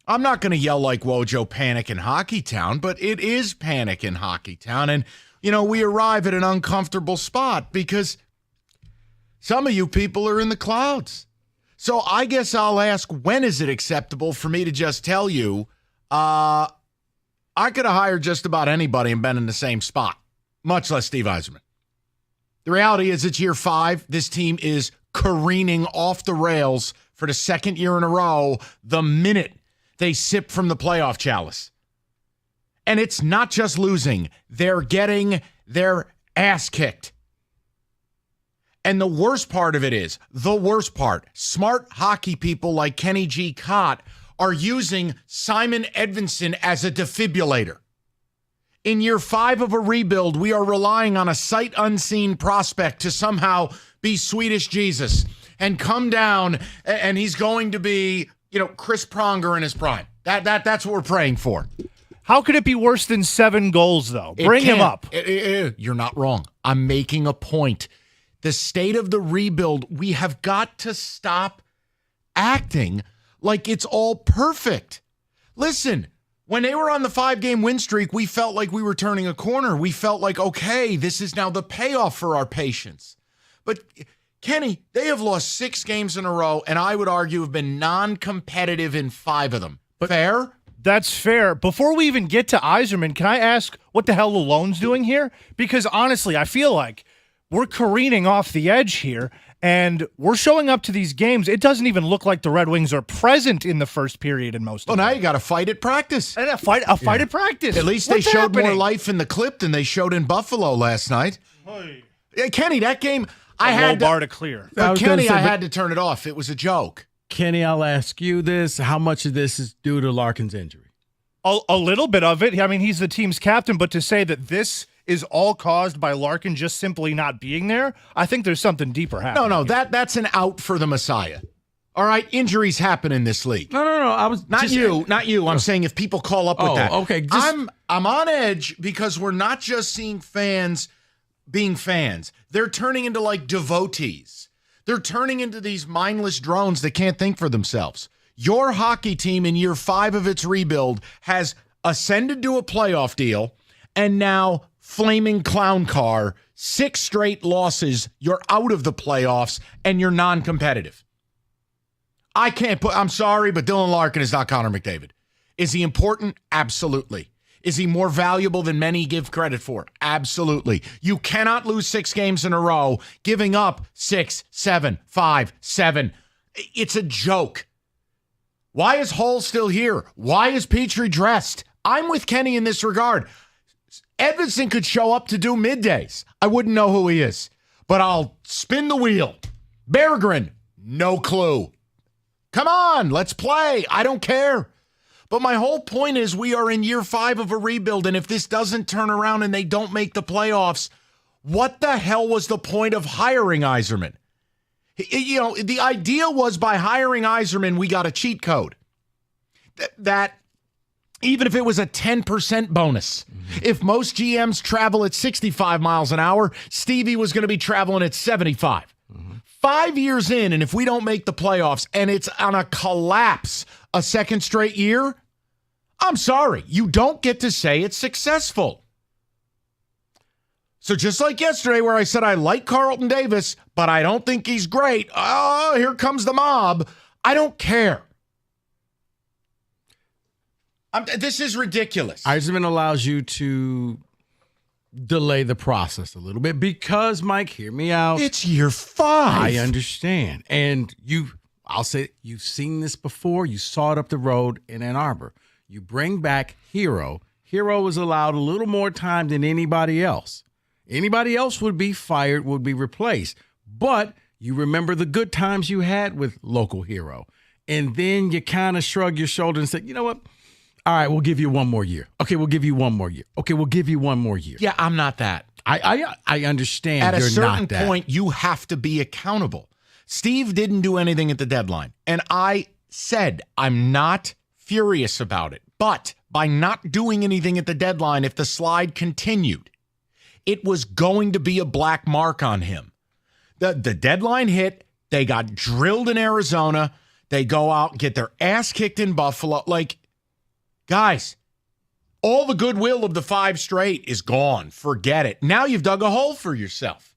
I'm not going to yell like Wojo panic in Hockey Town, but it is panic in Hockey Town. And, we arrive at an uncomfortable spot because some of you people are in the clouds. So I guess I'll ask, when is it acceptable for me to just tell you, I could have hired just about anybody and been in the same spot, much less Steve Yzerman. The reality is it's year 5. This team is careening off the rails for the second year in a row the minute they sip from the playoff chalice. And it's not just losing. They're getting their ass kicked. And the worst part of it is, smart hockey people like Kenny G. Cott are using Simon Edvinsson as a defibrillator. In year 5 of a rebuild, we are relying on a sight unseen prospect to somehow be Swedish Jesus and come down, and he's going to be, Chris Pronger in his prime. That's what we're praying for. How could it be worse than 7 goals, though? Bring him up. You're not wrong. I'm making a point. The state of the rebuild, we have got to stop acting like it's all perfect. Listen, when they were on the 5-game win streak, we felt like we were turning a corner. We felt like, okay, this is now the payoff for our patience. But Kenny, they have lost 6 games in a row, and I would argue have been non-competitive in 5 of them. But fair? That's fair. Before we even get to Yzerman, can I ask what the hell Lalonde's doing here? Because honestly, I feel like we're careening off the edge here, and we're showing up to these games. It doesn't even look like the Red Wings are present in the first period in most of them. Well, now you got to fight at practice. And a fight at practice. At least What's they showed happening? more life in the clip than they showed in Buffalo last night. Hey. Kenny, that game, I had bar to clear. But Kenny, I had to turn it off. It was a joke. Kenny, I'll ask you this. How much of this is due to Larkin's injury? A little bit of it. I mean, he's the team's captain, but to say that this is all caused by Larkin just simply not being there, I think there's something deeper happening. No, that's an out for the Messiah. All right, injuries happen in this league. No. I was not you. I'm saying if people call up with that. Okay. I'm on edge because we're not just seeing fans being fans. They're turning into like devotees. They're turning into these mindless drones that can't think for themselves. Your hockey team in year 5 of its rebuild has ascended to a playoff deal, and now flaming clown car, 6 straight losses, you're out of the playoffs, and you're non-competitive. I'm sorry, but Dylan Larkin is not Connor McDavid. Is he important? Absolutely. Is he more valuable than many give credit for? Absolutely. You cannot lose 6 games in a row, giving up 6, 7, 5, 7. It's a joke. Why is Hull still here? Why is Petrie dressed? I'm with Kenny in this regard. Edvinsson could show up to do middays. I wouldn't know who he is, but I'll spin the wheel. Berggren, no clue. Come on, let's play. I don't care. But my whole point is we are in year 5 of a rebuild, and if this doesn't turn around and they don't make the playoffs, what the hell was the point of hiring Yzerman? You know, the idea was by hiring Yzerman, we got a cheat code. That even if it was a 10% bonus, if most GMs travel at 65 miles an hour, Stevie was going to be traveling at 75. 5 years in, and if we don't make the playoffs and it's on a collapse a second straight year, I'm sorry, you don't get to say it's successful. So just like yesterday where I said I like Carlton Davis, but I don't think he's great. Oh, here comes the mob. I don't care. This is ridiculous. Yzerman allows you to delay the process a little bit because, Mike, hear me out. It's year 5. I understand. And I'll say you've seen this before. You saw it up the road in Ann Arbor. You bring back Hero. Hero was allowed a little more time than anybody else. Anybody else would be fired, would be replaced. But you remember the good times you had with local Hero. And then you kind of shrug your shoulder and say, you know what? All right, we'll give you one more year. Okay, we'll give you one more year. Okay, we'll give you one more year. Yeah, I'm not that. I understand. At a you're certain not that. point, you have to be accountable. Steve didn't do anything at the deadline. And I said I'm not furious about it. But by not doing anything at the deadline, if the slide continued, it was going to be a black mark on him. The deadline hit. They got drilled in Arizona. They go out and get their ass kicked in Buffalo. Like, guys, all the goodwill of the 5 straight is gone. Forget it. Now you've dug a hole for yourself.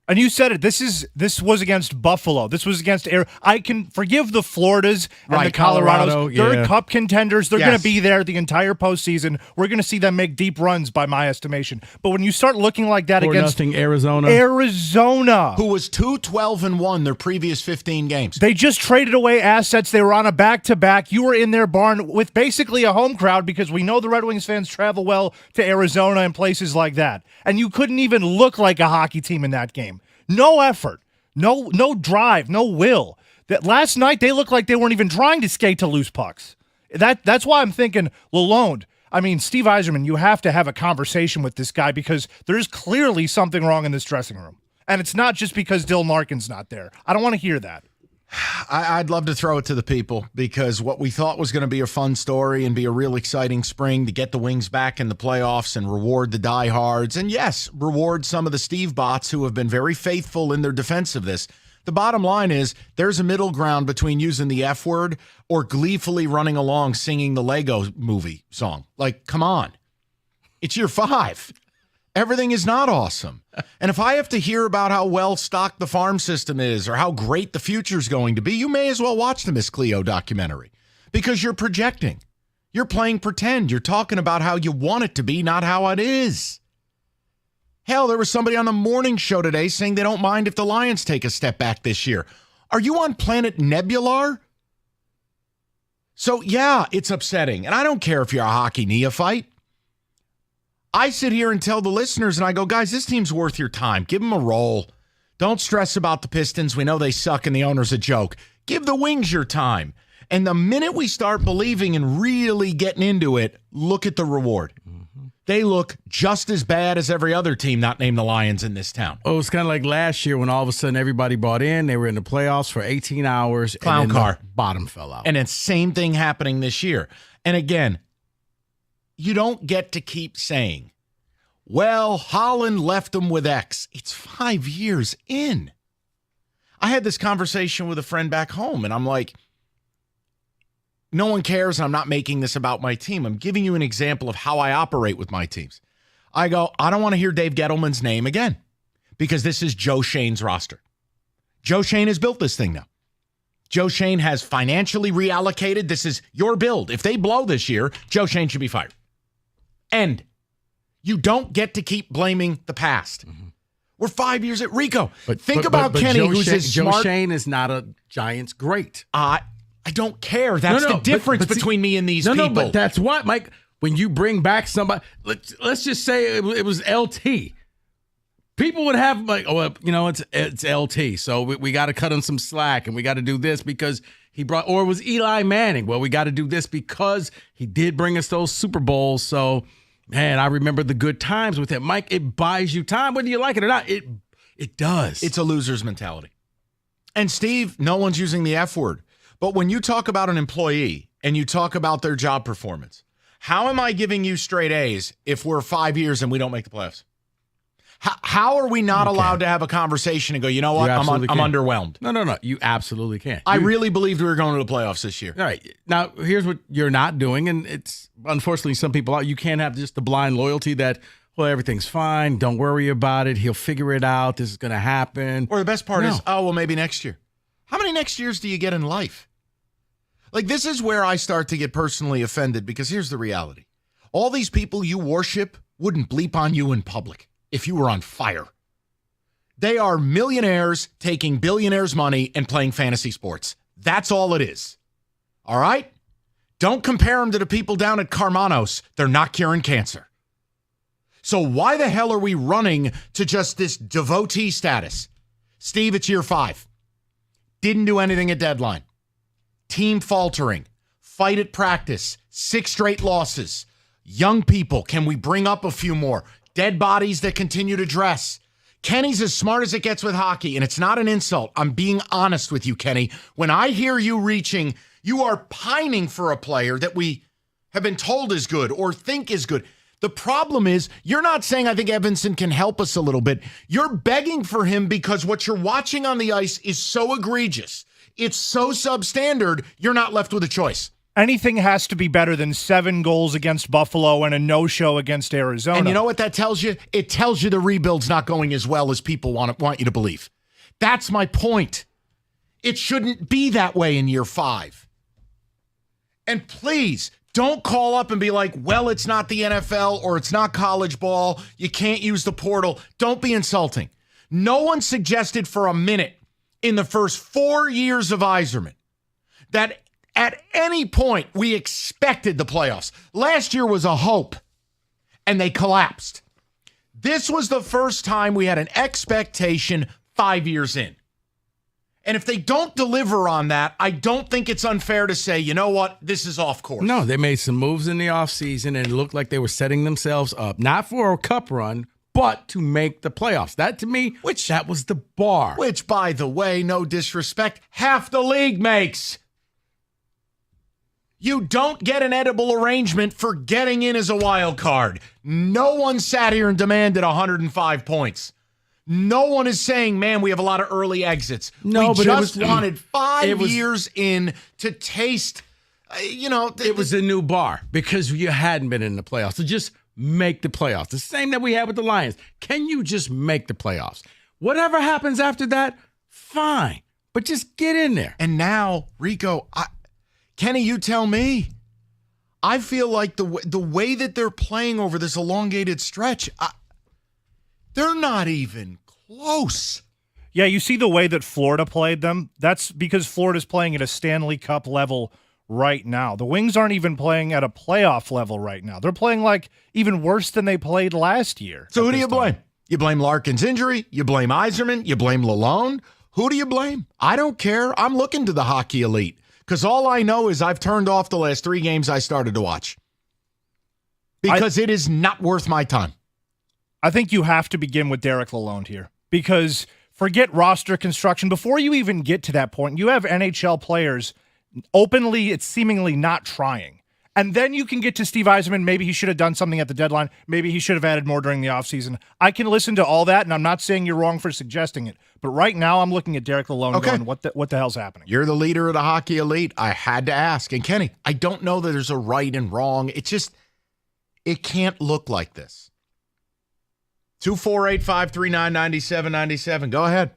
And you said it. This was against Buffalo. This was against Air. I can forgive the Floridas and the Colorados. They're cup contenders. They're going to be there the entire postseason. We're going to see them make deep runs, by my estimation. But when you start looking like that against Arizona, who was 2-12-1 their previous 15 games, they just traded away assets. They were on a back-to-back. You were in their barn with basically a home crowd because we know the Red Wings fans travel well to Arizona and places like that. And you couldn't even look like a hockey team in that game. No effort, no drive, no will. That last night they looked like they weren't even trying to skate to loose pucks. That's why I'm thinking Lalonde. I mean, Steve Yzerman, you have to have a conversation with this guy because there's clearly something wrong in this dressing room. And it's not just because Dylan Larkin's not there. I don't want to hear that. I'd love to throw it to the people because what we thought was going to be a fun story and be a real exciting spring to get the Wings back in the playoffs and reward the diehards and, yes, reward some of the Steve bots who have been very faithful in their defense of this. The bottom line is there's a middle ground between using the F word or gleefully running along singing the Lego movie song. Like, come on. It's year 5. Everything is not awesome. And if I have to hear about how well stocked the farm system is or how great the future is going to be, you may as well watch the Miss Cleo documentary because you're projecting. You're playing pretend. You're talking about how you want it to be, not how it is. Hell, there was somebody on the morning show today saying they don't mind if the Lions take a step back this year. Are you on planet Nebular? So, yeah, it's upsetting. And I don't care if you're a hockey neophyte. I sit here and tell the listeners, and I go, guys, this team's worth your time. Give them a roll. Don't stress about the Pistons. We know they suck and the owner's a joke. Give the Wings your time. And the minute we start believing and really getting into it, look at the reward. Mm-hmm. They look just as bad as every other team not named the Lions in this town. Oh, it's kind of like last year when all of a sudden everybody bought in. They were in the playoffs for 18 hours. Clown and then car. The bottom fell out. And it's same thing happening this year. And again, you don't get to keep saying, well, Holland left them with X. It's 5 years in. I had this conversation with a friend back home, and I'm like, no one cares. I'm not making this about my team. I'm giving you an example of how I operate with my teams. I go, I don't want to hear Dave Gettleman's name again because this is Joe Shane's roster. Joe Shane has built this thing now. Joe Schoen has financially reallocated. This is your build. If they blow this year, Joe Schoen should be fired. And you don't get to keep blaming the past. We're 5 years at Rico. Think about Kenny, who's as smart. Joe Schoen is not a Giants great. I don't care. That's the difference between me and these people. No, but that's what, Mike. When you bring back somebody, let's just say it was LT. People would have like, oh, well, it's LT, so we got to cut him some slack, and we got to do this because he brought, or it was Eli Manning. Well, we got to do this because he did bring us those Super Bowls. So, man, I remember the good times with him. Mike, it buys you time, whether you like it or not. It does. It's a loser's mentality. And Steve, no one's using the F word, but when you talk about an employee and you talk about their job performance, how am I giving you straight A's if we're 5 years and we don't make the playoffs? How are we not allowed to have a conversation and go, you know what, I'm underwhelmed? No. You absolutely can. I really believed we were going to the playoffs this year. All right. Now, here's what you're not doing, and it's unfortunately some people, you can't have just the blind loyalty that, well, everything's fine, don't worry about it, he'll figure it out, this is going to happen. Or the best part is, oh, well, maybe next year. How many next years do you get in life? Like, this is where I start to get personally offended, because here's the reality. All these people you worship wouldn't bleep on you in public if you were on fire. They are millionaires taking billionaires' money and playing fantasy sports. That's all it is. All right? Don't compare them to the people down at Carmanos. They're not curing cancer. So why the hell are we running to just this devotee status? Steve, it's year 5. Didn't do anything at deadline. Team faltering. Fight at practice. 6 straight losses. Young people, can we bring up a few more? Dead bodies that continue to dress. Kenny's as smart as it gets with hockey, and it's not an insult. I'm being honest with you, Kenny. When I hear you reaching, you are pining for a player that we have been told is good or think is good. The problem is, you're not saying, I think Evanson can help us a little bit. You're begging for him because what you're watching on the ice is so egregious. It's so substandard, you're not left with a choice. Anything has to be better than 7 goals against Buffalo and a no-show against Arizona. And you know what that tells you? It tells you the rebuild's not going as well as people want you to believe. That's my point. It shouldn't be that way in year 5. And please, don't call up and be like, well, it's not the NFL or it's not college ball. You can't use the portal. Don't be insulting. No one suggested for a minute in the first 4 years of Yzerman that at any point we expected the playoffs. Last year was a hope, and they collapsed. This was the first time we had an expectation 5 years in. And if they don't deliver on that, I don't think it's unfair to say, you know what, this is off course. No, they made some moves in the offseason, and it looked like they were setting themselves up, not for a cup run, but to make the playoffs. That, to me, that was the bar. Which, by the way, no disrespect, half the league makes. You don't get an edible arrangement for getting in as a wild card. No one sat here and demanded 105 points. No one is saying, man, we have a lot of early exits. No, we but just it was, wanted 5 years in to taste, it was a new bar because you hadn't been in the playoffs. So just make the playoffs. The same that we had with the Lions. Can you just make the playoffs? Whatever happens after that, fine. But just get in there. And now, Rico, Kenny, you tell me. I feel like the way that they're playing over this elongated stretch, they're not even close. Yeah, you see the way that Florida played them? That's because Florida's playing at a Stanley Cup level right now. The Wings aren't even playing at a playoff level right now. They're playing like even worse than they played last year. So who do you blame? You blame Larkin's injury? You blame Yzerman? You blame Lalonde? Who do you blame? I don't care. I'm looking to the hockey elite. Because all I know is I've turned off the last 3 games I started to watch. Because it is not worth my time. I think you have to begin with Derek Lalonde here. Because forget roster construction. Before you even get to that point, you have NHL players openly, it's seemingly not trying. And then you can get to Steve Yzerman. Maybe he should have done something at the deadline. Maybe he should have added more during the offseason. I can listen to all that, and I'm not saying you're wrong for suggesting it. But right now, I'm looking at Derek Lalonde going, what the hell's happening? You're the leader of the hockey elite. I had to ask. And Kenny, I don't know that there's a right and wrong. It's just, it can't look like this. 248-539-9797. Go ahead.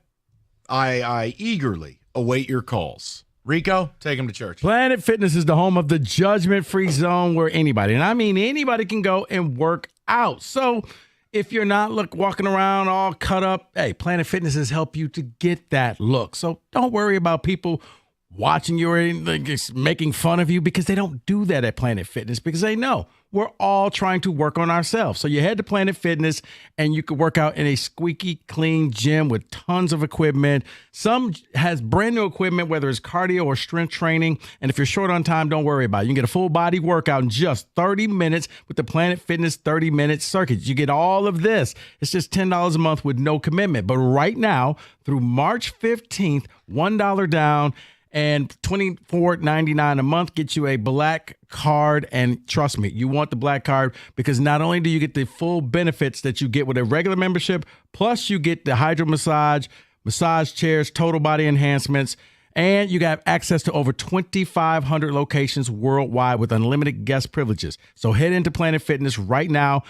I eagerly await your calls. Rico, take him to church. Planet Fitness is the home of the judgment-free zone where anybody, and I mean anybody, can go and work out. So if you're not walking around all cut up, hey, Planet Fitness has helped you to get that look. So don't worry about people watching you or making fun of you, because they don't do that at Planet Fitness, because they know we're all trying to work on ourselves. So you head to Planet Fitness and you can work out in a squeaky clean gym with tons of equipment. Some has brand new equipment, whether it's cardio or strength training. And if you're short on time, don't worry about it. You can get a full body workout in just 30 minutes with the Planet Fitness 30-minute circuit. You get all of this. It's just $10 a month with no commitment. But right now, through March 15th, $1 down, and $24.99 a month gets you a black card. And trust me, you want the black card, because not only do you get the full benefits that you get with a regular membership, plus you get the hydro massage chairs, total body enhancements, and you got access to over 2,500 locations worldwide with unlimited guest privileges. So head into Planet Fitness right now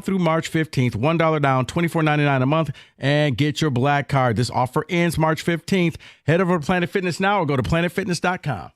through March 15th, $1 down, $24.99 a month, and get your black card. This offer ends March 15th. Head over to Planet Fitness now or go to planetfitness.com.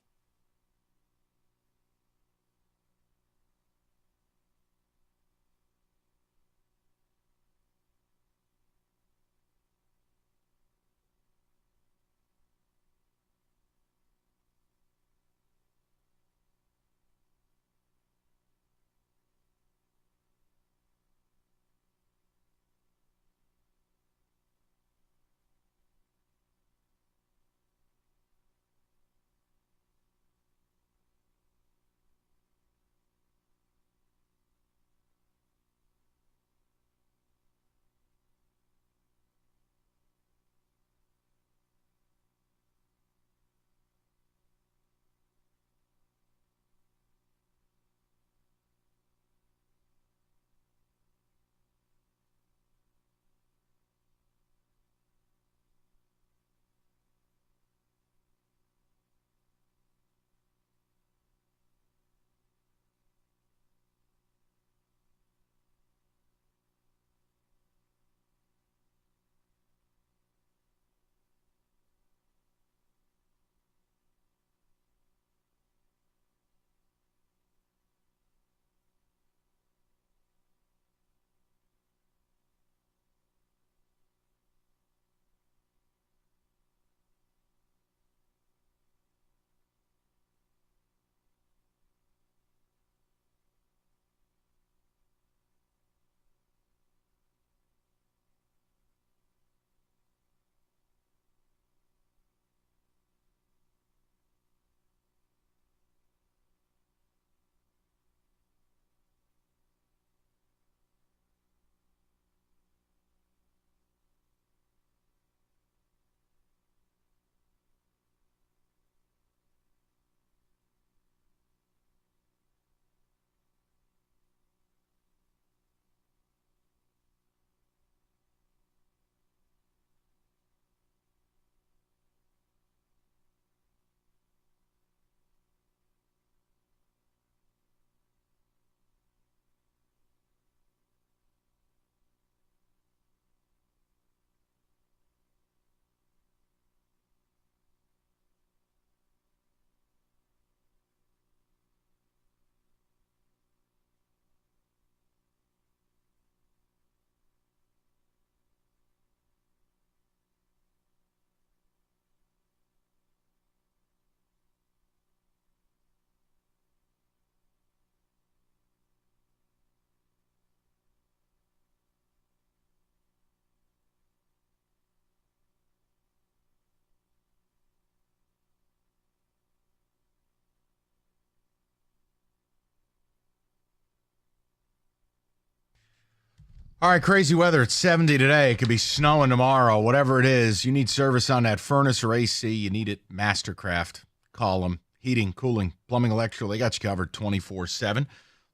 All right, crazy weather. It's 70 today. It could be snowing tomorrow. Whatever it is, you need service on that furnace or AC. You need it. Mastercraft. Call them. Heating, cooling, plumbing, electrical. They got you covered 24/7.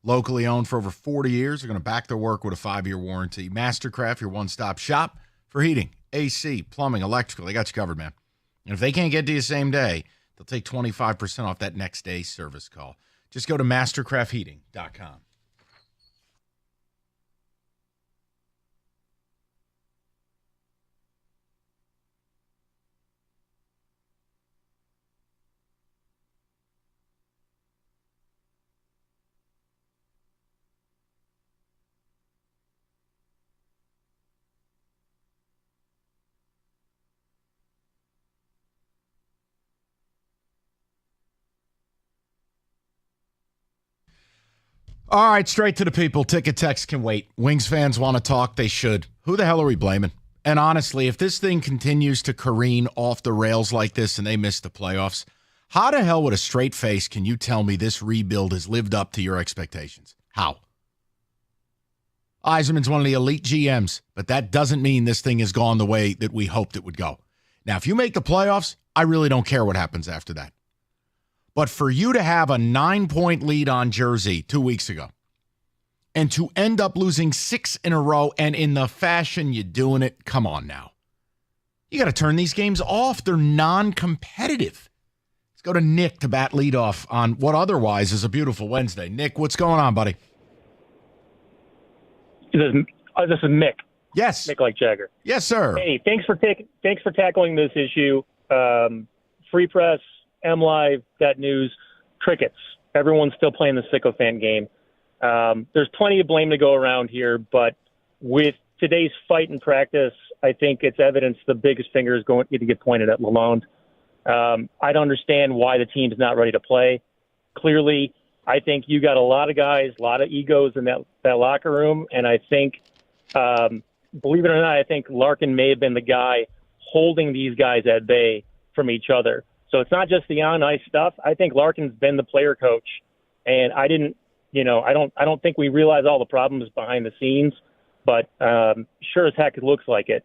Locally owned for over 40 years. They're going to back their work with a 5-year warranty. Mastercraft, your one-stop shop for heating, AC, plumbing, electrical. They got you covered, man. And if they can't get to you same day, they'll take 25% off that next day service call. Just go to mastercraftheating.com. All right, straight to the people. Ticket text can wait. Wings fans want to talk. They should. Who the hell are we blaming? And honestly, if this thing continues to careen off the rails like this and they miss the playoffs, how the hell with a straight face can you tell me this rebuild has lived up to your expectations? How? Yzerman's one of the elite GMs, but that doesn't mean this thing has gone the way that we hoped it would go. Now, if you make the playoffs, I really don't care what happens after that. But for you to have a 9-point lead on Jersey 2 weeks ago and to end up losing 6 in a row and in the fashion you're doing it, come on now. You got to turn these games off. They're non-competitive. Let's go to Nick to bat leadoff on what otherwise is a beautiful Wednesday. Nick, what's going on, buddy? This is Mick. Yes. Mick like Jagger. Yes, sir. Hey, thanks for tackling this issue. Free Press, MLive, that news, crickets. Everyone's still playing the sycophant game. There's plenty of blame to go around here, but with today's fight in practice, I think it's evidence the biggest finger is going to get pointed at Lalonde. I don't understand why the team's not ready to play. Clearly, I think you got a lot of guys, a lot of egos in that locker room, and I think, believe it or not, I think Larkin may have been the guy holding these guys at bay from each other. So it's not just the on-ice stuff. I think Larkin's been the player coach, and I don't think we realize all the problems behind the scenes, but sure as heck it looks like it.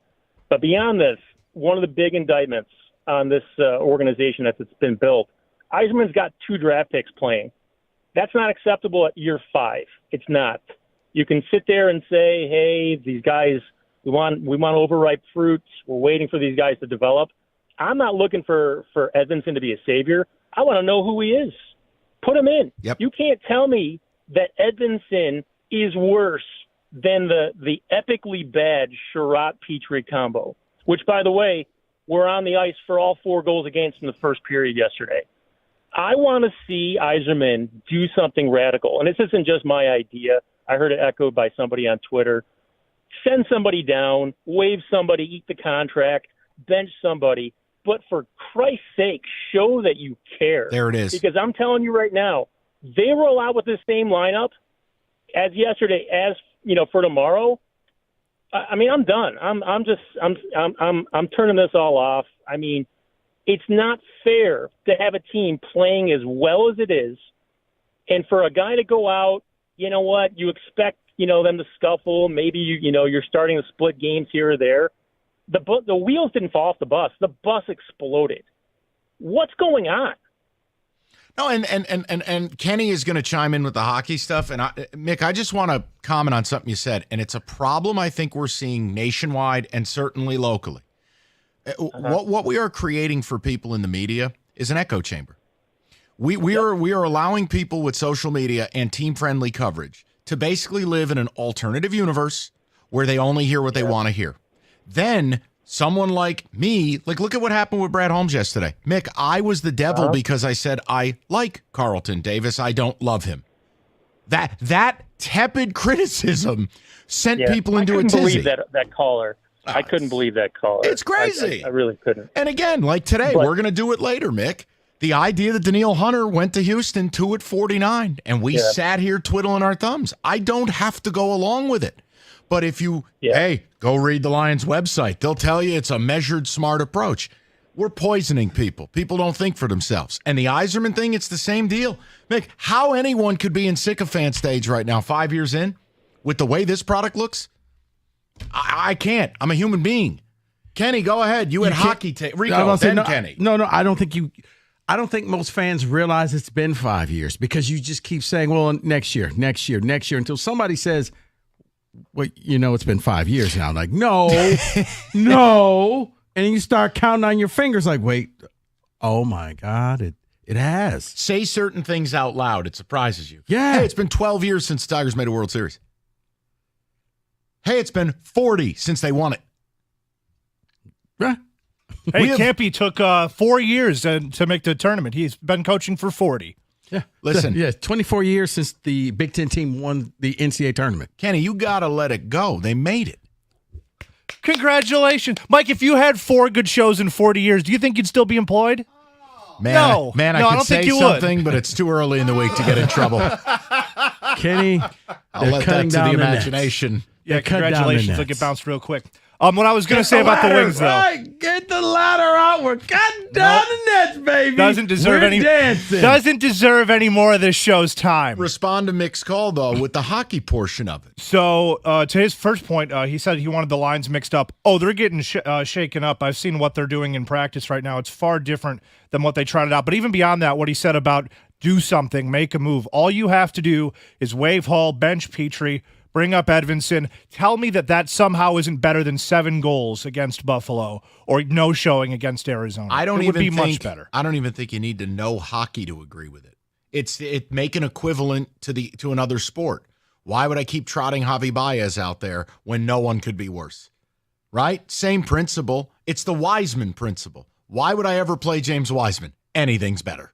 But beyond this, one of the big indictments on this organization that's been built, Yzerman's got 2 draft picks playing. That's not acceptable at year 5. It's not. You can sit there and say, hey, these guys, we want overripe fruits. We're waiting for these guys to develop. I'm not looking for Edvinsson to be a savior. I want to know who he is. Put him in. Yep. You can't tell me that Edvinsson is worse than the epically bad Sherratt-Petrie combo, which, by the way, were on the ice for all 4 goals against in the first period yesterday. I want to see Yzerman do something radical. And this isn't just my idea. I heard it echoed by somebody on Twitter. Send somebody down, waive somebody, eat the contract, bench somebody. But for Christ's sake, show that you care. There it is. Because I'm telling you right now, they roll out with the same lineup as yesterday, as for tomorrow. I mean, I'm done. I'm turning this all off. I mean, it's not fair to have a team playing as well as it is, and for a guy to go out, you know what? You expect them to scuffle. Maybe you're starting to split games here or there. The wheels didn't fall off the bus. The bus exploded. What's going on? No, and Kenny is going to chime in with the hockey stuff. And Mick, I just want to comment on something you said, and it's a problem I think we're seeing nationwide and certainly locally. What we are creating for people in the media is an echo chamber. We are allowing people with social media and team-friendly coverage to basically live in an alternative universe where they only hear what they want to hear. Then someone like me, look at what happened with Brad Holmes yesterday. Mick, I was the devil because I said I like Carlton Davis. I don't love him. That tepid criticism sent people into a tizzy. I couldn't believe that caller. I couldn't believe that caller. It's crazy. I really couldn't. And again, like today, we're going to do it later, Mick. The idea that Daniil Hunter went to Houston 2-49, and we sat here twiddling our thumbs. I don't have to go along with it. But if you, hey, go read the Lions website. They'll tell you it's a measured, smart approach. We're poisoning people. People don't think for themselves. And the Yzerman thing, it's the same deal. Mick, how anyone could be in sycophant stage right now, 5 years in, with the way this product looks, I can't. I'm a human being. Kenny, go ahead. You had hockey tape. Rico, then Kenny. No, I don't think most fans realize it's been 5 years because you just keep saying, well, next year, until somebody says, well, it's been 5 years now. Like, no. And then you start counting on your fingers like, wait, oh my God, it has. Say certain things out loud. It surprises you. Yeah. Hey, it's been 12 years since the Tigers made a World Series. Hey, it's been 40 since they won it. Yeah. Hey, Campy took 4 years to make the tournament. He's been coaching for 40. Yeah. Listen. Yeah, 24 years since the Big Ten team won the NCAA tournament. Kenny, you got to let it go. They made it. Congratulations. Mike, if you had 4 good shows in 40 years, do you think you'd still be employed? Man, I I could don't say think you something, but it's too early in the week to get in trouble. Kenny, I'll let that to the imagination. Yeah, They cut down the congratulations. They'll nets. get bounced real quick. What I was going to say about the Wings, though. Right, get the ladder out. We're cutting down the nets, baby. Doesn't deserve We're dancing. any more of this show's time. Respond to Mick's call, though, with the hockey portion of it. So to his first point, he said he wanted the lines mixed up. Oh, they're getting shaken up. I've seen what they're doing in practice right now. It's far different than what they tried out. But even beyond that, what he said about do something, make a move. All you have to do is waive Hall, bench Petrie, bring up Edvinsson. Tell me that somehow isn't better than 7 goals against Buffalo or no showing against Arizona. I don't it even would be think, much better. I don't even think you need to know hockey to agree with it. It make an equivalent to another sport. Why would I keep trotting Javi Baez out there when no one could be worse? Right? Same principle. It's the Wiseman principle. Why would I ever play James Wiseman? Anything's better.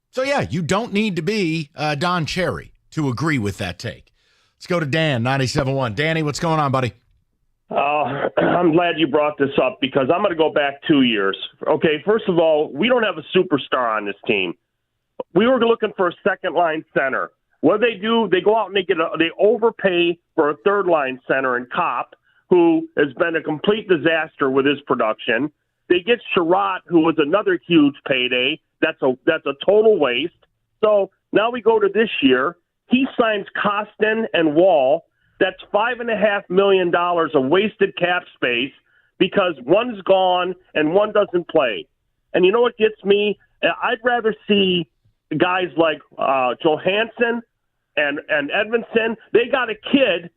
So yeah, you don't need to be Don Cherry to agree with that take. Let's go to Dan, 97.1. Danny, what's going on, buddy? I'm glad you brought this up because I'm going to go back 2 years. Okay, first of all, we don't have a superstar on this team. We were looking for a second-line center. What do? They go out and they overpay for a third-line center in Kopp, who has been a complete disaster with his production. They get Sherratt, who was another huge payday. That's a total waste. So now we go to this year. He signs Costin and Wall. That's $5.5 million of wasted cap space because one's gone and one doesn't play. And you know what gets me? I'd rather see guys like Johansson and Edvinsson. They got a kid,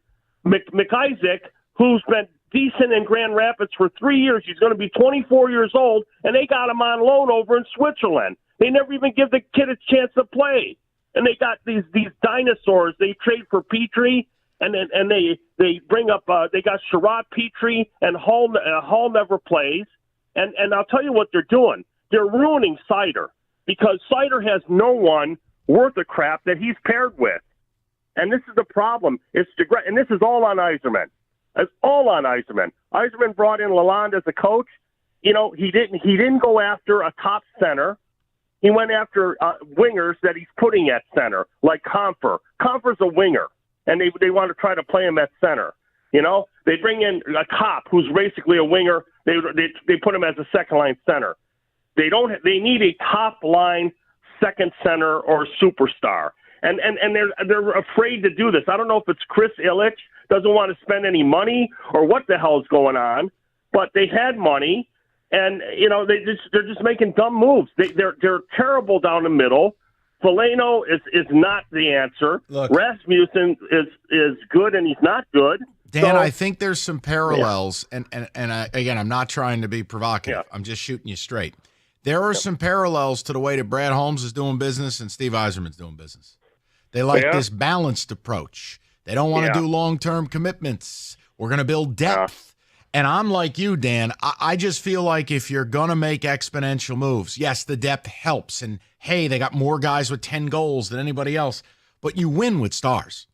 McIsaac, who's been decent in Grand Rapids for 3 years. He's going to be 24 years old, and they got him on loan over in Switzerland. They never even give the kid a chance to play. And they got these dinosaurs. They trade for Petrie, and they bring up they got Sherratt, Petrie, and Hall never plays. And I'll tell you what they're doing. They're ruining Seider because Seider has no one worth of crap that he's paired with. And this is the problem. And this is all on Yzerman. It's all on Yzerman. Yzerman brought in Lalonde as a coach. You know, he didn't go after a top center. He went after wingers that he's putting at center, like Comfer. Comfer's a winger, and they want to try to play him at center. You know, they bring in a Kopp, who's basically a winger. They put him as a second-line center. They need a top-line second center or superstar, and they're afraid to do this. I don't know if it's Chris Ilitch doesn't want to spend any money or what the hell is going on, but they had money. And, you know, they're just making dumb moves. They're terrible down the middle. Foligno is not the answer. Look, Rasmussen is good, and he's not good. Dan, I think there's some parallels, and again, I'm not trying to be provocative. I'm just shooting you straight. There are some parallels to the way that Brad Holmes is doing business and Steve Yzerman's doing business. They like this balanced approach. They don't want to do long-term commitments. We're going to build depth. And I'm like you, Dan. I just feel like if you're going to make exponential moves, yes, the depth helps. And, hey, they got more guys with 10 goals than anybody else. But you win with stars.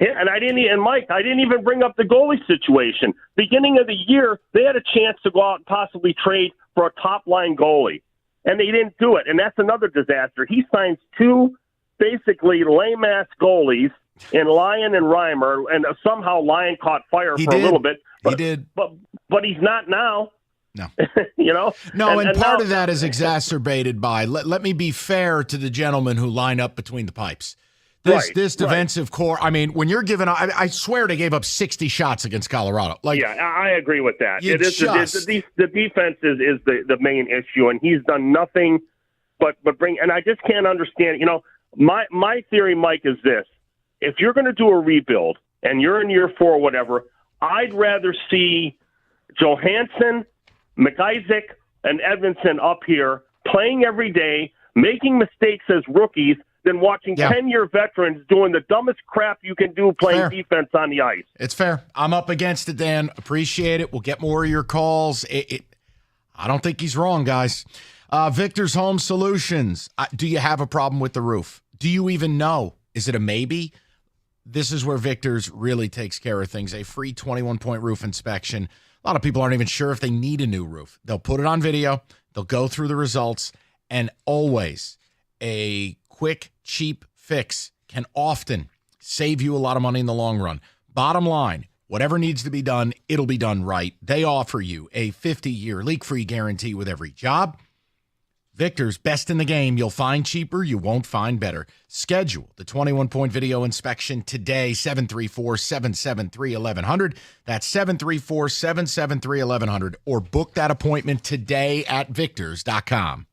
Yeah, and Mike, I didn't even bring up the goalie situation. Beginning of the year, they had a chance to go out and possibly trade for a top-line goalie. And they didn't do it. And that's another disaster. He signs 2 basically lame-ass goalies in Lyon and Reimer. And somehow Lyon caught fire for a little bit. He did. But he's not now. No. You know? No, and part now, of that is exacerbated by, let me be fair to the gentlemen who line up between the pipes. This defensive core, I mean, when you're giving, I swear they gave up 60 shots against Colorado. I agree with that. The defense is the main issue, and he's done nothing but bring, and I just can't understand, you know, my theory, Mike, is this. If you're going to do a rebuild, and you're in year 4 or whatever, I'd rather see Johansson, McIsaac, and Edvinsson up here playing every day, making mistakes as rookies, than watching 10-year veterans doing the dumbest crap you can do playing defense on the ice. It's fair. I'm up against it, Dan. Appreciate it. We'll get more of your calls. I don't think he's wrong, guys. Victor's Home Solutions. Do you have a problem with the roof? Do you even know? Is it a maybe? This is where Victor's really takes care of things. A free 21-point roof inspection. A lot of people aren't even sure if they need a new roof. They'll put it on video. They'll go through the results. And always a quick, cheap fix can often save you a lot of money in the long run. Bottom line, whatever needs to be done, it'll be done right. They offer you a 50-year leak-free guarantee with every job. Victor's best in the game. You'll find cheaper. You won't find better. Schedule the 21-point video inspection today, 734-773-1100. That's 734-773-1100. Or book that appointment today at victors.com.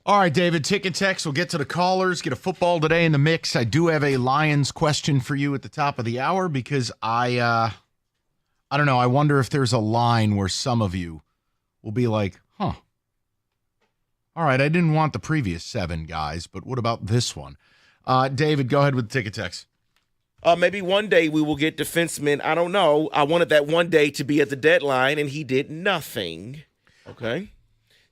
All right, David, ticket text. We'll get to the callers, get a football today in the mix. I do have a Lions question for you at the top of the hour because I don't know. I wonder if there's a line where some of you will be like, huh. All right, I didn't want the previous 7 guys, but what about this one? David, go ahead with the ticket text. Maybe one day we will get defensemen. I don't know. I wanted that one day to be at the deadline, and he did nothing. Okay.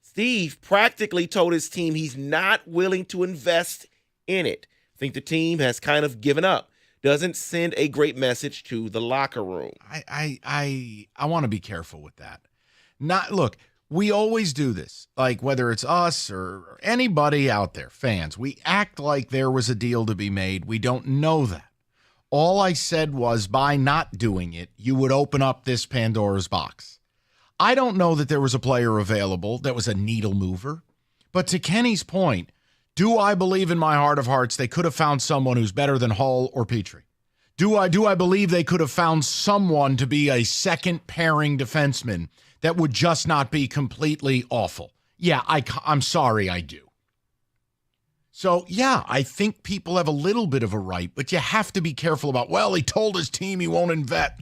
Steve practically told his team he's not willing to invest in it. I think the team has kind of given up. Doesn't send a great message to the locker room. I want to be careful with that. Look, we always do this. Like whether it's us or anybody out there, fans, we act like there was a deal to be made. We don't know that. All I said was by not doing it, you would open up this Pandora's box. I don't know that there was a player available that was a needle mover. But to Kenny's point, Do I believe in my heart of hearts they could have found someone who's better than Hull or Petrie? Do I believe they could have found someone to be a second pairing defenseman that would just not be completely awful? Yeah, I'm sorry, I do. So, yeah, I think people have a little bit of a right, but you have to be careful about, well, he told his team he won't invest.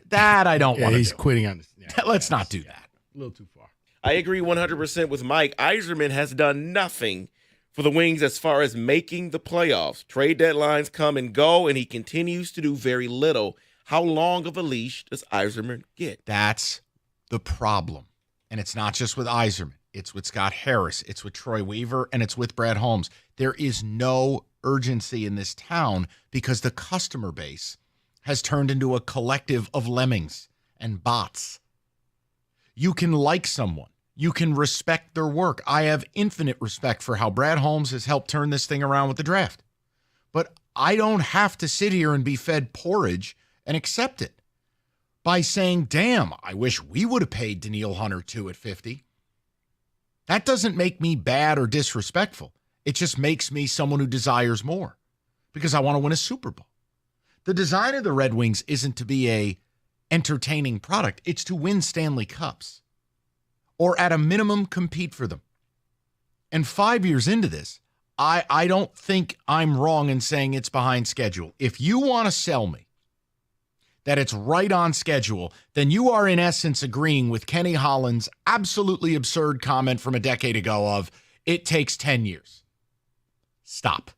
That I don't want to do. He's quitting on this. Yeah, Let's not do that. A little too far. I agree 100% with Mike. Yzerman has done nothing for the Wings as far as making the playoffs. Trade deadlines come and go, and he continues to do very little. How long of a leash does Yzerman get? That's the problem. And it's not just with Yzerman. It's with Scott Harris. It's with Troy Weaver, and it's with Brad Holmes. There is no urgency in this town because the customer base has turned into a collective of lemmings and bots. You can like someone. You can respect their work. I have infinite respect for how Brad Holmes has helped turn this thing around with the draft. But I don't have to sit here and be fed porridge and accept it by saying, damn, I wish we would have paid Daniil Hunter 2 at 50. That doesn't make me bad or disrespectful. It just makes me someone who desires more because I want to win a Super Bowl. The design of the Red Wings isn't to be a entertaining product. It's to win Stanley Cups or at a minimum compete for them. And 5 years into this, I don't think I'm wrong in saying it's behind schedule. If you want to sell me that it's right on schedule, then you are in essence agreeing with Kenny Holland's absolutely absurd comment from a decade ago of it takes 10 years. Stop.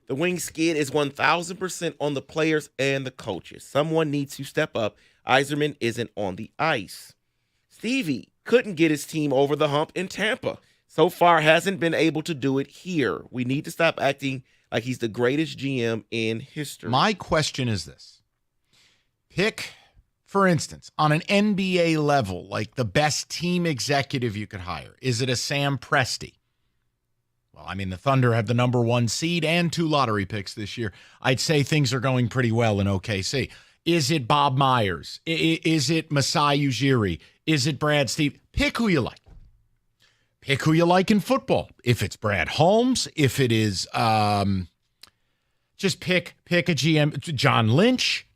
The Wings skid is 1,000% on the players and the coaches. Someone needs to step up. Yzerman isn't on the ice. Stevie couldn't get his team over the hump in Tampa. So far hasn't been able to do it here. We need to stop acting like he's the greatest GM in history. My question is this. Pick, for instance, on an NBA level, like the best team executive you could hire. Is it a Sam Presti? Well, I mean, the Thunder have the number 1 seed and 2 lottery picks this year. I'd say things are going pretty well in OKC. Is it Bob Myers? Is it Masai Ujiri? Is it Brad Steve? Pick who you like. Pick who you like in football. If it's Brad Holmes, if it is just pick a GM, John Lynch.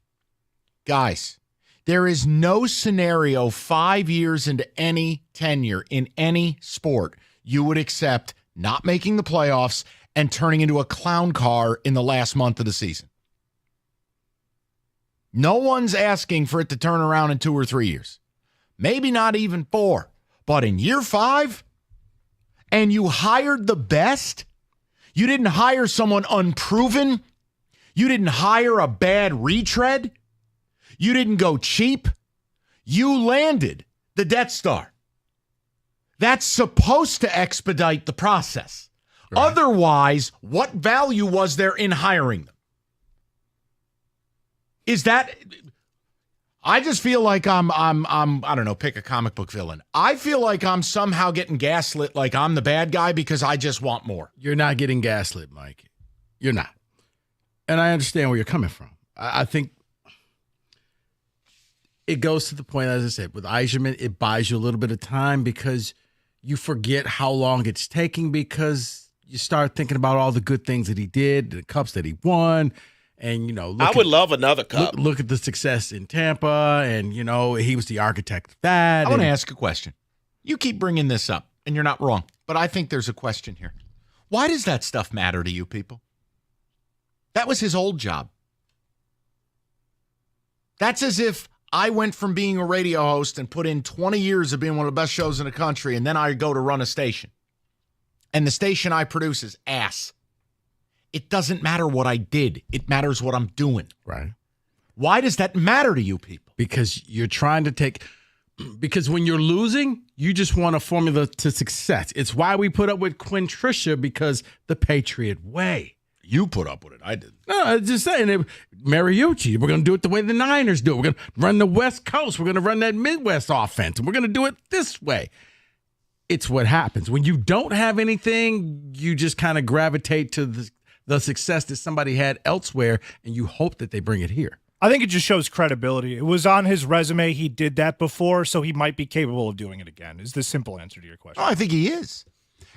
Guys, there is no scenario 5 years into any tenure in any sport you would accept not making the playoffs and turning into a clown car in the last month of the season. No one's asking for it to turn around in 2 or 3 years. Maybe not even 4. But in year 5, and you hired the best, you didn't hire someone unproven, you didn't hire a bad retread, you didn't go cheap, you landed the Death Star. That's supposed to expedite the process. Right. Otherwise, what value was there in hiring them? Is that, I just feel like I'm I don't know, pick a comic book villain. I feel like I'm somehow getting gaslit like I'm the bad guy because I just want more. You're not getting gaslit, Mike. You're not. And I understand where you're coming from. I think it goes to the point, as I said, with Yzerman, it buys you a little bit of time because you forget how long it's taking because you start thinking about all the good things that he did, the cups that he won. And, you know, I would love another cup. Look at the success in Tampa. And, you know, he was the architect of that. I want to ask a question. You keep bringing this up, and you're not wrong. But I think there's a question here. Why does that stuff matter to you people? That was his old job. That's as if I went from being a radio host and put in 20 years of being one of the best shows in the country, and then I go to run a station. And the station I produce is ass. It doesn't matter what I did. It matters what I'm doing. Right. Why does that matter to you people? Because you're trying to take, because when you're losing, you just want a formula to success. It's why we put up with Quinn Trisha, because the Patriot way. You put up with it. I didn't. No, I'm just saying. Mariucci, we're going to do it the way the Niners do it. We're going to run the West Coast. We're going to run that Midwest offense. And we're going to do it this way. It's what happens. When you don't have anything, you just kind of gravitate to the success that somebody had elsewhere, and you hope that they bring it here. I think it just shows credibility. It was on his resume. He did that before, so he might be capable of doing it again, is the simple answer to your question. Oh, I think he is.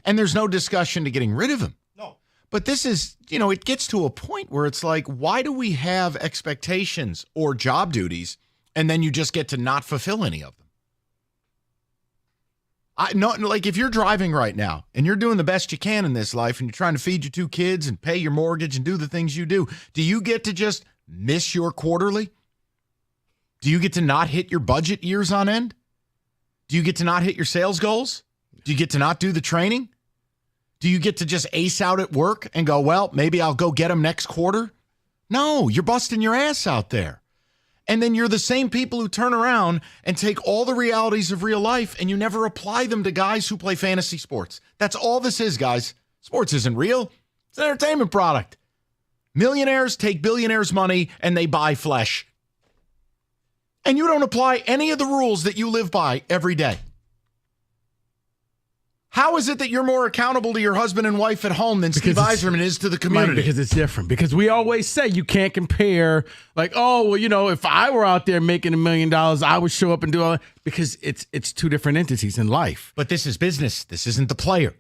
And there's no discussion to getting rid of him. No. But this is, it gets to a point where it's like, why do we have expectations or job duties and then you just get to not fulfill any of them? Like if you're driving right now and you're doing the best you can in this life and you're trying to feed your 2 kids and pay your mortgage and do the things you do you get to just miss your quarterly? Do you get to not hit your budget years on end? Do you get to not hit your sales goals? Do you get to not do the training? Do you get to just ace out at work and go, well, maybe I'll go get them next quarter? No, you're busting your ass out there. And then you're the same people who turn around and take all the realities of real life and you never apply them to guys who play fantasy sports. That's all this is, guys. Sports isn't real. It's an entertainment product. Millionaires take billionaires' money and they buy flesh. And you don't apply any of the rules that you live by every day. How is it that you're more accountable to your husband and wife at home than Steve Yzerman is to the community? Because it's different. Because we always say you can't compare, like, oh, well, if I were out there making $1 million, I would show up and do all that. Because it's 2 different entities in life. But this is business. This isn't the player.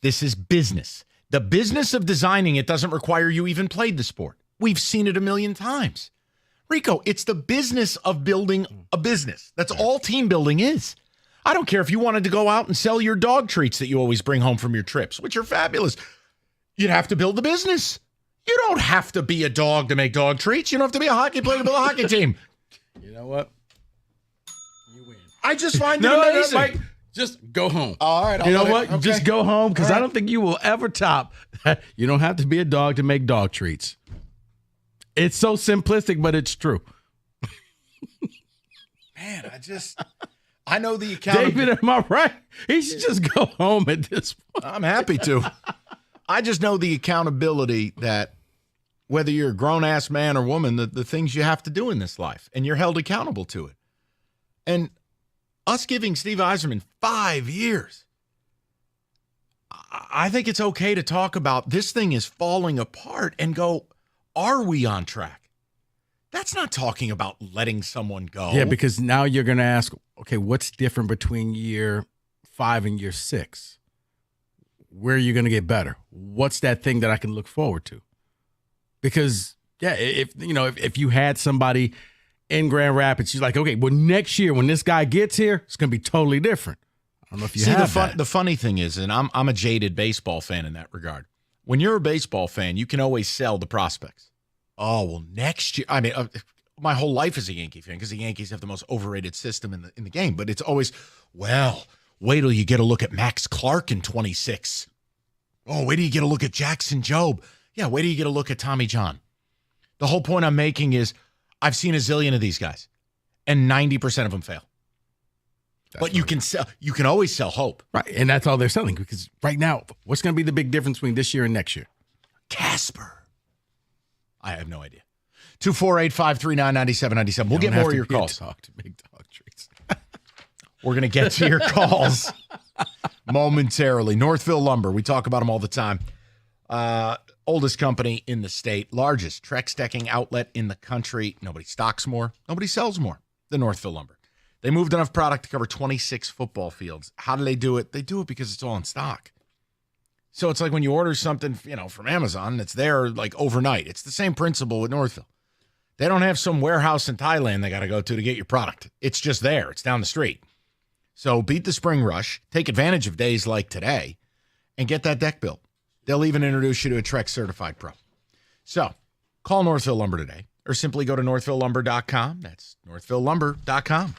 This is business. The business of designing it doesn't require you even played the sport. We've seen it 1,000,000 times. Rico, it's the business of building a business. That's all team building is. I don't care if you wanted to go out and sell your dog treats that you always bring home from your trips, which are fabulous. You'd have to build the business. You don't have to be a dog to make dog treats. You don't have to be a hockey player to build a hockey team. You know what? You win. I just find it amazing. Mike, just go home. All right. You know what? Okay. Just go home because I don't think you will ever top. You don't have to be a dog to make dog treats. It's so simplistic, but it's true. Man, I know the accountability. David, am I right? He should just go home at this point. I'm happy to. I just know the accountability that whether you're a grown-ass man or woman, the things you have to do in this life, and you're held accountable to it. And us giving Steve Yzerman 5 years, I think it's okay to talk about this thing is falling apart and go, are we on track? That's not talking about letting someone go. Yeah, because now you're going to ask, okay, what's different between year 5 and year 6? Where are you going to get better? What's that thing that I can look forward to? Because, yeah, if you had somebody in Grand Rapids, you're like, okay, well, next year when this guy gets here, it's going to be totally different. I don't know if you have that. The funny thing is, and I'm a jaded baseball fan in that regard, when you're a baseball fan, you can always sell the prospects. Oh, well, next year. I mean, my whole life is a Yankee fan because the Yankees have the most overrated system in the game. But it's always, well, wait till you get a look at Max Clark in 26. Oh, wait till you get a look at Jackson Jobe. Yeah, wait till you get a look at Tommy John. The whole point I'm making is I've seen a zillion of these guys, and 90% of them fail. But you can always sell hope. Right, and that's all they're selling because right now, what's going to be the big difference between this year and next year? Casper. I have no idea. 248-539-9797. We'll get more of your calls. Talk to big dog treats. We're going to get to your calls momentarily. Northville Lumber. We talk about them all the time. Oldest company in the state. Largest Trex decking outlet in the country. Nobody stocks more. Nobody sells more than Northville Lumber. They moved enough product to cover 26 football fields. How do they do it? They do it because it's all in stock. So it's like when you order something, from Amazon, it's there like overnight. It's the same principle with Northville. They don't have some warehouse in Thailand they got to go to get your product. It's just there. It's down the street. So beat the spring rush, take advantage of days like today, and get that deck built. They'll even introduce you to a Trex Certified Pro. So call Northville Lumber today or simply go to northvillelumber.com. That's northvillelumber.com.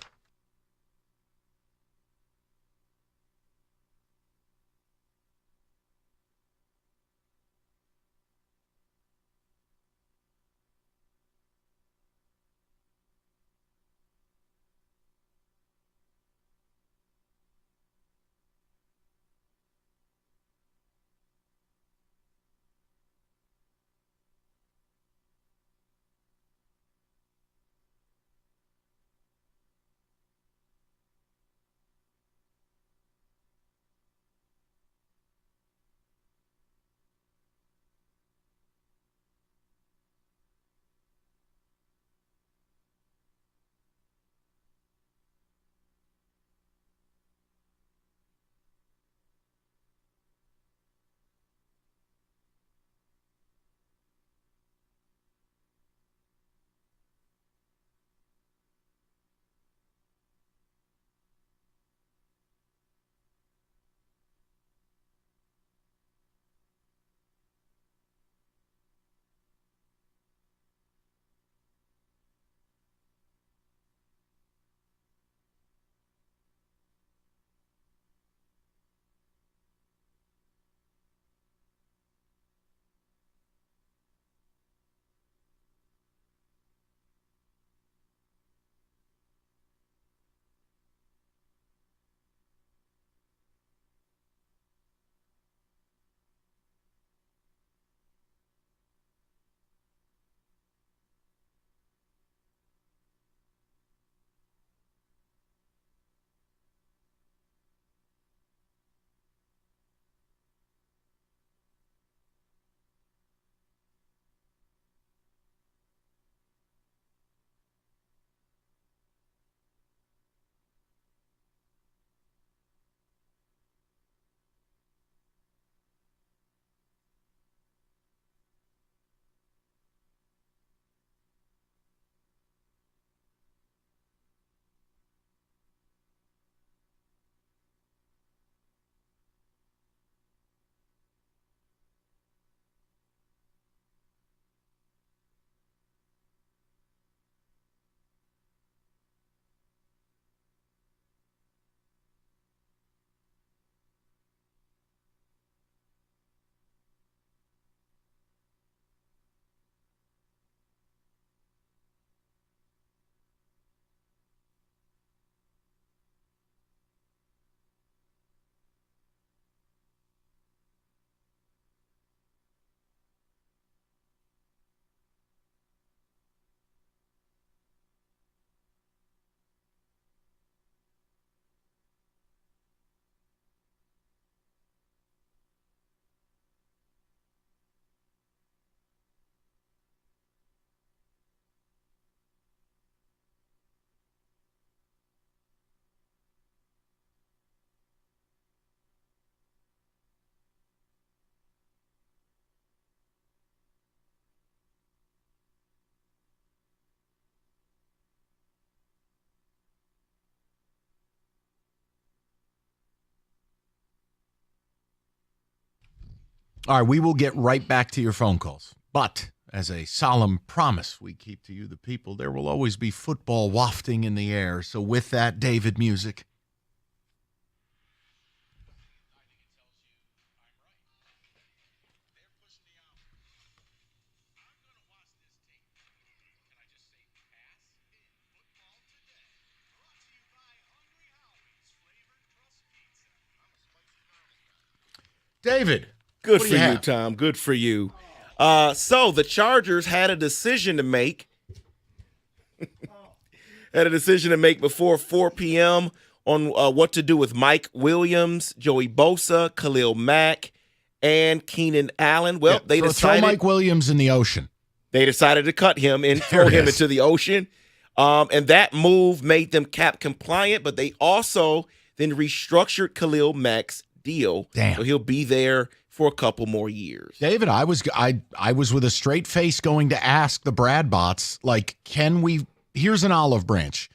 All right, we will get right back to your phone calls. But as a solemn promise we keep to you, the people, there will always be football wafting in the air. So with that, David music. David. Good for you, Tom. Good for you. So the Chargers had a decision to make. Before 4 p.m. on what to do with Mike Williams, Joey Bosa, Khalil Mack, and Keenan Allen. Well, they decided throw Mike Williams in the ocean. They decided to cut him and throw him into the ocean. And that move made them cap compliant, but they also then restructured Khalil Mack's deal. Damn. So he'll be there for a couple more years. David, I was with a straight face going to ask the Brad bots, like, can we? Here's an olive branch.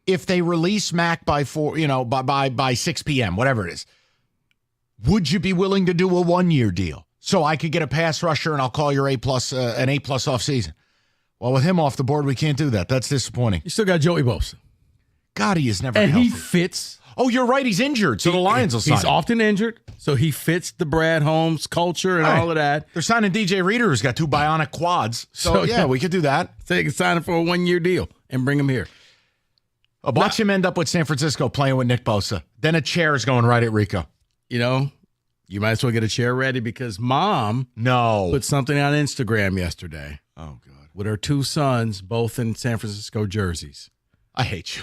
If they release Mac by 6 p.m., whatever it is, would you be willing to do a 1-year deal so I could get a pass rusher and I'll call your an A+ off season? Well, with him off the board, we can't do that. That's disappointing. You still got Joey Bosa. God, he is never and healthy. He fits. Oh, you're right. He's injured, so the Lions will sign He's him. often injured, so he fits the Brad Holmes culture and all of that. They're signing DJ Reader, who's got 2 bionic quads. So yeah, we could do that. So they can sign him for a 1-year deal and bring him here. Watch him end up with San Francisco playing with Nick Bosa. Then a chair is going right at Rico. You know, you might as well get a chair ready because Mom put something on Instagram yesterday. Oh, God. With her 2 sons, both in San Francisco jerseys. I hate you.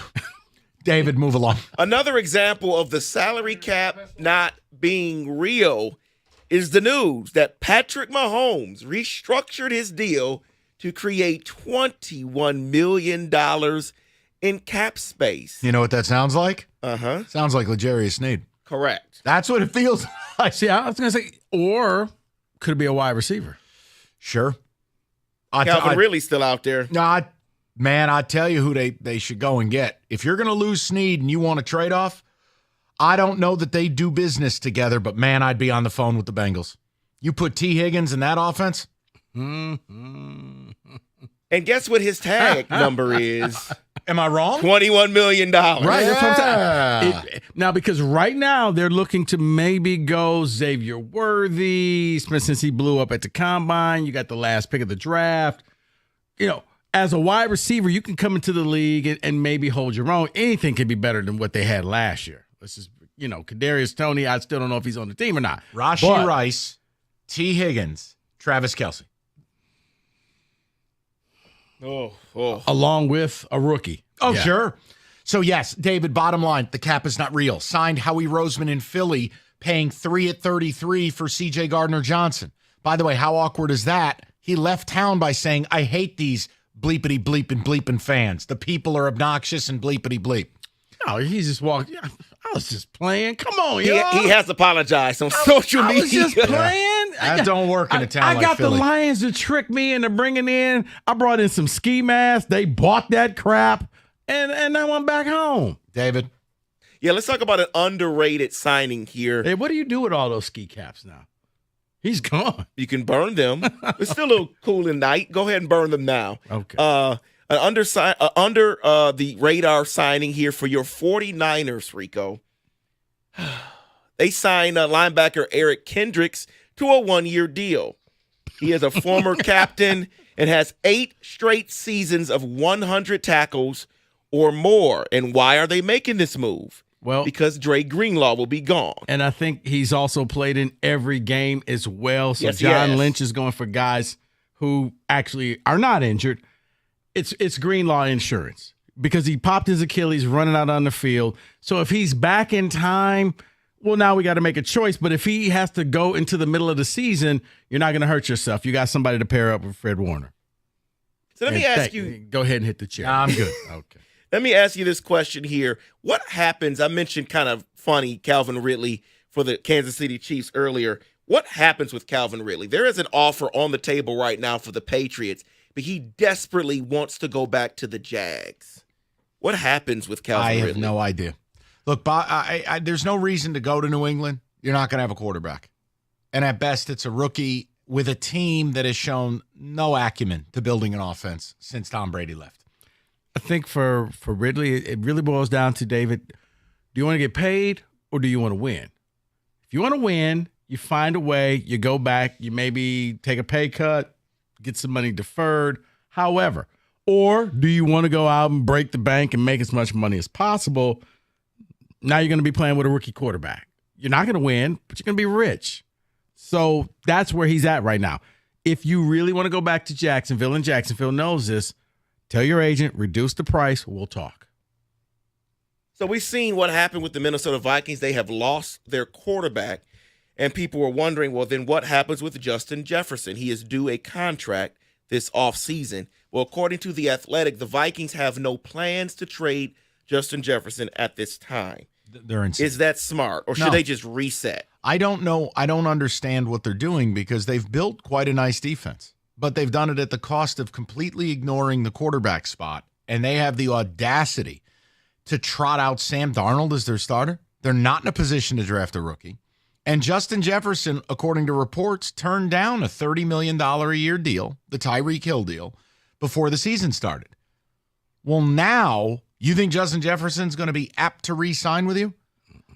David, move along. Another example of the salary cap not being real is the news that Patrick Mahomes restructured his deal to create $21 million in cap space. You know what that sounds like? Uh-huh. Sounds like L'Jarius Sneed. Correct. That's what it feels like. See, I was going to say, or could it be a wide receiver? Sure. Calvin Ridley's still out there. Man, I tell you who they should go and get. If you're going to lose Sneed and you want a trade-off, I don't know that they do business together, but man, I'd be on the phone with the Bengals. You put T. Higgins in that offense? And guess what his tag number is? Am I wrong? $21 million. Right, that's what I'm saying. Now, because right now they're looking to maybe go Xavier Worthy, since he blew up at the combine. You got the last pick of the draft. You know, as a wide receiver, you can come into the league and maybe hold your own. Anything can be better than what they had last year. This is, Kadarius Toney, I still don't know if he's on the team or not. Rashee Rice, T. Higgins, Travis Kelce. Along with a rookie. Oh, yeah. Sure. So, yes, David, bottom line, the cap is not real. Signed Howie Roseman in Philly, paying 3 at 33 for C.J. Gardner-Johnson. By the way, how awkward is that? He left town by saying, I hate these bleepity bleep and bleeping fans. The people are obnoxious and bleepity bleep. No, he just walked. I was just playing. Come on, He y'all. has apologized on social media. I was just playing. That don't work in a town I like got Philly. the Lions to trick me into bringing in. I brought in some ski masks. They bought that crap, and now I'm back home. David? Yeah, let's talk about an underrated signing here. Hey, what do you do with all those ski caps now? He's gone. You can burn them. It's still a little cool at night. Go ahead and burn them now. Okay. An under the radar signing here for your 49ers, Rico. They signed linebacker Eric Kendricks to a 1-year deal. He is a former captain and has 8 straight seasons of 100 tackles or more. And why are they making this move? Well, because Dre Greenlaw will be gone. And I think he's also played in every game as well. So Yes, John yes. Lynch is going for guys who actually are not injured. It's Greenlaw insurance because he popped his Achilles running out on the field. So if he's back in time, well, now we got to make a choice. But if he has to go into the middle of the season, you're not going to hurt yourself. You got somebody to pair up with Fred Warner. So let me ask you. Go ahead and hit the chair. I'm good. Okay. Let me ask you this question here. What happens? I mentioned kind of funny Calvin Ridley for the Kansas City Chiefs earlier. What happens with Calvin Ridley? There is an offer on the table right now for the Patriots, but he desperately wants to go back to the Jags. What happens with Calvin Ridley? I have no idea. Look, there's no reason to go to New England. You're not going to have a quarterback. And at best, it's a rookie with a team that has shown no acumen to building an offense since Tom Brady left. I think for Ridley, it really boils down to, David, do you want to get paid or do you want to win? If you want to win, you find a way, you go back, you maybe take a pay cut, get some money deferred, however. Or do you want to go out and break the bank and make as much money as possible? Now you're going to be playing with a rookie quarterback. You're not going to win, but you're going to be rich. So that's where he's at right now. If you really want to go back to Jacksonville, and Jacksonville knows this, tell your agent, reduce the price, we'll talk. So we've seen what happened with the Minnesota Vikings. They have lost their quarterback, and people were wondering, well, then what happens with Justin Jefferson? He is due a contract this offseason. Well, according to The Athletic, the Vikings have no plans to trade Justin Jefferson at this time. They're insane. Is that smart, or should they just reset? I don't know. I don't understand what they're doing because they've built quite a nice defense, but they've done it at the cost of completely ignoring the quarterback spot, and they have the audacity to trot out Sam Darnold as their starter. They're not in a position to draft a rookie. And Justin Jefferson, according to reports, turned down a $30 million a year deal, the Tyreek Hill deal, before the season started. Well, now you think Justin Jefferson's going to be apt to re-sign with you?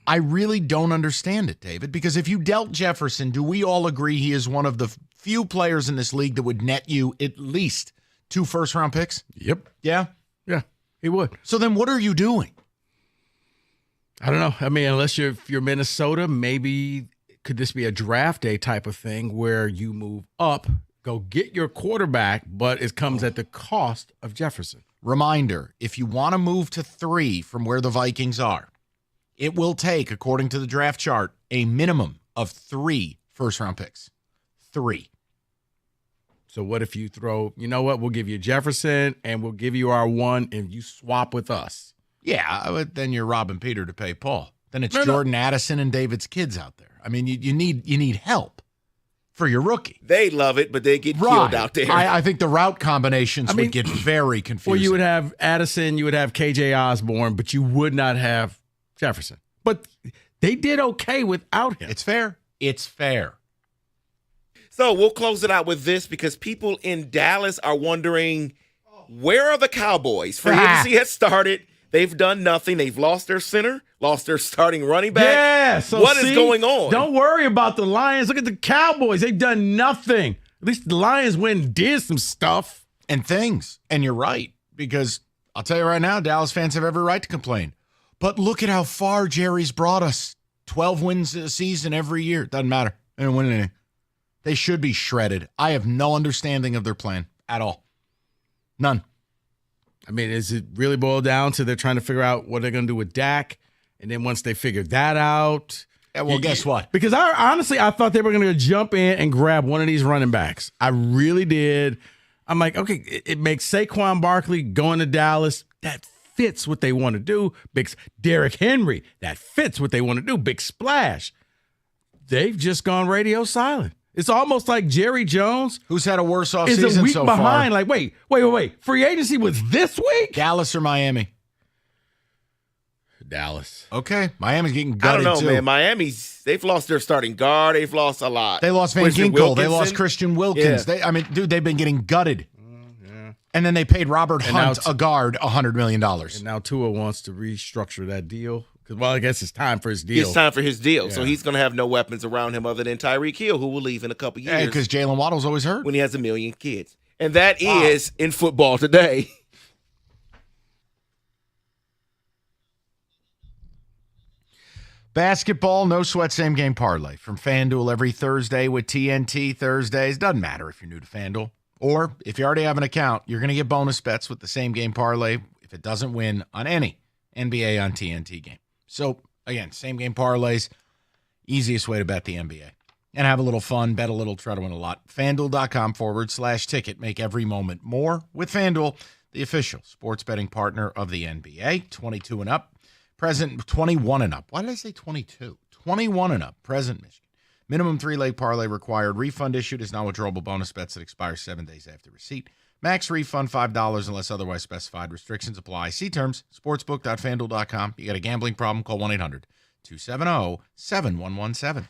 I really don't understand it, David, because if you dealt Jefferson, do we all agree he is one of the few players in this league that would net you at least 2 first-round picks? Yep. Yeah? Yeah, he would. So then what are you doing? I don't know. I mean, unless if you're Minnesota, maybe could this be a draft day type of thing where you move up, go get your quarterback, but it comes at the cost of Jefferson? Reminder, if you want to move to 3 from where the Vikings are, it will take, according to the draft chart, a minimum of 3 first-round picks. 3. So what if you throw, you know what, we'll give you Jefferson and we'll give you our 1 and you swap with us? Yeah, but then you're robbing Peter to pay Paul. Then it's Jordan Addison and David's kids out there. I mean, you need help for your rookie. They love it, but they get killed out there. I think the route combinations would get very confusing. Well, you would have Addison, you would have KJ Osborne, but you would not have Jefferson. But they did okay without him. It's fair. It's fair. So we'll close it out with this because people in Dallas are wondering, where are the Cowboys? Free agency has started. They've done nothing. They've lost their center, lost their starting running back. Yeah. So what is going on? Don't worry about the Lions. Look at the Cowboys. They've done nothing. At least the Lions went and did some stuff. And things. And you're right, because I'll tell you right now, Dallas fans have every right to complain. But look at how far Jerry's brought us. 12 wins a season every year. Doesn't matter. They don't win anything. They should be shredded. I have no understanding of their plan at all. None. I mean, is it really boiled down to they're trying to figure out what they're going to do with Dak? And then once they figure that out. Yeah, well, guess what? Because I thought they were going to jump in and grab one of these running backs. I really did. I'm like, okay, it makes Saquon Barkley going to Dallas. That fits what they want to do. Big Derrick Henry. That fits what they want to do. Big splash. They've just gone radio silent. It's almost like Jerry Jones, who's had a worse offseason is a week so behind. far. Like, wait. Free agency was this week? Dallas or Miami? Dallas. Okay. Miami's getting I gutted, don't know, too. man. They've lost their starting guard. They've lost a lot. They lost Van Christian Ginkel. They Wilkinson. lost Christian Wilkins. Yeah. Dude, they've been getting gutted. And then they paid Robert Hunt, a guard, $100 million. And now Tua wants to restructure that deal. Because, I guess it's time for his deal. It's time for his deal. So Yeah. he's going to have no weapons around him other than Tyreek Hill, who will leave in a couple years. Yeah, because Jalen Waddle's always hurt. When he has 1 million kids. And that is in football today. Basketball, no sweat, same game parlay from FanDuel every Thursday with TNT Thursdays. Doesn't matter if you're new to FanDuel or if you already have an account, you're going to get bonus bets with the same game parlay if it doesn't win on any NBA on TNT game. So, again, same game parlays, easiest way to bet the NBA. And have a little fun, bet a little, try to win a lot. FanDuel.com/ticket. Make every moment more with FanDuel, the official sports betting partner of the NBA. 22 and up. Present 21 and up. Why did I say 22? 21 and up. Present Michigan. Minimum 3-leg parlay required. Refund issued is not withdrawable bonus bets that expire 7 days after receipt. Max refund $5 unless otherwise specified. Restrictions apply. See terms. Sportsbook.fanduel.com. You got a gambling problem? Call 1-800-270-7117.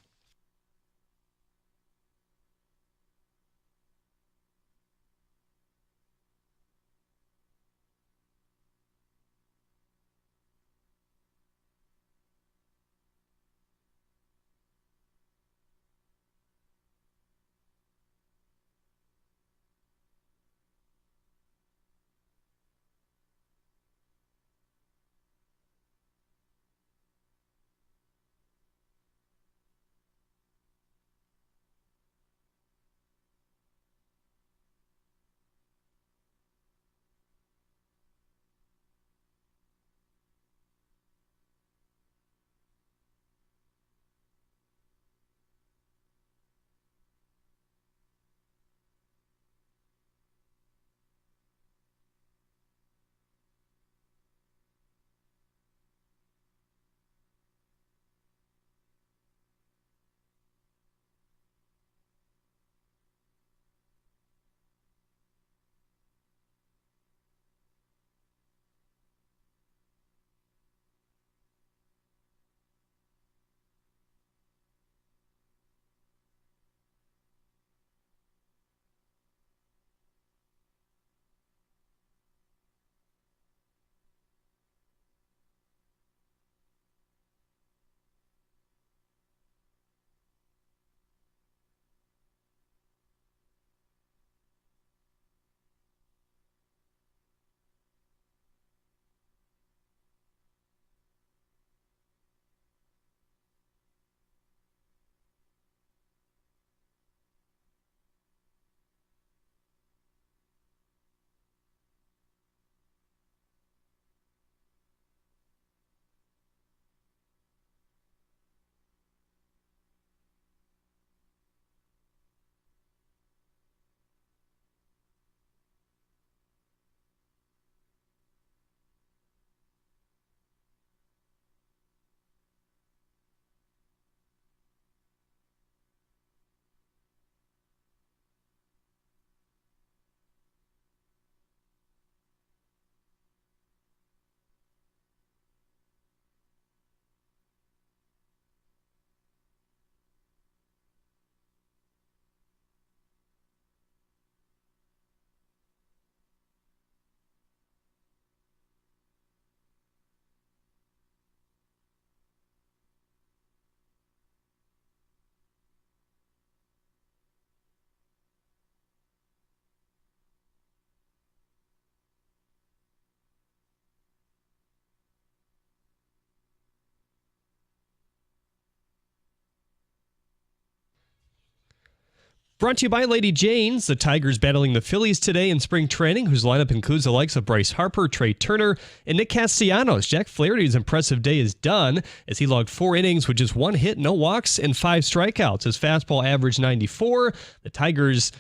Brought to you by Lady Jane's. The Tigers battling the Phillies today in spring training, whose lineup includes the likes of Bryce Harper, Trey Turner, and Nick Castellanos. Jack Flaherty's impressive day is done as he logged 4 innings with just 1 hit, no walks, and 5 strikeouts. His fastball averaged 94. The Tigers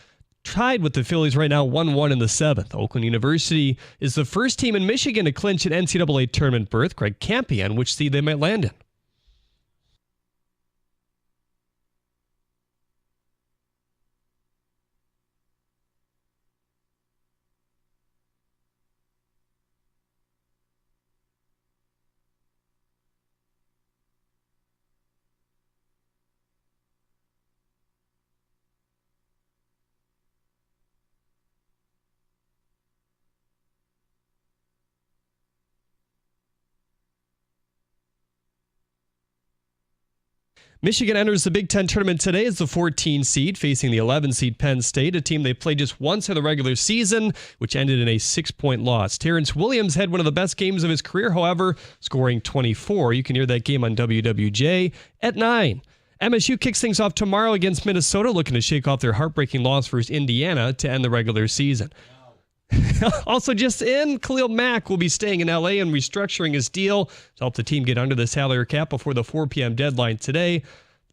tied with the Phillies right now, 1-1 in the 7th. Oakland University is the first team in Michigan to clinch an NCAA tournament berth. Greg Campion, which seed they might land in. Michigan enters the Big Ten tournament today as the 14 seed, facing the 11 seed Penn State, a team they played just once in the regular season, which ended in a 6-point loss. Terrence Williams had one of the best games of his career, however, scoring 24. You can hear that game on WWJ at 9. MSU kicks things off tomorrow against Minnesota, looking to shake off their heartbreaking loss versus Indiana to end the regular season. Also just in, Khalil Mack will be staying in L.A. and restructuring his deal to help the team get under the salary cap before the 4 p.m. deadline today.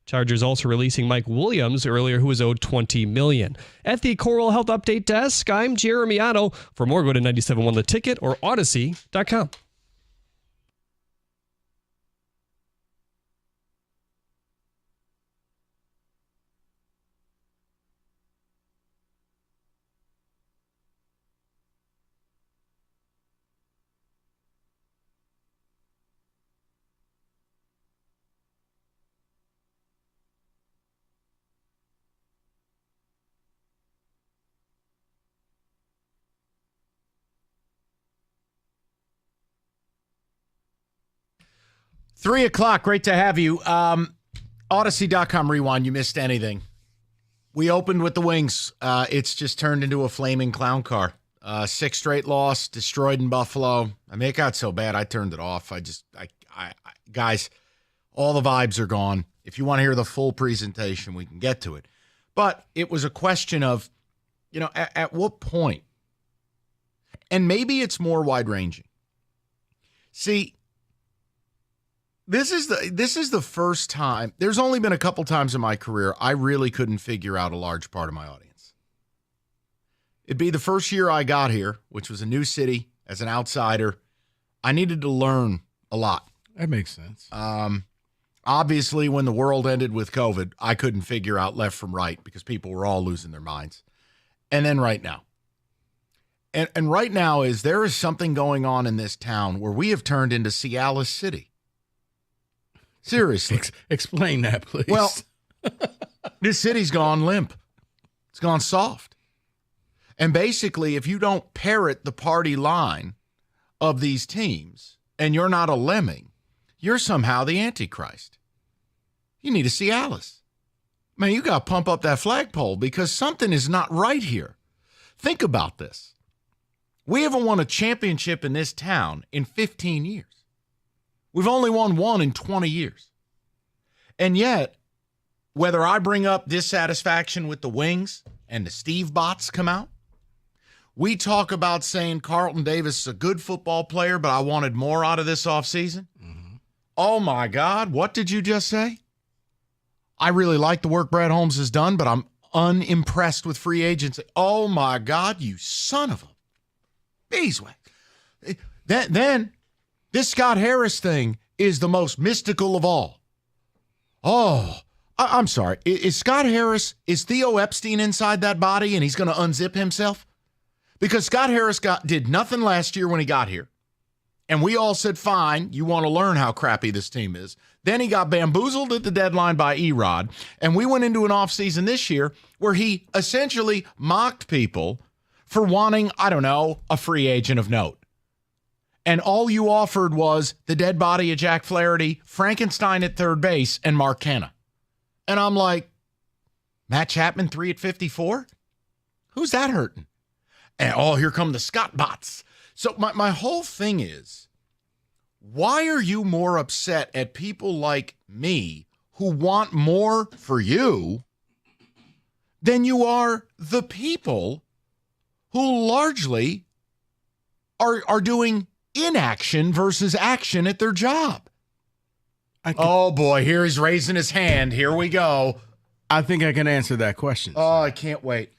Chargers also releasing Mike Williams earlier, who was owed $20 million. At the Coral Health Update Desk, I'm Jeremy Otto. For more, go to 97.1 The Ticket or Odyssey.com. Three o'clock. Great to have you. Odyssey.com rewind. You missed anything. We opened with the Wings. It's just turned into a flaming clown car. 6 straight loss, destroyed in Buffalo. I mean, it got so bad I turned it off. Guys, all the vibes are gone. If you want to hear the full presentation, we can get to it. But it was a question of, at what point? And maybe it's more wide-ranging. See, This is the first time. There's only been a couple times in my career I really couldn't figure out a large part of my audience. It'd be the first year I got here, which was a new city as an outsider. I needed to learn a lot. That makes sense. Obviously, when the world ended with COVID, I couldn't figure out left from right because people were all losing their minds. And then right now. And right now there is something going on in this town where we have turned into Cialis City. Seriously. Explain that, please. Well, this city's gone limp. It's gone soft. And basically, if you don't parrot the party line of these teams and you're not a lemming, you're somehow the Antichrist. You need a Cialis. Man, you got to pump up that flagpole because something is not right here. Think about this. We haven't won a championship in this town in 15 years. We've only won 1 in 20 years. And yet, whether I bring up dissatisfaction with the Wings and the Steve bots come out, we talk about saying Carlton Davis is a good football player, but I wanted more out of this offseason. Mm-hmm. Oh, my God. What did you just say? I really like the work Brad Holmes has done, but I'm unimpressed with free agency. Oh, my God, you son of a beeswax. Then this Scott Harris thing is the most mystical of all. Oh, I'm sorry. Is Scott Harris, is Theo Epstein inside that body and he's going to unzip himself? Because Scott Harris did nothing last year when he got here. And we all said, fine, you want to learn how crappy this team is. Then he got bamboozled at the deadline by Erod. And we went into an offseason this year where he essentially mocked people for wanting, a free agent of note. And all you offered was the dead body of Jack Flaherty, Frankenstein at third base, and Mark Canha. And I'm like, Matt Chapman, 3 at 54? Who's that hurting? And here come the Scott bots. So my whole thing is, why are you more upset at people like me who want more for you than you are the people who largely are doing inaction versus action at their job. Oh, boy, here he's raising his hand. Here we go. I think I can answer that question. Oh, I can't wait.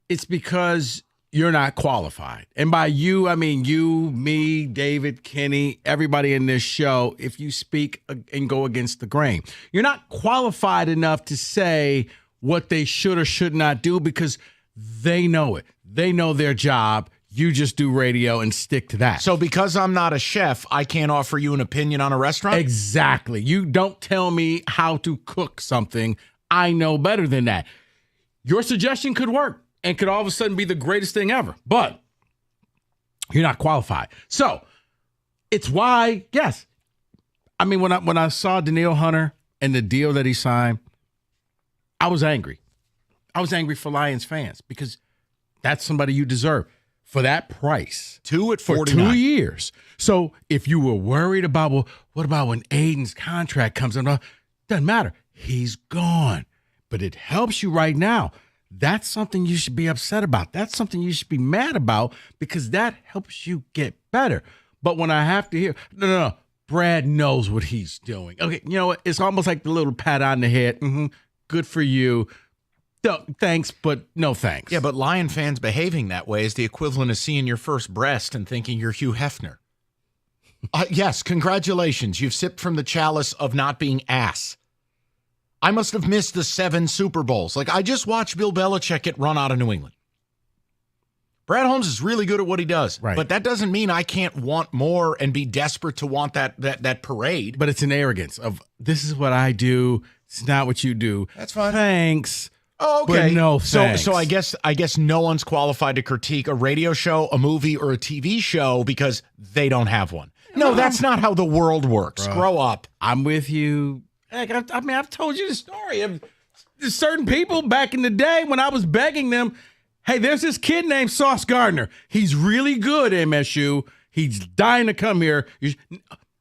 It's because you're not qualified. And by you, I mean you, me, David, Kenny, everybody in this show, if you speak and go against the grain. You're not qualified enough to say what they should or should not do because they know it. They know their job. You just do radio and stick to that. So because I'm not a chef, I can't offer you an opinion on a restaurant? Exactly. You don't tell me how to cook something. I know better than that. Your suggestion could work and could all of a sudden be the greatest thing ever, but you're not qualified. So it's why, yes. I mean, when I saw Danielle Hunter and the deal that he signed, I was angry. I was angry for Lions fans because that's somebody you deserve for that price. 2 at for 49. 2 years. So if you were worried about, well, what about when Aiden's contract comes in? Doesn't matter. He's gone. But it helps you right now. That's something you should be upset about. That's something you should be mad about because that helps you get better. But when I have to hear, no, Brad knows what he's doing. Okay, you know what? It's almost like the little pat on the head. Good for you. No, thanks, but no thanks. Yeah, but Lion fans behaving that way is the equivalent of seeing your first breast and thinking you're Hugh Hefner. Yes, congratulations. You've sipped from the chalice of not being ass. I must have missed the 7 Super Bowls. Like, I just watched Bill Belichick get run out of New England. Brad Holmes is really good at what he does, right. But that doesn't mean I can't want more and be desperate to want that parade. But it's an arrogance of, this is what I do. It's not what you do. That's fine. Thanks. Oh, okay. But no thanks. So I guess no one's qualified to critique a radio show, a movie, or a TV show because they don't have one. No, that's not how the world works. Bro, Grow up. I'm with you. Heck, I mean, I've told you the story of certain people back in the day when I was begging them, hey, there's this kid named Sauce Gardner. He's really good, MSU. He's dying to come here.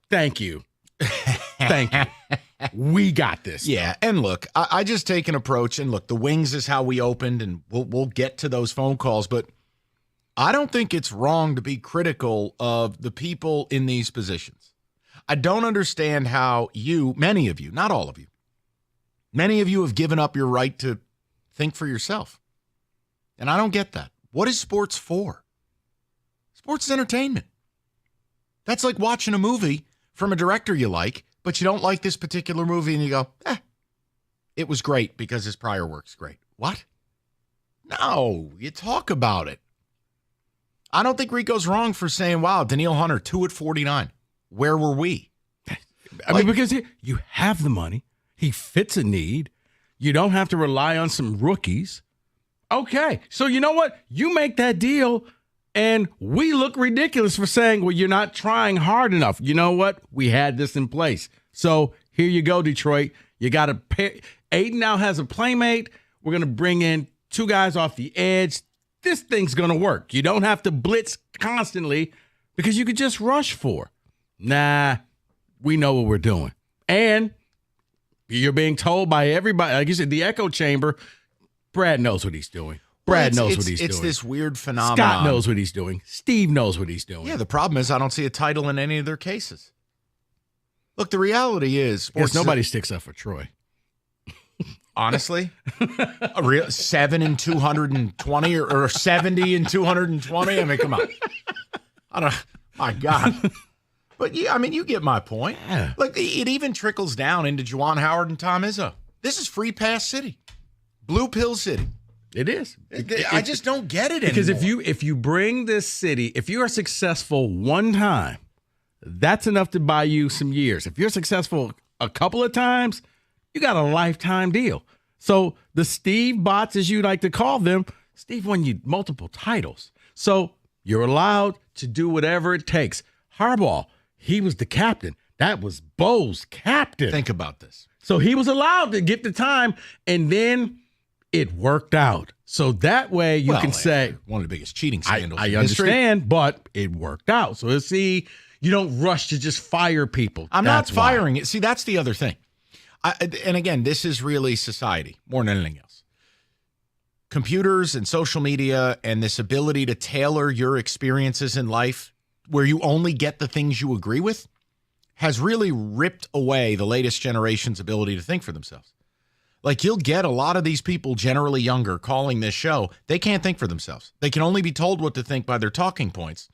Thank you. Thank you. We got this. Yeah, and look, I just take an approach, and look, the Wings is how we opened, and we'll get to those phone calls, but I don't think it's wrong to be critical of the people in these positions. I don't understand how many of you, not all of you, many of you have given up your right to think for yourself. And I don't get that. What is sports for? Sports is entertainment. That's like watching a movie from a director you like, but you don't like this particular movie and you go, it was great because his prior work's great. What? No, you talk about it. I don't think Rico's wrong for saying, wow, Danielle Hunter, 2 at 49. Where were we? I mean, because you have the money. He fits a need. You don't have to rely on some rookies. Okay, so you know what? You make that deal, and we look ridiculous for saying, well, you're not trying hard enough. You know what? We had this in place. So here you go, Detroit. You got to pay. Aiden now has a playmate. We're going to bring in 2 guys off the edge. This thing's going to work. You don't have to blitz constantly because you could just rush 4. Nah, we know what we're doing. And you're being told by everybody, like you said, the echo chamber, Brad knows what he's doing. Brad knows what he's doing. It's this weird phenomenon. Scott knows what he's doing. Steve knows what he's doing. Yeah, the problem is I don't see a title in any of their cases. Look, the reality is sports. Nobody sticks up for Troy. Honestly, a real 7 and 220 or 70 and 220. I mean, come on. I don't. My God. But yeah, I mean, you get my point. Yeah. Like it even trickles down into Juwan Howard and Tom Izzo. This is free pass city, blue pill city. It is. I just don't get it because anymore. if you bring this city, if you are successful one time, that's enough to buy you some years. If you're successful a couple of times, you got a lifetime deal. So the Steve Bots, as you like to call them, Steve won you multiple titles. So you're allowed to do whatever it takes. Harbaugh, he was the captain. That was Bo's captain. Think about this. So he was allowed to get the time, and then it worked out. So that way you can say one of the biggest cheating scandals. I in understand, history. but it worked out. So see, you don't rush to just fire people. I'm not firing it. See, that's the other thing. And again, this is really society more than anything else. computers and social media and this ability to tailor your experiences in life where you only get the things you agree with has really ripped away the latest generation's ability to think for themselves. Like, you'll get a lot of these people, generally younger, calling this show. They can't think for themselves. They can only be told what to think by their talking points.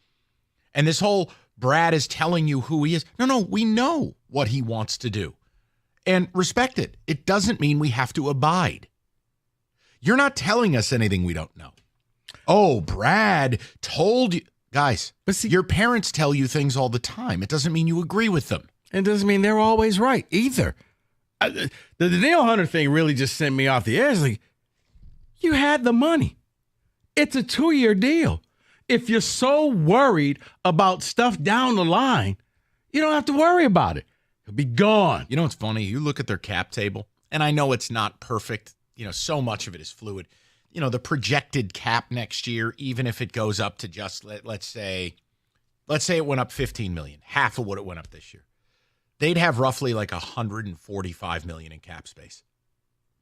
And this whole Brad is telling you who he is. No, we know what he wants to do. And respect it. It doesn't mean we have to abide. You're not telling us anything we don't know. Oh, Brad told you. Guys, but see, your parents tell you things all the time. It doesn't mean you agree with them. It doesn't mean they're always right either. The Danielle Hunter thing really just sent me off the edge. Like, you had the money. It's a 2-year deal. If you're so worried about stuff down the line, you don't have to worry about it. It'll be gone. You know what's funny? You look at their cap table, and I know it's not perfect. So much of it is fluid. The projected cap next year, even if it goes up to just, let's say it went up $15 million, half of what it went up this year. They'd have roughly like $145 million in cap space.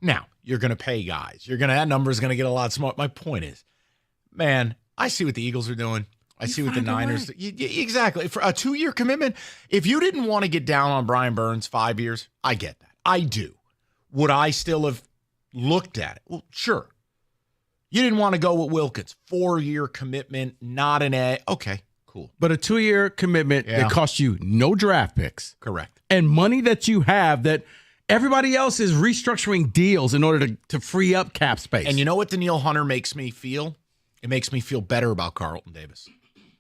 Now, you're going to pay guys. That number's going to get a lot smaller. My point is, man, I see what the Eagles are doing. I see what the Niners. Exactly. For a 2-year commitment, if you didn't want to get down on Brian Burns 5 years, I get that. I do. Would I still have looked at it? Well, sure. You didn't want to go with Wilkins. 4-year commitment, not an A. Okay, cool. But a 2-year commitment that costs you no draft picks. Correct. And money that you have that everybody else is restructuring deals in order to free up cap space. And you know what Danielle Hunter makes me feel? It makes me feel better about Carlton Davis.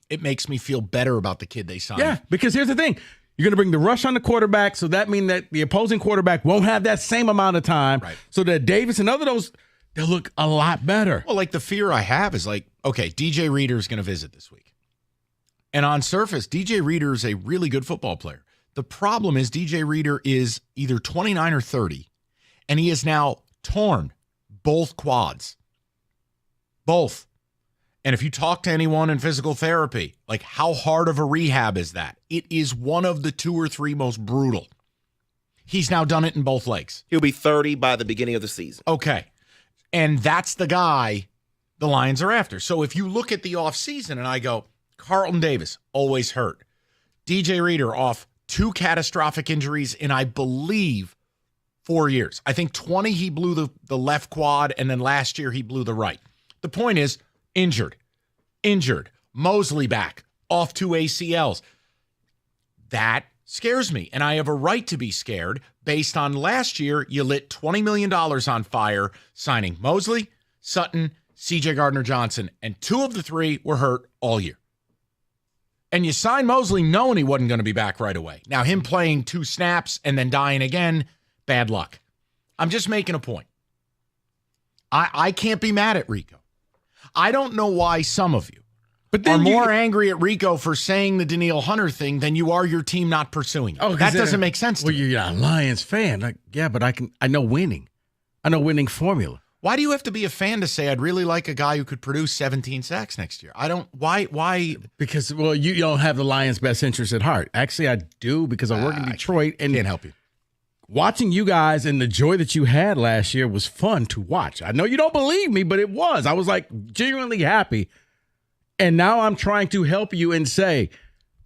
It makes me feel better about the kid they signed. Yeah, because here's the thing. You're going to bring the rush on the quarterback, so that means that the opposing quarterback won't have that same amount of time. Right. So that Davis and other those, they'll look a lot better. Well, like the fear I have is like, okay, DJ Reader is going to visit this week. And on surface, DJ Reader is a really good football player. The problem is DJ Reader is either 29 or 30, and he is now torn both quads. Both. And if you talk to anyone in physical therapy, like, how hard of a rehab is that? It is one of the 2 or 3 most brutal. He's now done it in both legs. He'll be 30 by the beginning of the season. Okay. And that's the guy the Lions are after. So if you look at the offseason and I go, Carlton Davis, always hurt. DJ Reader off 2 catastrophic injuries in, I believe, 4 years. I think 20 he blew the left quad, and then last year he blew the right. The point is, injured. Mosley back, off 2 ACLs. That scares me, and I have a right to be scared based on last year you lit $20 million on fire signing Mosley, Sutton, CJ Gardner-Johnson, and 2 of the 3 were hurt all year. And you signed Mosley knowing he wasn't going to be back right away. Now, him playing 2 snaps and then dying again, bad luck. I'm just making a point. I can't be mad at Rico. I don't know why some of you are more angry at Rico for saying the Danielle Hunter thing than you are your team not pursuing it. That doesn't make sense to me. Well, you're a Lions fan. But I know winning. I know winning formula. Why do you have to be a fan to say I'd really like a guy who could produce 17 sacks next year? I don't. Why? Because, well, you don't have the Lions' best interest at heart. Actually, I do, because I work in Detroit and can't help you. Watching you guys and the joy that you had last year was fun to watch. I know you don't believe me, but it was. I was like genuinely happy. And now I'm trying to help you and say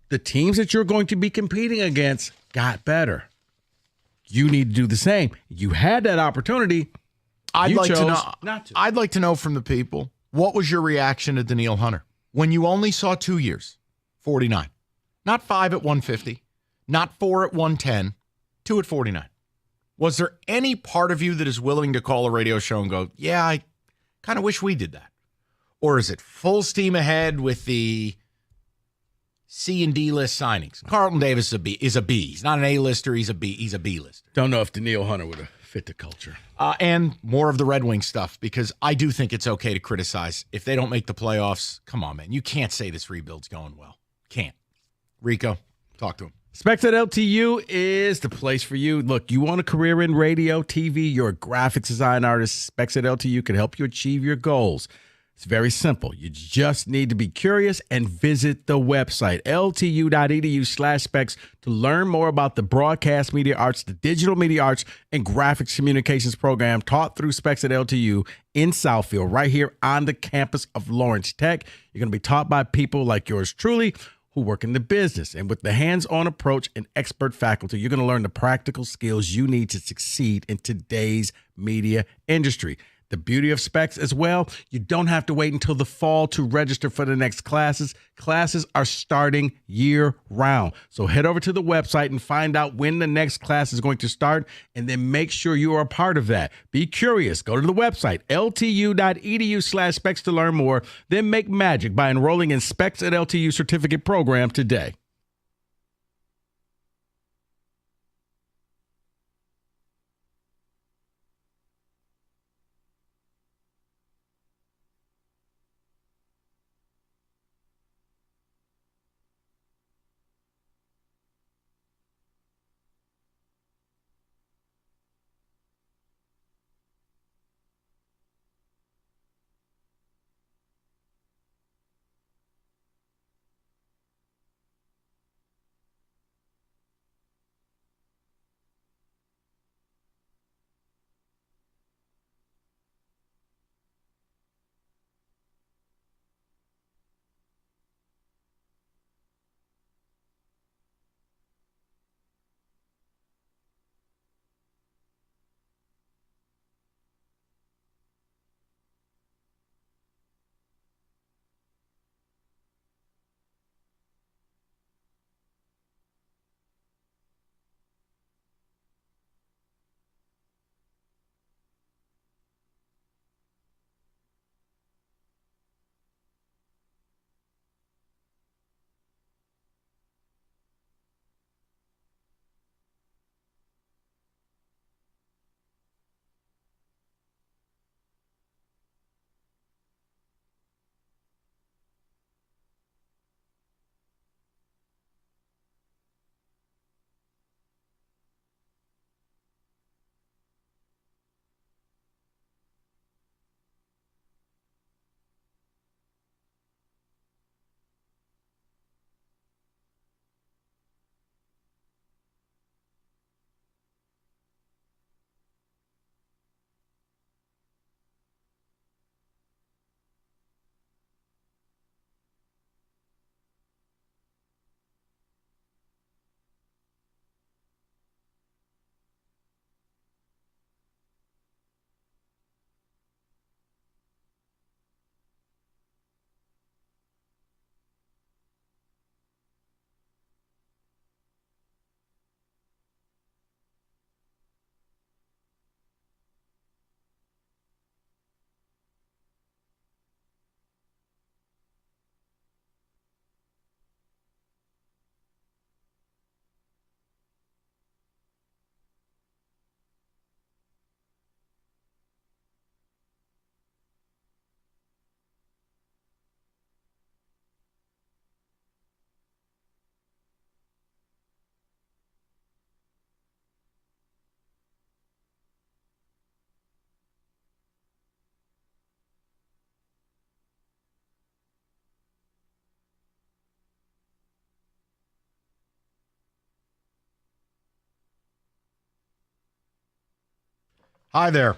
the teams that you're going to be competing against got better. You need to do the same. You had that opportunity. I'd like to know from the people, what was your reaction to Danielle Hunter when you only saw 2 years, 49, not 5 at 150, not 4 at 110, 2 at 49. Was there any part of you that is willing to call a radio show and go, yeah, I kind of wish we did that? Or is it full steam ahead with the C and D list signings? Carlton Davis is a B. He's not an A-lister. He's a B lister. Don't know if Danielle Hunter would have fit the culture. And more of the Red Wing stuff, because I do think it's okay to criticize. If they don't make the playoffs, come on, man. You can't say this rebuild's going well. Can't. Rico, talk to him. Specs at LTU is the place for you. Look, you want a career in radio, TV, you're a graphics design artist. Specs at LTU can help you achieve your goals. It's very simple. You just need to be curious and visit the website, ltu.edu/specs, to learn more about the broadcast media arts, the digital media arts, and graphics communications program taught through Specs at LTU in Southfield, right here on the campus of Lawrence Tech. You're going to be taught by people like yours truly who work in the business. And with the hands-on approach and expert faculty, you're going to learn the practical skills you need to succeed in today's media industry. The beauty of Specs as well, you don't have to wait until the fall to register for the next classes. Classes are starting year-round. So head over to the website and find out when the next class is going to start, and then make sure you are a part of that. Be curious. Go to the website, ltu.edu/specs, to learn more. Then make magic by enrolling in Specs at LTU certificate program today. Hi there.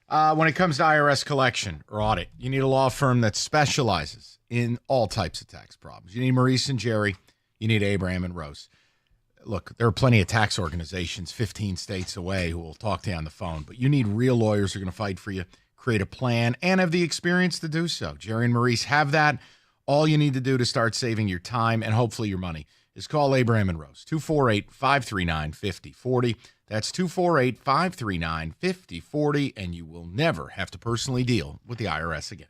When it comes to IRS collection or audit, you need a law firm that specializes in all types of tax problems. You need Maurice and Jerry. You need Abraham and Rose. Look, there are plenty of tax organizations 15 states away who will talk to you on the phone, but you need real lawyers who are going to fight for you, create a plan, and have the experience to do so. Jerry and Maurice have that. All you need to do to start saving your time and hopefully your money is call Abraham and Rose, 248-539-5040. That's 248-539-5040, and you will never have to personally deal with the IRS again.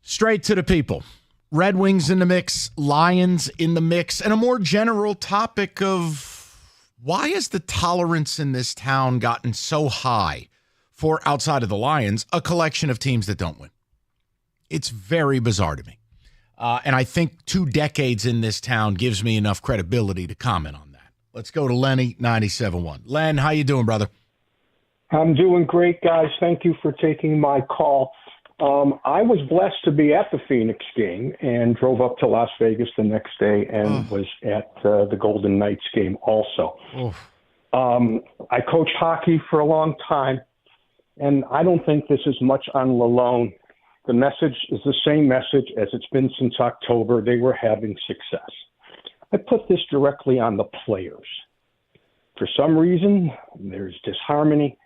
Straight to the people. Red Wings in the mix, Lions in the mix, and a more general topic of why has the tolerance in this town gotten so high for, outside of the Lions, a collection of teams that don't win? It's very bizarre to me. And I think 2 decades in this town gives me enough credibility to comment on that. Let's go to Lenny, 97.1. Len, how you doing, brother? I'm doing great, guys. Thank you for taking my call. I was blessed to be at the Phoenix game and drove up to Las Vegas the next day and was at the Golden Knights game also. I coached hockey for a long time, and I don't think this is much on Lalone. The message is the same message as it's been since October. They were having success. I put this directly on the players. For some reason, there's disharmony,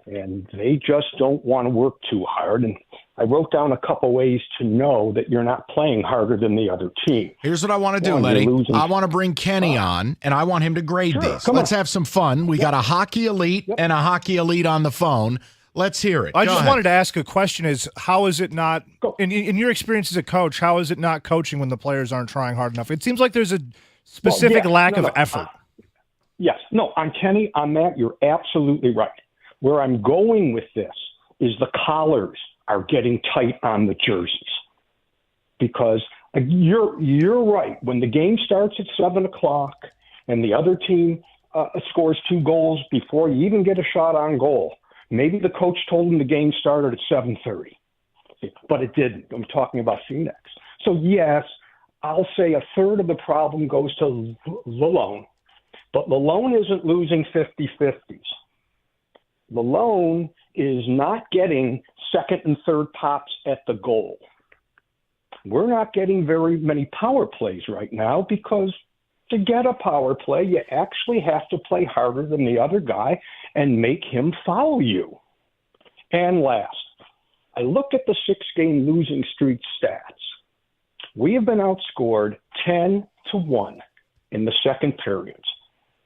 and they just don't want to work too hard. And I wrote down a couple ways to know that you're not playing harder than the other team. Here's what I want to do, Lenny. I want to bring Kenny on, and I want him to grade these. Let's have some fun. We got a hockey elite and a hockey elite on the phone. Let's hear it. I just wanted to ask a question is, how is it not, in your experience as a coach, how is it not coaching when the players aren't trying hard enough? It seems like there's a specific lack of effort. Yes. No, on Kenny, on that, you're absolutely right. Where I'm going with this is the collars are getting tight on the jerseys. Because you're right. When the game starts at 7 o'clock and the other team scores 2 goals before you even get a shot on goal, maybe the coach told them the game started at 7:30, but it didn't. I'm talking about Phoenix. So, yes, I'll say a third of the problem goes to Lalone, but Lalone isn't losing 50-50s. Lalone is not getting second and third pops at the goal. We're not getting very many power plays right now because to get a power play, you actually have to play harder than the other guy and make him follow you. And last, I looked at the 6-game losing streak stats. We have been outscored 10-1 in the second periods.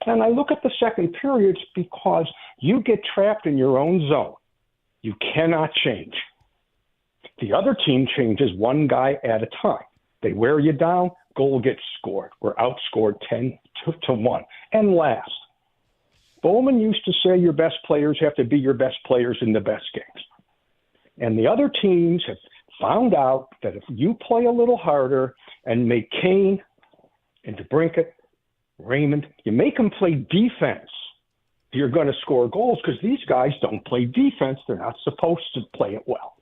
And I look at the second periods because you get trapped in your own zone. You cannot change. The other team changes one guy at a time. They wear you down, goal gets scored. We're outscored 10-1. And last, Bowman used to say your best players have to be your best players in the best games. And the other teams have found out that if you play a little harder and make Kane and DeBrincat, Raymond, you make them play defense, you're going to score goals because these guys don't play defense. They're not supposed to play it well.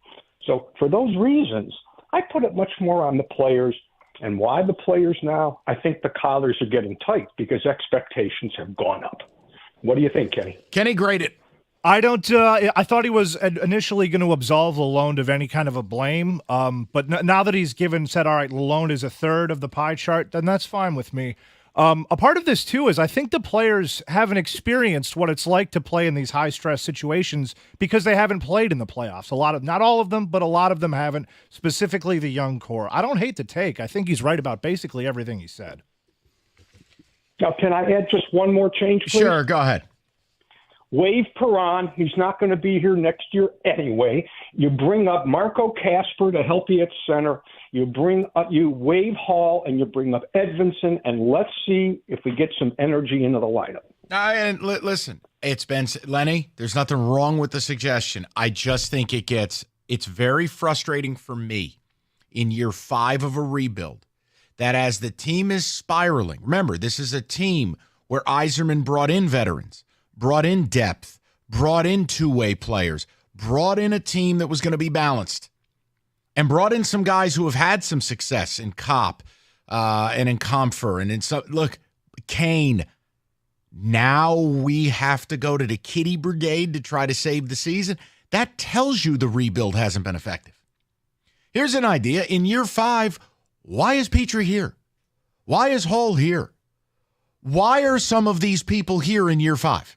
So for those reasons, I put it much more on the players. And why the players now? I think the collars are getting tight because expectations have gone up. What do you think, Kenny? Kenny, grade it. I don't. I thought he was initially going to absolve Lalone of any kind of a blame. But now that he's said, all right, Lalone is a third of the pie chart, then that's fine with me. A part of this, too, is I think the players haven't experienced what it's like to play in these high-stress situations because they haven't played in the playoffs. Not all of them, but a lot of them haven't, specifically the young core. I don't hate the take. I think he's right about basically everything he said. Now, can I add just one more change, please? Sure, go ahead. Waive Perron. He's not going to be here next year anyway. You bring up Marco Casper to help you at center. You waive Hall and you bring up Edvinson, and let's see if we get some energy into the lineup. And listen, it's been Lenny. There's nothing wrong with the suggestion. I just think it's very frustrating for me in year 5 of a rebuild that as the team is spiraling. Remember, this is a team where Yzerman brought in veterans, brought in depth, brought in two-way players, brought in a team that was going to be balanced, and brought in some guys who have had some success in Kopp and in Comfer and in some. Look, Kane. Now we have to go to the Kitty Brigade to try to save the season. That tells you the rebuild hasn't been effective. Here's an idea. In year 5, why is Petrie here? Why is Hall here? Why are some of these people here in year 5?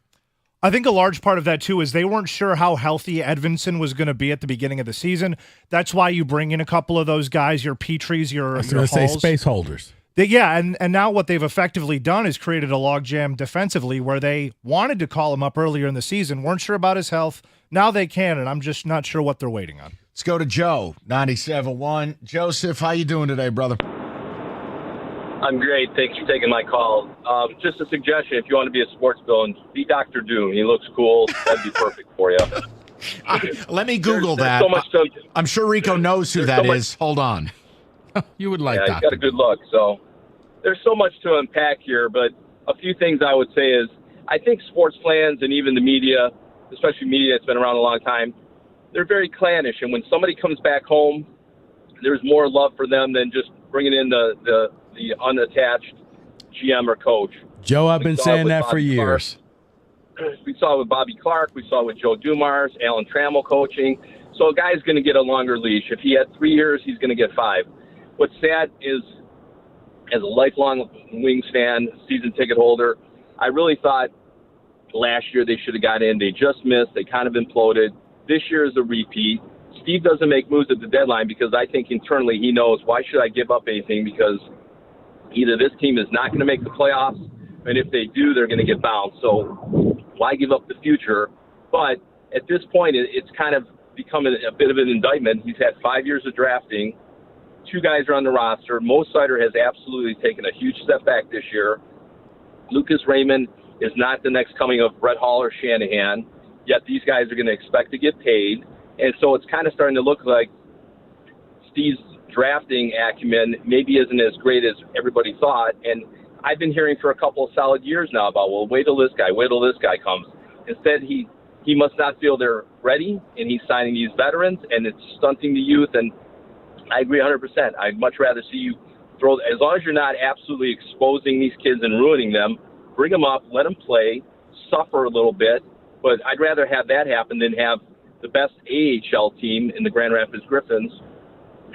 I think a large part of that, too, is they weren't sure how healthy Edvinson was going to be at the beginning of the season. That's why you bring in a couple of those guys, your Petries, your Halls. I was going to say space holders. And now what they've effectively done is created a logjam defensively where they wanted to call him up earlier in the season, weren't sure about his health. Now they can, and I'm just not sure what they're waiting on. Let's go to Joe, 97.1. Joseph, how you doing today, brother? I'm great. Thanks for taking my call. Just a suggestion, if you want to be a sports villain, be Dr. Doom. He looks cool. That'd be perfect for you. Let me Google that. So much I'm sure Rico knows who that is. Hold on. You would like Yeah, he's Dr. got a good look. So there's so much to unpack here, but a few things I would say is I think sports fans and even the media, especially media that's been around a long time, they're very clannish. And when somebody comes back home, there's more love for them than just bringing in the unattached GM or coach. Joe, I've We been saw it saying with that for Bobby years. We saw it with Bobby Clark. We saw it with Joe Dumars, Alan Trammell coaching. So a guy's going to get a longer leash. If he had 3 years, he's going to get 5. What's sad is, as a lifelong Wings fan, season ticket holder, I really thought last year they should have got in. They just missed. They kind of imploded. This year is a repeat. Steve doesn't make moves at the deadline because I think internally he knows, why should I give up anything? Because either this team is not going to make the playoffs, and if they do, they're going to get bounced. So why give up the future? But at this point, it's kind of become a bit of an indictment. He's had 5 years of drafting. 2 guys are on the roster. Mo Sider has absolutely taken a huge step back this year. Lucas Raymond is not the next coming of Brett Hall or Shanahan, yet these guys are going to expect to get paid. And so it's kind of starting to look like Steve's drafting acumen maybe isn't as great as everybody thought. And I've been hearing for a couple of solid years now about, well, wait till this guy comes. Instead, he must not feel they're ready, and he's signing these veterans, and it's stunting the youth. And I agree 100%. I'd much rather see you throw, as long as you're not absolutely exposing these kids and ruining them, bring them up, let them play, suffer a little bit. But I'd rather have that happen than have the best AHL team in the Grand Rapids Griffins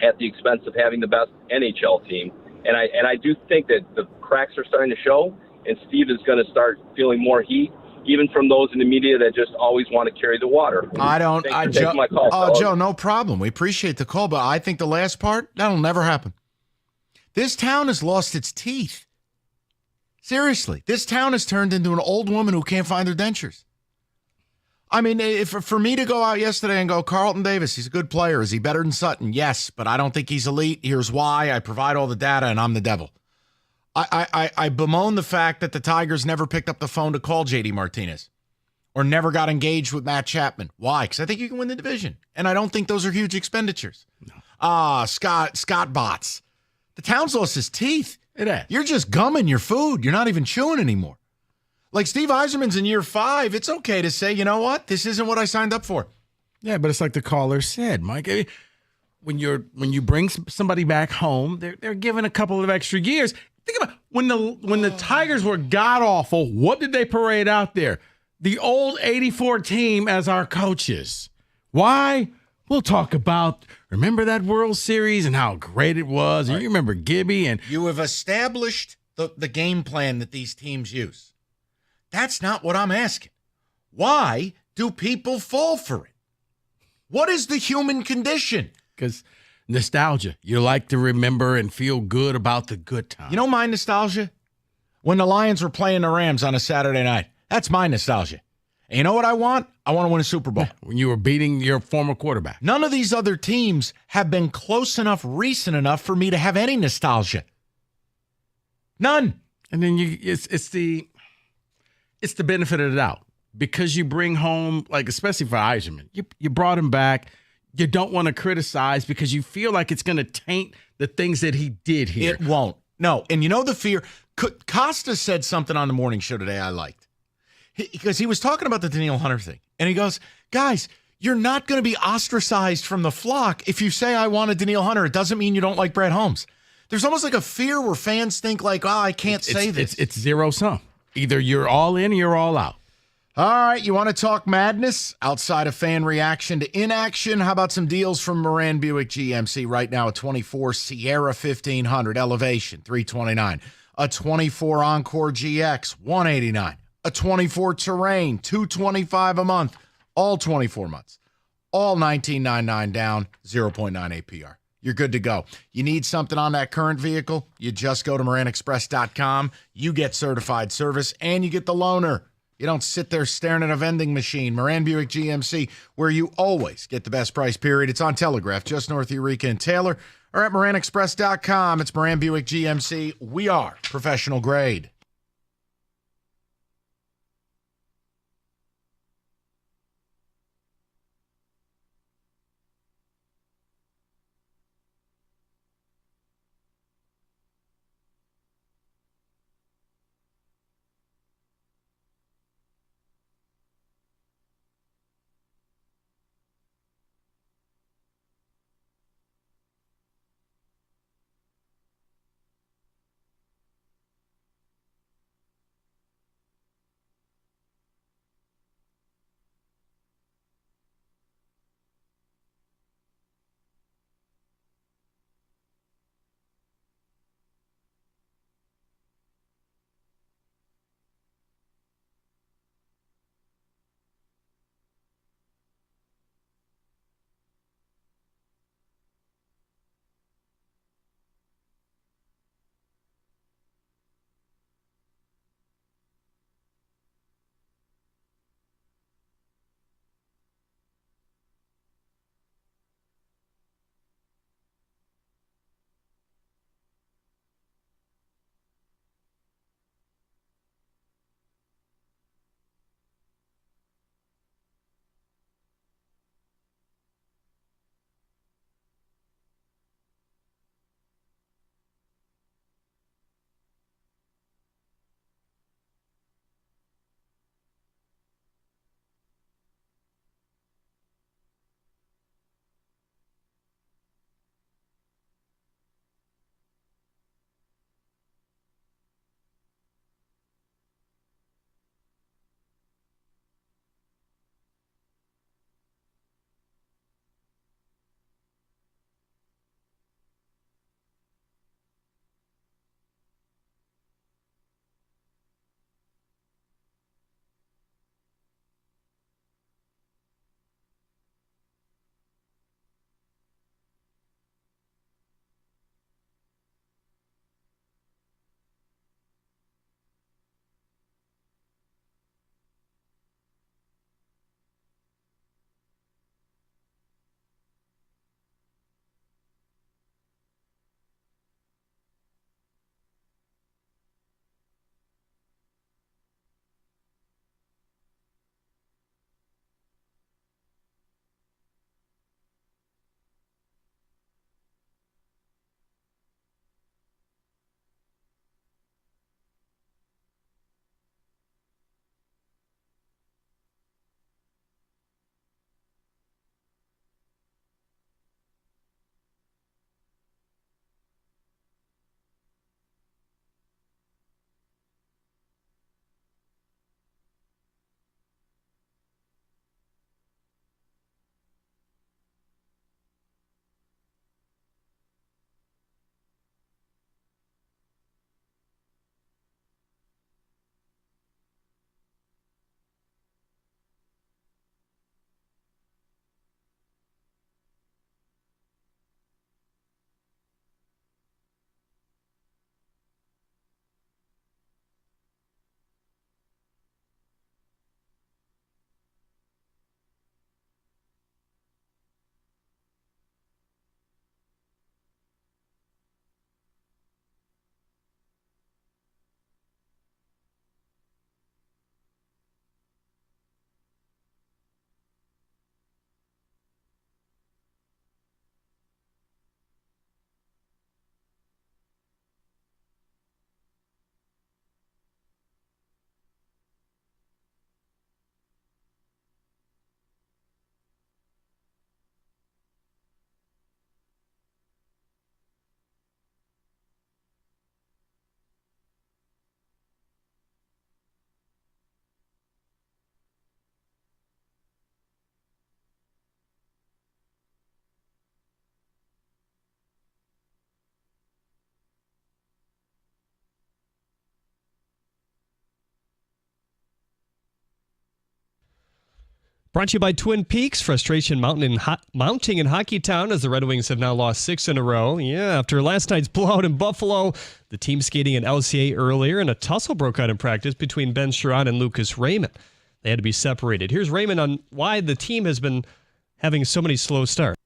at the expense of having the best NHL team. And I do think that the cracks are starting to show, and Steve is going to start feeling more heat, even from those in the media that just always want to carry the water. Thanks for taking my call, fellas. Joe, no problem. We appreciate the call, but I think the last part, that'll never happen. This town has lost its teeth. Seriously, this town has turned into an old woman who can't find her dentures. I mean, if for me to go out yesterday and go, Carlton Davis, he's a good player. Is he better than Sutton? Yes, but I don't think he's elite. Here's why. I provide all the data, and I'm the devil. I bemoan the fact that the Tigers never picked up the phone to call J.D. Martinez or never got engaged with Matt Chapman. Why? Because I think you can win the division, and I don't think those are huge expenditures. No. Scott Botts. The town's lost his teeth. It is. You're just gumming your food. You're not even chewing anymore. Like Steve Yzerman's in year 5, it's okay to say, you know what? This isn't what I signed up for. Yeah, but it's like the caller said, Mike. I mean, when you bring somebody back home, they're given a couple of extra years. Think about when the Tigers were god awful. What did they parade out there? The old '84 team as our coaches. Why? We'll talk about. Remember that World Series and how great it was. And you remember Gibby and you have established the game plan that these teams use. That's not what I'm asking. Why do people fall for it? What is the human condition? Because nostalgia. You like to remember and feel good about the good times. You know my nostalgia? When the Lions were playing the Rams on a Saturday night. That's my nostalgia. And you know what I want? I want to win a Super Bowl. When you were beating your former quarterback. None of these other teams have been close enough, recent enough for me to have any nostalgia. None. And then it's the benefit of the doubt. Because you bring home, like especially for Yzerman, you brought him back. You don't want to criticize because you feel like it's going to taint the things that he did here. It won't. No. And you know the fear. Costa said something on the morning show today I liked. Because he was talking about the Danielle Hunter thing. And he goes, guys, you're not going to be ostracized from the flock if you say I want a Danielle Hunter. It doesn't mean you don't like Brett Holmes. There's almost like a fear where fans think like, I can't say this. It's zero sum. Either you're all in or you're all out. All right, you want to talk madness outside of fan reaction to inaction? How about some deals from Moran Buick GMC right now? A 24 Sierra 1500 Elevation, $329. A 24 Encore GX, $189. A 24 Terrain, $225 a month. All 24 months. All $19.99 down, 0.9 APR. You're good to go. You need something on that current vehicle? You just go to MoranExpress.com. You get certified service, and you get the loaner. You don't sit there staring at a vending machine. Moran Buick GMC, where you always get the best price, period. It's on Telegraph, just north of Eureka and Taylor, or at MoranExpress.com. It's Moran Buick GMC. We are professional grade. Brought to you by Twin Peaks. Frustration mounting in Hockeytown as the Red Wings have now lost 6 in a row. Yeah, after last night's blowout in Buffalo, the team skating at LCA earlier, and a tussle broke out in practice between Ben Sherrod and Lucas Raymond. They had to be separated. Here's Raymond on why the team has been having so many slow starts.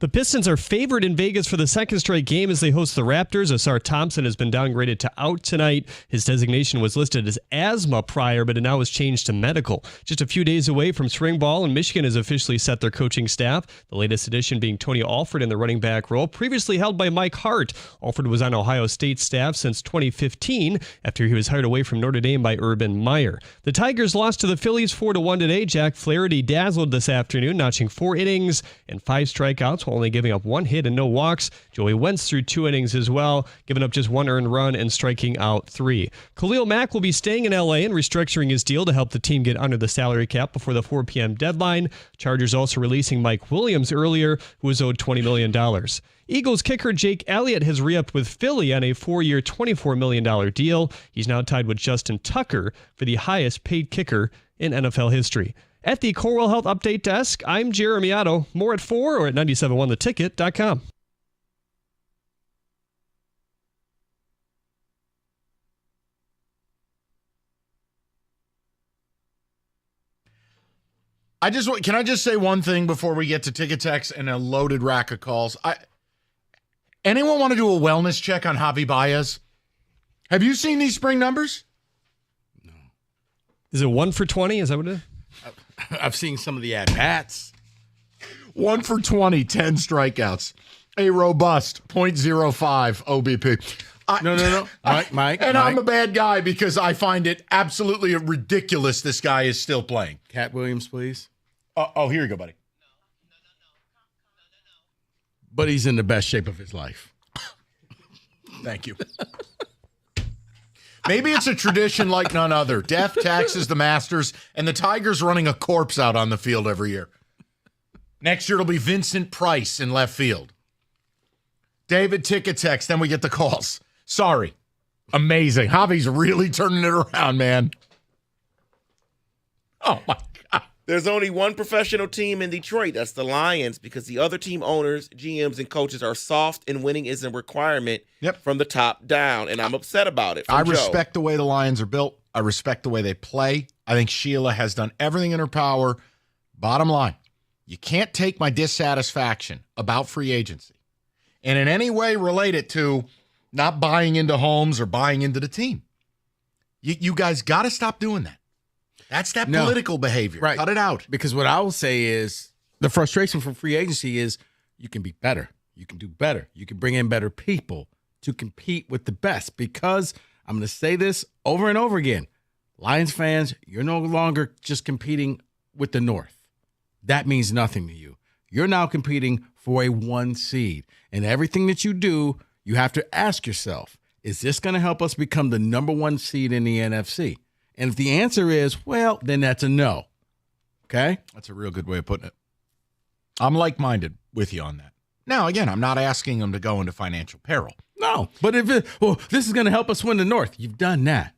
The Pistons are favored in Vegas for the second straight game as they host the Raptors. Asar Thompson has been downgraded to out tonight. His designation was listed as asthma prior, but it now has changed to medical. Just a few days away from spring ball, and Michigan has officially set their coaching staff. The latest addition being Tony Alford in the running back role, previously held by Mike Hart. Alford was on Ohio State's staff since 2015 after he was hired away from Notre Dame by Urban Meyer. The Tigers lost to the Phillies 4-1 today. Jack Flaherty dazzled this afternoon, notching 4 innings and 5 strikeouts, only giving up 1 hit and no walks. Joey Wentz threw 2 innings as well, giving up just 1 earned run and striking out 3. Khalil Mack will be staying in L.A. and restructuring his deal to help the team get under the salary cap before the 4 p.m. deadline. Chargers also releasing Mike Williams earlier, who was owed $20 million. Eagles kicker Jake Elliott has re-upped with Philly on a 4-year, $24 million deal. He's now tied with Justin Tucker for the highest paid kicker in NFL history. At the Corewell Health Update Desk, I'm Jeremy Otto. More at 4 or at 971theticket.com. Can I just say one thing before we get to ticket text and a loaded rack of calls? Anyone want to do a wellness check on Javi Baez? Have you seen these spring numbers? No. Is it 1 for 20? Is that what it is? I've seen some of the at-bats. 1 for 20, 10 strikeouts. A robust .05 OBP. No. Mike. I'm a bad guy because I find it absolutely ridiculous this guy is still playing. Cat Williams, please. Here you go, buddy. But he's in the best shape of his life. Thank you. Maybe it's a tradition like none other. Death, taxes, the Masters, and the Tigers running a corpse out on the field every year. Next year it'll be Vincent Price in left field. David, ticket text, then we get the calls. Sorry. Amazing. Javi's really turning it around, man. Oh, my God. There's only one professional team in Detroit. That's the Lions, because the other team owners, GMs, and coaches are soft, and winning is a requirement from the top down, and I'm upset about it. I respect the way the Lions are built. I respect the way they play. I think Sheila has done everything in her power. Bottom line, you can't take my dissatisfaction about free agency and in any way relate it to not buying into Holmes or buying into the team. You guys got to stop doing that. That's that political behavior. Right. Cut it out. Because what I will say is the frustration from free agency is you can be better. You can do better. You can bring in better people to compete with the best. Because I'm going to say this over and over again. Lions fans, you're no longer just competing with the North. That means nothing to you. You're now competing for a 1 seed. And everything that you do, you have to ask yourself, is this going to help us become the number 1 seed in the NFC? And if the answer is, well, then that's a no. Okay? That's a real good way of putting it. I'm like-minded with you on that. Now, again, I'm not asking them to go into financial peril. No, but this is going to help us win the North. You've done that.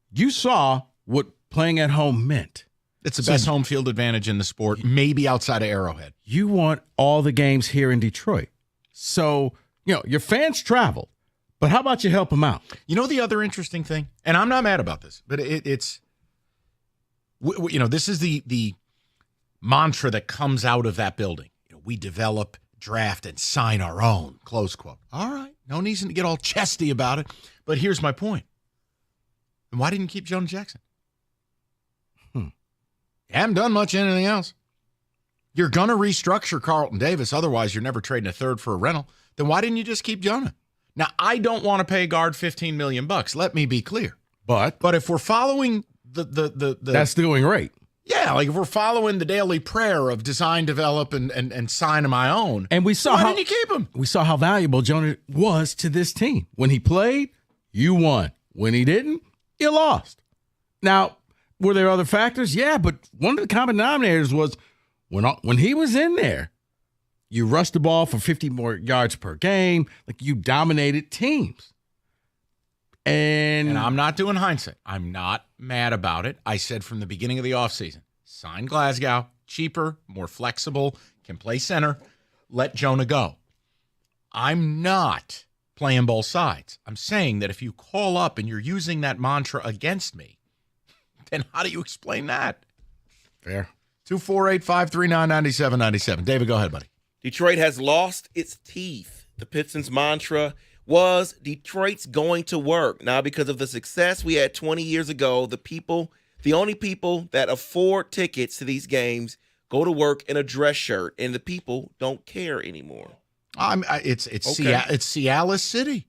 You saw what playing at home meant. It's the best home field advantage in the sport, maybe outside of Arrowhead. You want all the games here in Detroit. So, your fans travel. But how about you help them out? You know the other interesting thing, and I'm not mad about this, but it's this is the mantra that comes out of that building. We develop, draft, and sign our own, close quote. All right, no reason to get all chesty about it, but here's my point. And why didn't you keep Jonah Jackson? You haven't done much anything else. You're going to restructure Carlton Davis, otherwise you're never trading a third for a rental. Then why didn't you just keep Jonah? Now, I don't want to pay a guard $15 million. Let me be clear. But if we're following the that's the going rate. Yeah, like if we're following the daily prayer of design, develop, and sign on my own. And we saw why how didn't you keep him? We saw how valuable Jonah was to this team. When he played, you won. When he didn't, you lost. Now, were there other factors? Yeah, but one of the common denominators was when he was in there, you rushed the ball for 50 more yards per game. Like, you dominated teams. And I'm not doing hindsight. I'm not mad about it. I said from the beginning of the offseason, sign Glasgow, cheaper, more flexible, can play center, let Jonah go. I'm not playing both sides. I'm saying that if you call up and you're using that mantra against me, then how do you explain that? Fair. 248-539-9797. David, go ahead, buddy. Detroit has lost its teeth. The Pistons' mantra was Detroit's going to work. Now, because of the success we had 20 years ago, the only people that afford tickets to these games go to work in a dress shirt, and the people don't care anymore. It's Okay. It's Cialis City.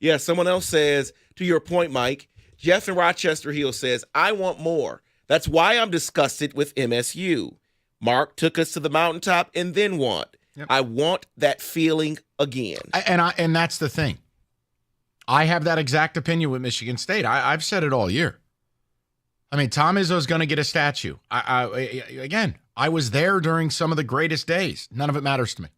Yeah, someone else says, to your point, Mike, Jeff in Rochester Hill says, I want more. That's why I'm disgusted with MSU. Mark took us to the mountaintop and then what? Yep. I want that feeling again. And that's the thing. I have that exact opinion with Michigan State. I've said it all year. I mean, Tom Izzo's going to get a statue. Again, I was there during some of the greatest days. None of it matters to me.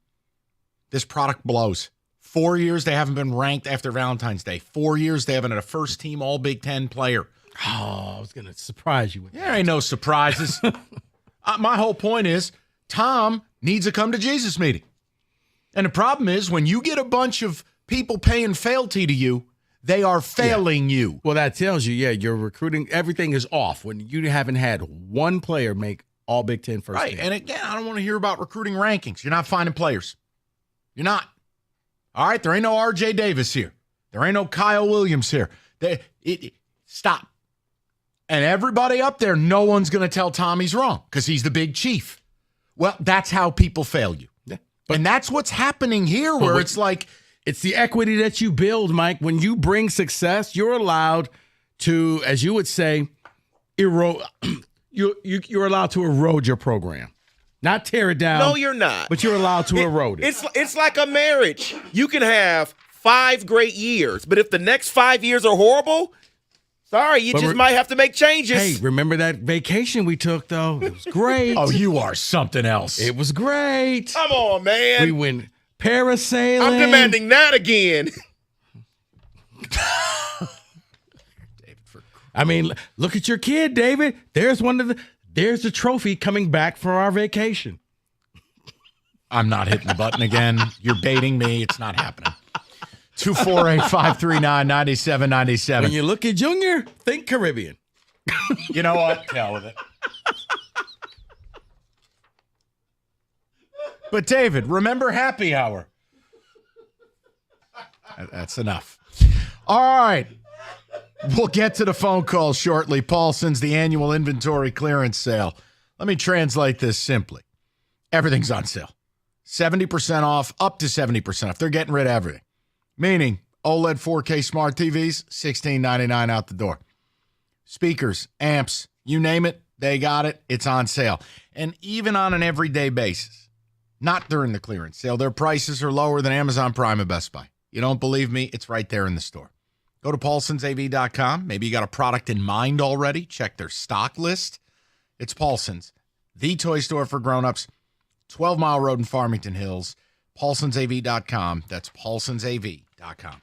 This product blows. 4 years they haven't been ranked after Valentine's Day. 4 years they haven't had a first-team All-Big Ten player. Oh, I was going to surprise you with that. There ain't no surprises. My whole point is Tom needs a come-to-Jesus meeting. And the problem is when you get a bunch of people paying fealty to you, they are failing you. Well, that tells you, your recruiting, everything is off when you haven't had one player make all Big Ten first Right, team. and again, I don't want to hear about recruiting rankings. You're not finding players. You're not. All right, there ain't no R.J. Davis here. There ain't no Kyle Williams here. Stop. And everybody up there, no one's going to tell Tom he's wrong because he's the big chief. Well, that's how people fail you. Yeah. And that's what's happening here where it's like. It's the equity that you build, Mike. When you bring success, you're allowed to, as you would say, erode. You're allowed to erode your program. Not tear it down. No, you're not. But you're allowed to erode it. It's like a marriage. You can have 5 great years, but if the next 5 years are horrible, sorry, you just might have to make changes. Hey, remember that vacation we took, though? It was great. Oh, you are something else. It was great. Come on, man. We went parasailing. I'm demanding that again. I mean, look at your kid, David. There's the trophy coming back for our vacation. I'm not hitting the button again. You're baiting me. It's not happening. 248-539-9797. When you look at Junior, think Caribbean. You know what? Hell with it. But David, remember happy hour. That's enough. All right. We'll get to the phone call shortly. Paulson's the annual inventory clearance sale. Let me translate this simply. Everything's on sale. 70% off, up to 70% off. They're getting rid of everything. Meaning OLED 4K smart TVs, $16.99 out the door. Speakers, amps, you name it, they got it. It's on sale. And even on an everyday basis, not during the clearance sale, their prices are lower than Amazon Prime and Best Buy. You don't believe me? It's right there in the store. Go to paulsonsav.com. Maybe you got a product in mind already. Check their stock list. It's Paulson's, the toy store for grown-ups, 12 Mile Road in Farmington Hills. paulsonsav.com. That's paulsonsav.com.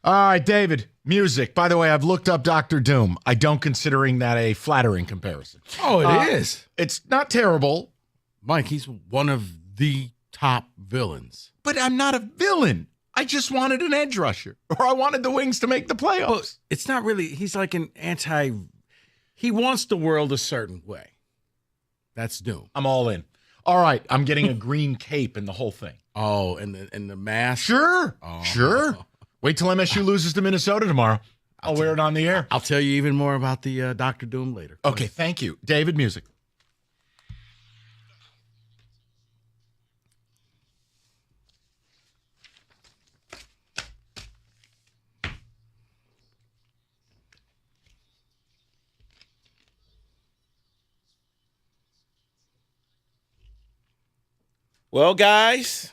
All right, David, music. By the way, I've looked up Dr. Doom. I don't considering that a flattering comparison. Oh, it is. It's not terrible. Mike, he's one of the top villains. But I'm not a villain. I just wanted an edge rusher, or I wanted the Wings to make the playoffs. Well, it's not really, he's like an he wants the world a certain way. That's Doom. I'm all in. All right, I'm getting a green cape and the whole thing. Oh, and the mask? Sure, Oh. sure. Wait till MSU loses to Minnesota tomorrow. I'll wear it on the air. I'll tell you even more about the Dr. Doom later. Okay, thank you. David, music. Well, guys,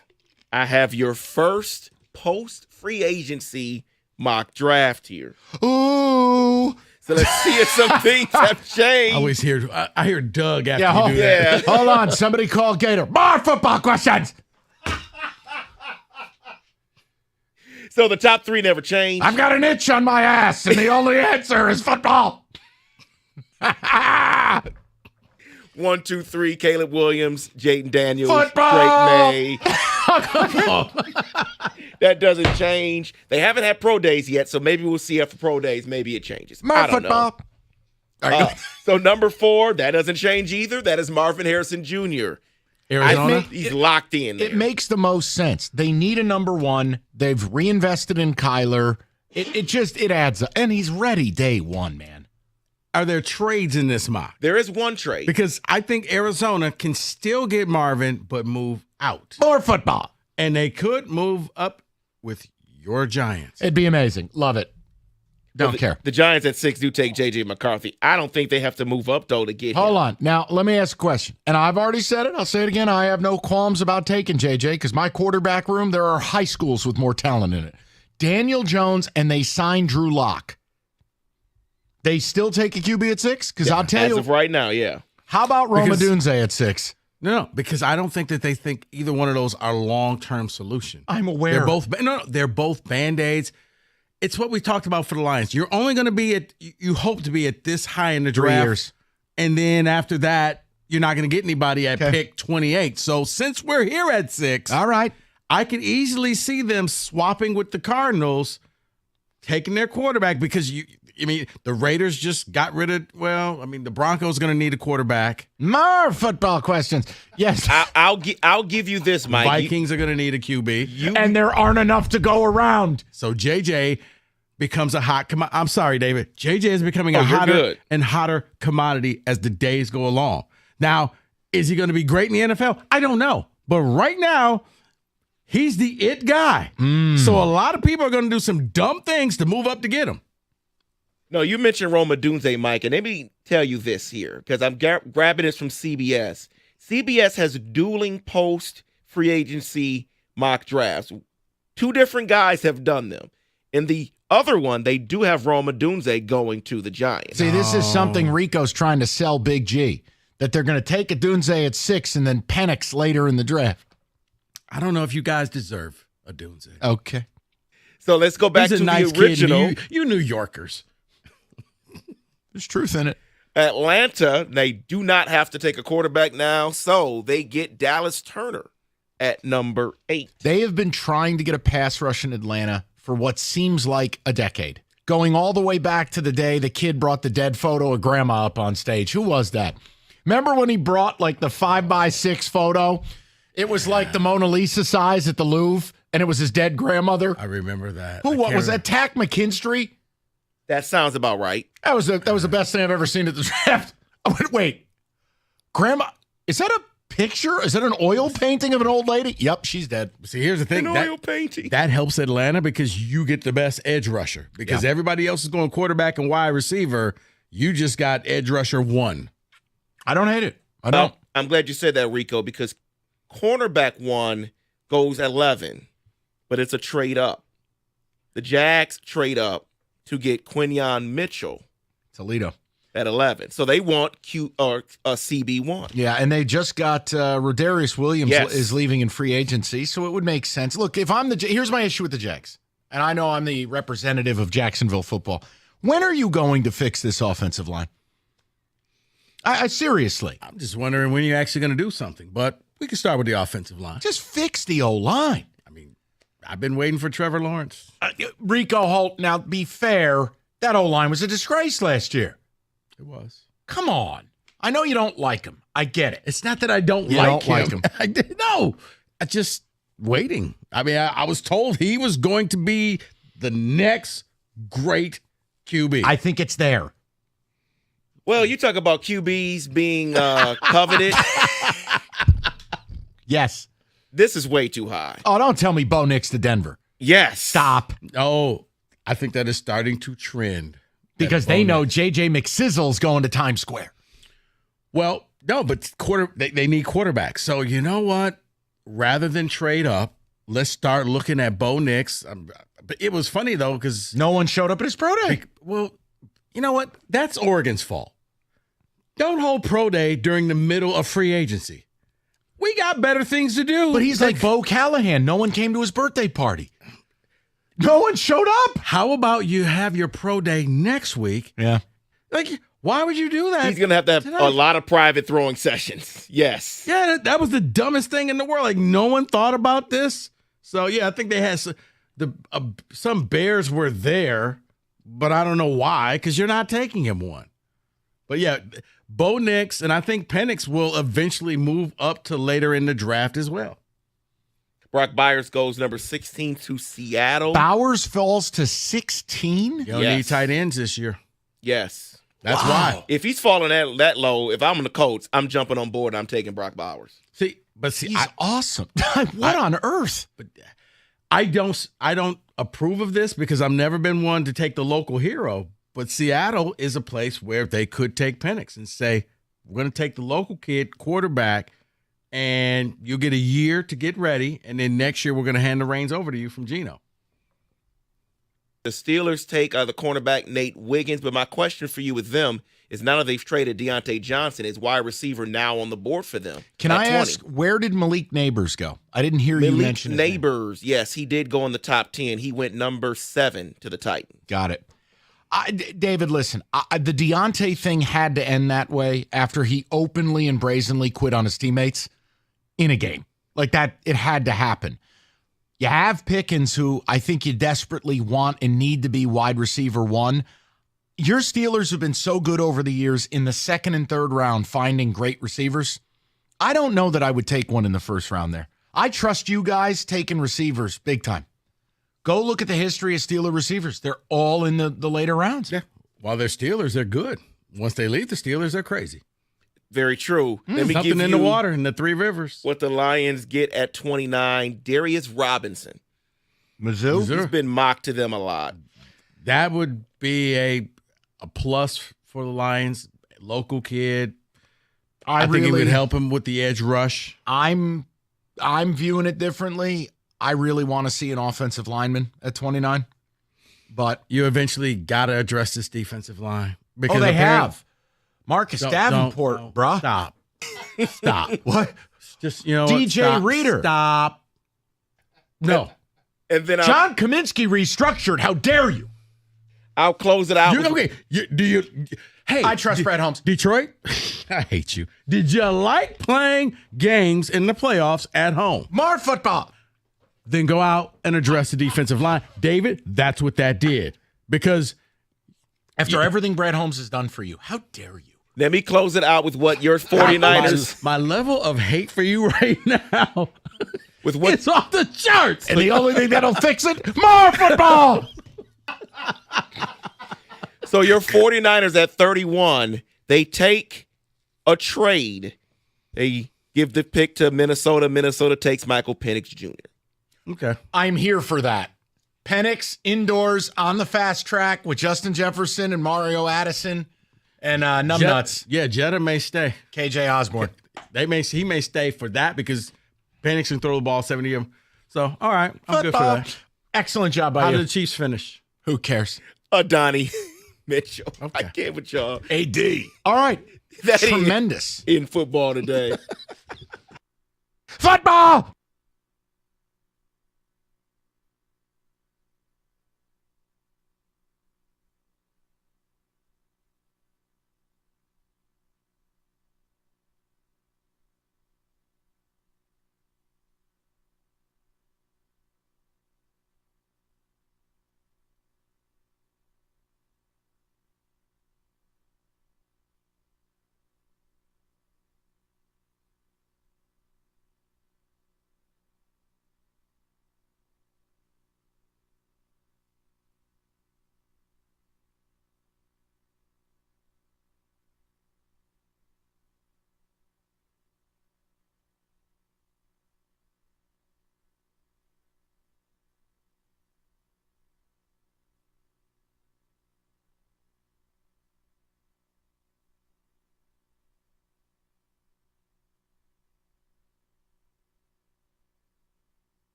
I have your first post-free agency mock draft here. Ooh. So let's see if some things have changed. I always hear Doug after Yeah, you do that. Hold on. Somebody call Gator. More football questions. So the top three never changed. I've got an itch on my ass, and the only answer is football. 1, 2, 3, Caleb Williams, Jaden Daniels, Football! Drake May. That doesn't change. They haven't had pro days yet, so maybe we'll see after pro days. Maybe it changes. I don't football. know. So number 4, that doesn't change either. That is Marvin Harrison Jr. Arizona? He's locked in there. It makes the most sense. They need a number 1. They've reinvested in Kyler. It adds up. And he's ready day 1, man. Are there trades in this mock? There is one trade. Because I think Arizona can still get Marvin, but move out. More football. And they could move up with your Giants. It'd be amazing. Love it. Don't care. The Giants at 6 do take J.J. McCarthy. I don't think they have to move up, though, to get him. Hold on. Now, let me ask a question. And I've already said it. I'll say it again. I have no qualms about taking J.J. because my quarterback room, there are high schools with more talent in it. Daniel Jones, and they signed Drew Lock. They still take a QB at 6? Because I'll tell you. As of right now, yeah. How about Roma Dunze at 6? No, because I don't think that they think either one of those are long-term solution. I'm aware. They're both Band-Aids. It's what we talked about for the Lions. You're only going to be you hope to be at this high in the 3 draft. years. And then after that, you're not going to get anybody at pick 28. So since we're here at 6, all right, I could easily see them swapping with the Cardinals, taking their quarterback because the Raiders just got rid of, the Broncos going to need a quarterback. More football questions. Yes. I'll give you this, Mike. Vikings are going to need a QB. And there aren't enough to go around. So JJ becomes a hot commodity. I'm sorry, David. JJ is becoming a hotter and hotter commodity as the days go along. Now, is he going to be great in the NFL? I don't know. But right now, he's the it guy. So a lot of people are going to do some dumb things to move up to get him. No, you mentioned Roma Dunze, Mike, and let me tell you this here, because I'm grabbing this from CBS. CBS has dueling post-free agency mock drafts. 2 different guys have done them. In the other one, they do have Roma Dunze going to the Giants. See, this is something Rico's trying to sell Big G, that they're going to take a Dunze at 6 and then Penix later in the draft. I don't know if you guys deserve a Dunze. Okay. So let's go back He's to a nice the original. Kid, you New Yorkers. There's truth in it. Atlanta, they do not have to take a quarterback now, so they get Dallas Turner at number 8. They have been trying to get a pass rush in Atlanta for what seems like a decade, going all the way back to the day the kid brought the dead photo of grandma up on stage. Who was that? Remember when he brought like the 5x6 photo? It was like the Mona Lisa size at the Louvre, and it was his dead grandmother. I remember that. What was that? Tack McKinstry? That sounds about right. That was the best thing I've ever seen at the draft. I went, wait, grandma, is that a picture? Is that an oil painting of an old lady? Yep, she's dead. See, here's the thing. Oil painting. That helps Atlanta because you get the best edge rusher. Because everybody else is going quarterback and wide receiver. You just got edge rusher 1. I don't hate it. I don't. I'm glad you said that, Rico, because cornerback 1 goes 11, but it's a trade up. The Jags trade up to get Quinyon Mitchell. Toledo. At 11. So they want CB1. Yeah, and they just got Rodarius Williams Yes. is leaving in free agency, so it would make sense. Look, if I'm here's my issue with the Jags. and I know I'm the representative of Jacksonville football. When are you going to fix this offensive line? I seriously. I'm just wondering when you're actually going to do something. But we can start with the offensive line. Just fix the O-line. I've been waiting for Trevor Lawrence. Rico Holt, now be fair, that O-line was a disgrace last year. It was. Come on. I know you don't like him. I get it. It's not that I don't like him. I didn't know. I just waiting. I mean, I was told he was going to be the next great QB. I think it's there. Well, you talk about QBs being coveted. Yes. This is way too high. Oh, don't tell me Bo Nix to Denver. Yes. Stop. Oh, I think that is starting to trend. Because they know J.J. McSizzle's going to Times Square. Well, no, but they need quarterbacks. So you know what? Rather than trade up, let's start looking at Bo Nix. But it was funny, though, because no one showed up at his pro day. Well, you know what? That's Oregon's fault. Don't hold pro day during the middle of free agency. We got better things to do. But he's like Bo Callahan. No one came to his birthday party. No one showed up. How about you have your pro day next week? Yeah. Like, why would you do that? He's going to have a lot of private throwing sessions. Yes. Yeah, that was the dumbest thing in the world. Like, no one thought about this. So, yeah, I think they had some Bears were there, but I don't know why, because you're not taking him one. But, yeah, Bo Nix, and I think Penix will eventually move up to later in the draft as well. Brock Byers goes number 16 to Seattle. Bowers falls to 16? You don't need tight ends this year. Yes. That's why. If he's falling that low, if I'm the coach, I'm jumping on board and I'm taking Brock Bowers. See, he's awesome. What on earth? But I don't approve of this because I've never been one to take the local hero. But Seattle is a place where they could take Penix and say, we're going to take the local kid quarterback and you'll get a year to get ready. And then next year, we're going to hand the reins over to you from Geno. The Steelers take the cornerback Nate Wiggins. But my question for you with them is now that they've traded Deontay Johnson, is wide receiver now on the board for them? Can I ask, where did Malik Neighbors go? I didn't hear you mention his Neighbors, yes, he did go in the top 10. He went number 7 to the Titans. Got it. David, listen, the Deontay thing had to end that way after he openly and brazenly quit on his teammates in a game. Like that, it had to happen. You have Pickens, who I think you desperately want and need to be wide receiver 1. Your Steelers have been so good over the years in the second and third round finding great receivers. I don't know that I would take one in the first round there. I trust you guys taking receivers big time. Go look at the history of Steeler receivers. They're all in the later rounds. Yeah. While they're Steelers, they're good. Once they leave the Steelers, they're crazy. Very true. Let me give you the water in the Three Rivers. What the Lions get at 29, Darius Robinson. Mizzou? He's been mocked to them a lot. That would be a plus for the Lions. Local kid. I think it would help him with the edge rush. I'm viewing it differently. I really want to see an offensive lineman at 29. But you eventually got to address this defensive line. Because they have. Marcus Davenport, bruh. Stop. What? Just, you know, DJ Reader. Stop. No. And then John Kaminsky restructured. How dare you? I'll close it out. Hey, I trust Brad Holmes. Detroit, I hate you. Did you like playing games in the playoffs at home? More football. Then go out and address the defensive line. David, that's what that did. Because after everything Brad Holmes has done for you, how dare you? Let me close it out with what your 49ers. My level of hate for you right now with what it's off the charts. And the only thing that'll fix it, more football. So your 49ers at 31, they take a trade. They give the pick to Minnesota. Minnesota takes Michael Penix Jr. Okay. I'm here for that. Penix indoors on the fast track with Justin Jefferson and Mario Addison and Numbnuts. Yeah, Jetta may stay. KJ Osborne. He may stay for that because Penix can throw the ball 70 of them. So, all right. I'm good for that. Excellent job by How you. did the Chiefs finish? Who cares? Donnie Mitchell. Okay. I can't with y'all. AD. All right. That tremendous. In football today. Football!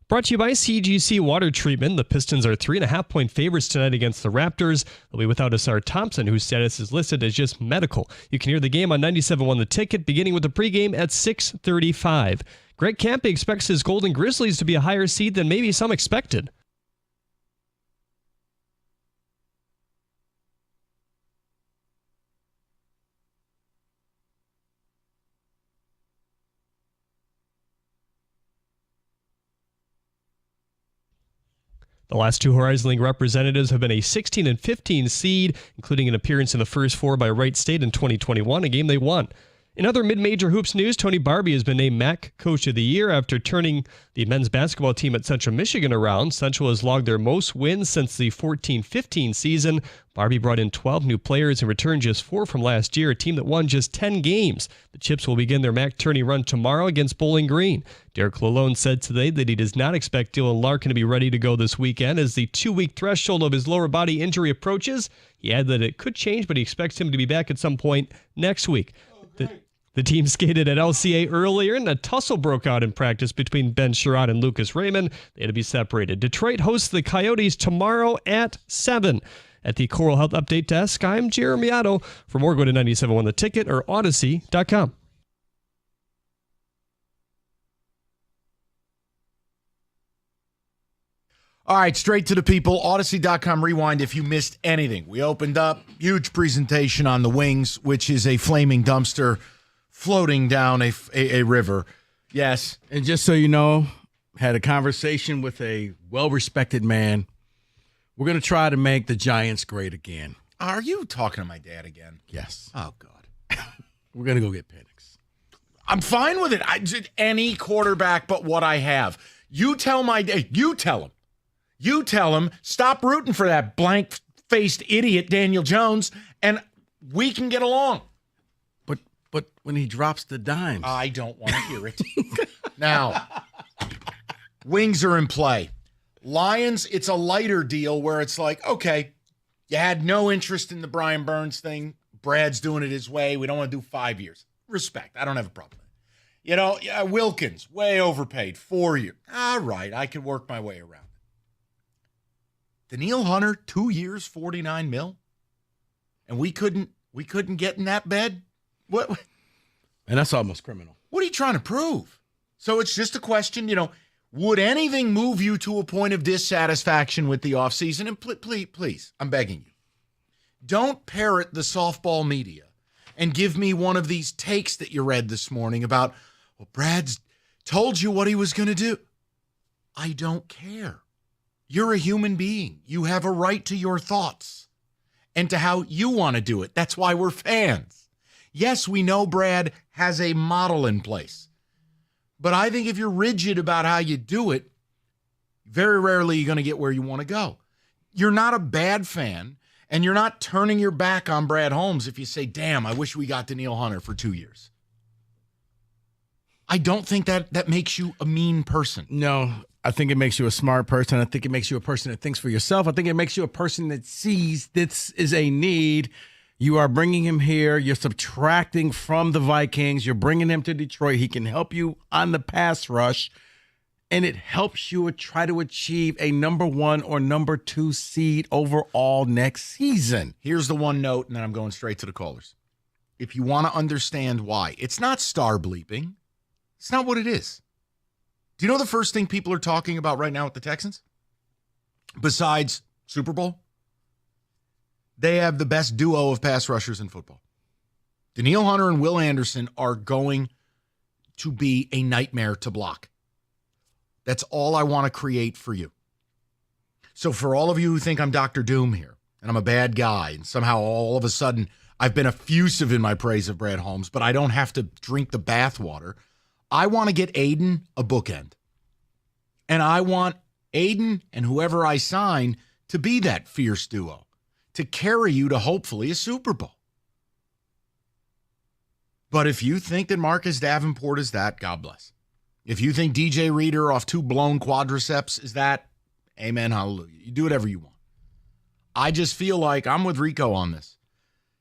Brought to you by CGC Water Treatment. The Pistons are 3.5-point favorites tonight against the Raptors. They'll be without Asar Thompson, whose status is listed as just medical. You can hear the game on 97.1 The Ticket, beginning with the pregame at 6:35. Greg Kampe expects his Golden Grizzlies to be a higher seed than maybe some expected. The last two Horizon League representatives have been a 16 and 15 seed, including an appearance in the first four by Wright State in 2021, a game they won. In other mid-major hoops news, Tony Barbie has been named MAC Coach of the Year after turning the men's basketball team at Central Michigan around. Central has logged their most wins since the 14-15 season. Barbie brought in 12 new players and returned just 4 from last year, a team that won just 10 games. The Chips will begin their MAC tourney run tomorrow against Bowling Green. Derek Lalone said today that he does not expect Dylan Larkin to be ready to go this weekend as the 2-week threshold of his lower body injury approaches. He added that it could change, but he expects him to be back at some point next week. The team skated at LCA earlier, and a tussle broke out in practice between Ben Sherrod and Lucas Raymond. They had to be separated. Detroit hosts the Coyotes tomorrow at 7. At the Coral Health Update Desk, I'm Jeremy Otto. For more, go to 97.1 The Ticket or Odyssey.com. All right, straight to the people. Odyssey.com rewind if you missed anything. We opened up, huge presentation on the Wings, which is a flaming dumpster floating down a river. Yes. And just so you know, had a conversation with a well-respected man. We're going to try to make the Giants great again. Are you talking to my dad again? Yes. Oh, God. We're going to go get Penix. I'm fine with it. I did any quarterback but what I have. You tell my dad. You tell him. You tell him, stop rooting for that blank-faced idiot Daniel Jones, and we can get along. But when he drops the dimes. I don't want to hear it. Now, Wings are in play. Lions, it's a lighter deal where it's like, okay, you had no interest in the Brian Burns thing. Brad's doing it his way. We don't want to do 5 years. Respect. I don't have a problem. You know, Wilkins, way overpaid, 4 years. All right, I can work my way around. Daniil Hunter, 2 years, $49 million, and we couldn't get in that bed. What? And that's almost criminal. What are you trying to prove? So it's just a question, would anything move you to a point of dissatisfaction with the offseason? And please, I'm begging you, don't parrot the softball media and give me one of these takes that you read this morning about, well, Brad's told you what he was going to do. I don't care. You're a human being. You have a right to your thoughts and to how you want to do it. That's why we're fans. Yes, we know Brad has a model in place. But I think if you're rigid about how you do it, very rarely you're going to get where you want to go. You're not a bad fan, and you're not turning your back on Brad Holmes if you say, damn, I wish we got Daniil Hunter for 2 years. I don't think that makes you a mean person. No, I think it makes you a smart person. I think it makes you a person that thinks for yourself. I think it makes you a person that sees this is a need. You are bringing him here. You're subtracting from the Vikings. You're bringing him to Detroit. He can help you on the pass rush, and it helps you try to achieve a number 1 or number 2 seed overall next season. Here's the one note, and then I'm going straight to the callers. If you want to understand why, it's not star bleeping. It's not what it is. Do you know the first thing people are talking about right now with the Texans? Besides Super Bowl? They have the best duo of pass rushers in football. Daniil Hunter and Will Anderson are going to be a nightmare to block. That's all I want to create for you. So for all of you who think I'm Dr. Doom here, and I'm a bad guy, and somehow all of a sudden I've been effusive in my praise of Brad Holmes, but I don't have to drink the bathwater, I want to get Aiden a bookend. And I want Aiden and whoever I sign to be that fierce duo, to carry you to hopefully a Super Bowl. But if you think that Marcus Davenport is that, God bless. If you think DJ Reader off 2 blown quadriceps is that, amen, hallelujah. You do whatever you want. I just feel like I'm with Rico on this.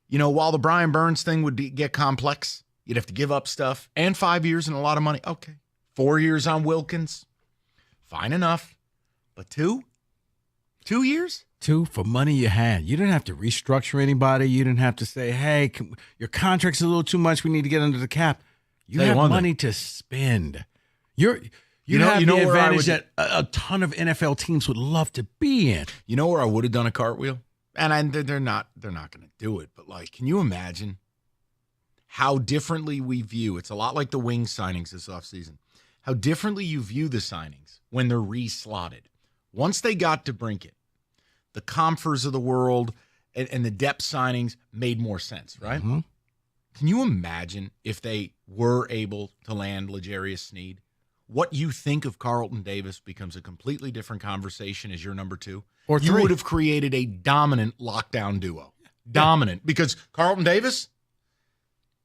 While the Brian Burns thing would get complex, you'd have to give up stuff, and 5 years and a lot of money. Okay. 4 years on Wilkins, Fine enough. But 2 years? 2 for money you had. You didn't have to restructure anybody. You didn't have to say, hey, your contract's a little too much. We need to get under the cap. You have money to spend. You have the advantage that a ton of NFL teams would love to be in. You know where I would have done a cartwheel? And they're not going to do it. But, like, can you imagine how differently we view? It's a lot like the Wings signings this offseason. How differently you view the signings when they're re-slotted. Once they got to Brinket, the Comfers of the world and the depth signings made more sense, right? Mm-hmm. Can you imagine if they were able to land L'Jarius Sneed? What you think of Carlton Davis becomes a completely different conversation as your number 2. Or you 3. would have created a dominant lockdown duo. Dominant. Because Carlton Davis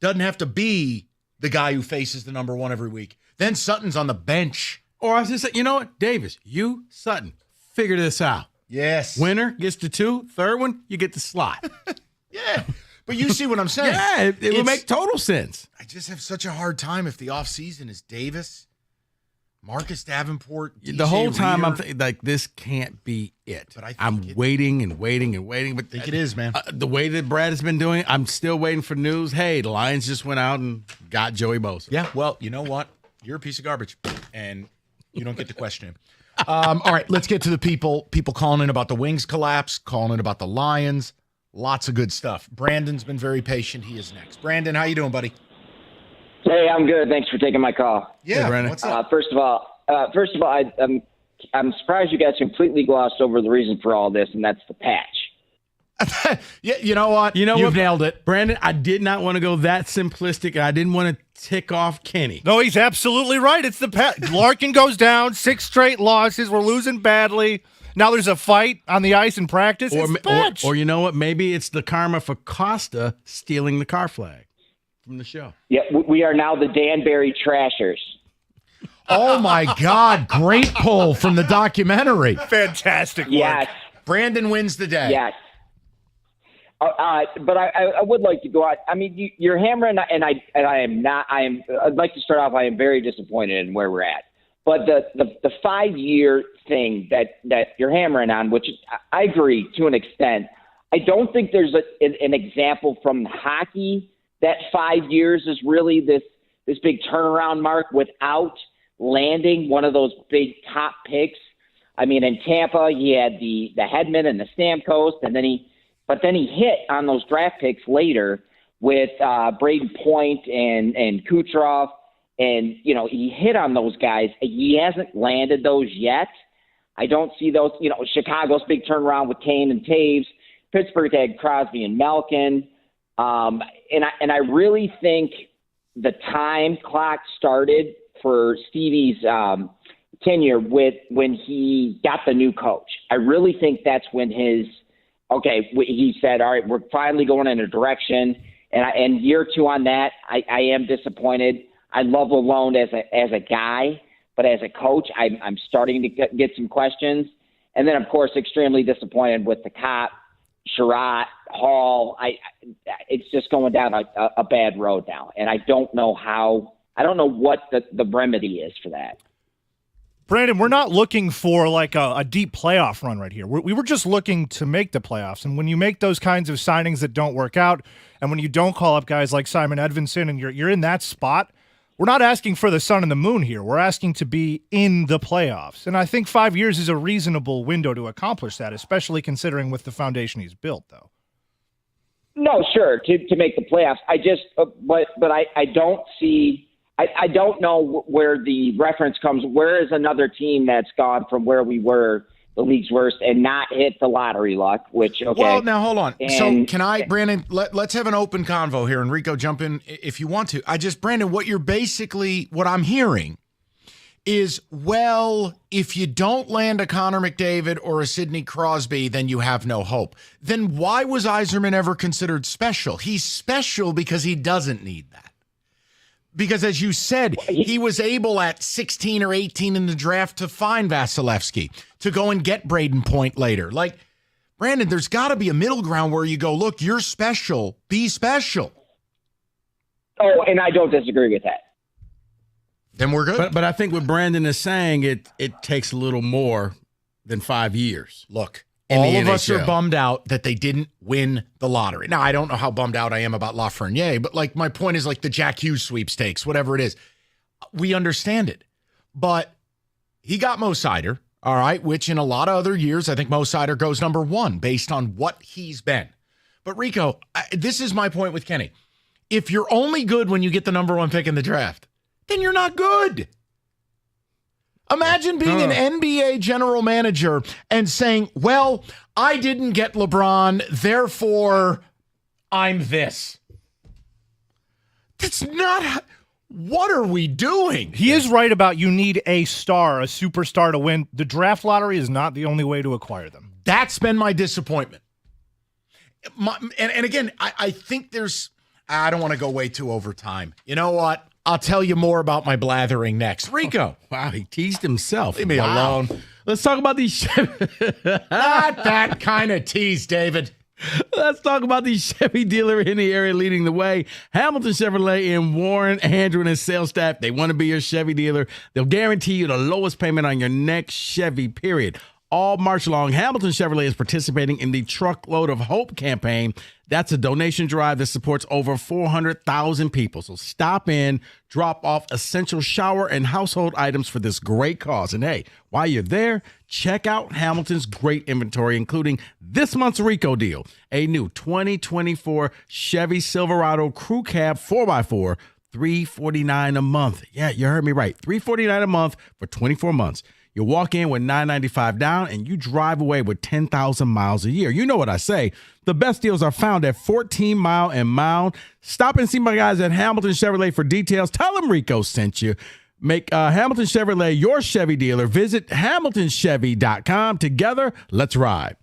doesn't have to be the guy who faces the number 1 every week. Then Sutton's on the bench. Or I was just saying, you know what? Davis, you, Sutton, figure this out. Yes. Winner gets the 2. Third one, you get the slot. Yeah. But you see what I'm saying. Yeah, it would make total sense. I just have such a hard time if the offseason is Davis, Marcus Davenport, The whole time Reader. I'm thinking, like, this can't be it. But I'm waiting and waiting and waiting. But I think it is, man. The way that Brad has been doing it, I'm still waiting for news. Hey, the Lions just went out and got Joey Bosa. Yeah, well, you know what? You're a piece of garbage, and you don't get to question him. All right, let's get to the people calling in about the Wings collapse, calling in about the Lions. Lots of good stuff. Brandon's been very patient. He is next. Brandon, how you doing, buddy? Hey, I'm good. Thanks for taking my call. Yeah, Brandon. What's up? First of all, I'm surprised you guys completely glossed over the reason for all this, and that's the patch. Yeah, you know what? You've nailed it. Brandon, I did not want to go that simplistic. I didn't want to tick off Kenny. No, he's absolutely right. It's the Larkin goes down, 6 straight losses. We're losing badly. Now there's a fight on the ice in practice. It's the patch. Or you know what? Maybe it's the karma for Costa stealing the car flag from the show. Yeah, we are now the Danbury Trashers. Oh, my God. Great pull from the documentary. Fantastic work. Yes. Brandon wins the day. Yes. But I would like to go out. I mean, you're hammering, and I am not. I'd like to start off. I am very disappointed in where we're at. But the 5-year thing that you're hammering on, which I agree to an extent. I don't think there's an example from hockey that 5 years is really this big turnaround mark without landing one of those big top picks. I mean, in Tampa, he had the Hedman and the Stamkos, and then he hit on those draft picks later with Braden Point and Kucherov, and he hit on those guys. He hasn't landed those yet. I don't see those. Chicago's big turnaround with Kane and Taves. Pittsburgh had Crosby and Malkin, and I really think the time clock started for Stevie's tenure when he got the new coach. I really think that's when he said, all right, we're finally going in a direction. And year 2 on that, I am disappointed. I love Lalonde as a guy, but as a coach, I'm starting to get some questions. And then, of course, extremely disappointed with the Cop, Sherratt, Hall. It's just going down a bad road now. And I don't know what the remedy is for that. Brandon, we're not looking for like a deep playoff run right here. We were just looking to make the playoffs. And when you make those kinds of signings that don't work out, and when you don't call up guys like Simon Edvinsson and you're in that spot, we're not asking for the sun and the moon here. We're asking to be in the playoffs. And I think 5 years is a reasonable window to accomplish that, especially considering with the foundation he's built, though. No, sure, to make the playoffs. I just, but I don't see. I don't know where the reference comes. Where is another team that's gone from where we were, the league's worst, and not hit the lottery luck? Which Well, now hold on. So can I, Brandon? Let's have an open convo here, and Rico, jump in if you want to. Brandon, what I'm hearing is, well, if you don't land a Connor McDavid or a Sidney Crosby, then you have no hope. Then why was Yzerman ever considered special? He's special because he doesn't need that. Because, as you said, he was able at 16 or 18 in the draft to find Vasilevsky, to go and get Braden Point later. Like, Brandon, there's got to be a middle ground where you go, look, you're special. Be special. Oh, and I don't disagree with that. then we're good. But I think what Brandon is saying, it takes a little more than 5 years. Look, in all the of us are NHL. bummed out that they didn't win the lottery. Now, I don't know how bummed out I am about Lafreniere, but like my point is like the Jack Hughes sweepstakes, whatever it is. We understand it. But he got Mo Sider, all right, which in a lot of other years, I think Mo Sider goes number 1 based on what he's been. But Rico, this is my point with Kenny. If you're only good when you get the number 1 pick in the draft, then you're not good. Imagine being an NBA general manager and saying, well, I didn't get LeBron, therefore I'm this. That's not... What are we doing? He is right about you need a star, a superstar to win. The draft lottery is not the only way to acquire them. That's been my disappointment. And again, I think there's... I don't want to go way too over time. You know what? I'll tell you more about my blathering next. Rico. Wow, he teased himself. Leave me alone. Let's talk about these Not that kind of tease, David. Let's talk about the Chevy dealer in the area leading the way. Hamilton Chevrolet in Warren, Andrew, and his sales staff. They want to be your Chevy dealer. They'll guarantee you the lowest payment on your next Chevy, period. All March long, Hamilton Chevrolet is participating in the Truckload of Hope campaign. That's a donation drive that supports over 400,000 people. So stop in, drop off essential shower and household items for this great cause. And hey, while you're there, check out Hamilton's great inventory, including this month's Rico deal, a new 2024 Chevy Silverado Crew Cab 4x4, $349 a month. Yeah, you heard me right. $349 a month for 24 months. You walk in with $995 down and you drive away with 10,000 miles a year. You know what I say. The best deals are found at 14 Mile and Mound. Stop and see my guys at Hamilton Chevrolet for details. Tell them Rico sent you. Make Hamilton Chevrolet your Chevy dealer. Visit HamiltonChevy.com. Together, let's ride.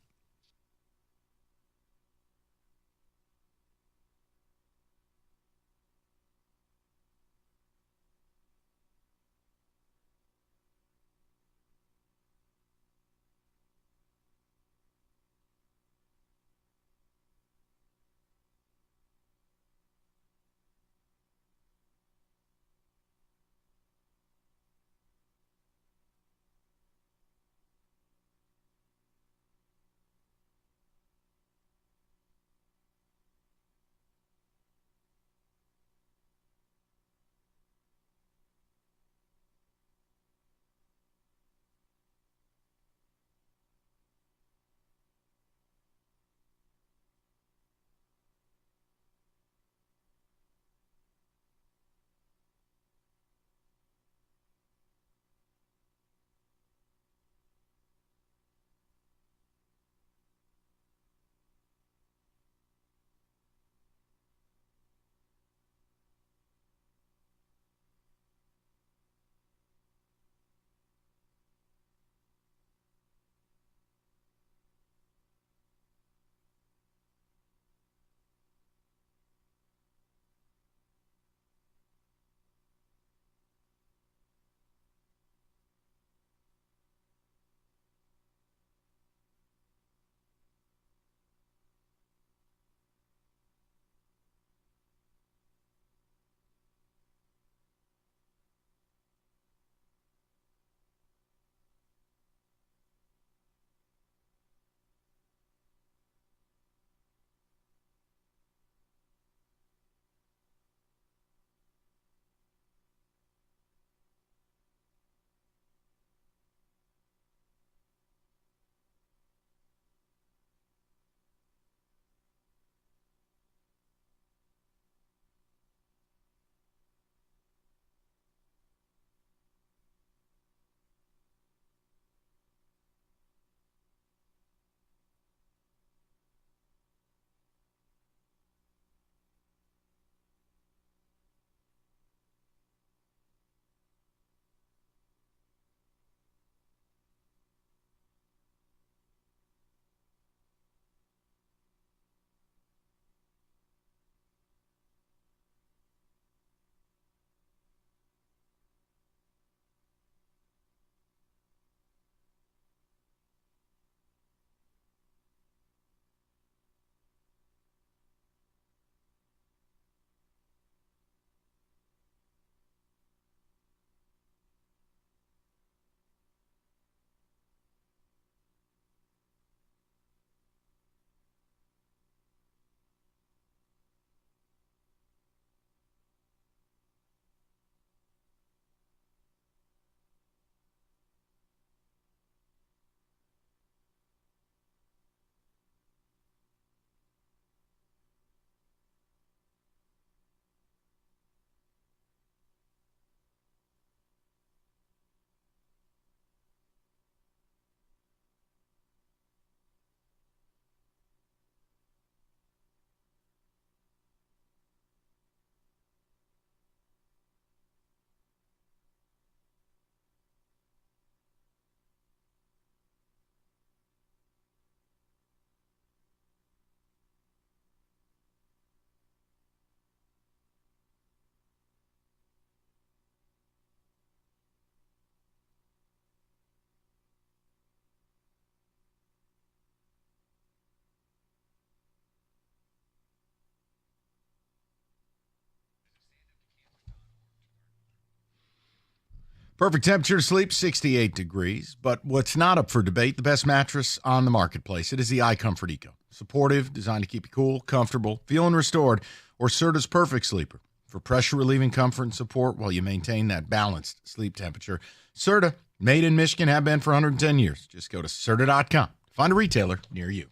Perfect temperature to sleep, 68 degrees. But what's not up for debate, the best mattress on the marketplace. It is the iComfort Eco. Supportive, designed to keep you cool, comfortable, feeling restored, or Serta's Perfect Sleeper for pressure-relieving comfort and support while you maintain that balanced sleep temperature. Serta, made in Michigan, have been for 110 years. Just go to Serta.com. Find a retailer near you.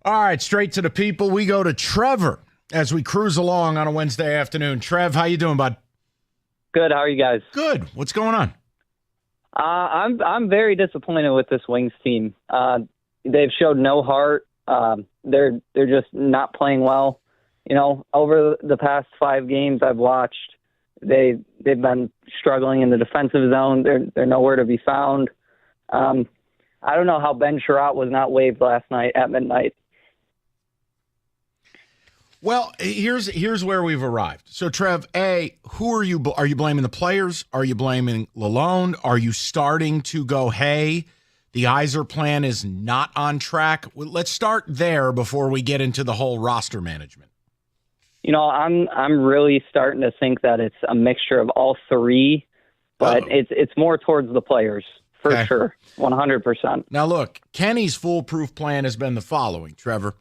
All right, straight to the people. We go to Trevor as we cruise along on a Wednesday afternoon. Trev, how you doing, bud? Good. How are you guys? Good. What's going on? I'm very disappointed with this Wings team. They've showed no heart. They're just not playing well. You know, over the past 5 games I've watched, they've been struggling in the defensive zone. They're nowhere to be found. I don't know how Ben Sherratt was not waived last night at midnight. Well, here's where we've arrived. So, Trev, who are you blaming the players? Are you blaming Lalonde? Are you starting to go, hey, the Yzer plan is not on track? Well, let's start there before we get into the whole roster management. You know, I'm really starting to think that it's a mixture of all three, but it's more towards the players for sure, 100%. Now, look, Kenny's foolproof plan has been the following, Trevor.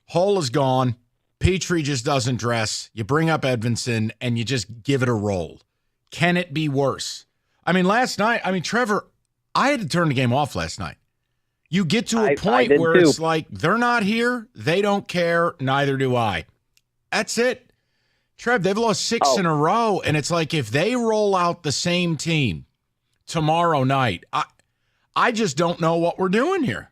Hull is gone. Petrie just doesn't dress. You bring up Edvinson, and you just give it a roll. Can it be worse? I mean, last night, Trevor, I had to turn the game off last night. You get to a point where it's like, they're not here, they don't care, neither do I. That's it. Trev, they've lost 6 in a row, and it's like if they roll out the same team tomorrow night, I just don't know what we're doing here.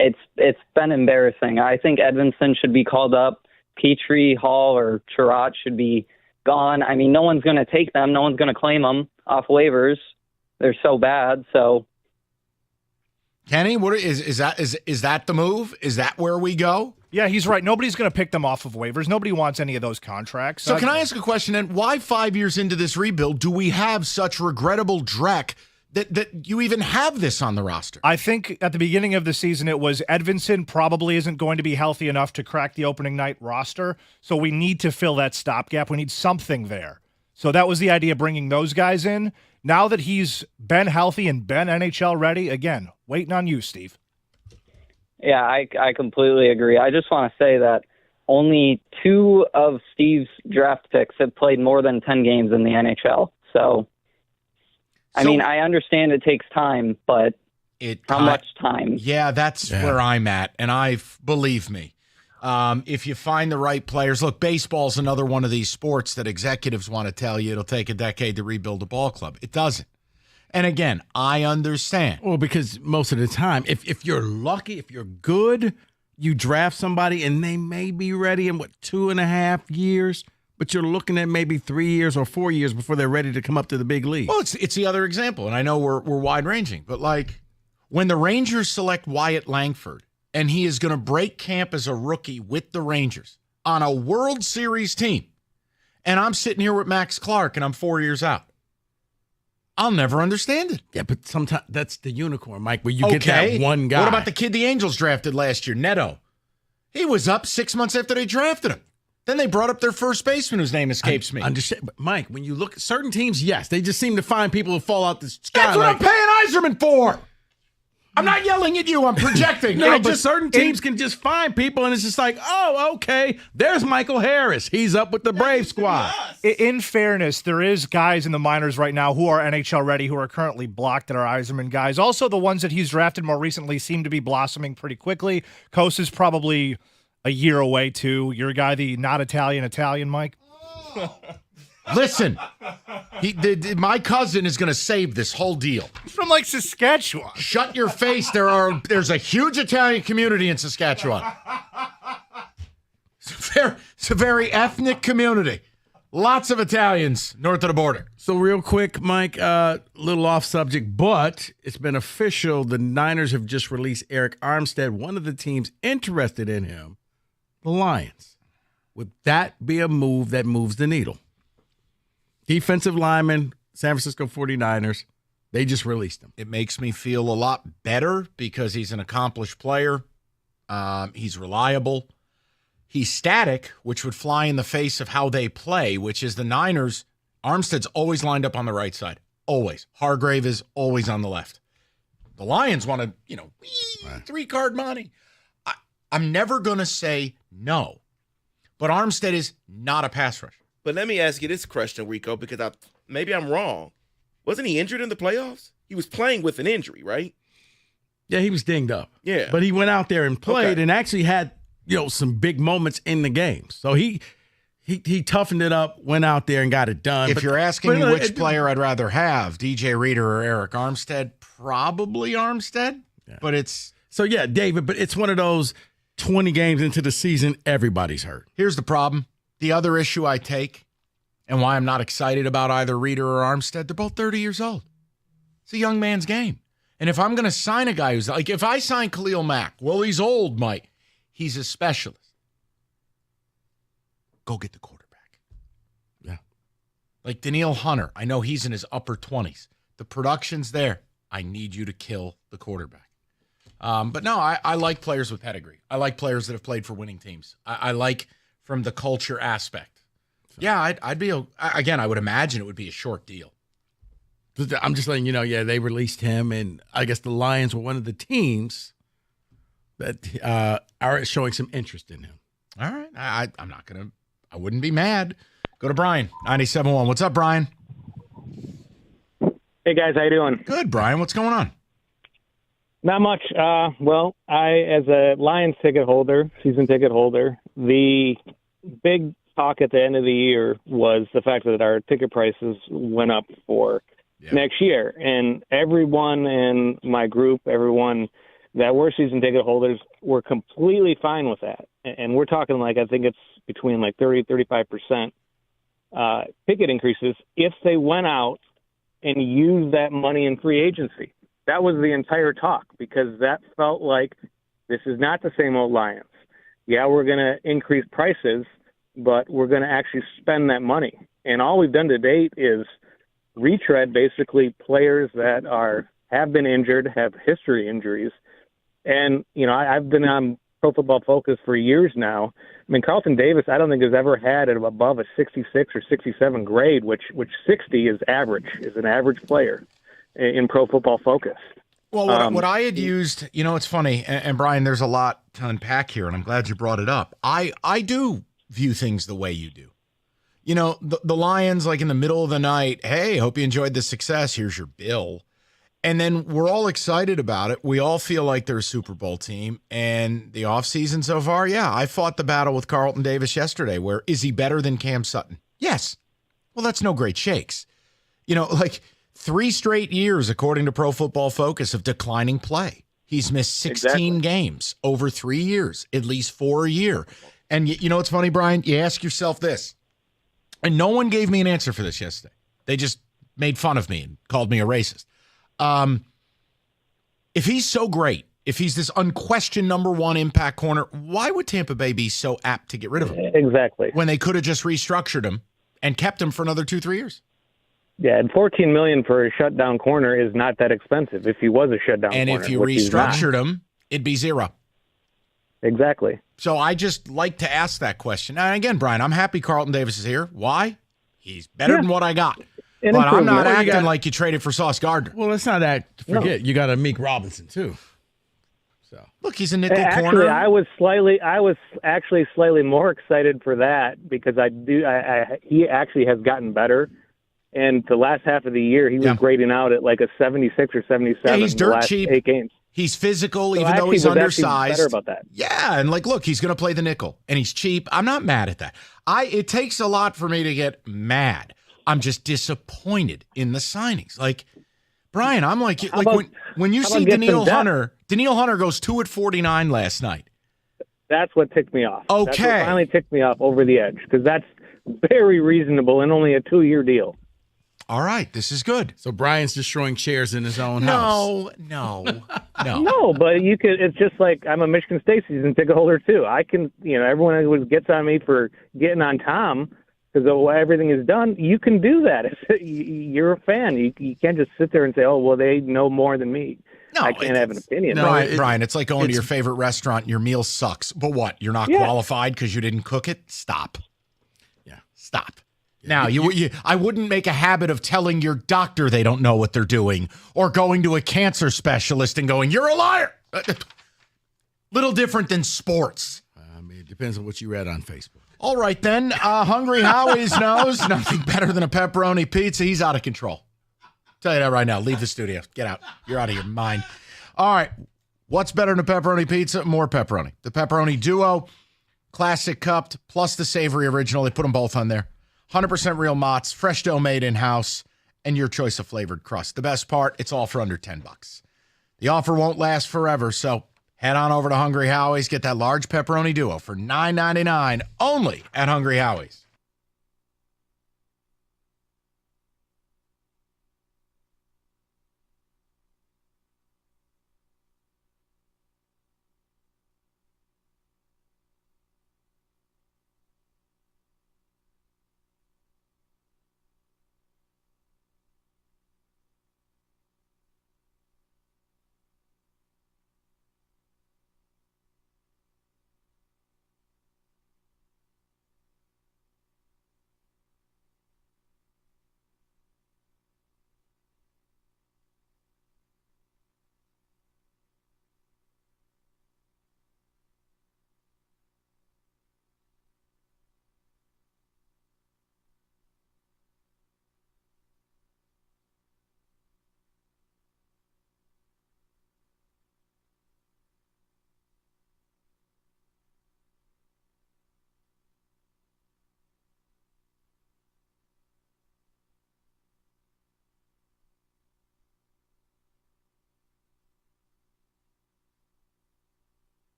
It's been embarrassing. I think Edvinson should be called up. Petrie, Hall, or Sherratt should be gone. I mean, no one's going to take them. No one's going to claim them off waivers. They're so bad. So, Kenny, what is that the move? Is that where we go? Yeah, he's right. Nobody's going to pick them off of waivers. Nobody wants any of those contracts. So can I ask a question then? Why 5 years into this rebuild do we have such regrettable dreck that you even have this on the roster? I think at the beginning of the season it was Edvinson probably isn't going to be healthy enough to crack the opening night roster, so we need to fill that stopgap. We need something there. So that was the idea, bringing those guys in. Now that he's been healthy and been NHL ready, again, waiting on you, Steve. Yeah, I completely agree. I just want to say that only 2 of Steve's draft picks have played more than 10 games in the NHL. So I mean, I understand it takes time, but how much time? Yeah, that's where I'm at. And believe me, if you find the right players, look, baseball's another one of these sports that executives want to tell you it'll take a decade to rebuild a ball club. It doesn't. And again, I understand. Well, because most of the time, if you're lucky, if you're good, you draft somebody and they may be ready in 2.5 years. But you're looking at maybe 3 years or 4 years before they're ready to come up to the big league. Well, it's the other example, and I know we're wide-ranging, but like when the Rangers select Wyatt Langford and he is going to break camp as a rookie with the Rangers on a World Series team, and I'm sitting here with Max Clark and I'm 4 years out, I'll never understand it. Yeah, but sometimes that's the unicorn, Mike, where you get that one guy. What about the kid the Angels drafted last year, Neto? He was up 6 months after they drafted him. Then they brought up their first baseman whose name escapes me. Understand, but Mike, when you look at certain teams, yes, they just seem to find people who fall out the sky. That's what I'm paying Yzerman for. I'm not yelling at you. I'm projecting. But certain teams can just find people, and it's just like, oh, okay, there's Michael Harris. He's up with the Brave squad. In fairness, there is guys in the minors right now who are NHL ready, who are currently blocked that are Yzerman guys. Also, the ones that he's drafted more recently seem to be blossoming pretty quickly. Kos is probably a year away, too. You're a guy, the not Italian, Mike? Listen, my cousin is going to save this whole deal. He's from, like, Saskatchewan. Shut your face. There's a huge Italian community in Saskatchewan. It's a very ethnic community. Lots of Italians north of the border. So real quick, Mike, a little off subject, but it's been official. The Niners have just released Eric Armstead, one of the teams interested in him, the Lions. Would that be a move that moves the needle? Defensive lineman, San Francisco 49ers, they just released him. It makes me feel a lot better because he's an accomplished player. He's reliable. He's static, which would fly in the face of how they play, which is the Niners. Armstead's always lined up on the right side. Always. Hargrave is always on the left. The Lions want to, 3-card money. I'm never going to say no. But Armstead is not a pass rusher. But let me ask you this question, Rico, because maybe I'm wrong. Wasn't he injured in the playoffs? He was playing with an injury, right? Yeah, he was dinged up. Yeah. But he went out there and played and actually had, some big moments in the game. So he toughened it up, went out there and got it done. If you're asking me which player I'd rather have, DJ Reader or Eric Armstead, probably Armstead. Yeah. But it's... So, yeah, David, but it's one of those 20 games into the season, everybody's hurt. Here's the problem. The other issue I take, and why I'm not excited about either Reader or Armstead, they're both 30 years old. It's a young man's game. And if I'm going to sign a guy who's like, if I sign Khalil Mack, well, he's old, Mike. He's a specialist. Go get the quarterback. Yeah. Like Danielle Hunter. I know he's in his upper 20s. The production's there. I need you to kill the quarterback. But no, I like players with pedigree. I like players that have played for winning teams. I like from the culture aspect. Yeah, I'd be, again, I would imagine it would be a short deal. I'm just letting you know, they released him, and I guess the Lions were one of the teams that are showing some interest in him. All right. I'm not going to, I wouldn't be mad. Go to Brian, 97.1. What's up, Brian? Hey, guys. How you doing? Good, Brian. What's going on? Not much. Well, I, as a Lions ticket holder, season ticket holder, the big talk at the end of the year was the fact that our ticket prices went up for next year. And everyone in my group, everyone that were season ticket holders, were completely fine with that. And we're talking I think it's between 30, 35% ticket increases if they went out and used that money in free agency. That was the entire talk, because that felt like this is not the same old Lions. Yeah, we're going to increase prices, but we're going to actually spend that money. And all we've done to date is retread basically players that have been injured, have history injuries. And, I've been on Pro Football Focus for years now. I mean, Carlton Davis, I don't think has ever had it above a 66 or 67 grade, which 60 is average, is an average player in Pro Football Focus. Well, what I had used, it's funny, and Brian, there's a lot to unpack here, and I'm glad you brought it up. I do view things the way you do. The Lions, in the middle of the night, hey, hope you enjoyed the success. Here's your bill. And then we're all excited about it. We all feel like they're a Super Bowl team. And the offseason so far, I fought the battle with Carlton Davis yesterday, where is he better than Cam Sutton? Yes. Well, that's no great shakes. 3 straight years, according to Pro Football Focus, of declining play. He's missed 16 games over 3 years, at least 4 a year. And you know what's funny, Brian? You ask yourself this, and no one gave me an answer for this yesterday. They just made fun of me and called me a racist. If he's so great, if he's this unquestioned number one impact corner, why would Tampa Bay be so apt to get rid of him? Exactly. When they could have just restructured him and kept him for another 2-3 years. Yeah, and $14 million for a shutdown corner is not that expensive if he was a shutdown corner. And if you restructured him, it'd be zero. Exactly. So I just like to ask that question. And again, Brian, I'm happy Carlton Davis is here. Why? He's better than what I got. But I'm not acting like you traded for Sauce Gardner. Well, let's not forget, you got a Meek Robinson, too. So look, he's a nickel actually, corner. I was actually slightly more excited for that because he actually has gotten better. And the last half of the year, he was grading out at a 76 or 77. Yeah, he's dirt the last cheap. 8 games. He's physical, So even though he's undersized. Better about that. Yeah, and look, he's going to play the nickel, and he's cheap. I'm not mad at that. It takes a lot for me to get mad. I'm just disappointed in the signings. Brian, I'm when you see Danielle Hunter goes 2 at 49 last night. That's what ticked me off. Okay. That's what finally ticked me off over the edge because that's very reasonable and only a 2-year deal. All right, this is good. So Brian's destroying chairs in his own house. No. No, but you could. It's just like I'm a Michigan State season ticket holder too. I can, everyone always gets on me for getting on Tom because everything is done. You can do that. You're a fan. You can't just sit there and say, "Oh, well, they know more than me." No, I can't have an opinion. No, Brian, it's like going to your favorite restaurant and your meal sucks. But what? You're not qualified because you didn't cook it? Stop. Yeah. Stop. Now, I wouldn't make a habit of telling your doctor they don't know what they're doing or going to a cancer specialist and going, "You're a liar." Little different than sports. I mean, it depends on what you read on Facebook. All right, then. Hungry Howie's knows nothing better than a pepperoni pizza. He's out of control. Tell you that right now. Leave the studio. Get out. You're out of your mind. All right. What's better than a pepperoni pizza? More pepperoni. The Pepperoni Duo, classic cupped, plus the savory original. They put them both on there. 100% real Mott's, fresh dough made in-house, and your choice of flavored crust. The best part, it's all for under $10. The offer won't last forever, so head on over to Hungry Howie's. Get that large pepperoni duo for $9.99 only at Hungry Howie's.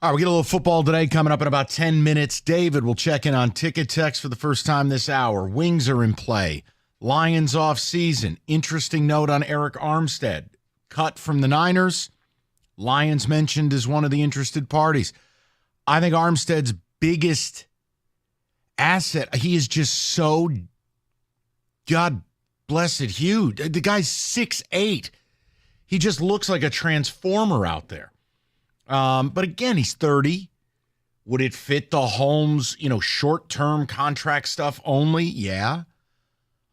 All right, we get a little football today coming up in about 10 minutes. David will check in on Ticket Text for the first time this hour. Wings are in play. Lions off season. Interesting note on Eric Armstead. Cut from the Niners. Lions mentioned as one of the interested parties. I think Armstead's biggest asset, he is just so, God blessed, huge. The guy's 6'8". He just looks like a transformer out there. But again, he's 30. Would it fit the Holmes, short-term contract stuff only? Yeah.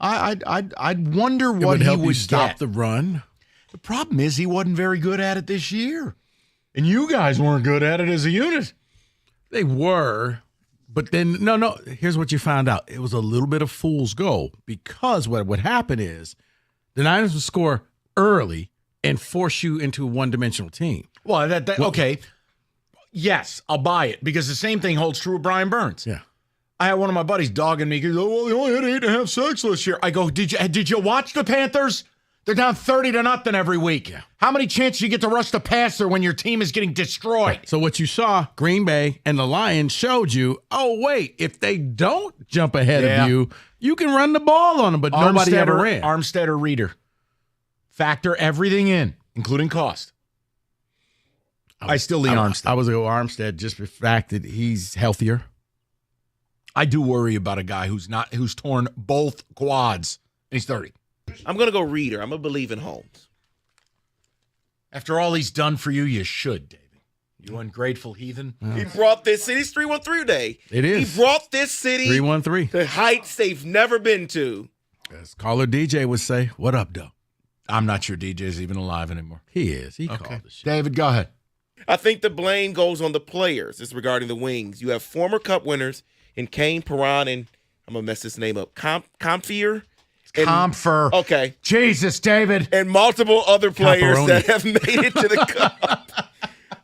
I'd wonder what would help he would you stop get. the run. The problem is he wasn't very good at it this year. And you guys weren't good at it as a unit. They were, but then, no, here's what you found out. It was a little bit of fool's gold because what would happen is the Niners would score early and force you into a one-dimensional team. Well, okay. Yes, I'll buy it because the same thing holds true of Brian Burns. Yeah. I had one of my buddies dogging me. He goes, well, they only had 8.5 sacks this year. I go, did you watch the Panthers? They're down 30-0 every week. Yeah. How many chances you get to rush the passer when your team is getting destroyed? So what you saw, Green Bay and the Lions showed you, oh, wait, if they don't jump ahead of you, you can run the ball on them, but nobody ever ran. Armstead or Reader. Factor everything in, including cost. I still lean Armstead. I was going to go Armstead just for the fact that he's healthier. I do worry about a guy who's torn both quads. He's 30. I'm going to go Reader. I'm going to believe in Holmes. After all he's done for you, you should, David. You ungrateful heathen. He brought this city. It's 313 day. It is. He brought this city 313 to heights they've never been to. As caller DJ would say, what up, though? I'm not sure DJ's even alive anymore. He is. He called the shit. David, go ahead. I think the blame goes on the players. It's regarding the Wings. You have former Cup winners in Kane, Perron, and I'm going to mess this name up, Comfier. Comfer. Okay. Jesus, David. And multiple other players that have made it to the Cup.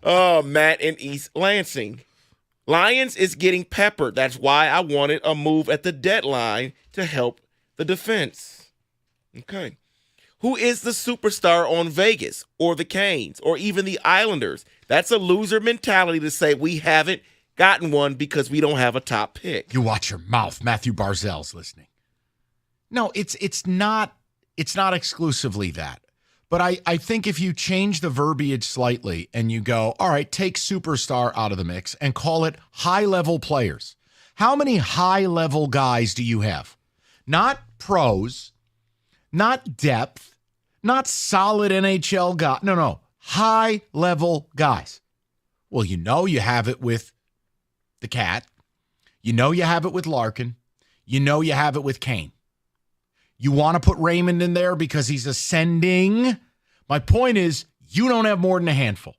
Oh, Matt and East Lansing. Lions is getting peppered. That's why I wanted a move at the deadline to help the defense. Okay. Who is the superstar on Vegas or the Canes or even the Islanders? That's a loser mentality to say we haven't gotten one because we don't have a top pick. You watch your mouth. Matthew Barzell's listening. No, it's not exclusively that. But I think if you change the verbiage slightly and you go, all right, take superstar out of the mix and call it high-level players. How many high-level guys do you have? Not pros, not depth, not solid NHL guys. No, high-level guys. Well, you have it with the Cat. You have it with Larkin. You have it with Kane. You want to put Raymond in there because he's ascending. My point is, you don't have more than a handful.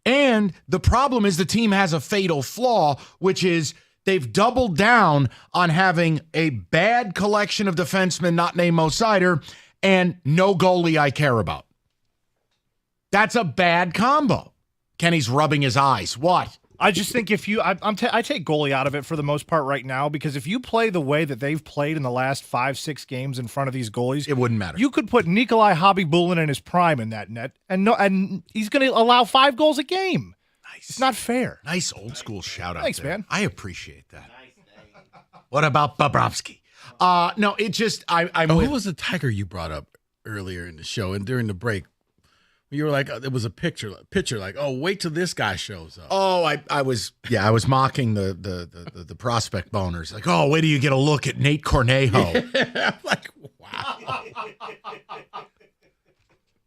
And the problem is the team has a fatal flaw, which is they've doubled down on having a bad collection of defensemen not named Mo Sider and no goalie I care about. That's a bad combo. Kenny's rubbing his eyes. What? I just think if you, I take goalie out of it for the most part right now, because if you play the way that they've played in the last 5-6 games in front of these goalies, it wouldn't matter. You could put Nikolai Hobby-Bulin in his prime in that net, and he's going to allow 5 goals a game. Nice. It's not fair. Nice old school shout out. Thanks, there. man. I appreciate that. What about Bobrovsky? No, it just who was the Tiger you brought up earlier in the show and during the break? You were like, there was a picture like, oh, wait till this guy shows up. Oh, I was mocking the prospect boners. Like, oh, wait till you get a look at Nate Cornejo. Yeah, I'm like, wow.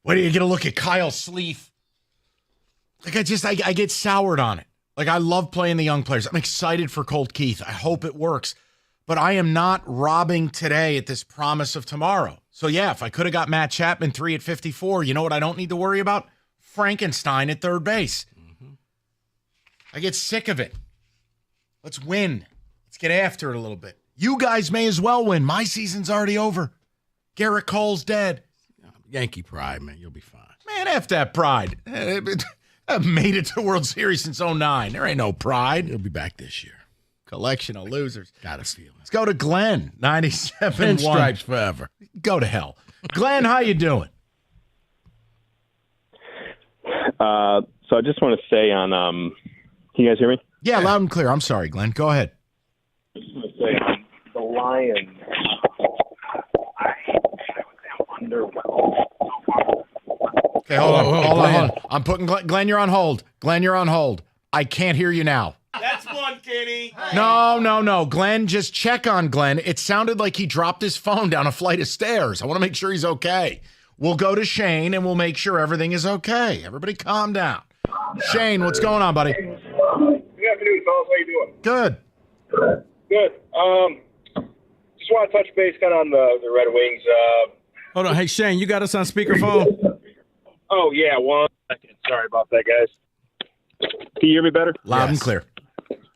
Wait till you get a look at Kyle Sleeth. Like, I get soured on it. Like, I love playing the young players. I'm excited for Colt Keith. I hope it works. But I am not robbing today at this promise of tomorrow. So, yeah, if I could have got Matt Chapman 3 at 54, you know what I don't need to worry about? Frankenstein at third base. Mm-hmm. I get sick of it. Let's win. Let's get after it a little bit. You guys may as well win. My season's already over. Garrett Cole's dead. Yankee pride, man. You'll be fine. Man, F that pride. I've made it to the World Series since 2009. There ain't no pride. You'll be back this year. Collection of losers. Got a feeling. Let's go to Glenn, 97.1. Stripes forever. Go to hell. Glenn, how you doing? So I just want to say on, can you guys hear me? Yeah, loud and clear. I'm sorry, Glenn. Go ahead. I just want to say on the Lions, I would say underwhelmed. Okay, hold on. I'm putting Glenn, you're on hold. Glenn, you're on hold. I can't hear you now. That's one, Kenny. No. Glenn, just check on Glenn. It sounded like he dropped his phone down a flight of stairs. I want to make sure he's okay. We'll go to Shane and we'll make sure everything is okay. Everybody calm down. Shane, what's going on, buddy? Good afternoon, fellas. How you doing? Good. Good. Just want to touch base kind of on the Red Wings. Hold on. Hey, Shane, you got us on speakerphone? Oh, yeah. 1 second. Sorry about that, guys. Can you hear me better? Loud and clear.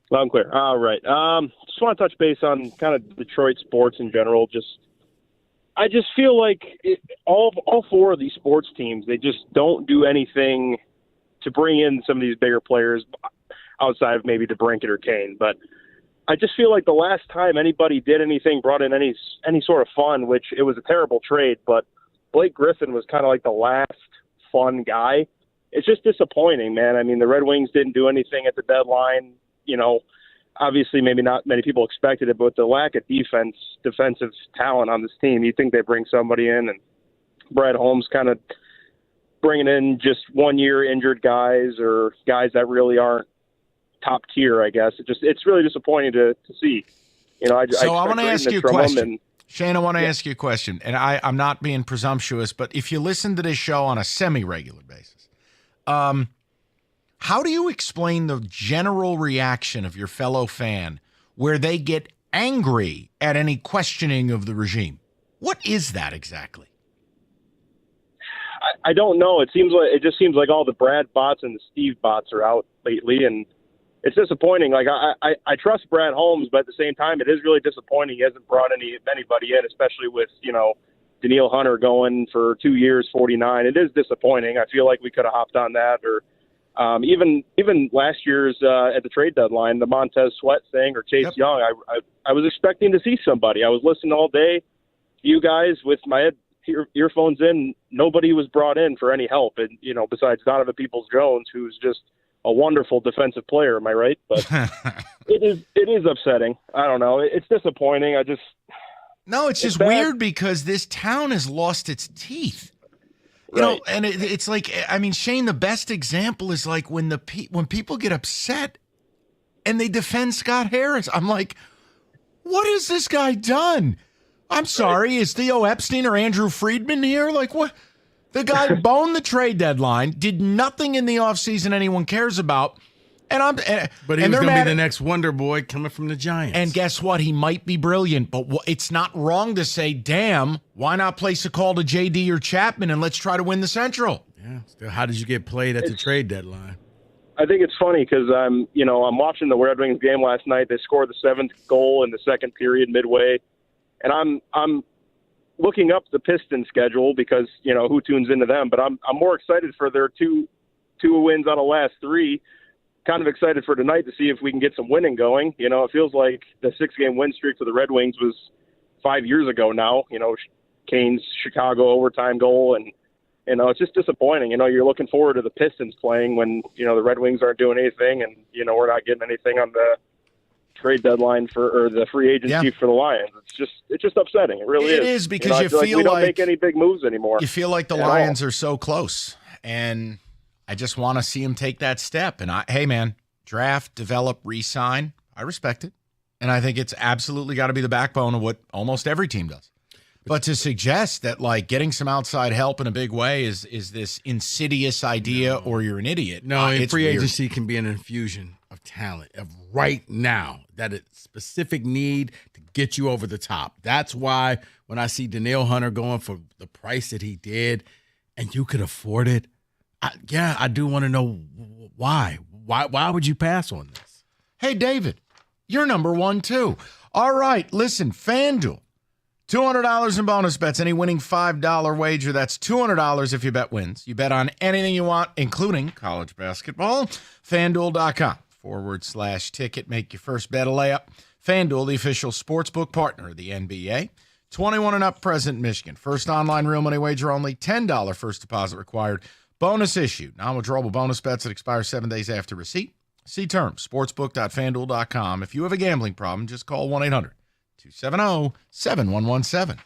Loud and clear. All right. Just want to touch base on kind of Detroit sports in general. I just feel like all four of these sports teams, they just don't do anything to bring in some of these bigger players outside of maybe DeBrincat or Kane. But I just feel like the last time anybody did anything, brought in any sort of fun, which it was a terrible trade, but Blake Griffin was kind of like the last fun guy. It's just disappointing, man. I mean, the Red Wings didn't do anything at the deadline. You know, obviously maybe not many people expected it, but the lack of defensive talent on this team, you'd think they bring somebody in, and Brad Holmes kind of bringing in just 1 year injured guys or guys that really aren't top tier, I guess. It's really disappointing to see. You know, I want to ask you a question. Shane, I want to ask you a question, and I'm not being presumptuous, but if you listen to this show on a semi-regular basis, how do you explain the general reaction of your fellow fan where they get angry at any questioning of the regime? What is that exactly? I don't know. It just seems like all the Brad bots and the Steve bots are out lately, and it's disappointing. Like I trust Brad Holmes, but at the same time, it is really disappointing he hasn't brought anybody in, especially with Daniil Hunter going for 2 years, 49. It is disappointing. I feel like we could have hopped on that, or even last year's at the trade deadline, the Montez Sweat thing or Chase Young. I was expecting to see somebody. I was listening all day to you guys with my earphones in. Nobody was brought in for any help, and besides Donovan Peoples-Jones, who's just a wonderful defensive player. Am I right? But it is upsetting. I don't know. It's disappointing. No, it's just weird because this town has lost its teeth. You know, and it's like, I mean, Shane, the best example is like when people get upset and they defend Scott Harris. I'm like, what has this guy done? I'm sorry, is Theo Epstein or Andrew Friedman here? Like, what? The guy boned the trade deadline, did nothing in the offseason anyone cares about. But he was going to be the next wonder boy coming from the Giants. And guess what? He might be brilliant, but it's not wrong to say, damn, why not place a call to JD or Chapman and let's try to win the Central? Yeah. So how did you get played at the trade deadline? I think it's funny because I'm watching the Red Wings game last night. They scored the 7th goal in the second period midway. And I'm looking up the Pistons schedule because, who tunes into them. But I'm more excited for their two wins out of last 3. Kind of excited for tonight to see if we can get some winning going. It feels like the 6-game win streak for the Red Wings was 5 years ago now. Kane's Chicago overtime goal, and it's just disappointing. You're looking forward to the Pistons playing when the Red Wings aren't doing anything, and we're not getting anything on the trade deadline or the free agency for the Lions. It's just upsetting. It really is. It is because you feel we don't make any big moves anymore. You feel like the Lions are so close, and I just want to see him take that step. And hey, man, draft, develop, re-sign. I respect it. And I think it's absolutely got to be the backbone of what almost every team does. But to suggest that, like, getting some outside help in a big way is this insidious idea or you're an idiot. No, it's free weird. agency can be an infusion of talent, of right now, that it's specific need to get you over the top. That's why when I see Daniil Hunter going for the price that he did and you could afford it, I do want to know why. Why would you pass on this? Hey, David, you're number 1 too. All right, listen, FanDuel, $200 in bonus bets. Any winning $5 wager, that's $200 if you bet wins. You bet on anything you want, including college basketball. FanDuel.com/ticket. Make your first bet a layup. FanDuel, the official sportsbook partner of the NBA. 21 and up, present in Michigan. First online real money wager only. $10 first deposit required. Bonus issue. Non-withdrawable bonus bets that expire 7 days after receipt. See terms. Sportsbook.fanduel.com. If you have a gambling problem, just call 1-800-270-7117.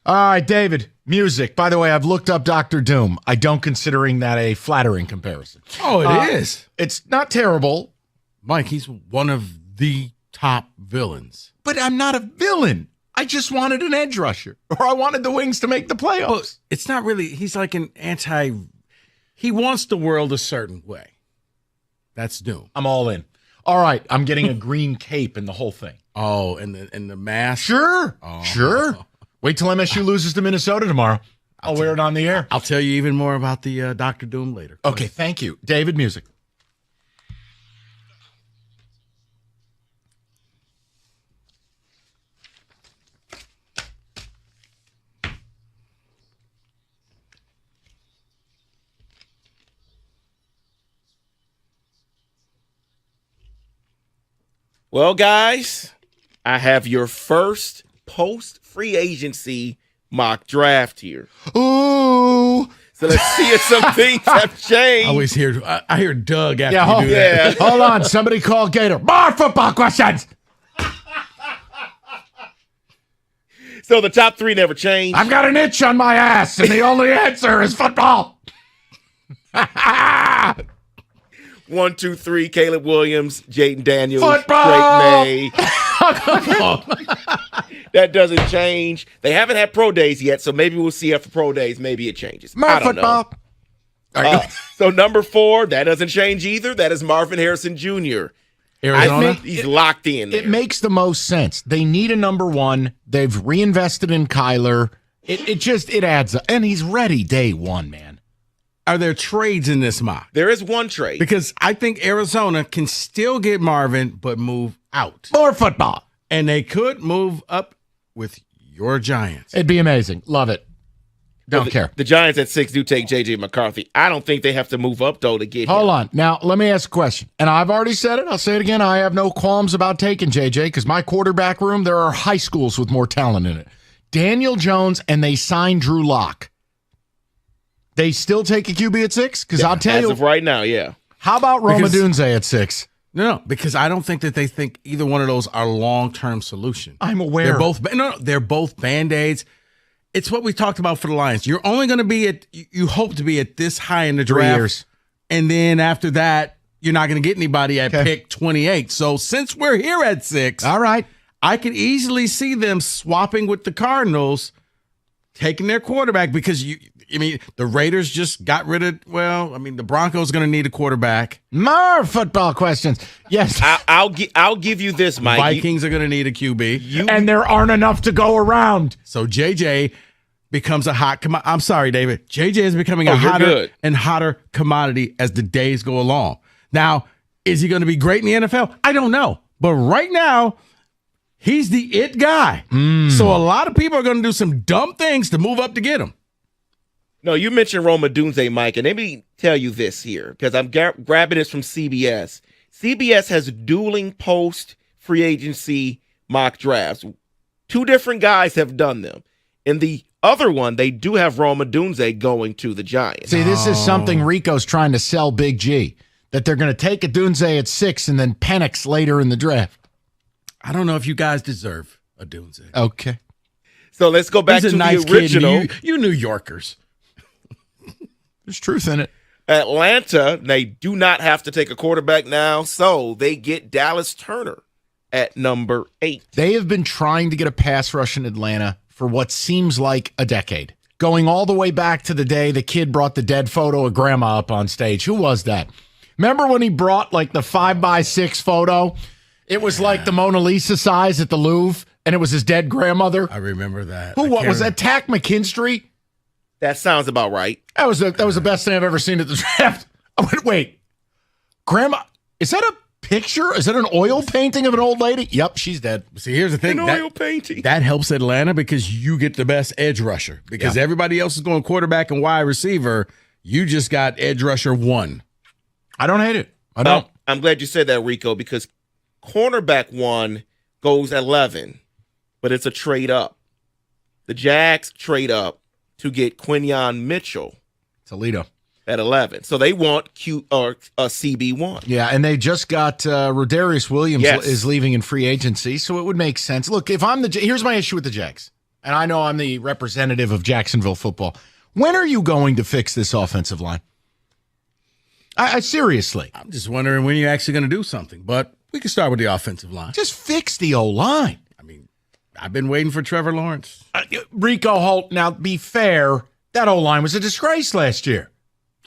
All right, David, music. By the way, I've looked up Dr. Doom. I don't considering that a flattering comparison. Oh, it is. It's not terrible. Mike, he's one of the top villains. But I'm not a villain. I just wanted an edge rusher, or I wanted the Wings to make the playoffs. Well, it's not really, he's like an he wants the world a certain way. That's Doom. I'm all in. All right, I'm getting a green cape and the whole thing. Oh, and the mask? Sure, Oh. sure. Wait till MSU loses to Minnesota tomorrow. I'll wear it on the air. I'll tell you even more about the Dr. Doom later. Okay, thank you. David, music. Well, guys, I have your first post-free agency mock draft here. Ooh. So let's see if some things have changed. I always hear I hear Doug after Yeah, you do that. Hold on. Somebody call Gator. More football questions. So the top three never changed. I've got an itch on my ass, and the only answer is football. 1, 2, 3, Caleb Williams, Jaden Daniels, Football! Drake May. That doesn't change. They haven't had pro days yet, so maybe we'll see after pro days. Maybe it changes. I don't football. know. So number 4, that doesn't change either. That is Marvin Harrison Jr. Arizona? He's locked in there. It makes the most sense. They need a number 1. They've reinvested in Kyler. It adds up. And he's ready day 1, man. Are there trades in this mock? There is one trade. Because I think Arizona can still get Marvin, but move out. More football. And they could move up with your Giants. It'd be amazing. Love it. Don't care. The Giants at 6 do take J.J. McCarthy. I don't think they have to move up, though, to get him. Hold on. Now, let me ask a question. And I've already said it. I'll say it again. I have no qualms about taking J.J. because my quarterback room, there are high schools with more talent in it. Daniel Jones, and they signed Drew Lock. They still take a QB at 6? Because I'll tell As you. of right now, yeah. How about Roma Dunze at 6? No, because I don't think that they think either one of those are long-term solution. I'm aware. They're both Band-Aids. It's what we talked about for the Lions. You're only going to be you hope to be at this high in the 3 draft. years. And then after that, you're not going to get anybody at pick 28. So since we're here at 6, all right, I could easily see them swapping with the Cardinals, taking their quarterback because the Raiders just got rid of, the Broncos going to need a quarterback. More football questions. Yes. I'll give you this, Mike. Vikings are going to need a QB. And there aren't enough to go around. So JJ becomes a hot commodity. I'm sorry, David. JJ is becoming a hotter and hotter commodity as the days go along. Now, is he going to be great in the NFL? I don't know. But right now, He's the it guy. So a lot of people are going to do some dumb things to move up to get him. No, you mentioned Rome Odunze, Mike, and let me tell you this here, because I'm grabbing this from CBS. CBS has dueling post-free agency mock drafts. 2 different guys have done them. In the other one, they do have Rome Odunze going to the Giants. See, this is something Rico's trying to sell Big G, that they're going to take Odunze at 6 and then Penix later in the draft. I don't know if you guys deserve Odunze. Okay. So let's go back He's to a nice the original. Kid, you New Yorkers. There's truth in it. Atlanta, they do not have to take a quarterback now, so they get Dallas Turner at number 8. They have been trying to get a pass rush in Atlanta for what seems like a decade, going all the way back to the day the kid brought the dead photo of grandma up on stage. Who was that? Remember when he brought like the 5x6 photo? It was like the Mona Lisa size at the Louvre, and it was his dead grandmother. I remember that. What was that? Tack McKinstry? That sounds about right. That was the best thing I've ever seen at the draft. Wait, grandma, is that a picture? Is that an oil painting of an old lady? Yep, she's dead. See, here's the thing. An oil painting. That helps Atlanta because you get the best edge rusher. Because everybody else is going quarterback and wide receiver. You just got edge rusher 1. I don't hate it. I don't. I'm glad you said that, Rico, because cornerback 1 goes 11, but it's a trade up. The Jags trade up to get Quinyon Mitchell. Toledo. At 11. So they want CB1. Yeah, and they just got Rodarius Williams is leaving in free agency, so it would make sense. Look, if I'm here's my issue with the Jags, and I know I'm the representative of Jacksonville football. When are you going to fix this offensive line? I seriously. I'm just wondering when you're actually going to do something, but we can start with the offensive line. Just fix the O-line. I mean, I've been waiting for Trevor Lawrence. Rico Holt, now be fair, that O-line was a disgrace last year.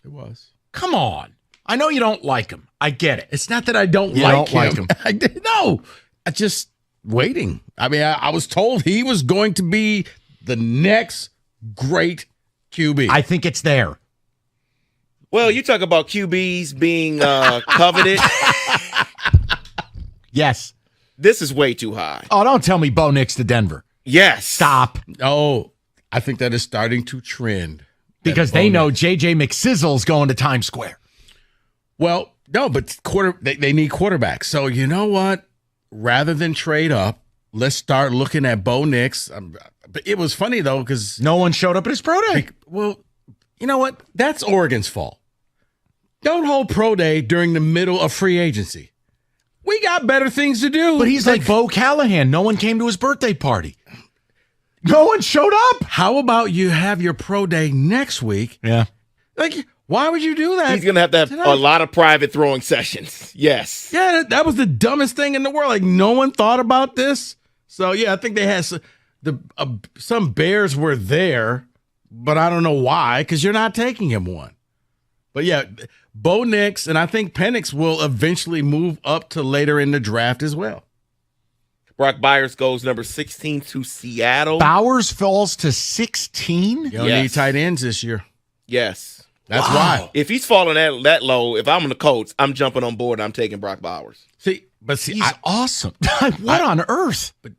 It was. Come on. I know you don't like him. I get it. It's not that I don't like him. I just waiting. I mean, I was told he was going to be the next great QB. I think it's there. Well, you talk about QBs being coveted. Yes. This is way too high. Oh, don't tell me Bo Nix to Denver. Yes. Stop. Oh, I think that is starting to trend. Because they know J.J. McSizzle's going to Times Square. Well, no, but they need quarterbacks. So you know what? Rather than trade up, let's start looking at Bo Nix. But it was funny, though, because no one showed up at his pro day. Well, you know what? That's Oregon's fault. Don't hold pro day during the middle of free agency. We got better things to do. But he's like Bo Callahan. No one came to his birthday party. No one showed up. How about you have your pro day next week? Yeah. Like, why would you do that? He's going to have a lot of private throwing sessions. Yes. Yeah, that was the dumbest thing in the world. Like, no one thought about this. So, yeah, I think they had some Bears were there, but I don't know why, because you're not taking him one. But, yeah, Bo Nix, and I think Penix will eventually move up to later in the draft as well. Brock Byers goes number 16 to Seattle. Bowers falls to 16? You don't need tight ends this year. Yes. That's why. If he's falling that low, if I'm in the Colts, I'm jumping on board and I'm taking Brock Bowers. See, he's awesome. What on earth? But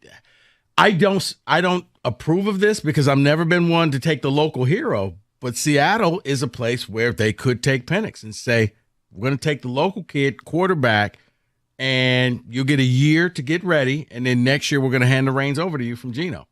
I don't approve of this because I've never been one to take the local hero. But Seattle is a place where they could take Penix and say, we're going to take the local kid quarterback and you'll get a year to get ready. And then next year, we're going to hand the reins over to you from Geno.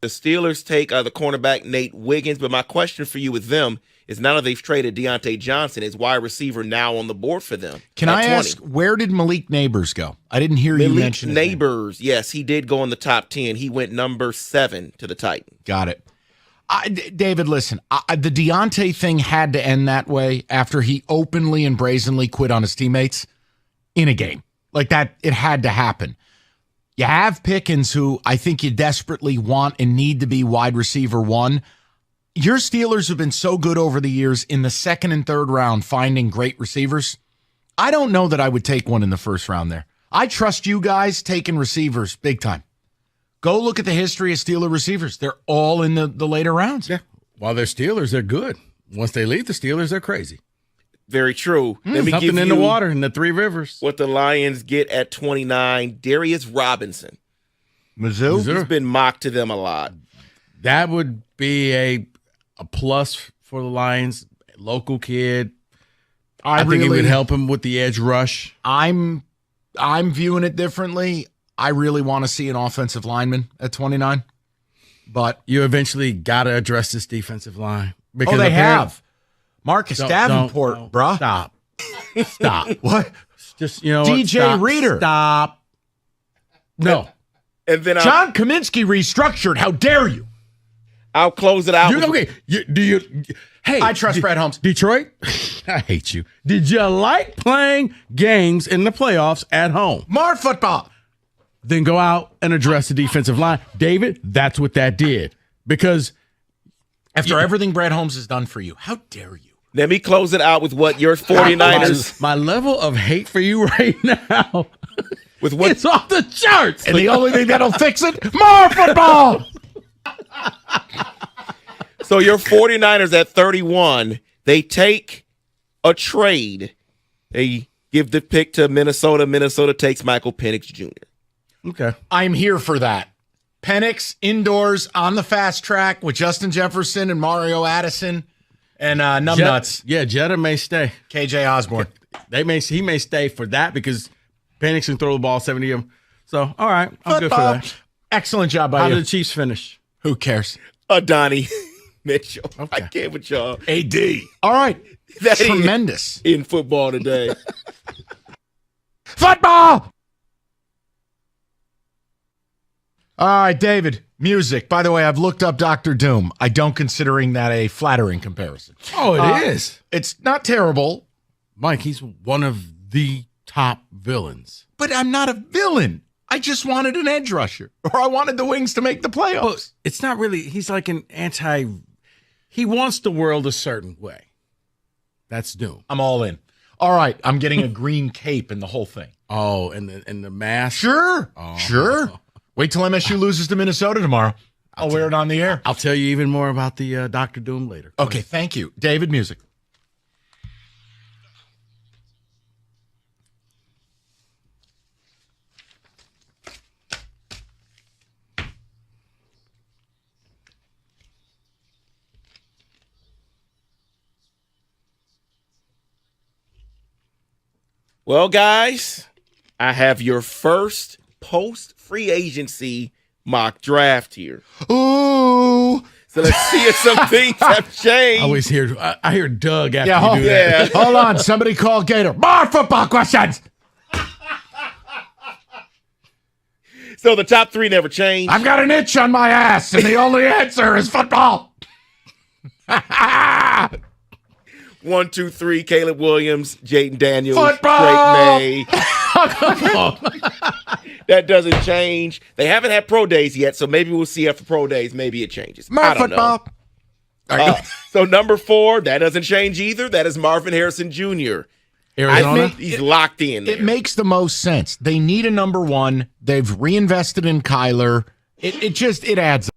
The Steelers take the cornerback Nate Wiggins. But my question for you with them is now that they've traded Deontay Johnson, is wide receiver now on the board for them? Can I ask, where did Malik Neighbors go? I didn't hear you mention his Neighbors, yes, he did go in the top 10. He went number 7 to the Titans. Got it. David, listen, the Deontay thing had to end that way after he openly and brazenly quit on his teammates in a game. Like that, it had to happen. You have Pickens, who I think you desperately want and need to be wide receiver 1. Your Steelers have been so good over the years in the second and third round finding great receivers. I don't know that I would take one in the first round there. I trust you guys taking receivers big time. Go look at the history of Steeler receivers. They're all in the later rounds. Yeah. While they're Steelers, they're good. Once they leave the Steelers, they're crazy. Very true. Let me Something give in you the water in the Three Rivers. what the Lions get at 29. Darius Robinson. Mizzou? He's been mocked to them a lot. That would be a plus for the Lions. Local kid. I think it would help him with the edge rush. I'm viewing it differently. I really want to see an offensive lineman at 29. But you eventually got to address this defensive line. Because they have. Marcus Davenport, bruh. Stop. What? Just, you know, DJ Reader. Stop. No. And then John Kaminsky restructured. How dare you? I'll close it out. Hey, I trust Brad Holmes. Detroit, I hate you. Did you like playing games in the playoffs at home? More football. Then go out and address the defensive line. David, that's what that did. Because after everything Brad Holmes has done for you, how dare you? Let me close it out with what your 49ers. My level of hate for you right now with what it's off the charts. And the only thing that'll fix it, more football. So your 49ers at 31, they take a trade. They give the pick to Minnesota. Minnesota takes Michael Penix Jr. Okay. I'm here for that. Penix indoors on the fast track with Justin Jefferson and Mario Addison and Numbnuts. Yeah, Jetta may stay. KJ Osborne. He may stay for that because Penix can throw the ball 70 of them. So, all right. I'm good for that. Excellent job by How you. did the Chiefs finish? Who cares? Donnie Mitchell. Okay. I can't with y'all. AD. All right. That tremendous. In football today. Football! All right, David, music. By the way, I've looked up Dr. Doom. I don't considering that a flattering comparison. Oh, it is. It's not terrible. Mike, he's one of the top villains. But I'm not a villain. I just wanted an edge rusher. Or I wanted the Wings to make the playoffs. Well, it's not really, he's like an he wants the world a certain way. That's Doom. I'm all in. All right, I'm getting a green cape and the whole thing. Oh, and the mask? Sure. Oh. Sure. Wait till MSU loses to Minnesota tomorrow. I'll wear it on the air. I'll tell you even more about the Dr. Doom later. Okay, thank you. David, music. Well, guys, I have your first post-free agency mock draft here. Ooh. So let's see if some things have changed. I always hear I hear Doug after you do that. Hold on. Somebody call Gator. More football questions. So the top three never changed. I've got an itch on my ass, and the only answer is football. 1, 2, 3, Caleb Williams, Jaden Daniels, Football! Drake May. That doesn't change. They haven't had pro days yet, so maybe we'll see after pro days. Maybe it changes. I don't football. know. So number 4, that doesn't change either. That is Marvin Harrison Jr. Arizona? He's locked in there. It makes the most sense. They need a number 1. They've reinvested in Kyler. It adds up.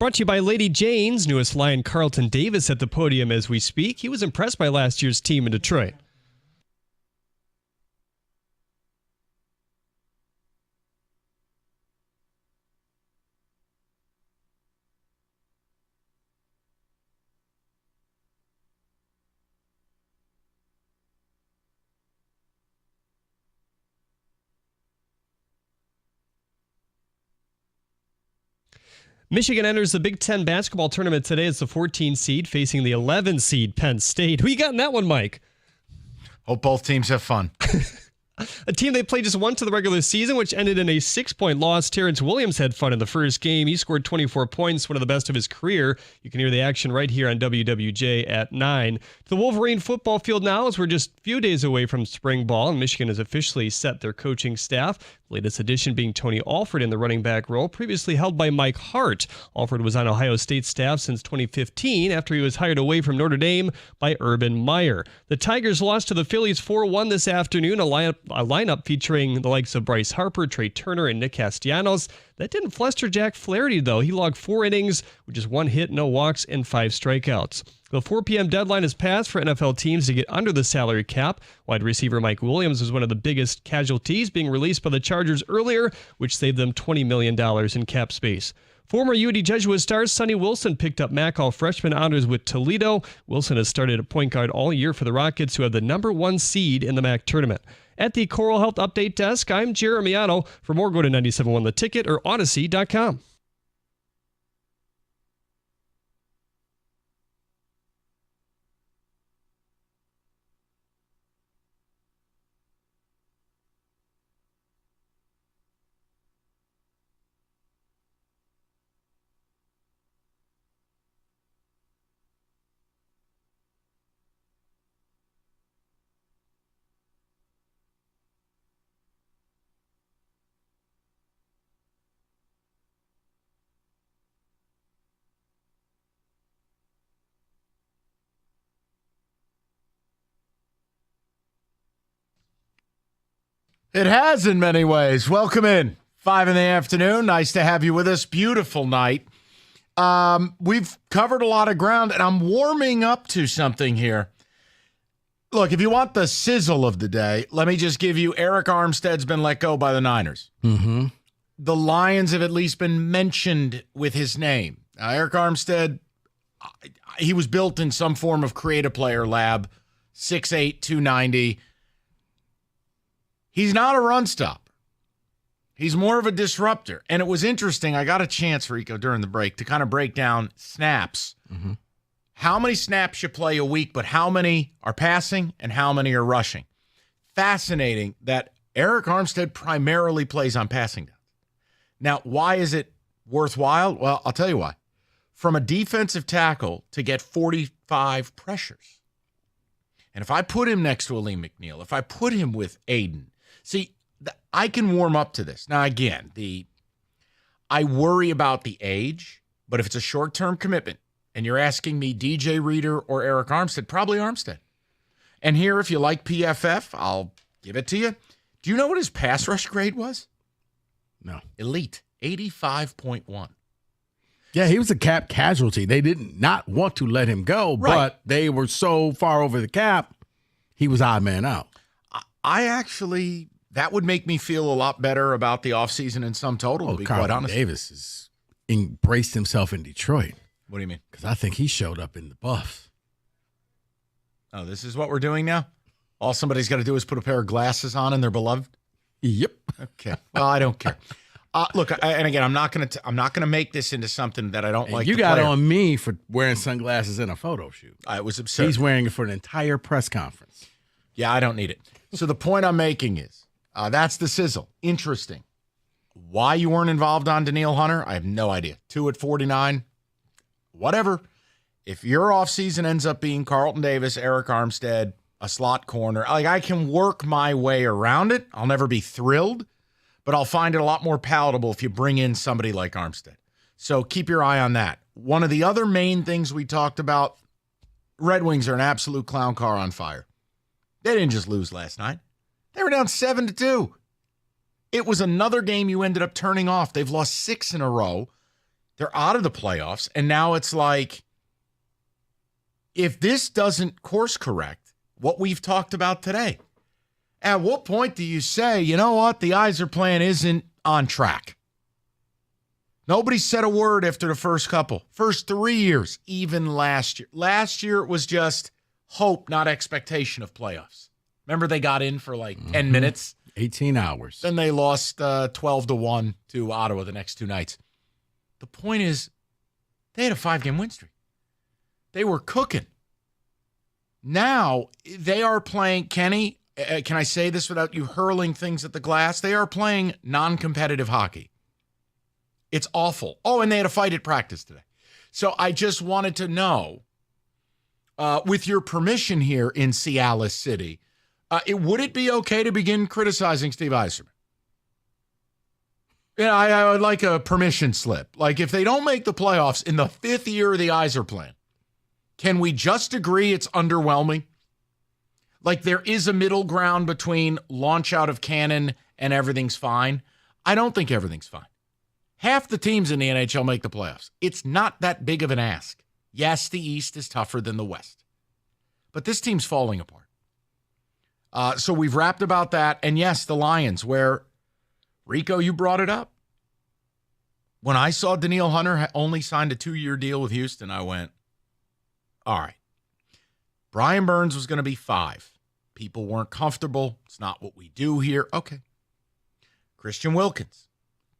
Brought to you by Lady Jane's, newest Lion Carlton Davis at the podium as we speak. He was impressed by last year's team in Detroit. Michigan enters the Big Ten basketball tournament today as the 14 seed facing the 11 seed Penn State. Who you got in that one, Mike? Hope both teams have fun. A team they played just once to the regular season, which ended in a 6-point loss. Terrence Williams had fun in the first game. He scored 24 points, one of the best of his career. You can hear the action right here on WWJ at 9. The Wolverine football field now, as we're just a few days away from spring ball, and Michigan has officially set their coaching staff. The latest addition being Tony Alford in the running back role, previously held by Mike Hart. Alford was on Ohio State's staff since 2015 after he was hired away from Notre Dame by Urban Meyer. The Tigers lost to the Phillies 4-1 this afternoon, a lineup featuring the likes of Bryce Harper, Trey Turner, and Nick Castellanos. That didn't fluster Jack Flaherty, though. He logged 4 innings with just 1 hit, no walks, and 5 strikeouts. The 4 p.m. deadline has passed for NFL teams to get under the salary cap. Wide receiver Mike Williams was one of the biggest casualties, being released by the Chargers earlier, which saved them $20 million in cap space. Former UD Jesuit star Sonny Wilson picked up MAC all-freshman honors with Toledo. Wilson has started at point guard all year for the Rockets, who have the number 1 seed in the MAC tournament. At the Coral Health Update Desk, I'm Jeremiano. For more, go to 97.1 The Ticket or Odyssey.com. It has in many ways. Welcome in. 5 in the afternoon. Nice to have you with us. Beautiful night. We've covered a lot of ground, and I'm warming up to something here. Look, if you want the sizzle of the day, let me just give you Arik Armstead's been let go by the Niners. Mm-hmm. The Lions have at least been mentioned with his name. Arik Armstead, he was built in some form of create-a-player lab, 6'8", 290. He's not a run stopper. He's more of a disruptor. And it was interesting. I got a chance, Rico, during the break to kind of break down snaps. Mm-hmm. How many snaps you play a week, but how many are passing and how many are rushing. Fascinating that Arik Armstead primarily plays on passing downs. Now, why is it worthwhile? Well, I'll tell you why. From a defensive tackle to get 45 pressures. And if I put him next to Aleem McNeil, if I put him with Aiden, see, I can warm up to this. Now, again, I worry about the age, but if it's a short-term commitment and you're asking me DJ Reader or Arik Armstead, probably Armstead. And here, if you like PFF, I'll give it to you. Do you know what his pass rush grade was? No. Elite, 85.1. Yeah, he was a cap casualty. They did not want to let him go, Right. but they were so far over the cap, he was odd man out. I actually, that would make me feel a lot better about the offseason in sum total, to be quite Carlton honest. Davis has embraced himself in Detroit. What do you mean? Because I think he showed up in the buffs. Oh, this is what we're doing now? All somebody's got to do is put a pair of glasses on and they're beloved? Yep. Okay. Well, I don't care. Look, and again, I'm not gonna make this into something that I don't like. You the got player. on me for wearing sunglasses in a photo shoot. It was absurd. He's wearing it for an entire press conference. Yeah, I don't need it. So the point I'm making is that's the sizzle. Interesting. Why you weren't involved on Danielle Hunter, I have no idea. 2 at 49, whatever. If your offseason ends up being Carlton Davis, Arik Armstead, a slot corner, like I can work my way around it. I'll never be thrilled, but I'll find it a lot more palatable if you bring in somebody like Armstead. So keep your eye on that. One of the other main things we talked about, Red Wings are an absolute clown car on fire. They didn't just lose last night. They were down 7-2. It was another game you ended up turning off. They've lost 6 in a row. They're out of the playoffs, and now it's like, if this doesn't course correct what we've talked about today, at what point do you say, you know what, the Yzer plan isn't on track? Nobody said a word after the first 3 years, even last year. Last year, it was just hope, not expectation of playoffs. Remember, they got in for like 10 minutes? 18 hours. Then they lost 12-1 to Ottawa the next 2 nights. The point is, they had a 5-game win streak. They were cooking. Now, they are playing, Kenny, can I say this without you hurling things at the glass? They are playing non-competitive hockey. It's awful. Oh, and they had a fight at practice today. So I just wanted to know, with your permission here in Cialis City, would it be okay to begin criticizing Steve Yzerman? Yeah, I would like a permission slip. Like, if they don't make the playoffs in the 5th year of the Yzer plan, can we just agree it's underwhelming? Like, there is a middle ground between launch out of cannon and everything's fine. I don't think everything's fine. Half the teams in the NHL make the playoffs. It's not that big of an ask. Yes, the East is tougher than the West. But this team's falling apart. So we've rapped about that. And yes, the Lions, where, Rico, you brought it up. When I saw Daniil Hunter only signed a 2-year deal with Houston, I went, all right. Brian Burns was going to be 5. People weren't comfortable. It's not what we do here. Okay. Christian Wilkins,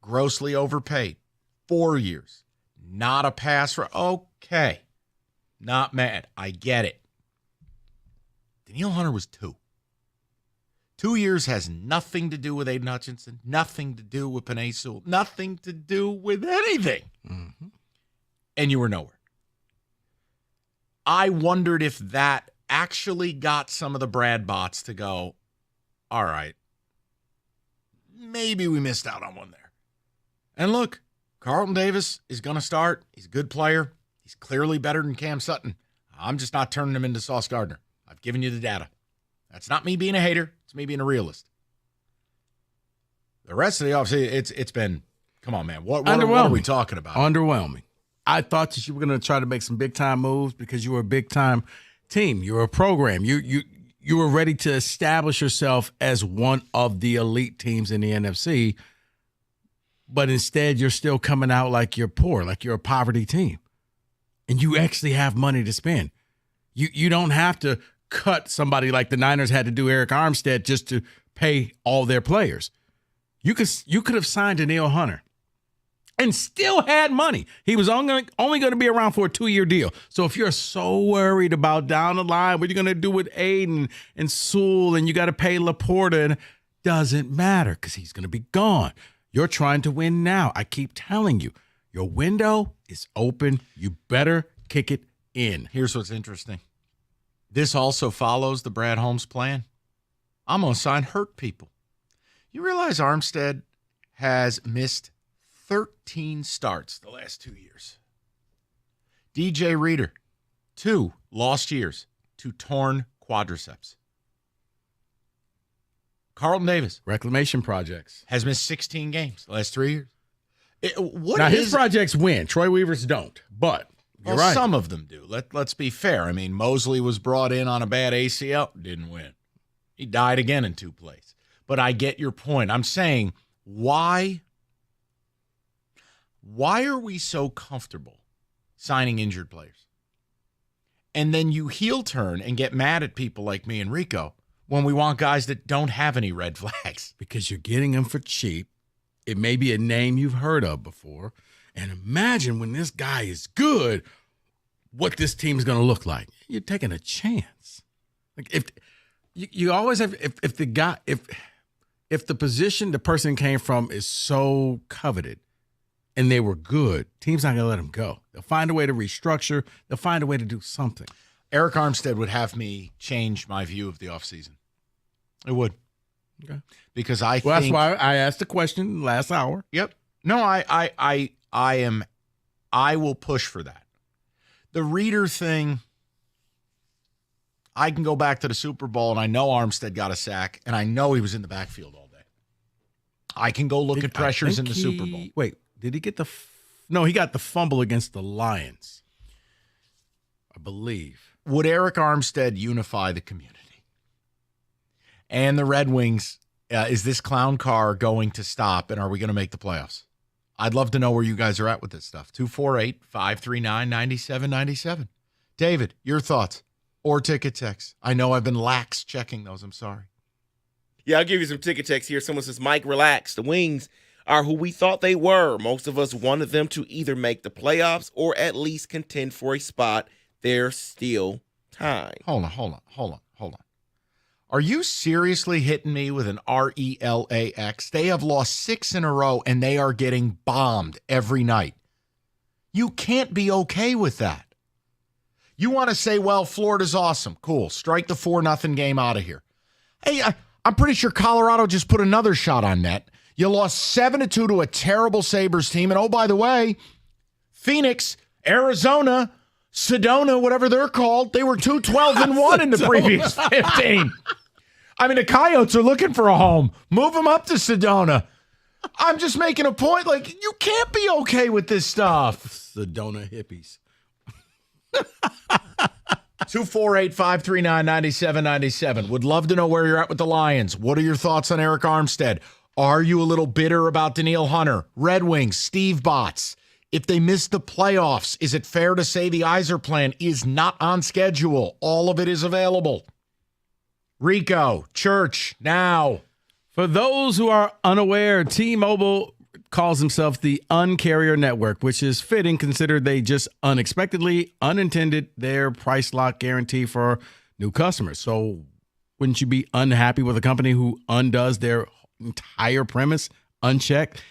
grossly overpaid. 4 years. Not a pass for, okay. Not mad. I get it. Daniil Hunter was 2. 2 years has nothing to do with Aiden Hutchinson, nothing to do with Penei Sewell, nothing to do with anything. Mm-hmm. And you were nowhere. I wondered if that actually got some of the Brad bots to go, all right, maybe we missed out on one there. And look, Carlton Davis is going to start. He's a good player. He's clearly better than Cam Sutton. I'm just not turning him into Sauce Gardner. I've given you the data. That's not me being a hater. It's me being a realist. The rest of the offseason, it's been, come on, man. What are we talking about? Underwhelming. I thought that you were going to try to make some big-time moves because you were a big-time team. You were a program. You were ready to establish yourself as one of the elite teams in the NFC, but instead you're still coming out like you're poor, like you're a poverty team. And you actually have money to spend. You don't have to cut somebody like the Niners had to do Eric Armstead just to pay all their players. You could have signed Daniil Hunter and still had money. He was only going to be around for a 2-year deal. So if you're so worried about down the line, what you're going to do with Aiden and Sewell, and you got to pay Laporta, and doesn't matter because he's going to be gone. You're trying to win now. I keep telling you, your window is open. You better kick it in. Here's what's interesting. This also follows the Brad Holmes plan. I'm going to sign hurt people. You realize Armstead has missed 13 starts the last 2 years. DJ Reader, 2 lost years to torn quadriceps. Carlton Davis, reclamation projects, has missed 16 games the last 3 years. His projects win. Troy Weaver's don't, but you're right. Some of them do. Let's be fair. I mean, Mosley was brought in on a bad ACL, didn't win. He died again in 2 plays. But I get your point. I'm saying, why are we so comfortable signing injured players? And then you heel turn and get mad at people like me and Rico when we want guys that don't have any red flags. Because you're getting them for cheap. It may be a name you've heard of before. And imagine when this guy is good, what this team is going to look like. You're taking a chance. Like if you always have, if the position the person came from is so coveted and they were good, team's not going to let them go. They'll find a way to restructure. They'll find a way to do something. Eric Armstead would have me change my view of the offseason. It would. Okay. Because I think that's why I asked the question last hour. Yep. No, I will push for that. The Reader thing, I can go back to the Super Bowl, and I know Armstead got a sack, and I know he was in the backfield all day. I can go look at pressures in the Super Bowl. Wait, did he get the No, he got the fumble against the Lions, I believe. Would Eric Armstead unify the community? And the Red Wings, is this clown car going to stop, and are we going to make the playoffs? I'd love to know where you guys are at with this stuff. 248-539-9797. David, your thoughts or ticket text. I know I've been lax checking those. I'm sorry. Yeah, I'll give you some ticket text here. Someone says, Mike, relax. The Wings are who we thought they were. Most of us wanted them to either make the playoffs or at least contend for a spot. There's still time. Hold on. Are you seriously hitting me with an RELAX? They have lost 6 in a row, and they are getting bombed every night. You can't be okay with that. You want to say, well, Florida's awesome. Cool. Strike the 4-0 game out of here. Hey, I'm pretty sure Colorado just put another shot on net. You lost 7-2 to a terrible Sabres team. And, oh, by the way, Phoenix, Arizona, Sedona, whatever they're called, they were 2-12-1 in the previous 15. I mean, the Coyotes are looking for a home. Move them up to Sedona. I'm just making a point. Like, you can't be okay with this stuff. Sedona hippies. 248-539-9797. Would love to know where you're at with the Lions. What are your thoughts on Eric Armstead? Are you a little bitter about Daniil Hunter? Red Wings, Steve Botts. If they miss the playoffs, is it fair to say the Yzer plan is not on schedule? All of it is available. Rico, Church, now. For those who are unaware, T-Mobile calls himself the Un-carrier network, which is fitting considered they just unexpectedly unintended their price lock guarantee for new customers. So wouldn't you be unhappy with a company who undoes their entire premise unchecked?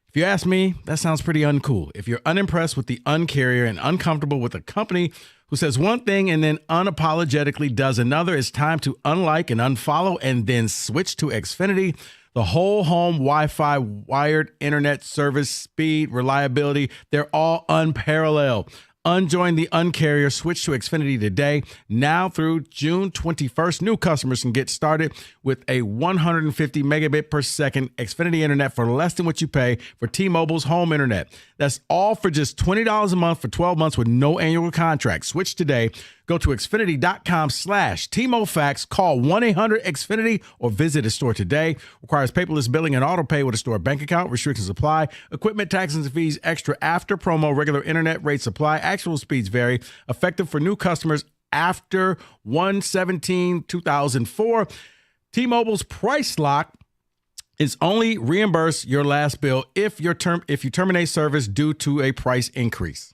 If you ask me, that sounds pretty uncool. If you're unimpressed with the Un-carrier and uncomfortable with a company who says one thing and then unapologetically does another, it's time to unlike and unfollow and then switch to Xfinity. The whole home Wi-Fi wired internet service, speed, reliability, they're all unparalleled. Unjoin the Un-carrier. Switch to Xfinity today. Now through June 21st, new customers can get started with a 150 megabit per second Xfinity internet for less than what you pay for T-Mobile's home internet. That's all for just $20 a month for 12 months with no annual contract. Switch today. Go to Xfinity.com/TMOFax. Call 1-800-XFINITY or visit a store today. Requires paperless billing and auto pay with a store bank account. Restrictions apply. Equipment, taxes, and fees extra after promo. Regular internet rates apply. Actual speeds vary. Effective for new customers after 1/17/2004. T-Mobile's price lock is only reimburse your last bill if you terminate service due to a price increase.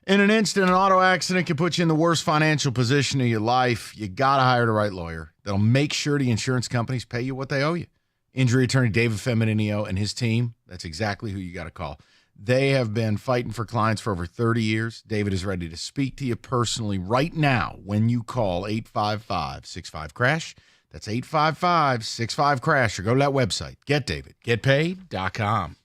In an instant, an auto accident can put you in the worst financial position of your life. You got to hire the right lawyer that'll make sure the insurance companies pay you what they owe you. Injury attorney David Feminino and his team, that's exactly who you got to call. They have been fighting for clients for over 30 years. David is ready to speak to you personally right now when you call 855-65-CRASH. That's 855-65-CRASH, or go to that website, getdavidgetpaid.com.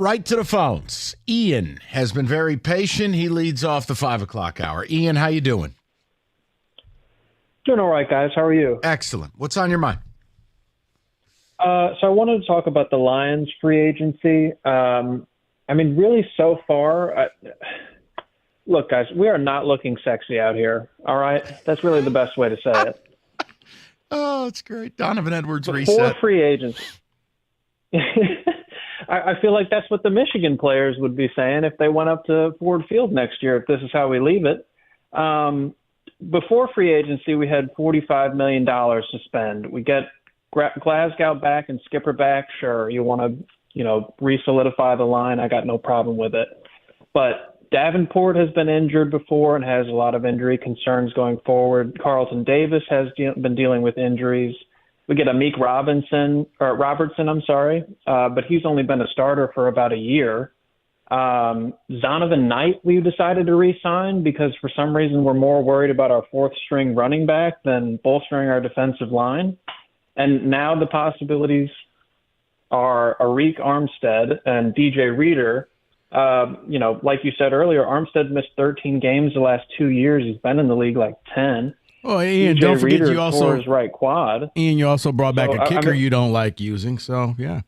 Right to the phones. Ian has been very patient. He leads off the 5 o'clock hour. Ian, how you doing? Doing all right, guys. How are you? Excellent. What's on your mind? So I wanted to talk about the Lions free agency. Really, so far, look, guys, we are not looking sexy out here. All right? That's really the best way to say it. Oh, it's great. Donovan Edwards Before reset. free agents. I feel like that's what the Michigan players would be saying if they went up to Ford Field next year, if this is how we leave it. Before free agency, we had $45 million to spend. We get Glasgow back and Skipper back. Sure, you want to, re-solidify the line. I got no problem with it. But Davenport has been injured before and has a lot of injury concerns going forward. Carlton Davis has been dealing with injuries. We get Amik Robertson, but he's only been a starter for about a year. Zonovan Knight, we decided to re-sign because for some reason we're more worried about our fourth-string running back than bolstering our defensive line. And now the possibilities are Arik Armstead and DJ Reader. Like you said earlier, Armstead missed 13 games the last 2 years. He's been in the league like 10. Oh, Ian, DJ don't forget Reader you also scores right quad. Ian, you also brought back So, a kicker you don't like using. So yeah,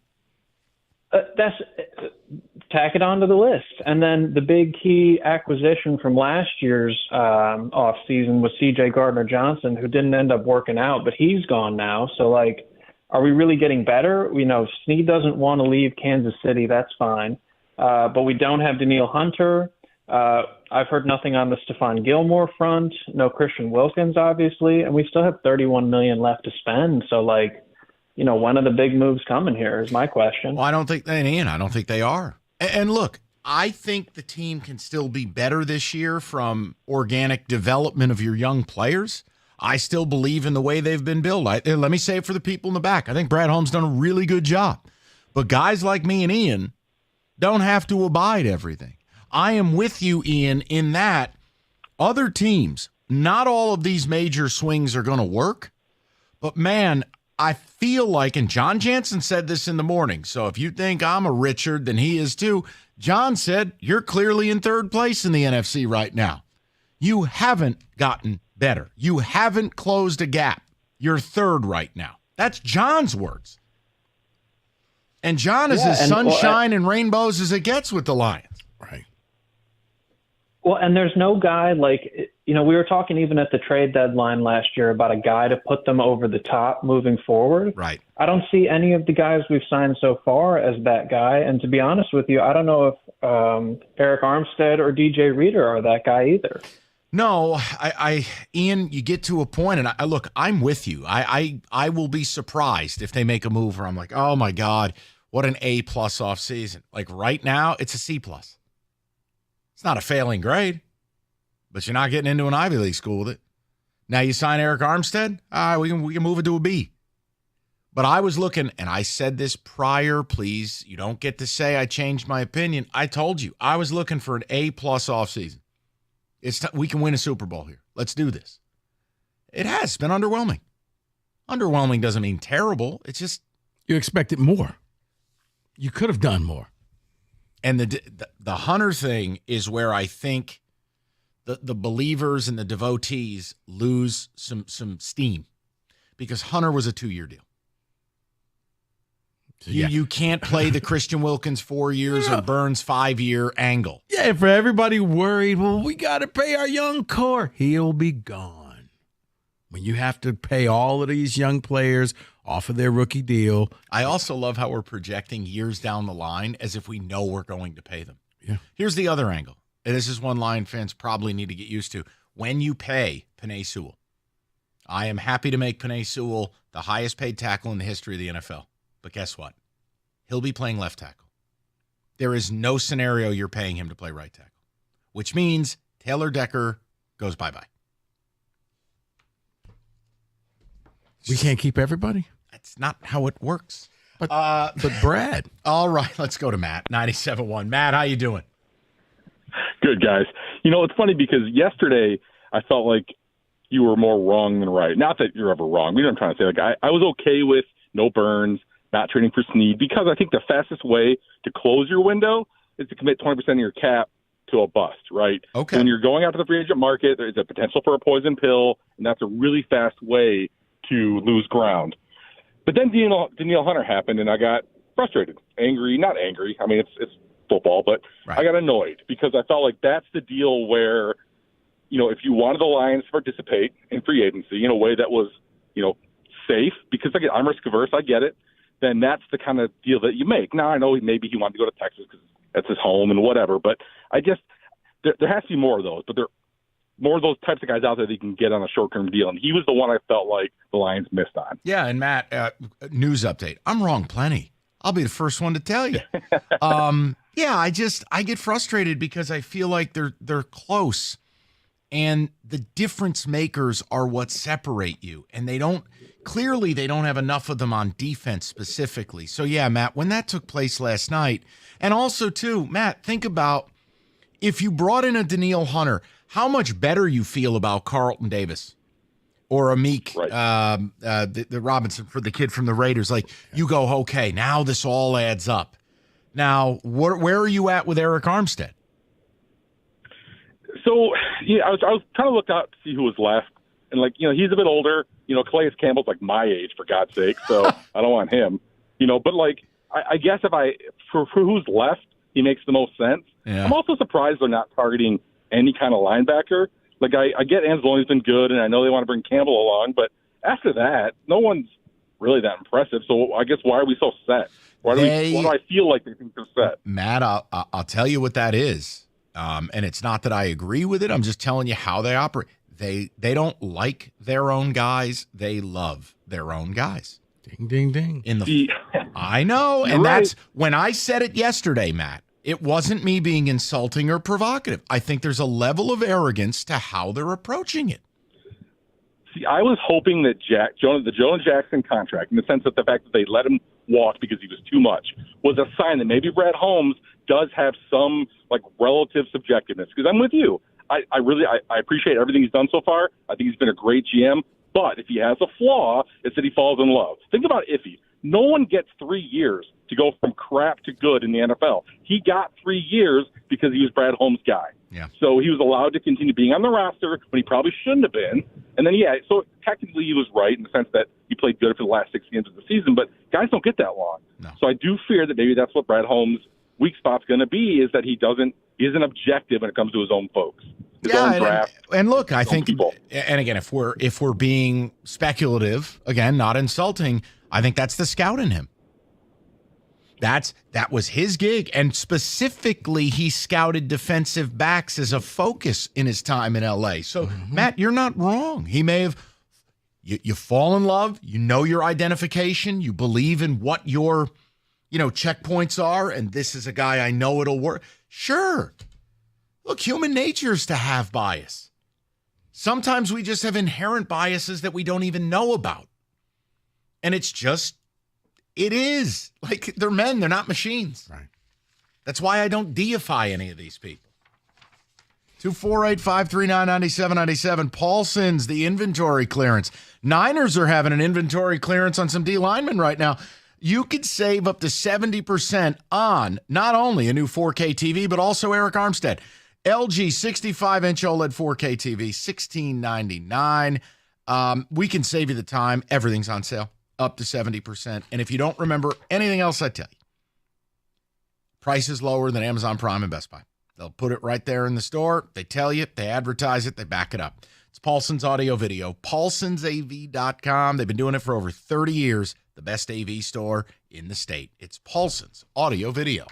tack it onto the list. And then the big key acquisition from last year's off season was C.J. Gardner-Johnson, who didn't end up working out, but he's gone now. So are we really getting better? Snead doesn't want to leave Kansas City. That's fine. But we don't have Danielle Hunter. I've heard nothing on the Stephon Gilmore front. No Christian Wilkins, obviously, and we still have $31 million left to spend. So, when are the big moves coming here? Is my question. Well, I don't think they are. And look, I think the team can still be better this year from organic development of your young players. I still believe in the way they've been built. Let me say it for the people in the back. I think Brad Holmes done a really good job. But guys like me and Ian don't have to abide everything. I am with you, Ian, in that other teams, not all of these major swings are going to work. But, man, I feel like, and John Jansen said this in the morning, so if you think I'm a Richard, then he is too. John said, you're clearly in third place in the NFC right now. You haven't gotten better. You haven't closed a gap. You're third right now. That's John's words. And John is as sunshine and rainbows as it gets with the Lions. Right. Well, and there's no guy we were talking even at the trade deadline last year about a guy to put them over the top moving forward. Right. I don't see any of the guys we've signed so far as that guy. And to be honest with you, I don't know if Arik Armstead or DJ Reader are that guy either. No, Ian, you get to a point, and I'm with you. I will be surprised if they make a move where I'm like, oh my God, what an A+ off season. Like right now, it's a C+. It's not a failing grade, but you're not getting into an Ivy League school with it. Now you sign Arik Armstead, we can move it to a B. But I was looking, and I said this prior, please, you don't get to say I changed my opinion. I told you, I was looking for an A+ offseason. We can win a Super Bowl here. Let's do this. It has been underwhelming. Underwhelming doesn't mean terrible. It's just you expected more. You could have done more. And the Hunter thing is where I think the believers and the devotees lose some steam because Hunter was a 2-year deal. You can't play the Christian Wilkins 4 years or Burns 5-year angle. Yeah, for everybody worried, well, we got to pay our young core. He'll be gone. When you have to pay all of these young players off of their rookie deal. I also love how we're projecting years down the line as if we know we're going to pay them. Yeah. Here's the other angle, and this is one Lion fans probably need to get used to. When you pay Penei Sewell, I am happy to make Penei Sewell the highest paid tackle in the history of the NFL. But guess what? He'll be playing left tackle. There is no scenario you're paying him to play right tackle, which means Taylor Decker goes bye-bye. We can't keep everybody. That's not how it works. But Brad. All right, let's go to Matt, 97.1. Matt, how you doing? Good, guys. You know, it's funny because yesterday I felt like you were more wrong than right. Not that you're ever wrong. You know what I'm trying to say? Like I was okay with no Burns, not trading for Snead, because I think the fastest way to close your window is to commit 20% of your cap to a bust, right? Okay. When you're going out to the free agent market, there's a potential for a poison pill, and that's a really fast way to lose ground. But then Danielle Hunter happened, and I got frustrated, angry, not angry. I mean, it's football, but I got annoyed because I felt like that's the deal where, you know, if you wanted the Lions to participate in free agency in a way that was, you know, safe, because again, I'm risk averse, I get it, then that's the kind of deal that you make. Now, I know maybe he wanted to go to Texas because that's his home and whatever, but I just, there has to be more of those, but there more of those types of guys out there that you can get on a short-term deal, and he was the one I felt like the Lions missed on. Yeah, and Matt, news update. I'm wrong plenty. I'll be the first one to tell you. Yeah, I get frustrated because I feel like they're close, and the difference makers are what separate you, and they don't have enough of them on defense specifically. So yeah, Matt, when that took place last night, and also too, Matt, think about if you brought in a Danielle Hunter, how much better you feel about Carlton Davis or Amik, the Robinson for the kid from the Raiders. Like, you go, okay, now this all adds up. Now, where are you at with Eric Armstead? So, yeah, I was trying to look out to see who was left. And, like, you know, he's a bit older. You know, Calais Campbell's like my age, for God's sake, so I don't want him. You know, but, like, I guess for who's left, he makes the most sense. Yeah. I'm also surprised they're not targeting any kind of linebacker. Like, I get Anzalone's been good, and I know they want to bring Campbell along, but after that, no one's really that impressive. So I guess why are we so set? Why do I feel like they think they're set? Matt, I'll tell you what that is. And it's not that I agree with it. I'm just telling you how they operate. They don't like their own guys. They love their own guys. Ding, ding, ding. I know. And that's when I said it yesterday, Matt. It wasn't me being insulting or provocative. I think there's a level of arrogance to how they're approaching it. See, I was hoping that the Jonah Jackson contract, in the sense that the fact that they let him walk because he was too much, was a sign that maybe Brad Holmes does have some like relative subjectiveness. Because I'm with you. I appreciate everything he's done so far. I think he's been a great GM. But if he has a flaw, it's that he falls in love. Think about Iffy. No one gets 3 years to go from crap to good in the NFL. He got 3 years because he was Brad Holmes' guy. Yeah. So he was allowed to continue being on the roster when he probably shouldn't have been. And then, yeah, so technically he was right in the sense that he played good for the last 6 games of the season, but guys don't get that long. No. So I do fear that maybe that's what Brad Holmes' weak spot's going to be, is that he isn't objective when it comes to his own folks. His own draft. And look, I think, and again, if we're being speculative, again, not insulting, I think that's the scout in him. That was his gig, and specifically, he scouted defensive backs as a focus in his time in L.A. So, Matt, you're not wrong. He may have you fall in love, you know your identification, you believe in what your checkpoints are, and this is a guy I know it'll work. Sure. Look, human nature is to have bias. Sometimes we just have inherent biases that we don't even know about. And it is. Like, they're men, they're not machines. Right. That's why I don't deify any of these people. 248-539-9797. Paulson's, the inventory clearance. Niners are having an inventory clearance on some D linemen right now. You could save up to 70% on not only a new 4K TV, but also Eric Armstead. LG 65-inch OLED 4K TV, $1,699. We can save you the time. Everything's on sale, up to 70%. And if you don't remember anything else I tell you, price is lower than Amazon Prime and Best Buy. They'll put it right there in the store. They tell you, they advertise it, they back it up. It's Paulson's Audio Video, paulsonsav.com. They've been doing it for over 30 years. The best AV store in the state. It's Paulson's Audio Video.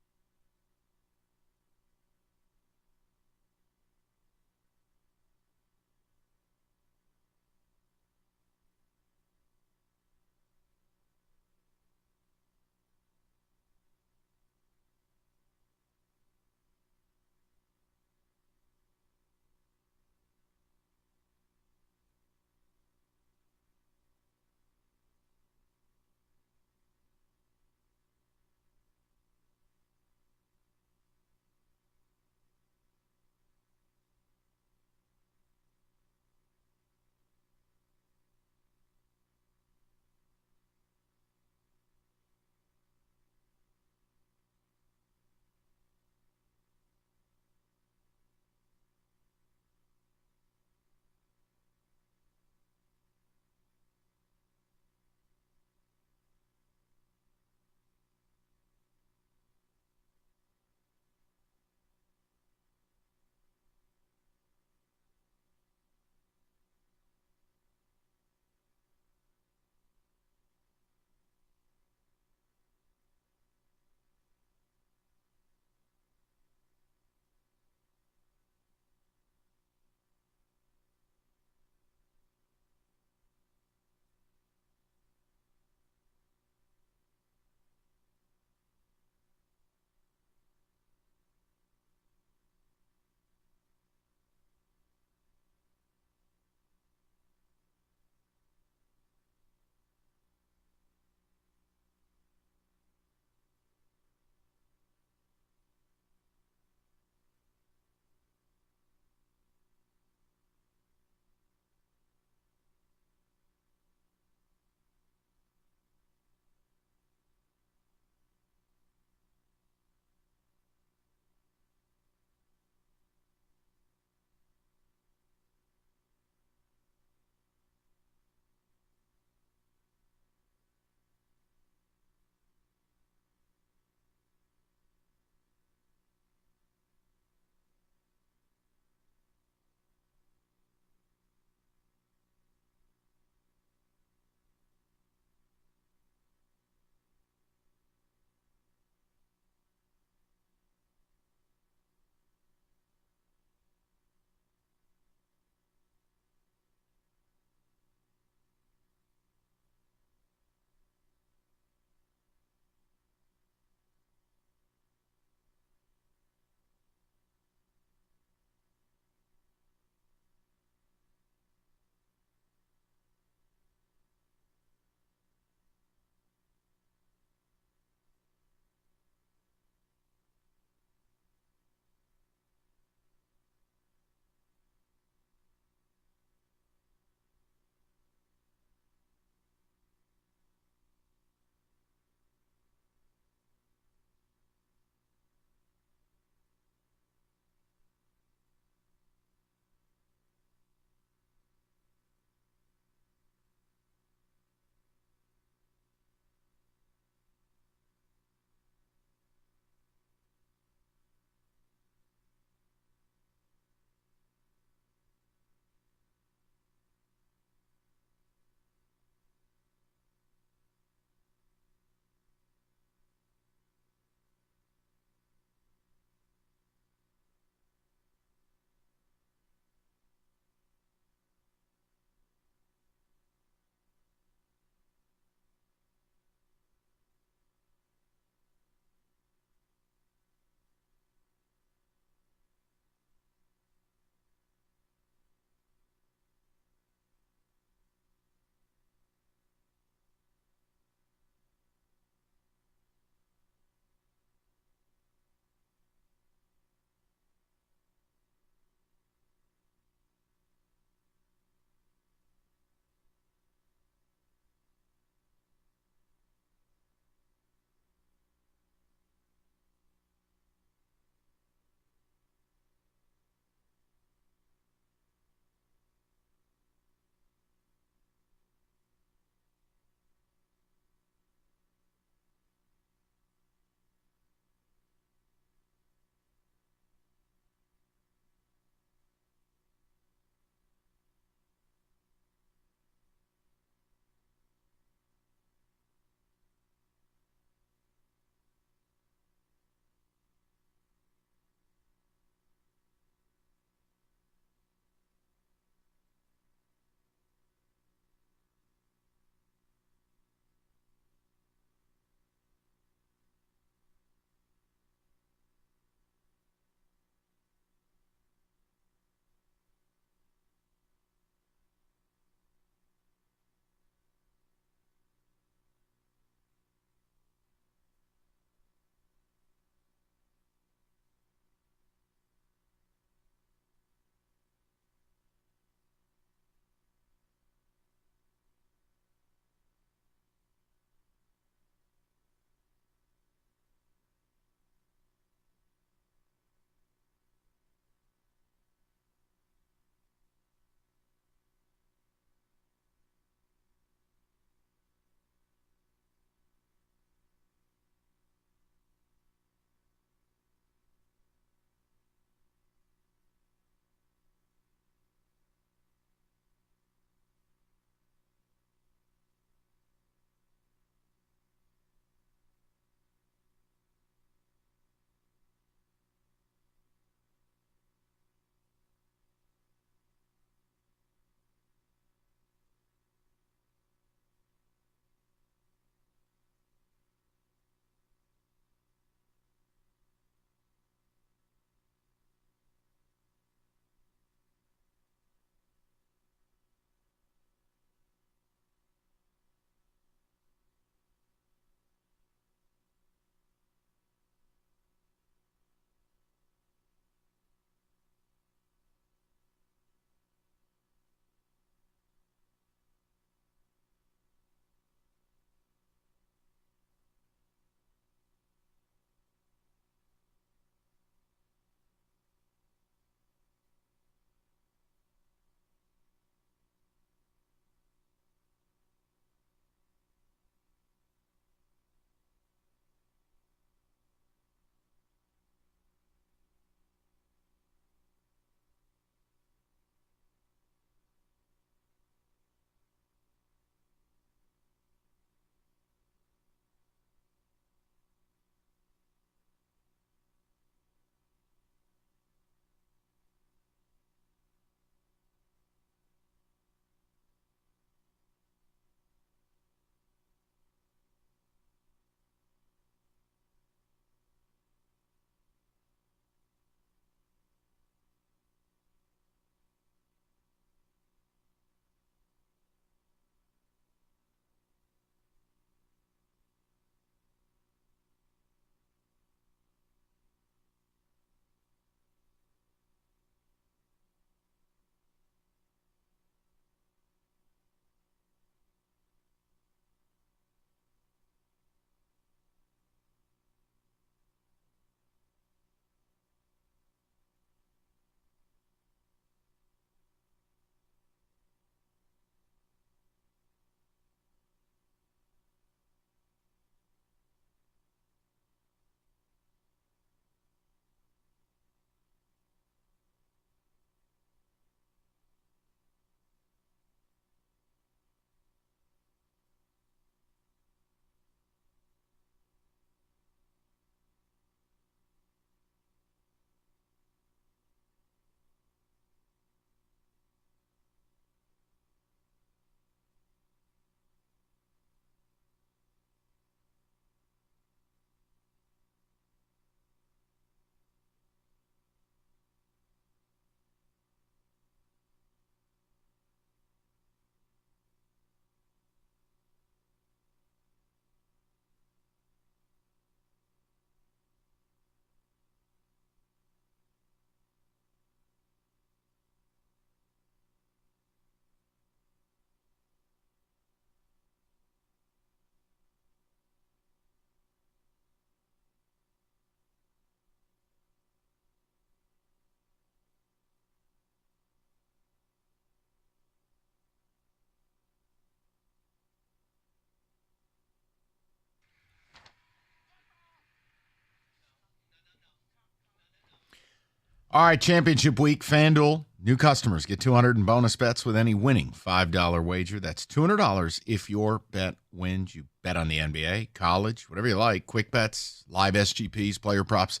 All right, championship week, FanDuel. New customers get $200 in bonus bets with any winning $5 wager. That's $200 if your bet wins. You bet on the NBA, college, whatever you like, quick bets, live SGPs, player props.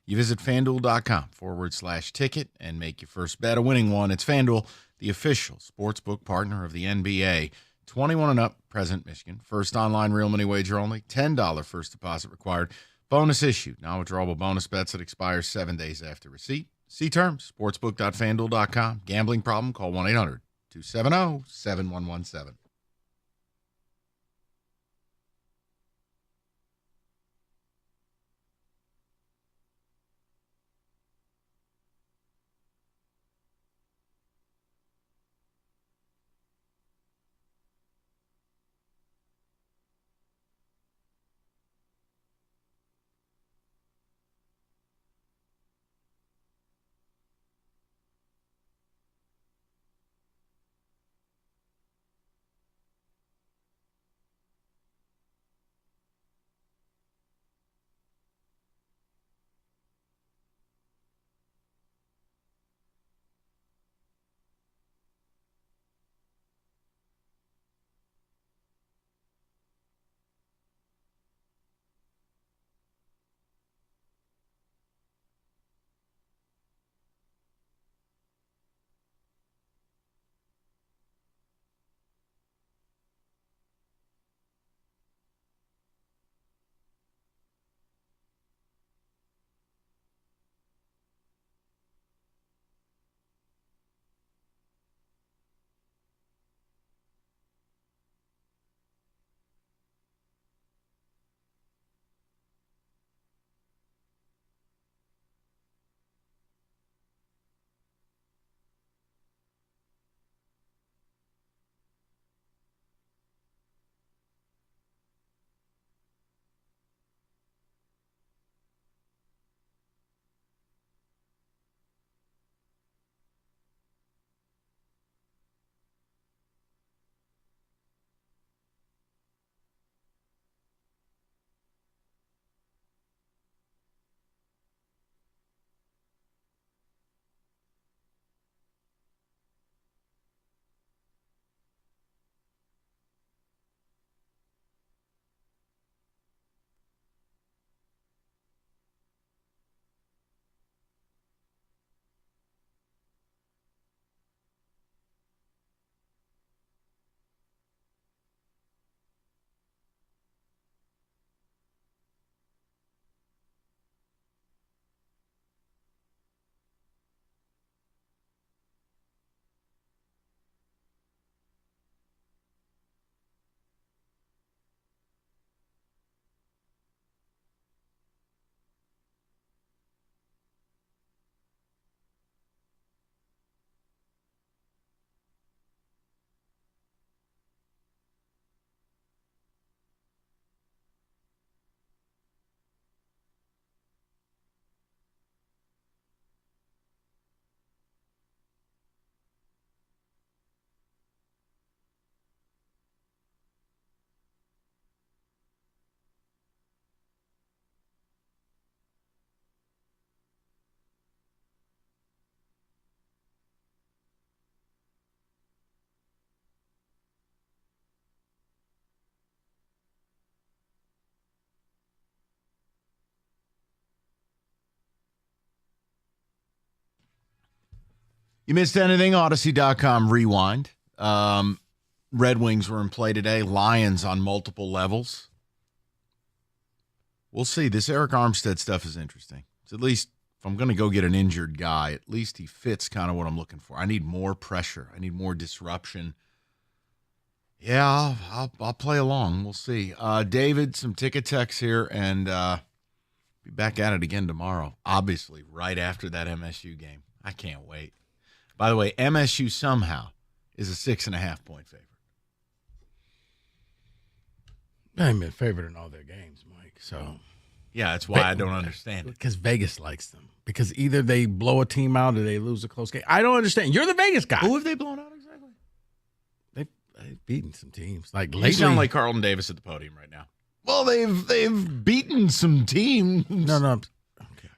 You visit FanDuel.com/ticket and make your first bet a winning one. It's FanDuel, the official sportsbook partner of the NBA. 21 and up, present Michigan. First online real money wager only. $10 first deposit required. Bonus issued. Non-withdrawable bonus bets that expire 7 days after receipt. See terms. Sportsbook.fanduel.com. Gambling problem? Call 1-800-270-7117. You missed anything? Odyssey.com rewind. Red Wings were in play today. Lions on multiple levels. We'll see. This Eric Armstead stuff is interesting. It's at least, if I'm going to go get an injured guy, at least he fits kind of what I'm looking for. I need more pressure. I need more disruption. Yeah, I'll play along. We'll see. David, some ticket texts here, and be back at it again tomorrow. Obviously, right after that MSU game. I can't wait. By the way, MSU somehow is a 6.5 point favorite. They've been favored in all their games, Mike. So, yeah, that's why I don't understand it. Because Vegas likes them. Because either they blow a team out or they lose a close game. I don't understand. You're the Vegas guy. Who have they blown out exactly? They've beaten some teams. Like You lately, sound like Carlton Davis at the podium right now. Well, they've beaten some teams. No. Okay.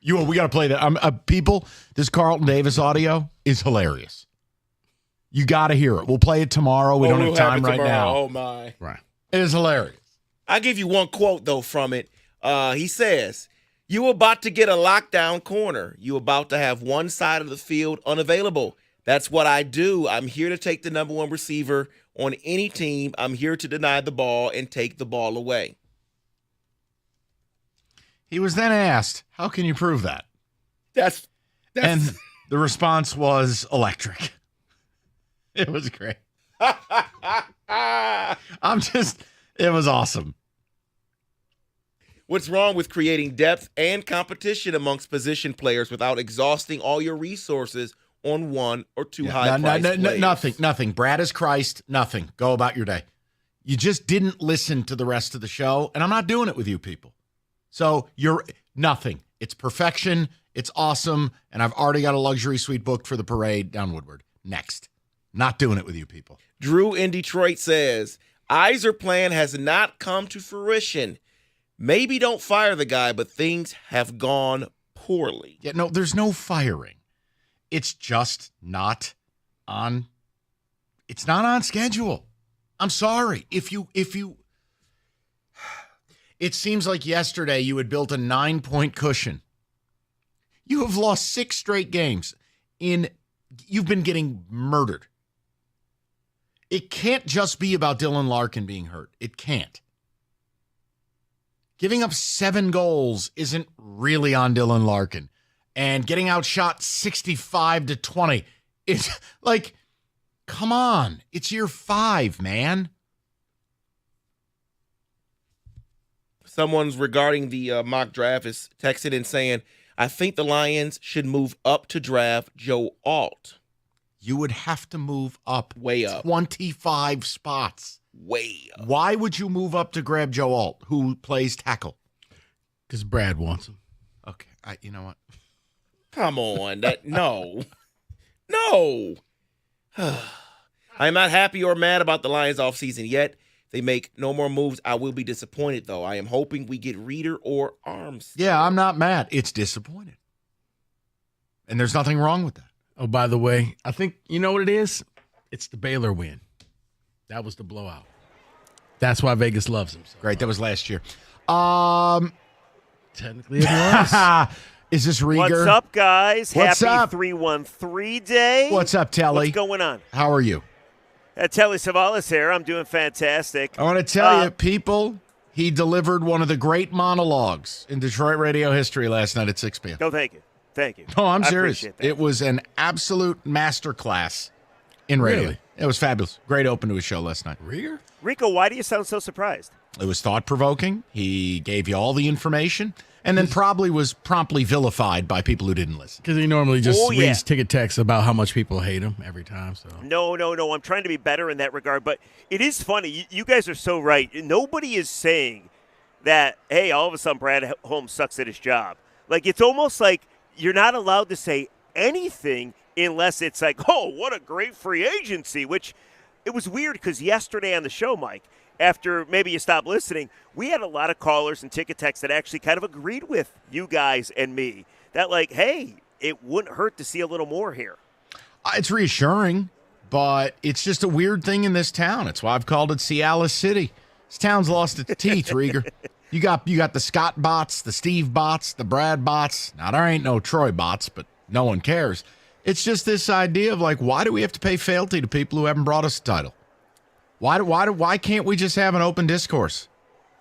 We got to play that. People, this Carlton Davis audio is hilarious. You got to hear it. We'll play it tomorrow. We don't have time right now. Oh, my. Right. It is hilarious. I'll give you one quote, though, from it. He says, "You about to get a lockdown corner. You about to have one side of the field unavailable. That's what I do. I'm here to take the number one receiver on any team. I'm here to deny the ball and take the ball away." He was then asked, how can you prove that? That's and the response was electric. It was great. It was awesome. What's wrong with creating depth and competition amongst position players without exhausting all your resources on one or two high-priced players? Nothing. Brad is Christ. Nothing. Go about your day. You just didn't listen to the rest of the show, and I'm not doing it with you people. So you're nothing. It's perfection. It's awesome, and I've already got a luxury suite booked for the parade down Woodward. Next. Not doing it with you people. Drew in Detroit says, Iser plan has not come to fruition. Maybe don't fire the guy, but things have gone poorly. Yeah, no, there's no firing. It's just not on. It's not on schedule. I'm sorry. If you, it seems like yesterday you had built a 9-point cushion. You have lost 6 straight games. You've been getting murdered. It can't just be about Dylan Larkin being hurt. It can't. Giving up 7 goals isn't really on Dylan Larkin. And getting outshot 65-20. It's like, come on. It's year 5, man. Someone's regarding the mock draft is texting and saying, I think the Lions should move up to draft Joe Alt. You would have to move up way up 25 spots. Way up. Why would you move up to grab Joe Alt, who plays tackle? Because Brad wants him. Okay, you know what? Come on, no. I'm not happy or mad about the Lions offseason yet. They make no more moves. I will be disappointed, though. I am hoping we get Reader or Arms. Yeah, I'm not mad. It's disappointed. And there's nothing wrong with that. Oh, by the way, I think you know what it is? It's the Baylor win. That was the blowout. That's why Vegas loves him. So. Great. That was last year. Technically, it was. Is this Rieger? What's up, guys? What's Happy up? 313 day. What's up, Telly? What's going on? How are you? Telly Savalas here. I'm doing fantastic. I want to tell you, people, he delivered one of the great monologues in Detroit radio history last night at 6 p.m. Oh, thank you. Thank you. No, I'm I serious. appreciate that. It was an absolute masterclass in radio. Really? It was fabulous. Great open to his show last night. Rieger? Rico, why do you sound so surprised? It was thought-provoking. He gave you all the information and then probably was promptly vilified by people who didn't listen. Because he normally just reads ticket texts about how much people hate him every time. So No. I'm trying to be better in that regard. But it is funny. You guys are so right. Nobody is saying that, hey, all of a sudden Brad Holmes sucks at his job. Like, it's almost like you're not allowed to say anything unless it's like, oh, what a great free agency, which it was weird because yesterday on the show, Mike, after maybe you stopped listening, we had a lot of callers and ticket texts that actually kind of agreed with you guys and me that, like, hey, it wouldn't hurt to see a little more here. It's reassuring, but it's just a weird thing in this town. It's why I've called it Cialis City. This town's lost its teeth, Rieger. You got the Scott bots, the Steve bots, the Brad bots. Now, there ain't no Troy bots, but no one cares. It's just this idea of, like, why do we have to pay fealty to people who haven't brought us a title? Why can't we just have an open discourse?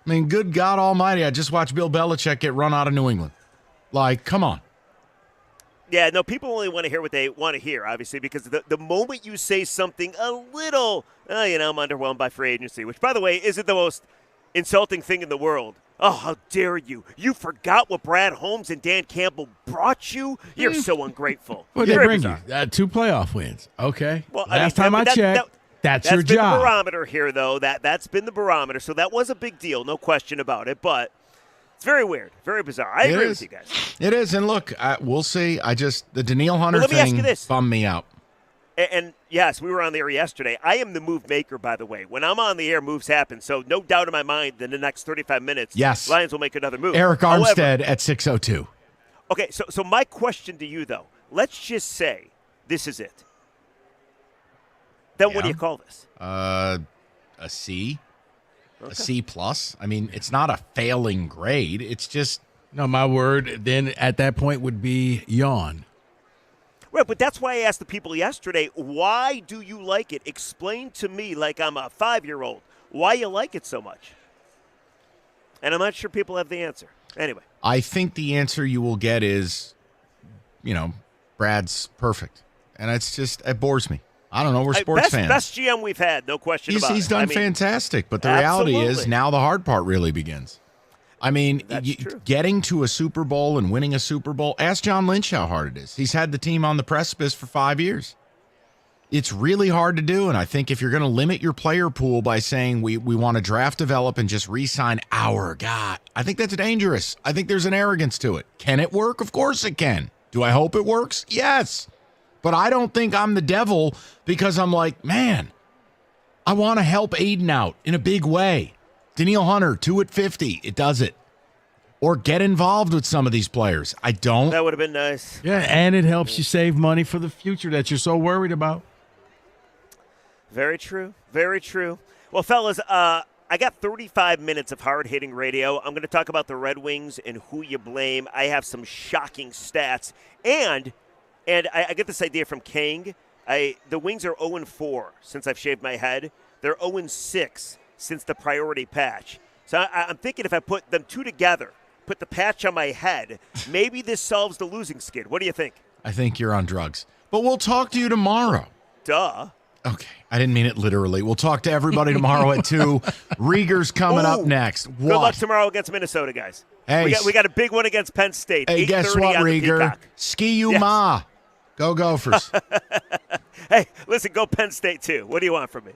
I mean, good God almighty, I just watched Bill Belichick get run out of New England. Like, come on. Yeah, no, people only want to hear what they want to hear, obviously, because the moment you say something a little, I'm underwhelmed by free agency, which, by the way, isn't the most insulting thing in the world. Oh, how dare you. You forgot what Brad Holmes and Dan Campbell brought you? You're so ungrateful. What did they bring you? 2 playoff wins. Okay. Well, Last time I checked, that's your been the job. barometer here, though. That's been the barometer, so that was a big deal, no question about it, but it's very weird, very bizarre. I agree with you guys. It is, and look, we'll see. The Danielle Hunter let me ask you thing this. bummed me out. And yes, we were on the air yesterday. I am the move maker, by the way. When I'm on the air, moves happen. So no doubt in my mind that in the next 35 minutes, Yes. Lions will make another move. Eric Armstead at 6:02. Okay, so my question to you, though, let's just say this is it. Then what do you call this? A C. Okay. A C plus. I mean, it's not a failing grade. It's just. No, my word then at that point would be yawn. Right, but that's why I asked the people yesterday, why do you like it? Explain to me, like I'm a 5-year-old, why you like it so much. And I'm not sure people have the answer. Anyway. I think the answer you will get is, Brad's perfect. And it bores me. I don't know. We're sports fans. Best GM we've had, no question about it. He's done fantastic. But the reality is now the hard part really begins. I mean, getting to a Super Bowl and winning a Super Bowl, ask John Lynch how hard it is. He's had the team on the precipice for 5 years. It's really hard to do, and I think if you're going to limit your player pool by saying we want to draft, develop, and just re-sign our guy, I think that's dangerous. I think there's an arrogance to it. Can it work? Of course it can. Do I hope it works? Yes. But I don't think I'm the devil because I'm like, man, I want to help Aiden out in a big way. Danielle Hunter, 2 at 50. It does it. Or get involved with some of these players. I don't. That would have been nice. Yeah, and it helps you save money for the future that you're so worried about. Very true. Very true. Well, fellas, I got 35 minutes of hard-hitting radio. I'm going to talk about the Red Wings and who you blame. I have some shocking stats. And I get this idea from Kang. The Wings are 0-4 since I've shaved my head. They're 0-6 since the priority patch. So I'm thinking if I put them two together, put the patch on my head, maybe this solves the losing skid. What do you think? I think you're on drugs. But we'll talk to you tomorrow. Duh. Okay. I didn't mean it literally. We'll talk to everybody tomorrow at 2. Rieger's coming up next. What? Good luck tomorrow against Minnesota, guys. Hey, we got a big one against Penn State. Hey, guess what, Rieger? Ski you ma. Go Gophers. Hey, listen, go Penn State, too. What do you want from me?